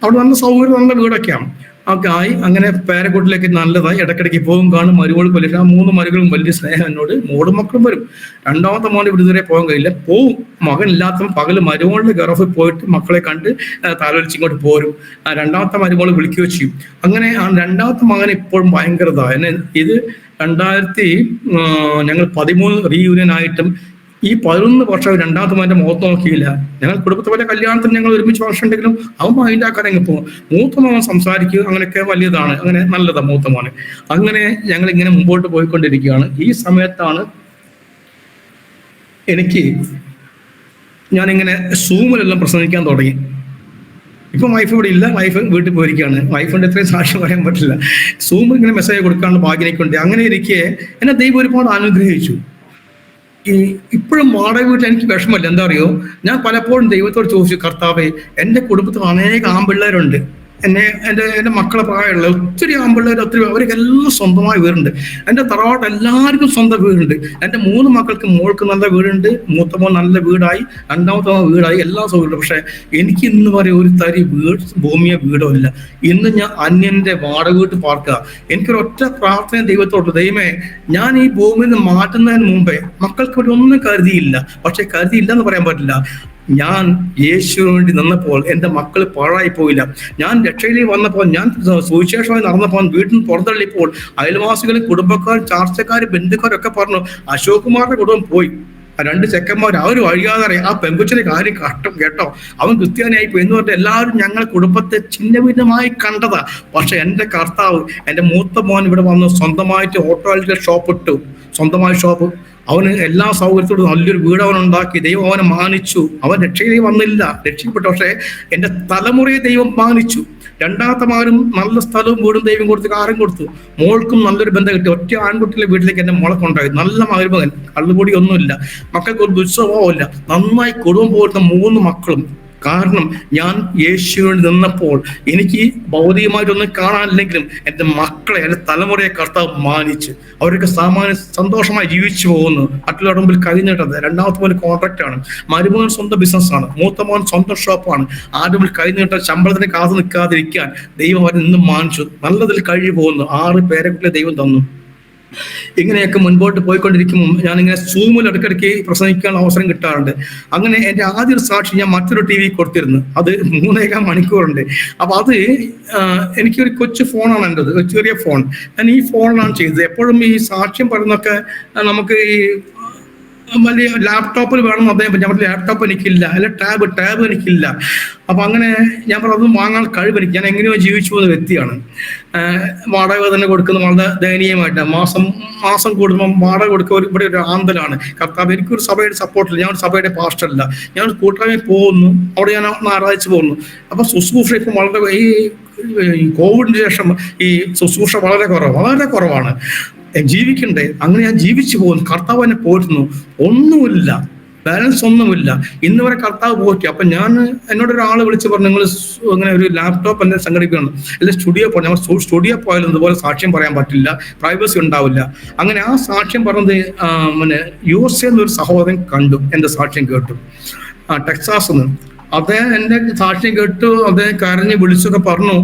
അവിടെ നല്ല സൗകര്യം, നല്ല വീടൊക്കെയാണ് ഒക്കെ ആയി. അങ്ങനെ പേരക്കുട്ടിലേക്ക് നല്ലതായി, ഇടയ്ക്കിടയ്ക്ക് പോകും, കാണും. മരുമോൾക്ക് വലിയ 3 മരുകളും വലിയ സ്നേഹം എന്നോട്. മോളും മക്കളും വരും. 2ാമത്തെ മോനെ ഇതുവരെ പോകാൻ കഴിയില്ല, പോവും. മകൻ ഇല്ലാത്ത പകല് മരുമോളുടെ ഗർഭത്തിൽ പോയിട്ട് മക്കളെ കണ്ട് താലോലിച്ച് ഇങ്ങോട്ട് പോരും. 2ാമത്തെ മരുമോള് വിളിക്കുകയോ ചെയ്യും. അങ്ങനെ ആ 2ാമത്തെ മകൻ ഇപ്പോഴും ഭയങ്കരത. എന്നെ ഇത് 2000 ഞങ്ങൾ 13 റീയൂണിയൻ ആയിട്ടും ഈ 11 വർഷം 2ാമത്തെ മോന്റെ മുഖത്ത് നോക്കിയില്ല. ഞങ്ങൾ കുടുംബത്തെ പോലെ കല്യാണത്തിന് ഞങ്ങൾ ഒരുമിച്ച് വർഷം ഉണ്ടെങ്കിലും അവൻ മൈൻഡ് ആക്കാനെങ്കിൽ പോകും. മൂത്ത മോൻ സംസാരിക്കുക, അങ്ങനെയൊക്കെ വലിയതാണ്, അങ്ങനെ നല്ലതാ മൂത്ത മോന്. അങ്ങനെ ഞങ്ങൾ ഇങ്ങനെ മുമ്പോട്ട് പോയിക്കൊണ്ടിരിക്കുകയാണ്. ഈ സമയത്താണ് ഞാനിങ്ങനെ സൂമിലെല്ലാം പ്രസംഗിക്കാൻ തുടങ്ങി. ഇപ്പം വൈഫ് ഇവിടെ ഇല്ല, വൈഫ് വീട്ടിൽ പോയിരിക്കുകയാണ്. വൈഫിന്റെ ഇത്രയും സാക്ഷ്യം പറയാൻ പറ്റില്ല. സൂമിൽ ഇങ്ങനെ മെസ്സേജ് കൊടുക്കാനുള്ള ഭാഗ്യനൊക്കെ. അങ്ങനെ ഇരിക്കെ എന്നെ ദൈവം ഒരുപാട് അനുഗ്രഹിച്ചു. ഇപ്പോഴും വാടക വീട്ടിൽ എനിക്ക് വിഷമമില്ല. എന്താ അറിയോ, ഞാൻ പലപ്പോഴും ദൈവത്തോട് ചോദിച്ചു, കർത്താവേ, എൻ്റെ കുടുംബത്തിൽ അനേക ആൺപിള്ളേരുണ്ട്, എൻ്റെ മക്കളെ പ്രായമുള്ള ഒത്തിരി ആൺപിള്ളേർ, അവർക്ക് എല്ലാം സ്വന്തമായ വീടുണ്ട്. എൻ്റെ തറവാട്ട് എല്ലാവർക്കും സ്വന്തം വീടുണ്ട്. എൻ്റെ 3 മക്കൾക്ക്, മോൾക്ക് നല്ല വീടുണ്ട്, മൂത്ത മോൻ നല്ല വീടായി, 2ാമത്തെ മോൻ വീടായി, എല്ലാം സൗകര്യമുണ്ട്. പക്ഷെ എനിക്ക് ഇന്ന് വരെ ഒരു തരി ഭൂമിയോ വീടോ ഇല്ല. ഇന്ന് ഞാൻ അന്യന്റെ വാടക വീട്ടിൽ പാർക്കുക. എനിക്കൊരൊറ്റ പ്രാർത്ഥന ദൈവത്തോട്, ദൈവമേ, ഞാൻ ഈ ഭൂമിയിൽ നിന്ന് മാറ്റുന്നതിന് മുമ്പേ മക്കൾക്ക് ഇവിടെ ഒന്നും കരുതിയില്ല. പക്ഷെ കരുതിയില്ല എന്ന് പറയാൻ പറ്റില്ല. ഞാൻ യേശുവിന് വേണ്ടി നിന്നപ്പോൾ എൻ്റെ മക്കൾ പാഴായി പോയില്ല. ഞാൻ രക്ഷയിലേക്ക് വന്നപ്പോൾ, ഞാൻ സുവിശേഷമായി നടന്നപ്പോൾ, വീട്ടിൽ നിന്ന് പുറന്തള്ളിയപ്പോൾ അയൽവാസികളും കുടുംബക്കാരും ചാർച്ചക്കാരും ബന്ധുക്കാരൊക്കെ പറഞ്ഞു, അശോക് കുമാറിന്റെ കുടുംബം പോയി, 2 ചെക്കന്മാർ അവർ വഴിയാതെ ആ പെൺകുച്ചിന്റെ കാര്യം കഷ്ടം കേട്ടോ, അവൻ ക്രിസ്ത്യാനിയായി പോയി എന്ന് പറഞ്ഞിട്ട് എല്ലാവരും ഞങ്ങൾ കുടുംബത്തെ ചിഹ്നഭിന്നമായി കണ്ടതാ. പക്ഷെ എൻ്റെ കർത്താവ്, എൻ്റെ മൂത്ത മോൻ ഇവിടെ വന്ന് സ്വന്തമായിട്ട് ഓട്ടോയിലെ ഷോപ്പ് ഇട്ടു, സ്വന്തമായ ഷോപ്പ്. അവന് എല്ലാ സൗകര്യത്തോടും നല്ലൊരു വീട് അവൻ ഉണ്ടാക്കി. ദൈവം അവനെ മാനിച്ചു. അവൻ രക്ഷയിലേക്ക് വന്നില്ല, രക്ഷപ്പെട്ടു. പക്ഷെ എൻ്റെ തലമുറയെ ദൈവം മാനിച്ചു. 2ാമത്തെ മകനും നല്ല സ്ഥലവും വീടും ദൈവം കൊടുത്ത്, കാരം കൊടുത്തു. മോൾക്കും നല്ലൊരു ബന്ധം കിട്ടി. ഒറ്റ ആൺകുട്ടിയുടെ വീട്ടിലേക്ക് എൻ്റെ മോളെ കൊണ്ടായി. നല്ല മകൻ, കള്ളുപൊടി ഒന്നുമില്ല, മക്കൾക്ക് ഒരു ദുസ്വഭാവമില്ല, നന്നായി കുടുംബം പോരുന്ന 3 മക്കളും കാരണം ഞാൻ യേശുവിൽ നിന്നപ്പോൾ എനിക്ക് ഭൗതികമായിട്ടൊന്നും കാണാനില്ലെങ്കിലും എൻ്റെ മക്കളെ, എൻ്റെ തലമുറയെ കർത്താവ് മാനിച്ച് അവരൊക്കെ സാമാന്യ സന്തോഷമായി ജീവിച്ചു പോകുന്നു. മറ്റുള്ളവരുടെ മുമ്പിൽ കഴിഞ്ഞിട്ടത്. രണ്ടാമത്തെ പോലെ കോൺട്രാക്ട് ആണ്, മരുമകൻ സ്വന്തം ബിസിനസ്സാണ്, മൂത്ത മോൻ സ്വന്തം ഷോപ്പാണ്. ആരുടെ മുമ്പിൽ കഴിഞ്ഞിട്ട് ശമ്പളത്തിന് കാത്തു നിൽക്കാതിരിക്കാൻ ദൈവം അവരെ നിന്നും മാനിച്ചു. നല്ലതിൽ കഴിഞ്ഞു പോകുന്നു. 6 പേരെക്കുട്ടിയെ ദൈവം തന്നു. ഇങ്ങനെയൊക്കെ മുൻപോട്ട് പോയിക്കൊണ്ടിരിക്കുമ്പോൾ ഞാനിങ്ങനെ സൂമിൽ ഇടയ്ക്കിടയ്ക്ക് പ്രസംഗിക്കാനുള്ള അവസരം കിട്ടാറുണ്ട്. അങ്ങനെ എൻ്റെ ആദ്യ ഒരു സാക്ഷി ഞാൻ മറ്റൊരു TV കൊടുത്തിരുന്നു. അത് 3.25 മണിക്കൂറുണ്ട്. അപ്പൊ അത് എനിക്കൊരു കൊച്ചു ഫോണാണ് എൻ്റെത്, ഒരു ചെറിയ ഫോൺ. ഞാൻ ഈ ഫോണിലാണ് ചെയ്തത്. എപ്പോഴും ഈ സാക്ഷ്യം പറയുന്നൊക്കെ നമുക്ക് ഈ വലിയ ലാപ്ടോപ്പിൽ വേണം അദ്ദേഹം. ഞാൻ പറഞ്ഞ ലാപ്ടോപ്പ് എനിക്കില്ല, അല്ല ടാബ് എനിക്കില്ല. അപ്പൊ അങ്ങനെ ഞാൻ പറഞ്ഞത് വാങ്ങാൻ കഴിവ് എനിക്ക്. ഞാൻ എങ്ങനെയോ ജീവിച്ചു പോകുന്ന വ്യക്തിയാണ്. വാടക തന്നെ കൊടുക്കുന്നത് വളരെ ദയനീയമായിട്ട്. മാസം കൂടുമ്പോൾ വാടക കൊടുക്കുക ഇവിടെ ഒരു ആന്തലാണ്. കർത്താവ് എനിക്കൊരു സഭയുടെ സപ്പോർട്ടില്ല, ഞാൻ ഒരു സഭയുടെ പാസ്റ്ററല്ല, ഞാൻ ഒരു കൂട്ടായ്മയിൽ പോകുന്നു, അവിടെ ഞാൻ ആരാധിച്ചു പോകുന്നു. അപ്പൊ ശുശ്രൂഷ ഇപ്പം വളരെ ഈ കോവിഡിന് ശേഷം ഈ ശുശ്രൂഷ വളരെ കുറവാണ്. ജീവിക്കണ്ടേ, അങ്ങനെ ഞാൻ ജീവിച്ചു പോകുന്നു. കർത്താവ് എന്നെ പോറ്റുന്നു. ഒന്നുമില്ല, ബാലൻസ് ഒന്നുമില്ല. ഇന്ന് വരെ കർത്താവ് പോറ്റി. അപ്പൊ ഞാൻ എന്നോടൊരാൾ വിളിച്ച് പറഞ്ഞു, നിങ്ങൾ അങ്ങനെ ഒരു ലാപ്ടോപ്പ് എന്നെ സംഘടിപ്പിക്കണം, അല്ലെ സ്റ്റുഡിയോ പോകണം. നമ്മൾ സ്റ്റുഡിയോ പോയാലും ഇതുപോലെ സാക്ഷ്യം പറയാൻ പറ്റില്ല, പ്രൈവസി ഉണ്ടാവില്ല. അങ്ങനെ ആ സാക്ഷ്യം പറഞ്ഞത് USA എന്നൊരു സഹോദരൻ കണ്ടു, എൻ്റെ സാക്ഷ്യം കേട്ടു, ടെക്സാസ് നിന്ന്. അദ്ദേഹം എൻ്റെ സാക്ഷ്യം കേട്ടു, അദ്ദേഹം കരഞ്ഞ് വിളിച്ചൊക്കെ പറഞ്ഞു.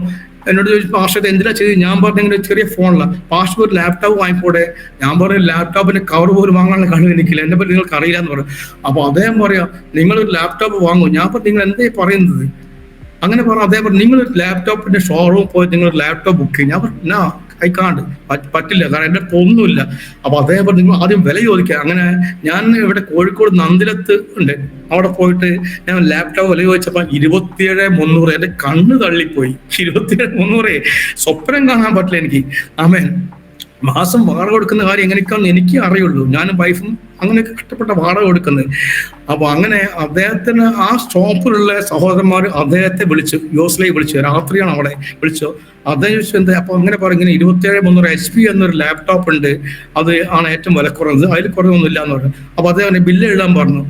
എന്നോട് ചോദിച്ചു, പാസ്റ്റർ എന്തിനാ ചെയ്ത്? ഞാൻ പറഞ്ഞെങ്കിൽ ചെറിയ ഫോണില്ല, പാസ്റ്റർ ഒരു ലാപ്ടോപ്പ് വാങ്ങിക്കൂടെ? ഞാൻ പറഞ്ഞു, ലാപ്ടോപ്പിന്റെ കവർ പോലും വാങ്ങാനുള്ള കഴിവ് എനിക്കില്ല, എന്നെ പറ്റി നിങ്ങൾക്ക് അറിയില്ല എന്ന് പറഞ്ഞു. അപ്പൊ അദ്ദേഹം പറയാ, നിങ്ങളൊരു ലാപ്ടോപ്പ് വാങ്ങും. ഞാൻ പറഞ്ഞു, നിങ്ങൾ എന്തേ പറയുന്നത്? അങ്ങനെ പറഞ്ഞു. അദ്ദേഹം പറഞ്ഞു, നിങ്ങൾ ലാപ്ടോപ്പിന്റെ ഷോറൂം പോയി നിങ്ങൾ ലാപ്ടോപ്പ് ബുക്ക് ചെയ്യും. ഞാൻ പറഞ്ഞു, പറ്റില്ല, കാരണം എൻ്റെ അടുത്ത് ഒന്നുമില്ല. അപ്പൊ അദ്ദേഹം പറഞ്ഞു, നിങ്ങൾ ആദ്യം വില ചോദിക്കുക. അങ്ങനെ ഞാൻ ഇവിടെ കോഴിക്കോട് നന്ദിലത്ത് ഉണ്ട്, അവിടെ പോയിട്ട് ഞാൻ ലാപ്ടോപ്പ് വില ചോദിച്ചപ്പോൾ 27,300. എൻ്റെ കണ്ണ് തള്ളിപ്പോയി. 27,300 സ്വപ്നം കാണാൻ പറ്റില്ല എനിക്ക്. ആമേൻ. മാസം വാടക കൊടുക്കുന്ന കാര്യം എങ്ങനെയൊക്കെയാണെന്ന് എനിക്ക് അറിയുള്ളൂ. ഞാനും വൈഫും അങ്ങനെ കഷ്ടപ്പെട്ട വാടക കൊടുക്കുന്നത്. അപ്പൊ അങ്ങനെ അദ്ദേഹത്തിന് ആ സ്റ്റോപ്പിലുള്ള സഹോദരന്മാർ അദ്ദേഹത്തെ വിളിച്ചു, യോസിലേക്ക് വിളിച്ചു, രാത്രിയാണ് അവിടെ വിളിച്ചു. അദ്ദേഹം ചോദിച്ചു, എന്താ? അപ്പൊ അങ്ങനെ പറയും, ഇങ്ങനെ 27,300 HP എന്നൊരു ലാപ്ടോപ്പ് ഉണ്ട്, അത് ആണ് ഏറ്റവും വില കുറഞ്ഞത്, അതിൽ കുറവൊന്നും ഇല്ല എന്ന് പറഞ്ഞു. അപ്പൊ അദ്ദേഹം ബില്ല് എഴുതാൻ പറഞ്ഞു.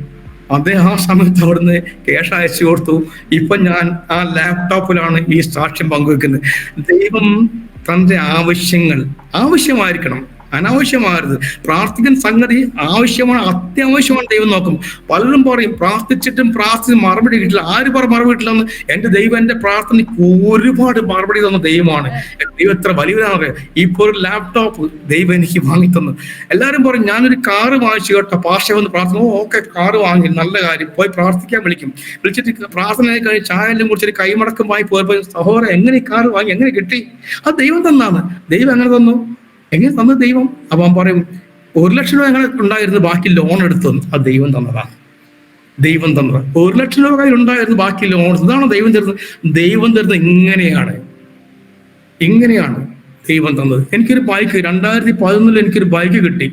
അദ്ദേഹം ആ സമയത്ത് അവിടുന്ന് ക്യാഷ് അയച്ചു കൊടുത്തു. ഇപ്പൊ ഞാൻ ആ ലാപ്ടോപ്പിലാണ് ഈ സാക്ഷ്യം പങ്കുവെക്കുന്നത്. ദൈവം തന്റെ ആവശ്യങ്ങൾ ആവശ്യമായിരിക്കണം, അനാവശ്യമാകരുത്. പ്രാർത്ഥിക്കുന്ന സംഗതി ആവശ്യമാണ്, അത്യാവശ്യമാണ്. ദൈവം നോക്കും. പലരും പറയും പ്രാർത്ഥിച്ചിട്ടും മറുപടി കിട്ടില്ല. ആര് മറുപടി കിട്ടില്ലെന്ന്? എൻ്റെ ദൈവം എൻ്റെ പ്രാർത്ഥനയ്ക്ക് ഒരുപാട് മറുപടി തന്ന ദൈവമാണ്. ദൈവം എത്ര വലിയവരാണ്. ഇപ്പോൾ ഒരു ലാപ്ടോപ്പ് ദൈവം എനിക്ക് വാങ്ങിത്തന്നു. എല്ലാവരും പറയും, ഞാനൊരു കാറ് വാങ്ങിച്ചു കേട്ടോ, പാഷ വന്ന് പ്രാർത്ഥന. ഓക്കെ, കാറ് വാങ്ങി, നല്ല കാര്യം. പോയി പ്രാർത്ഥിക്കാൻ വിളിച്ചിട്ട് പ്രാർത്ഥന കഴിഞ്ഞ് ചായലും കുറിച്ചൊരു കൈമടക്കമായി പോയപ്പോൾ, സഹോദരൻ എങ്ങനെ ഈ കാറ് വാങ്ങി, എങ്ങനെ കിട്ടി? അത് ദൈവം തന്നാണ്. ദൈവം എങ്ങനെ തന്നു? എങ്ങനെ തന്നത് ദൈവം? അപ്പൊ അവൻ പറയും, 1 ലക്ഷം രൂപ എങ്ങനെ ഉണ്ടായിരുന്നു, ബാക്കി ലോൺ എടുത്തു. അത് ദൈവം തന്നതാണ്. 1 ലക്ഷം രൂപ കയ്യിൽ ഉണ്ടായിരുന്നു, ബാക്കി ലോൺ. ഇതാണ് ദൈവം തരുന്നത്. ദൈവം തരുന്നത് ഇങ്ങനെയാണ് ദൈവം തന്നത്. എനിക്കൊരു ബൈക്ക് 2011 എനിക്കൊരു ബൈക്ക് കിട്ടി,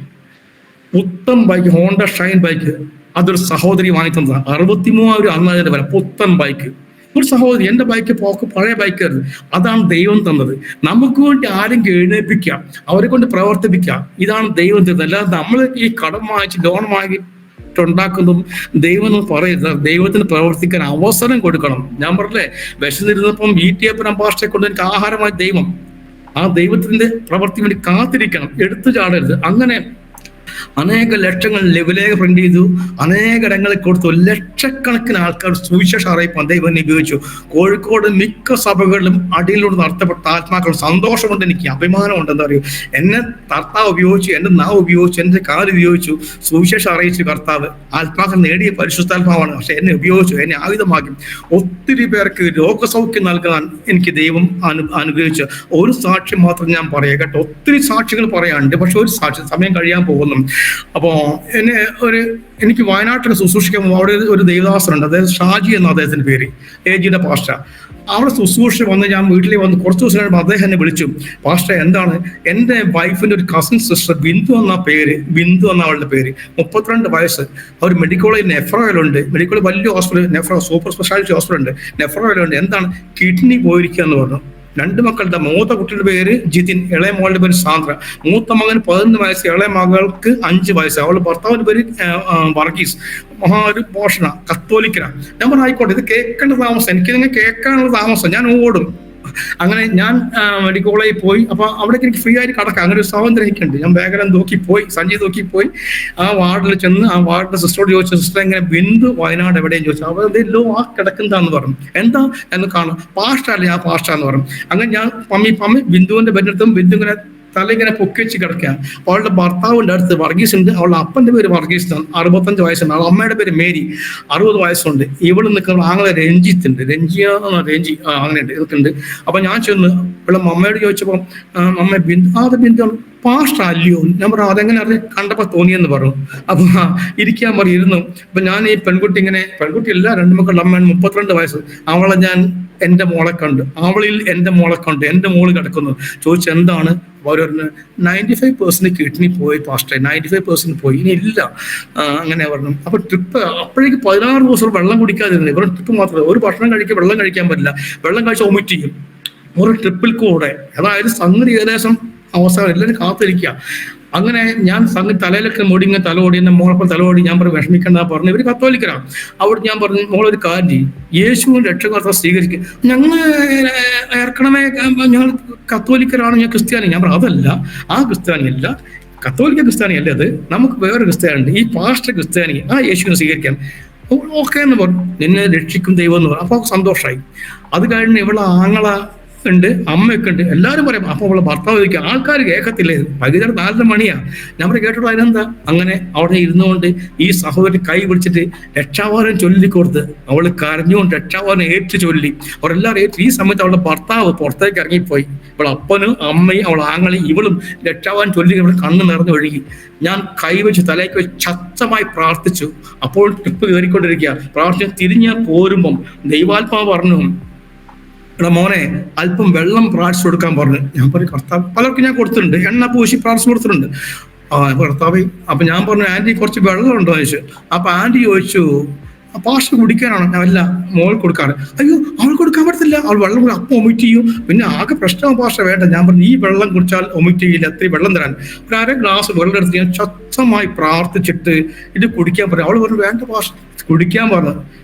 പുത്തൻ ബൈക്ക്, ഹോണ്ട ഷൈൻ ബൈക്ക്. അതൊരു സഹോദരി വാങ്ങി തന്നതാണ്. 63,000 അന്നതിന്റെ വില, പുത്തൻ ബൈക്ക്. ഒരു സഹോദരി, എൻ്റെ ബൈക്ക് പഴയ ബൈക്കായിരുന്നു. അതാണ് ദൈവം തന്നത്. നമുക്ക് വേണ്ടി ആരെങ്കിലും എഴുന്നേൽപ്പിക്കാം, അവരെ കൊണ്ട് പ്രവർത്തിപ്പിക്കാം. ഇതാണ് ദൈവം തരുന്നത്. അല്ലാതെ നമ്മൾ ഈ കടം വാങ്ങിച്ച് ലോൺ വാങ്ങിയിട്ടുണ്ടാക്കുന്നതും ദൈവം എന്ന് പറയരുത്. ദൈവത്തിന് പ്രവർത്തിക്കാൻ അവസരം കൊടുക്കണം. ഞാൻ പറഞ്ഞില്ലേ, വിശന്നിരുന്നപ്പം VTF പാസ്റ്ററെ കൊണ്ട് എനിക്ക് ആഹാരമായി ദൈവം. ആ ദൈവത്തിന്റെ പ്രവർത്തി വേണ്ടി കാത്തിരിക്കണം, എടുത്തു ചാടരുത്. അങ്ങനെ അനേക ലക്ഷങ്ങൾ ലെവലേഖ പ്രിന്റ് ചെയ്തു, അനേക ഇടങ്ങളിൽ കൊടുത്തു. ലക്ഷക്കണക്കിന് ആൾക്കാർ സുവിശേഷം അറിയിപ്പാൻ ദൈവം ഉപയോഗിച്ചു. കോഴിക്കോട് മിക്ക സഭകളിലും അടിയിലൂടെ നടത്തപ്പെട്ട ആത്മാക്കൾ. സന്തോഷം കൊണ്ട് എനിക്ക് അഭിമാനമുണ്ട്. എന്താ പറയുക, എന്നെ കർത്താവ് ഉപയോഗിച്ചു, എൻ്റെ നാവ് ഉപയോഗിച്ചു, എൻ്റെ കാല് ഉപയോഗിച്ചു, സുവിശേഷം അറിയിച്ചു കർത്താവ്. ആത്മാക്കൾ നേടിയ പരിശുദ്ധാത്മാവാണ്, പക്ഷെ എന്നെ ഉപയോഗിച്ചു, എന്നെ ആയുധമാക്കി. ഒത്തിരി പേർക്ക് രോഗസൗഖ്യം നൽകാൻ എനിക്ക് ദൈവം അനുഗ്രഹിച്ചു. ഒരു സാക്ഷ്യം മാത്രം ഞാൻ പറയാം കേട്ടോ, ഒത്തിരി സാക്ഷികൾ പറയാനുണ്ട്, പക്ഷെ ഒരു സാക്ഷി സമയം കഴിയാൻ പോകുന്നു. അപ്പോ എനിക്ക് വയനാട്ടിൽ ശുശ്രൂഷിക്കാൻ അവിടെ ഒരു ദേവദാസനുണ്ട്, അതായത് ഷാജി എന്ന അദ്ദേഹത്തിന്റെ പേര്, AG പാസ്റ്റർ. അവിടെ ശുശ്രൂഷ വന്ന് ഞാൻ വീട്ടിൽ വന്ന് കുറച്ച് ദിവസം കഴിയുമ്പോൾ അദ്ദേഹം എന്നെ വിളിച്ചു, പാസ്റ്റർ എന്താണ്, എൻ്റെ വൈഫിന്റെ ഒരു കസിൻ സിസ്റ്റർ ബിന്ദു എന്ന അവളുടെ പേര്, 32 വയസ്സ്. അവർ മെഡിക്കൽ കോളേജ് നെഫ്രോയിലുണ്ട്. മെഡിക്കൽ വലിയ ഹോസ്പിറ്റൽ, സൂപ്പർ സ്പെഷ്യാലിറ്റി ഹോസ്പിറ്റൽ ഉണ്ട്, നെഫ്രോയിലുണ്ട്. എന്താണ്, കിഡ്നി പോയിരിക്കുക എന്ന് പറഞ്ഞു. രണ്ട് മക്കളുടെ മൂത്ത കുട്ടിയുടെ പേര് ജിതിൻ, ഇളയ മോളുടെ പേര് സാന്ദ്ര. മൂത്ത മകന് 11 വയസ്സ്, ഇളയ മകൾക്ക് 5 വയസ്സ്. അവളുടെ ഭർത്താവിന്റെ പേര് വർഗീസ്. ഒരു പോഷണ കത്തോലിക്കന. ഞാൻ പറഞ്ഞു ആയിക്കോട്ടെ, ഇത് കേൾക്കേണ്ട താമസം, എനിക്ക് നിങ്ങൾ കേൾക്കാനുള്ള താമസം, ഞാൻ ഓടും. അങ്ങനെ ഞാൻ മെഡിക്കൽ കോളേജിൽ പോയി. അപ്പൊ അവിടേക്ക് എനിക്ക് ഫ്രീ ആയിട്ട് കടക്കാം, അങ്ങനെ ഒരു സ്വാതന്ത്ര്യം എനിക്കുണ്ട്. ഞാൻ ബാഗെല്ലാം നോക്കിപ്പോയി, സഞ്ചി നോക്കിപ്പോയി. ആ വാർഡിൽ ചെന്ന് ആ വാർഡിലെ സിസ്റ്ററോട് ചോദിച്ചു, സിസ്റ്റർ എങ്ങനെ ബിന്ദു വയനാട് എവിടെയും ചോദിച്ചു. അവരെന്തല്ലോ ആ കിടക്കുന്നതാന്ന് പറഞ്ഞു. എന്താ എന്ന് കാണാം, പാസ്റ്റല്ലേ ആ പാസ്റ്റാന്ന് പറഞ്ഞു. അങ്ങനെ ഞാൻ പമ്മി ബിന്ദുവിന്റെ ബെഡിനടുത്തും ബിന്ദു ഇങ്ങനെ തല ഇങ്ങനെ പൊക്കി വെച്ച് കിടക്കുകയാണ്. അവളുടെ ഭർത്താവിന്റെ അടുത്ത് വർഗീസ് ഉണ്ട്. അവളുടെ അപ്പന്റെ പേര് വർഗീസ്, 65 വയസ്സുണ്ട്. അവളുടെ അമ്മയുടെ പേര് മേരി, 60 വയസ്സുണ്ട്. ഇവള് നിൽക്കുന്ന ആങ്ങളെ രഞ്ജിത്ത് ഉണ്ട്, രഞ്ജി അങ്ങനെയുണ്ട്, ഇതൊക്കെ ഉണ്ട്. അപ്പൊ ഞാൻ ചെന്ന് ഇവിടെ അമ്മയോട് ചോദിച്ചപ്പോ അമ്മ ബിന്ദു പാസ്റ്റർ അല്ലയോ? ഞാൻ പറഞ്ഞു അതെങ്ങനെ അറിയാം, കണ്ടപ്പോ തോന്നിയെന്ന് പറഞ്ഞു. അപ്പൊ ഇരിക്കാൻ പറയും, ഇരുന്നു. അപ്പൊ ഞാൻ ഈ പെൺകുട്ടി അല്ല, 2 മക്കളുടെ അമ്മ, 32 വയസ്സ്. അവളെ ഞാൻ എന്റെ മോളെ കണ്ടു, അവളിൽ എന്റെ മോളെ കണ്ടു, എന്റെ മോള് കിടക്കുന്നു. ചോദിച്ചു എന്താണ്? അവർ 95% കിഡ്നി പോയി പാസ്റ്റർ, 95% പോയി, ഇനി ഇല്ല അങ്ങനെ പറഞ്ഞു. അപ്പൊ ട്രിപ്പ് അപ്പോഴേക്ക് 16 ദിവസം വെള്ളം കുടിക്കാതിരുന്നു. ഇവരുടെ ട്രിപ്പ് മാത്രമേ, ഒരു ഭക്ഷണം കഴിക്കാൻ വെള്ളം കഴിക്കാൻ പറ്റില്ല, വെള്ളം കഴിച്ച് വൊമിറ്റ് ചെയ്യും ഒരു ട്രിപ്പിൽ കൂടെ. അതായത് സംഗതി ഏകദേശം അവസാനം എല്ലാവരും കാത്തിരിക്കുക. അങ്ങനെ ഞാൻ തലയിലൊക്കെ മുടിങ്ങ തലോടി, എന്നെ മോളപ്പം തലോടി. ഞാൻ പറഞ്ഞു വിഷമിക്കണ്ട പറഞ്ഞു, ഇവര് കത്തോലിക്കരാണ്. അവിടെ ഞാൻ പറഞ്ഞു മോളൊരു കാര്യം, യേശുവിന്റെ രക്ഷകർത്താവ് സ്വീകരിക്കും. ഞങ്ങൾ ഏർക്കണമേ, ഞങ്ങൾ കത്തോലിക്കരാണ്, ഞാൻ ക്രിസ്ത്യാനി. ഞാൻ പറഞ്ഞു അതല്ല, ആ ക്രിസ്ത്യാനി അല്ല, കത്തോലിക്ക ക്രിസ്ത്യാനി അല്ലേ അത്, നമുക്ക് വേറെ ക്രിസ്ത്യാനി ഉണ്ട്, ഈ പാസ്റ്റർ ക്രിസ്ത്യാനി, ആ യേശുവിനെ സ്വീകരിക്കാൻ. ഓക്കെ എന്ന് പറഞ്ഞു, നിന്നെ രക്ഷിക്കും ദൈവം എന്ന് പറഞ്ഞു. അപ്പൊ സന്തോഷമായി. അത് കഴിഞ്ഞ് ഇവിടെ ആങ്ങള ഉണ്ട്, അമ്മയൊക്കെ ഉണ്ട്, എല്ലാവരും പറയും. അപ്പൊ അവളെ ഭർത്താവ് ചോദിക്കുക, ആൾക്കാർ കേൾക്കത്തില്ലേ, വൈകുന്നേരം 4 മണിയാണ്. നമ്മൾ കേട്ടിട്ടുള്ള അതിനെന്താ? അങ്ങനെ അവിടെ ഇരുന്നുകൊണ്ട് ഈ സഹോദരി കൈ പിടിച്ചിട്ട് രക്ഷാവാരം ചൊല്ലിക്കൊടുത്ത് അവള് കരഞ്ഞുകൊണ്ട് രക്ഷാവാരം ഏറ്റു ചൊല്ലി. അവരെല്ലാവരും ഏറ്റു. ഈ സമയത്ത് അവളുടെ ഭർത്താവ് പുറത്തേക്ക് ഇറങ്ങിപ്പോയി. അവളെ അപ്പനും അമ്മയും അവളെ ആങ്ങളെയും ഇവളും രക്ഷാവാരം ചൊല്ലി അവൾ കണ്ണ് നിറഞ്ഞു ഒഴുകി. ഞാൻ കൈവച്ച് തലയ്ക്ക് വെച്ച് ശക്തമായി പ്രാർത്ഥിച്ചു. അപ്പോൾ ട്രിപ്പ് കയറിക്കൊണ്ടിരിക്കുക. പ്രാർത്ഥന തിരിഞ്ഞാൽ പോരുമ്പം ദൈവാത്മാവ് പറഞ്ഞു, മോനെ അല്പം വെള്ളം പ്രാർത്ഥിച്ചു കൊടുക്കാൻ പറഞ്ഞു. ഞാൻ പറഞ്ഞു കർത്താവ്, പലർക്കും ഞാൻ കൊടുത്തിട്ടുണ്ട്, എണ്ണ പൂശി പ്രാർത്ഥിച്ചു കൊടുത്തിട്ടുണ്ട്. കർത്താവ്. അപ്പൊ ഞാൻ പറഞ്ഞു ആന്റി കുറച്ച് വെള്ളം ഉണ്ടോ ചോദിച്ചു. അപ്പൊ ആന്റി ചോദിച്ചു പാസ്റ്റർ കുടിക്കാനാണോ? ഞാൻ അല്ല, മോൾ കൊടുക്കാറ്. അയ്യോ അവൾ കൊടുക്കാൻ പറ്റത്തില്ല, അവൾ വെള്ളം കൂടി അപ്പം ഒമിറ്റ് ചെയ്യും, പിന്നെ ആകെ പ്രശ്നം പാസ്റ്റർ വേണ്ട. ഞാൻ പറഞ്ഞു ഈ വെള്ളം കുടിച്ചാൽ ഒമിറ്റ് ചെയ്യില്ല, അത്രയും വെള്ളം തരാൻ. ഒരു 1/2 ഗ്ലാസ് വെള്ളം എടുത്ത് ഞാൻ ശക്തമായി പ്രാർത്ഥിച്ചിട്ട് ഇത് കുടിക്കാൻ പറഞ്ഞു. അവൾ പറഞ്ഞു വേണ്ട പാസ്റ്റർ കുടിക്കാൻ പറഞ്ഞു,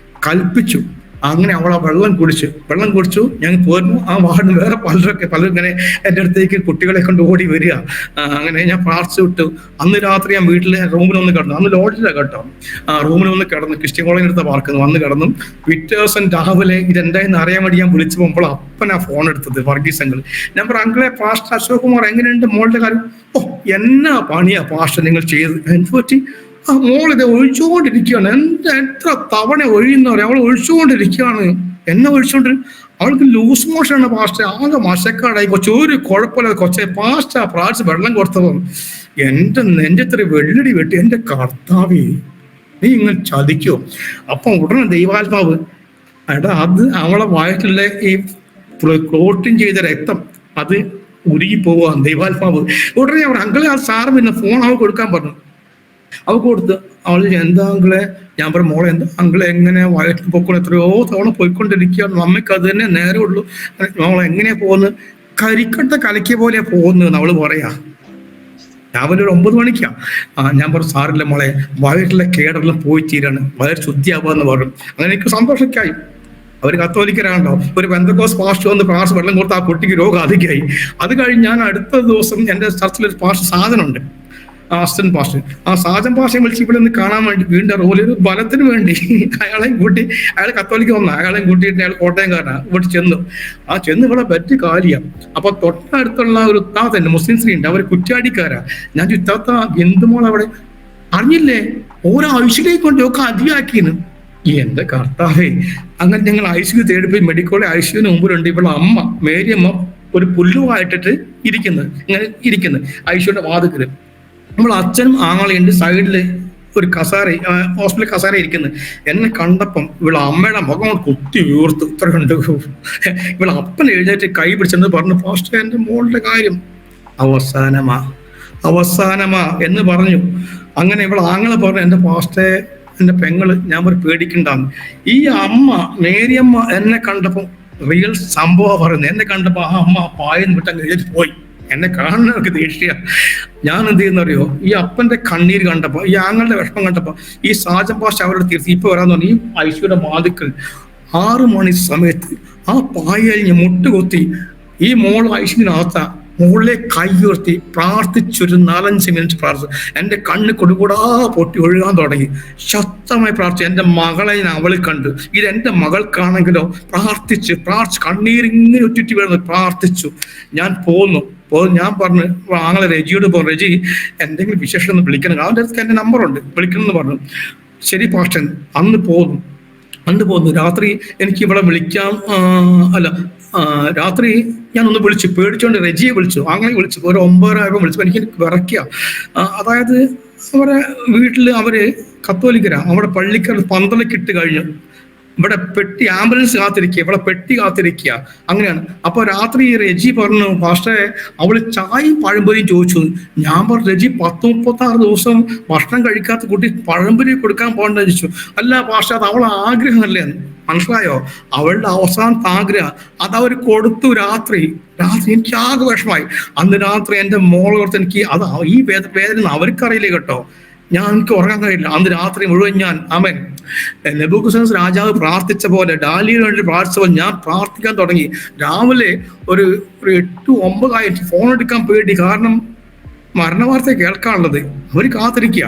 കൽപ്പിച്ചു. അങ്ങനെ അവൾ ആ വെള്ളം കുടിച്ചു. ഞാൻ പോരുന്നു. ആ വാർഡിൽ വേറെ പലരും ഇങ്ങനെ എൻ്റെ അടുത്തേക്ക് കുട്ടികളെ കൊണ്ട് ഓടി വരിക. അങ്ങനെ ഞാൻ പ്രാർത്ഥിച്ചു വിട്ടു. അന്ന് രാത്രി ഞാൻ വീട്ടിലെ റൂമിലൊന്ന് കിടന്നു. അന്ന് ലോഡ്ജിലാണ് കേട്ടോ. റൂമിലൊന്ന് കിടന്നു, ക്രിസ്ത്യൻ കോളേജിൽ അടുത്ത പാർക്കുന്നു. വന്ന് കിടന്നു. പിറ്റേ ദിവസം രാവിലെ ഇതെന്തായെന്ന് അറിയാൻ വേണ്ടി ഞാൻ വിളിച്ചു പോകുമ്പോൾ അപ്പനാ ഫോൺ എടുത്തത്, വർഗീസ് അങ്കിൾ. ഞാൻ പറഞ്ഞു അങ്കിളെ, പാസ്റ്റർ അശോക് കുമാർ എങ്ങനെയുണ്ട് മോളുടെ കാര്യം? ഓ എന്നാ പണിയാ പാസ്റ്റർ നിങ്ങൾ ചെയ്ത്, എന്ത് പറ്റി? ആ മോളിത് ഒഴിച്ചുകൊണ്ടിരിക്കുകയാണ്. എത്ര തവണ ഒഴിയുന്നവരെ അവൾ ഒഴിച്ചുകൊണ്ടിരിക്കുകയാണ്. എന്നെ ഒഴിച്ചുകൊണ്ട് അവൾക്ക് ലൂസ് മോഷനാണ് പാസ്റ്റർ, ആകെ മശക്കാടായി. ഒരു കുഴപ്പമില്ല കൊച്ചെ, പാസ്റ്റർ പ്രാർത്ഥിച്ച് വെള്ളം കൊടുത്തതും എന്റെ നെഞ്ചത്ര വെള്ളടി വെട്ടി. എന്റെ കർത്താവേ, നീ ഇങ്ങനെ ചതിക്കോ? അപ്പം ഉടനെ ദൈവാത്മാവ്, എടാ അത് അവളെ വയറ്റിലെ ഈ ക്ലോട്ടിൻ ചെയ്ത രക്തം അത് ഉരുകി പോവാ. ദൈവാത്മാവ് ഉടനെ അവർ അങ്കിളെ ആ സാറ് പിന്നെ ഫോൺ അവൾ കൊടുക്കാൻ പറഞ്ഞു. അവ കൊടുത്ത് അവൾ എന്താ അങ്കിളെ? ഞാൻ പറഞ്ഞു മോളെ എന്താ അങ്കിളെ എങ്ങനെ വയറ്റിൽ പൊക്കണം, എത്രയോ തവണ പോയിക്കൊണ്ടിരിക്കുകയാണ്, നമ്മൾക്ക് അത് തന്നെ നേരെ ഉള്ളൂ. മോളെ എങ്ങനെയാ പോകുന്നത്? കരിക്കട്ട കലക്കിയ പോലെയാ പോകുന്നത് അവള് പറയാ. രാവിലെ ഒരു 9 മണിക്കാ. ഞാൻ പറഞ്ഞു സാറില്ല മോളെ, വയറ്റിലെ കേടെല്ലാം പോയി തീരാണ്, വയറ് ശുദ്ധിയാവാന്ന് പറഞ്ഞു. അങ്ങനെ എനിക്ക് സന്തോഷക്കായി. അവർ കത്തോലിക്കരാണല്ലോ. ഒരു പെന്തക്കോസ് പാസ്റ്റർ വന്ന് പ്രാർത്ഥന വെള്ളം കൊടുത്ത് ആ കുട്ടിക്ക് രോഗം അധികമായി. അത് കഴിഞ്ഞ് ഞാൻ അടുത്ത ദിവസം എൻ്റെ ചർച്ചിലൊരു പാസ്റ്റർ സാധനമുണ്ട്, അസിസ്റ്റന്റ് പാസ്റ്റർ. ആ സാജൻ പാസ്റ്ററെ വിളിച്ച് ഇവിടെ നിന്ന് കാണാൻ വേണ്ടി വീണ്ടും റോലൊരു ബലത്തിന് വേണ്ടി അയാളെയും കൂട്ടി, അയാൾ കത്തോലിക്ക വന്ന അയാളെയും കൂട്ടിയിട്ട് അയാൾ കോട്ടയംകാരനാണ്. ഇവിടെ ചെന്ന് ഇവിടെ പറ്റി കാലിയാ. അപ്പൊ തൊട്ടടുത്തുള്ള ഒരു ഇത്താത്തന്നെ മുസ്ലിം സ്ത്രീ ഉണ്ട്, അവർ കുറ്റാടിക്കാരാ. ഞാൻ ഇത്താത്ത എന്തുമോൾ അവിടെ അറിഞ്ഞില്ലേ, ഓരോ ഐശ്വര്യ കൊണ്ട് ഒക്കെ അധികമാക്കിന്ന്. എന്റെ കർത്താവേ. അങ്ങനെ ഞങ്ങൾ ഐശ്വര്യ തേടിപ്പോയി. മെഡിക്കോളെ ഐശ്വര്യന് മുമ്പിലുണ്ട് ഇവിടെ അമ്മ മേരി അമ്മ ഒരു പുല്ലുമായിട്ടിട്ട് ഇങ്ങനെ ഇരിക്കുന്നു ഐശ്വര്യന്റെ വാതിക്കല്. നമ്മൾ അച്ഛനും ആങ്ങളെയുണ്ട് സൈഡില് ഒരു കസാര, ഹോസ്പിറ്റൽ കസാര ഇരിക്കുന്നത്. എന്നെ കണ്ടപ്പം ഇവിടെ അമ്മയുടെ മുഖം കുത്തി വീർത്തു. ഇത്ര കണ്ടു. ഇവിടെ അപ്പൻ എഴുന്നേറ്റ് കൈ പിടിച്ചെന്ന് പറഞ്ഞു, പാസ്റ്റർ എന്റെ മോളുടെ കാര്യം അവസാനമാ എന്ന് പറഞ്ഞു. അങ്ങനെ ഇവിടെ ആങ്ങളെ പറഞ്ഞു, എന്റെ പാസ്റ്ററെ, എന്റെ പെങ്ങള്, ഞാൻ ഒരു പേടിക്കണ്ടാന്ന്. ഈ അമ്മ മേരിയമ്മ എന്നെ കണ്ടപ്പം റിയൽ സംഭവം പറയുന്നത്. എന്നെ കണ്ടപ്പോ ആ അമ്മ പായെന്ന് വിട്ടങ്ങ് എഴുതി പോയി. എന്നെ കാണുന്നവർക്ക് ദേഷ്യ. ഞാൻ എന്ത് ചെയ്യുന്നറിയോ, ഈ അപ്പന്റെ കണ്ണീര് കണ്ടപ്പോ, ഈ ആങ്ങളുടെ വിഷമം കണ്ടപ്പോ, ഈ സാജൻ പാഷ അവരുടെ തീർത്ത് ഇപ്പൊ വരാന്ന് പറഞ്ഞു. ഈ ഐശ്വര്യ മാതുക്കൾ 6 മണി സമയത്ത് ആ പായലിഞ്ഞ് മുട്ടുകൊത്തി ഈ മോൾ ഐശ്വര്യനകത്ത മുകളിലെ കൈ ഉയർത്തി പ്രാർത്ഥിച്ചൊരു 4-5 മിനിറ്റ് പ്രാർത്ഥിച്ചു. എൻ്റെ കണ്ണ് കൊടുകൂടാ പൊട്ടി ഒഴുകാൻ തുടങ്ങി. ശക്തമായി പ്രാർത്ഥിച്ചു. എൻ്റെ മകളെ ഞാൻ അവളിൽ കണ്ടു. ഇത് എൻ്റെ മകൾക്കാണെങ്കിലോ പ്രാർത്ഥിച്ച് കണ്ണീരിങ്ങനെ ഒറ്റിട്ട് വീഴുന്നു. പ്രാർത്ഥിച്ചു. ഞാൻ പോന്നു. ഞാൻ പറഞ്ഞു ആങ്ങളെ രജിയോട് പോകും, രജി എന്തെങ്കിലും വിശേഷം ഒന്ന് വിളിക്കണം, അവൻ്റെ അടുത്ത് എൻ്റെ നമ്പറുണ്ട്, വിളിക്കണം എന്ന് പറഞ്ഞു. ശരി പാസ്റ്റൻ. അന്ന് പോന്നു. രാത്രി എനിക്ക് ഇവിടെ വിളിക്കാം, രാത്രി ഞാനൊന്ന് വിളിച്ചു, പേടിച്ചോണ്ട് രജിയെ വിളിച്ചു, അങ്ങനെ വിളിച്ചു. ഒരു 9:30 വിളിച്ചു. എനിക്ക് വിറയ്ക്കുക. അതായത് അവരെ വീട്ടിൽ അവര് കത്തോലിക്കരാ, അവിടെ പള്ളിക്കാർ പന്തലൊക്കെ കഴിഞ്ഞു. ഇവിടെ പെട്ടി ആംബുലൻസ് കാത്തിരിക്കുക, ഇവിടെ പെട്ടി കാത്തിരിക്കുക, അങ്ങനെയാണ്. അപ്പൊ രാത്രി രജി പറഞ്ഞു, പാസ്റ്റേ അവള് ചായയും പഴംപൊരിയും ചോദിച്ചു. ഞാൻ പറഞ്ഞു, രജി 10-36 ദിവസം ഭക്ഷണം കഴിക്കാത്ത കുട്ടി പഴംപൊരി കൊടുക്കാൻ പോകണ്ടെന്ന് ചോദിച്ചു. അല്ല പാസ്റ്റേ, അത് അവളെ ആഗ്രഹമല്ലേ. മനസ്സിലായോ? അവളുടെ അവസാനത്തെ ആഗ്രഹം അതവർ കൊടുത്തു. രാത്രി എനിക്ക് ആകെ വിഷമായി. അന്ന് രാത്രി എൻ്റെ മോളോർത്ത് എനിക്ക് അത് ഈ വേദന അവർക്കറിയില്ലേ കേട്ടോ. എനിക്ക് ഉറങ്ങാൻ കഴിയില്ല. അന്ന് രാത്രി മുഴുവൻ ഞാൻ നെബൂഖദ്നേസർ രാജാവ് പ്രാർത്ഥിച്ച പോലെ, ഡാനിയേലിന് വേണ്ടി പ്രാർത്ഥിച്ച പോലെ ഞാൻ പ്രാർത്ഥിക്കാൻ തുടങ്ങി. രാവിലെ ഒരു 8-9 ആയിട്ട് ഫോൺ എടുക്കാൻ പേടി. കാരണം മരണവാർത്ത കേൾക്കാനുള്ളത്, അവര് കാത്തിരിക്കുക.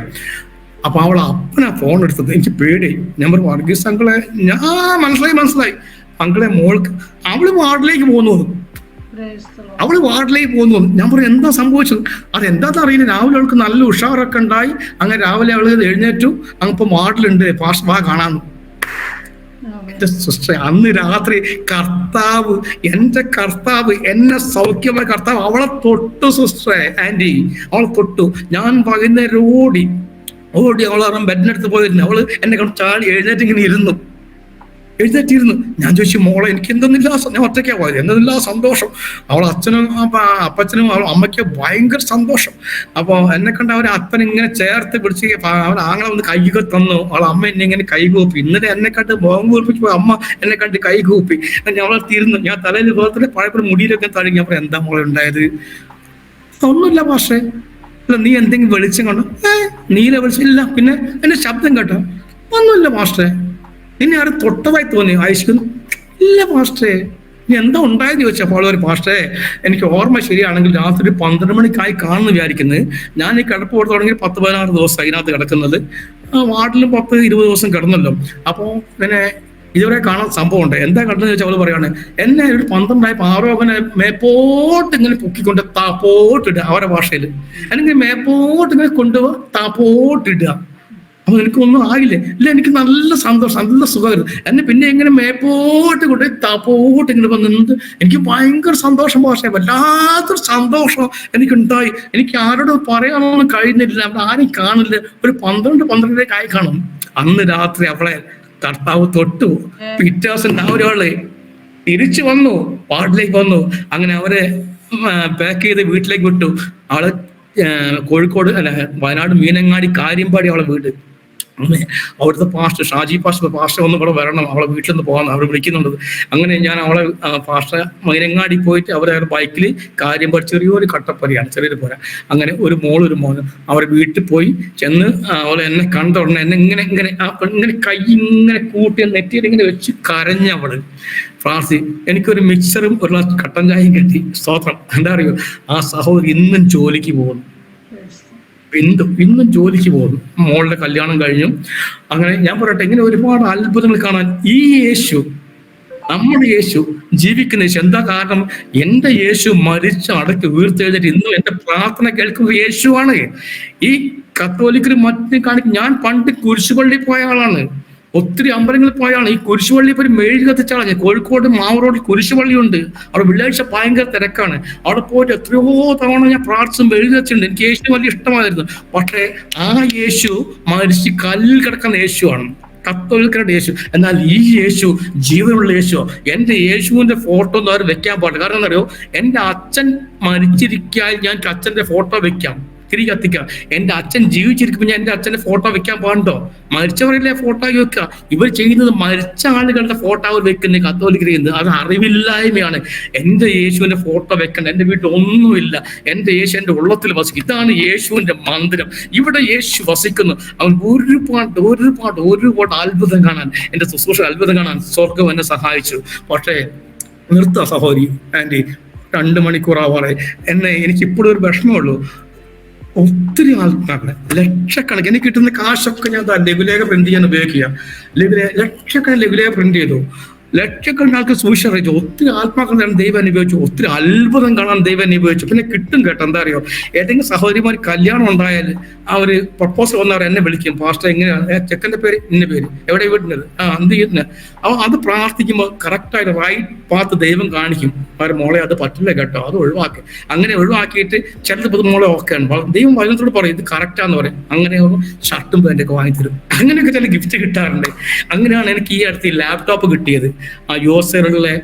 അപ്പൊ അവളെ അപ്പനാ ഫോൺ എടുത്തത്. എനിക്ക് പേടി. ഞാൻ പറഞ്ഞു, വർഗീസ് അങ്കിളെ, ഞാൻ മനസ്സിലായി അങ്കിളെ, മോൾക്ക് അവള് വാർഡിലേക്ക് പോകുന്നു. ഞാൻ പറഞ്ഞു, എന്താ സംഭവിച്ചത്? അതെന്താന്ന് അറിയില്ല. രാവിലെ അവൾക്ക് നല്ല ഉഷാറൊക്കെ ഉണ്ടായി. അങ്ങനെ രാവിലെ അവള് എഴുന്നേറ്റു. അങ്ങിപ്പോ വാർഡിലുണ്ട്, പാസ്റ്റർ വാ കാണാന്ന്. സിസ്റ്റർ, അന്ന് രാത്രി എന്റെ കർത്താവ് എന്നെ സൗഖ്യമായ കർത്താവ് അവളെ തൊട്ടു. സിസ്റ്ററെ, ആന്റി അവളെ തൊട്ടു. ഞാൻ വൈകുന്നേരം ഓടി അവളെ ബെഡിനടുത്ത് പോയിരുന്നു. അവള് എന്നെ കൊണ്ട് ചാടി എഴുന്നേറ്റിങ്ങനെ ഇരുന്നു. ഞാൻ ചോദിച്ചു, മോളെ എനിക്ക് എന്തെന്നില്ല, ഞാൻ ഒറ്റയ്ക്കാ പോയത്, എന്തെന്നില്ല സന്തോഷം. അവളെ അപ്പച്ചനും അമ്മയ്ക്ക് ഭയങ്കര സന്തോഷം. അപ്പൊ എന്നെ കണ്ട് അവരെ അപ്പൻ ഇങ്ങനെ ചേർത്ത് പിടിച്ച് അവളെ ആങ്ങളെ വന്ന് കൈകൊ തന്നു. അവളെ അമ്മ എന്നെ ഇങ്ങനെ കൈകൂപ്പി. ഇന്നലെ എന്നെ കണ്ട് ബോംബ് കുറിപ്പിച്ച് അമ്മ എന്നെ കണ്ട് കൈകൂപ്പി. അവളെ തീർന്നു. ഞാൻ തലയിൽ പോകത്തില്ല, പഴയപ്പോൾ മുടിയിലൊക്കെ തഴങ്ങി. അപ്പൊ എന്താ മോളെ ഉണ്ടായത്? ഒന്നുമില്ല പക്ഷേ. അല്ല, നീ എന്തെങ്കിലും വെളിച്ചം കണ്ടോ? നീല വെളിച്ചം ഇല്ല. പിന്നെ എന്റെ ശബ്ദം കേട്ടോ? ഒന്നുമില്ല മാസ്റ്ററെ. നിന്നെ ആരും തൊട്ടതായി തോന്നി? ആയിഷ് ഇല്ല മാസ്റ്ററെ. നീ എന്താ ഉണ്ടായെന്ന് ചോദിച്ചപ്പോൾ ഒരു പാസ്റ്റേ, എനിക്ക് ഓർമ്മ ശരിയാണെങ്കിൽ രാത്രി 12 മണിക്കായി കാണുന്നു വിചാരിക്കുന്നത്. ഞാൻ ഈ കിടപ്പ് കൊടുത്ത് തുടങ്ങി 10-16 ദിവസം അതിനകത്ത് കിടക്കുന്നത്. വാർഡിലും 10-20 ദിവസം കിടന്നല്ലോ. അപ്പോൾ പിന്നെ ഇതുവരെ കാണാൻ സംഭവം ഉണ്ട്. എന്താ കണ്ടെന്ന് ചോദിച്ചാൽ അവള് പറയാണ്, എന്നെ ഒരു 12 ആരോ അങ്ങനെ മേപ്പോട്ട് ഇങ്ങനെ പൊക്കിക്കൊണ്ട് താപ്പോട്ടിടുക, അവരുടെ ഭാഷയിൽ. അല്ലെങ്കിൽ മേപ്പോട്ട് ഇങ്ങനെ കൊണ്ടുപോവാ, താപ്പോട്ടിടുക. അപ്പൊ എനിക്കൊന്നും ആയില്ലേ? ഇല്ല, എനിക്ക് നല്ല സന്തോഷം, നല്ല സുഖമായിരുന്നു. എന്നെ പിന്നെ ഇങ്ങനെ മേപ്പോട്ട് കൊണ്ട് താപ്പോട്ട് ഇങ്ങനെ വന്നിട്ട് എനിക്ക് ഭയങ്കര സന്തോഷം. ഭാഷ വല്ലാത്തൊരു സന്തോഷം എനിക്കുണ്ടായി. എനിക്ക് ആരോട് പറയാനൊന്നും കഴിയുന്നില്ല. അവിടെ ആരും കാണില്ല. ഒരു 12-12 കാണും. അന്ന് രാത്രി അവളെ കർത്താവ് തൊട്ടു. പിറ്റേ ദിവസം ഒരാള് തിരിച്ചു വന്നു, വാർഡിലേക്ക് വന്നു. അങ്ങനെ അവരെ പാക്ക് ചെയ്ത് വീട്ടിലേക്ക് വിട്ടു. അവള് കോഴിക്കോട് വയനാട് മീനങ്ങാടി കാര്യമ്പാടി അവളെ വീട്. അവിടുത്തെ പാസ്റ്റർ ഷാജി പാസ്റ്റർ ഒന്ന് ഇവിടെ വരണം, അവളെ വീട്ടിൽ നിന്ന് പോകാൻ അവർ വിളിക്കുന്നുണ്ട്. അങ്ങനെ ഞാൻ അവളെ പാസ്റ്റർ മീനങ്ങാടി പോയിട്ട് അവരെ ബൈക്കിൽ കാര്യമ്പാടി, ചെറിയൊരു കട്ടപ്പരയാണ്, ചെറിയൊരു പോര. അങ്ങനെ ഒരു മോനും അവരെ വീട്ടിൽ പോയി ചെന്ന് അവളെ എന്നെ കണ്ട ഉടനെ എന്നെ ഇങ്ങനെ കൈ ഇങ്ങനെ കൂട്ടി നെറ്റിയിൽ ഇങ്ങനെ വെച്ച് കരഞ്ഞവള് പ്രാർത്ഥി. എനിക്കൊരു മിക്സറും ഒരു ഗ്ലാസ് കട്ടൻ ചായയും കിട്ടി. സ്തോത്രം. എന്താ അറിയോ, ആ സഹോദരി ഇന്നും ജോലിക്ക് പോകുന്നു. ഇന്നും ജോലിക്ക് പോകുന്നു. മോളുടെ കല്യാണം കഴിഞ്ഞു. അങ്ങനെ ഞാൻ പറയട്ടെ, ഇങ്ങനെ ഒരുപാട് അത്ഭുതങ്ങൾ കാണാൻ ഈ യേശു, നമ്മുടെ യേശു, ജീവിക്കുന്ന യേശു. എന്താ കാരണം? എന്റെ യേശു മരിച്ച് അടക്കി ഉയർത്തെഴുന്നേറ്റ് ഇന്നും എന്റെ പ്രാർത്ഥന കേൾക്കുന്ന യേശുവാണ്. ഈ കത്തോലിക്കര് മറ്റും കാണിക്കും. ഞാൻ പണ്ട് കുരിശുപള്ളി പോയ ആളാണ്, ഒത്തിരി അമ്പലങ്ങളിൽ പോയാണ്. ഈ കുരിശുപള്ളി ഇപ്പൊ ഒരു മെഴുകി കത്തിച്ചാളാണ്. ഞാൻ കോഴിക്കോട് മാവ് റോഡിൽ കുരിശുപള്ളി ഉണ്ട്. അവിടെ വെള്ളിയാഴ്ച ഭയങ്കര തിരക്കാണ്. അവിടെ പോയിട്ട് എത്രയോ തവണ ഞാൻ പ്രാർത്ഥിച്ചും മെഴുകി കത്തിച്ചിട്ടുണ്ട്. എനിക്ക് യേശു വലിയ ഇഷ്ടമായിരുന്നു. പക്ഷേ ആ യേശു മരിച്ച് കല്ലിൽ കിടക്കുന്ന യേശുവാണ്, കത്തോലിക്കരുടെ യേശു. എന്നാൽ ഈ യേശു ജീവനുള്ള യേശു. എന്റെ യേശുവിന്റെ ഫോട്ടോ ഒന്നും അവർ വെക്കാൻ പാടില്ല. കാരണം എന്താ അറിയോ, എന്റെ അച്ഛൻ മരിച്ചിരിക്കാൻ ഞാൻ അച്ഛന്റെ ഫോട്ടോ വെക്കാം. തിരി കത്തിക്കുക. എന്റെ അച്ഛൻ ജീവിച്ചിരിക്കുമ്പോൾ ഞാൻ എന്റെ അച്ഛന്റെ ഫോട്ടോ വെക്കാൻ പാടുണ്ടോ? മരിച്ചവരല്ലേ ഫോട്ടോ വെക്കുക. ഇവർ ചെയ്യുന്നത് മരിച്ച ആളുകളുടെ ഫോട്ടോ അവർ വെക്കുന്നത്, കത്തോലിക്കർ ചെയ്യുന്നത്. അത് അറിവില്ലായ്മയാണ്. എന്റെ യേശുവിന്റെ ഫോട്ടോ വെക്കണ്ട. എന്റെ വീട്ടിൽ ഒന്നുമില്ല. എന്റെ യേശു എന്റെ ഉള്ളത്തിൽ വസിക്കും. ഇതാണ് യേശുവിന്റെ മന്ദിരം. ഇവിടെ യേശു വസിക്കുന്നു. അവൻ ഒരുപാട് അത്ഭുതം കാണാൻ, എന്റെ ശുശ്രൂഷ അത്ഭുതം കാണാൻ സ്വർഗം എന്നെ സഹായിച്ചു. പക്ഷേ നിർത്താം സഹോദരി ആന്റി, 2 മണിക്കൂറാവാറെ എനിക്ക് ഇപ്പോഴും ഒരു വിഷമമുള്ളൂ. ഒത്തിരി ആൾക്കാരുടെ ലക്ഷക്കണക്കിന് എനിക്ക് കിട്ടുന്ന കാശൊക്കെ ഞാൻ ലഘുലേഖ പ്രിന്റ് ചെയ്യാൻ ഉപയോഗിക്കുക. ലക്ഷക്കണക്കിന് ലഘുലേഖ പ്രിന്റ് ചെയ്തു. ലക്ഷക്കണക്കിന് ആൾക്ക് സുവിശേഷം അറിയിച്ചു. ഒത്തിരി ആത്മാക്കളാണ് ദൈവം അനുഭവിച്ചു. ഒത്തിരി അത്ഭുതം കാണാൻ ദൈവം അനുഭവിച്ചു. പിന്നെ കിട്ടും കേട്ടോ. എന്താ അറിയോ, ഏതെങ്കിലും സഹോദരിമാർ കല്യാണം ഉണ്ടായാൽ അവര് പ്രപ്പോസൽ വന്നവർ എന്നെ വിളിക്കും. പാസ്റ്റർ എങ്ങനെയാണ്, ചെക്കന്റെ പേര് ഇന്ന പേര്, എവിടെ വീട്ടിനത്, എന്ത് ചെയ്യുന്നത്. അത് പ്രാർത്ഥിക്കുമ്പോൾ കറക്റ്റായിട്ട് റൈറ്റ് പാത്ത് ദൈവം കാണിക്കും. അവർ മോളെ അത് പറ്റില്ല കേട്ടോ, അത് ഒഴിവാക്കി. അങ്ങനെ ഒഴിവാക്കിയിട്ട് ചിലത് മോളെ ഓക്കെയാണ്. ദൈവം വചനത്തോട് പറയും ഇത് കറക്റ്റാന്ന് പറയും. അങ്ങനെ ഷർട്ടും പാൻറ്റൊക്കെ വാങ്ങിത്തരും. അങ്ങനെയൊക്കെ ചില ഗിഫ്റ്റ് കിട്ടാറുണ്ട്. അങ്ങനെയാണ് എനിക്ക് ഈ അടുത്ത് ലാപ്ടോപ്പ് കിട്ടിയത്. ആ യോസറിലെ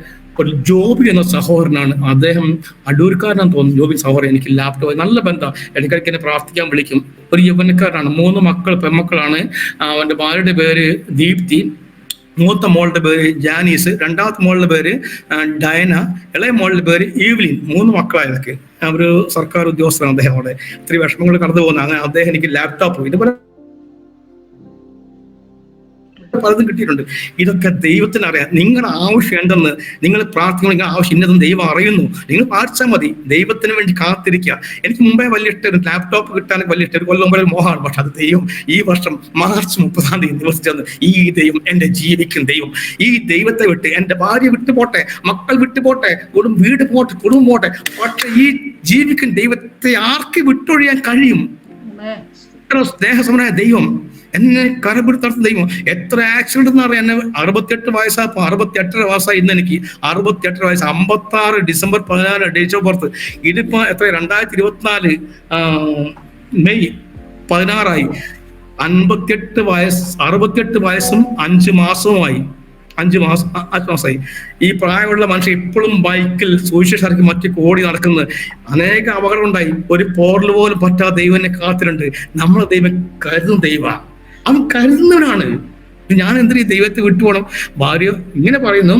ഒരു ജോബി എന്ന സഹോദരനാണ്. അദ്ദേഹം അടൂർക്കാരനാന്ന് തോന്നുന്നു. ജോബി സഹോദരൻ എനിക്ക് ലാപ്ടോപ്പ് നല്ല ബന്ധം. ഇടയ്ക്കിടയ്ക്ക് എന്നെ പ്രാർത്ഥിക്കാൻ വിളിക്കും. ഒരു യൗവനക്കാരനാണ്. 3 പെൺമക്കളാണ്. അവന്റെ ഭാര്യയുടെ പേര് ദീപ്തി, മൂത്ത മോളുടെ പേര് ജാനീസ്, രണ്ടാമത്തെ മോളുടെ പേര് ഡയന, ഇളയ മോളുടെ പേര് ഈവ്ലിൻ. 3 മക്കളായതൊക്കെ. ഒരു സർക്കാർ ഉദ്യോഗസ്ഥനാണ് അദ്ദേഹം. അവിടെ ഇത്തിരി വിഷമങ്ങൾ കടന്നു പോകുന്നത്. അങ്ങനെ അദ്ദേഹം എനിക്ക് ലാപ്ടോപ്പ് ഇതുപോലെ പലതും കിട്ടിയിട്ടുണ്ട്. ഇതൊക്കെ ദൈവത്തിന് അറിയാം. നിങ്ങളുടെ ആവശ്യം എന്തെന്ന് നിങ്ങൾ പ്രാർത്ഥിക്കണം. നിങ്ങളുടെ ആവശ്യം ഇന്നതെന്ന് ദൈവം അറിയുന്നു. നിങ്ങൾ പ്രാർത്ഥിച്ചാൽ മതി. ദൈവത്തിന് വേണ്ടി കാത്തിരിക്കുക. എനിക്ക് മുമ്പേ വലിയ ഇഷ്ടം ലാപ്ടോപ്പ് കിട്ടാനൊക്കെ വലിയ ഇഷ്ടം. കൊല്ലം മുമ്പേ മോഹമാണ്. പക്ഷെ അത് ദൈവം ഈ വർഷം മാർച്ച് 30-ാം തീയതി നിവർത്തിച്ചെന്ന്. ഈ ദൈവം എന്റെ ജീവിക്കും ദൈവം. ഈ ദൈവത്തെ വിട്ട് എന്റെ ഭാര്യ വിട്ടുപോട്ടെ, മക്കൾ വിട്ടുപോട്ടെ, വീട് പോട്ടെ, കുടുംബം പോട്ടെ, പക്ഷെ ഈ ജീവിക്കും ദൈവത്തെ ആർക്ക് വിട്ടൊഴിയാൻ കഴിയും? സ്നേഹസമനായ ദൈവം എന്നെ കരപിടുത്തടുത്ത ദൈവം. എത്ര ആക്സിഡന്റ് എന്ന് പറയാം. എന്നെ 68 വയസ്സായപ്പോ 68 വയസ്സായി. ഇന്ന് എനിക്ക് 68 വയസ്സ്. 56 ഡിസംബർ 14 ഡേറ്റ് ഓഫ് ബർത്ത്. ഇതിപ്പോ എത്ര 2024 മെയ് 16 58 വയസ്സ്. 68 വയസ്സും 5 മാസവുമായി. 5 മാസമായി. ഈ പ്രായമുള്ള മനുഷ്യൻ ഇപ്പോഴും ബൈക്കിൽ സുവിശേഷർക്ക് മറ്റു കോടി നടക്കുന്നത്. അനേക അപകടം ഉണ്ടായി. ഒരു പോറൽ പോലും പറ്റാതെ ദൈവം എന്നെ കാത്തിട്ടുണ്ട്. നമ്മളെ ദൈവം കരുതും. ദൈവം അവൻ കരുതുന്നവനാണ്. ഞാൻ എന്തിനീ ദൈവത്തെ വിട്ടുപോകണം? ഭാര്യ ഇങ്ങനെ പറയുന്നു,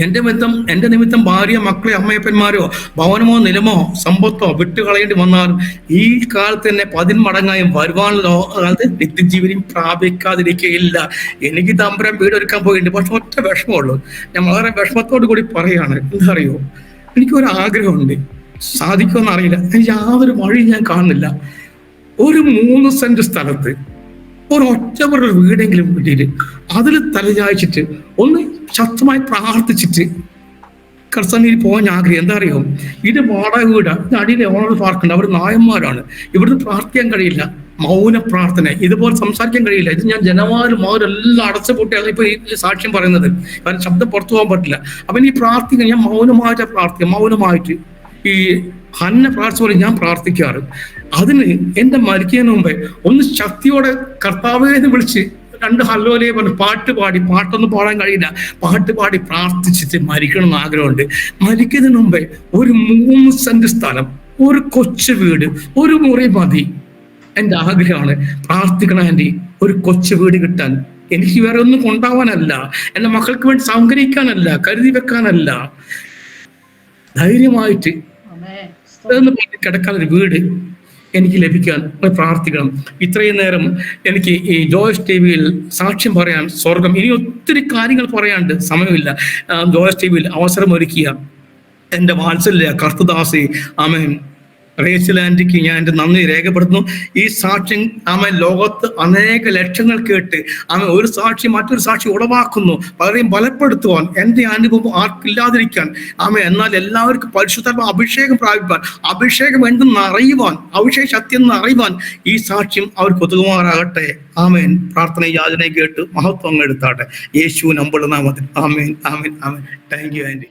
എന്റെ നിമിത്തം ഭാര്യ, മക്കളെ, അമ്മയപ്പന്മാരോ ഭവനമോ നിലമോ സമ്പത്തോ വിട്ടുകളയേണ്ടി വന്നാലും ഈ കാലത്ത് തന്നെ 10 മടങ്ങായും വരുവാനുള്ള കാലത്ത് നിത്യജീവനും പ്രാപിക്കാതിരിക്കുകയില്ല. എനിക്ക് തമ്പുരാൻ വീടൊരുക്കാൻ പോയിട്ടുണ്ട്. പക്ഷെ ഒറ്റ വിഷമമുള്ളൂ. ഞാൻ വളരെ വിഷമത്തോടു കൂടി പറയാണ്. എന്താ അറിയോ, എനിക്കൊരു ആഗ്രഹമുണ്ട്. സാധിക്കുമെന്ന് അറിയില്ല. യാതൊരു വഴി ഞാൻ കാണുന്നില്ല. ഒരു 3 സെന്റ് സ്ഥലത്ത് ഒരു ഒറ്റമുള്ള വീടെങ്കിലും കിട്ടിയിട്ട് അതിൽ തലചായ്ച്ചിട്ട് ഒന്ന് ശക്തമായി പ്രാർത്ഥിച്ചിട്ട് കർത്താവിൽ പോകാൻ ആഗ്രഹം. എന്താ അറിയോ, ഇത് വാടക വീടാ. ഇത് അടിയിൽ ഓണർ പാർക്കുണ്ട്. അവർ നായന്മാരാണ്. ഇവിടുന്ന് പ്രാർത്ഥിക്കാൻ കഴിയില്ല. മൗന പ്രാർത്ഥന ഇതുപോലെ സംസാരിക്കാൻ കഴിയില്ല. ഇത് ഞാൻ ജനവാരും അവരെല്ലാം അടച്ചു പൊട്ടിയാണ് ഇപ്പൊ ഈ സാക്ഷ്യം പറയുന്നത്. കാരണം ശബ്ദം പുറത്തു പോകാൻ പറ്റില്ല. അപ്പൊ ഈ പ്രാർത്ഥിക്കാൻ ഞാൻ മൗനമായിട്ട് പ്രാർത്ഥിക്കാം. മൗനമായിട്ട് ഈ ഹന്ന പ്രാർത്ഥിച്ച പോലെ ഞാൻ പ്രാർത്ഥിക്കാറ്. അതിന് എന്റെ മരിക്കുന്നതിന് മുമ്പേ ഒന്ന് ശക്തിയോടെ കർത്താവേന്ന് വിളിച്ച് 2 ഹല്ലേലൂയ പറഞ്ഞ് പാട്ടൊന്നും പാടാൻ കഴിയില്ല. പാട്ട് പാടി പ്രാർത്ഥിച്ചിട്ട് മരിക്കണം എന്ന് ആഗ്രഹമുണ്ട്. മരിക്കുന്നതിന് മുമ്പേ ഒരു 3 സെന്റ് സ്ഥലം, ഒരു കൊച്ചു വീട്, ഒരു മുറി മതി. എന്റെ ആഗ്രഹമാണ്. പ്രാർത്ഥിക്കണം ആന്റി, ഒരു കൊച്ചു വീട് കിട്ടാൻ. എനിക്ക് വേറെ ഒന്നും കൊണ്ടാവാനല്ല, എന്റെ മക്കൾക്ക് വേണ്ടി സൗകര്യക്കാനല്ല, കരുതി വെക്കാനല്ല, ധൈര്യമായിട്ട് കിടക്കാൻ ഒരു വീട് എനിക്ക് ലഭിക്കാൻ പ്രാർത്ഥിക്കണം. ഇത്രയും നേരം എനിക്ക് ഈ ജോയ്സ് ടിവിയിൽ സാക്ഷ്യം പറയാൻ സ്വർഗം, ഇനി ഒത്തിരി കാര്യങ്ങൾ പറയാണ്ട് സമയമില്ല. ജോയ്സ് ടിവിയിൽ അവസരം ഒരുക്കിയ എൻ്റെ വാത്സല്യ കർത്തദാസി ആമേൻ റേച്ചൽ ആന്റിക്ക് ഞാൻ എൻ്റെ നന്ദി രേഖപ്പെടുത്തുന്നു. ഈ സാക്ഷ്യം ആമേൻ ലോകത്ത് അനേക ലക്ഷങ്ങൾ കേട്ട് ആമേൻ ഒരു സാക്ഷി മറ്റൊരു സാക്ഷി ഉളവാക്കുന്നു. പലരെയും ബലപ്പെടുത്തുവാൻ, എൻ്റെ അനുഭവം ആർക്കില്ലാതിരിക്കാൻ ആമേൻ, എന്നാൽ എല്ലാവർക്കും പരിശുദ്ധാത്മ അഭിഷേകം പ്രാപിപ്പാൻ, അഭിഷേകം എന്തെന്ന് അറിയുവാൻ, അഭിഷേക ശക്തി എന്ന് അറിയുവാൻ ഈ സാക്ഷ്യം അവർക്ക് ഒതുകുമാറാകട്ടെ. ആമേൻ. പ്രാർത്ഥന യാചന കേട്ട് മഹത്വം എടുത്താട്ടെ. യേശു നമ്മുടെ നാമത്തിൽ. ആമേൻ, ആമേൻ, ആമേൻ. Thank you anti.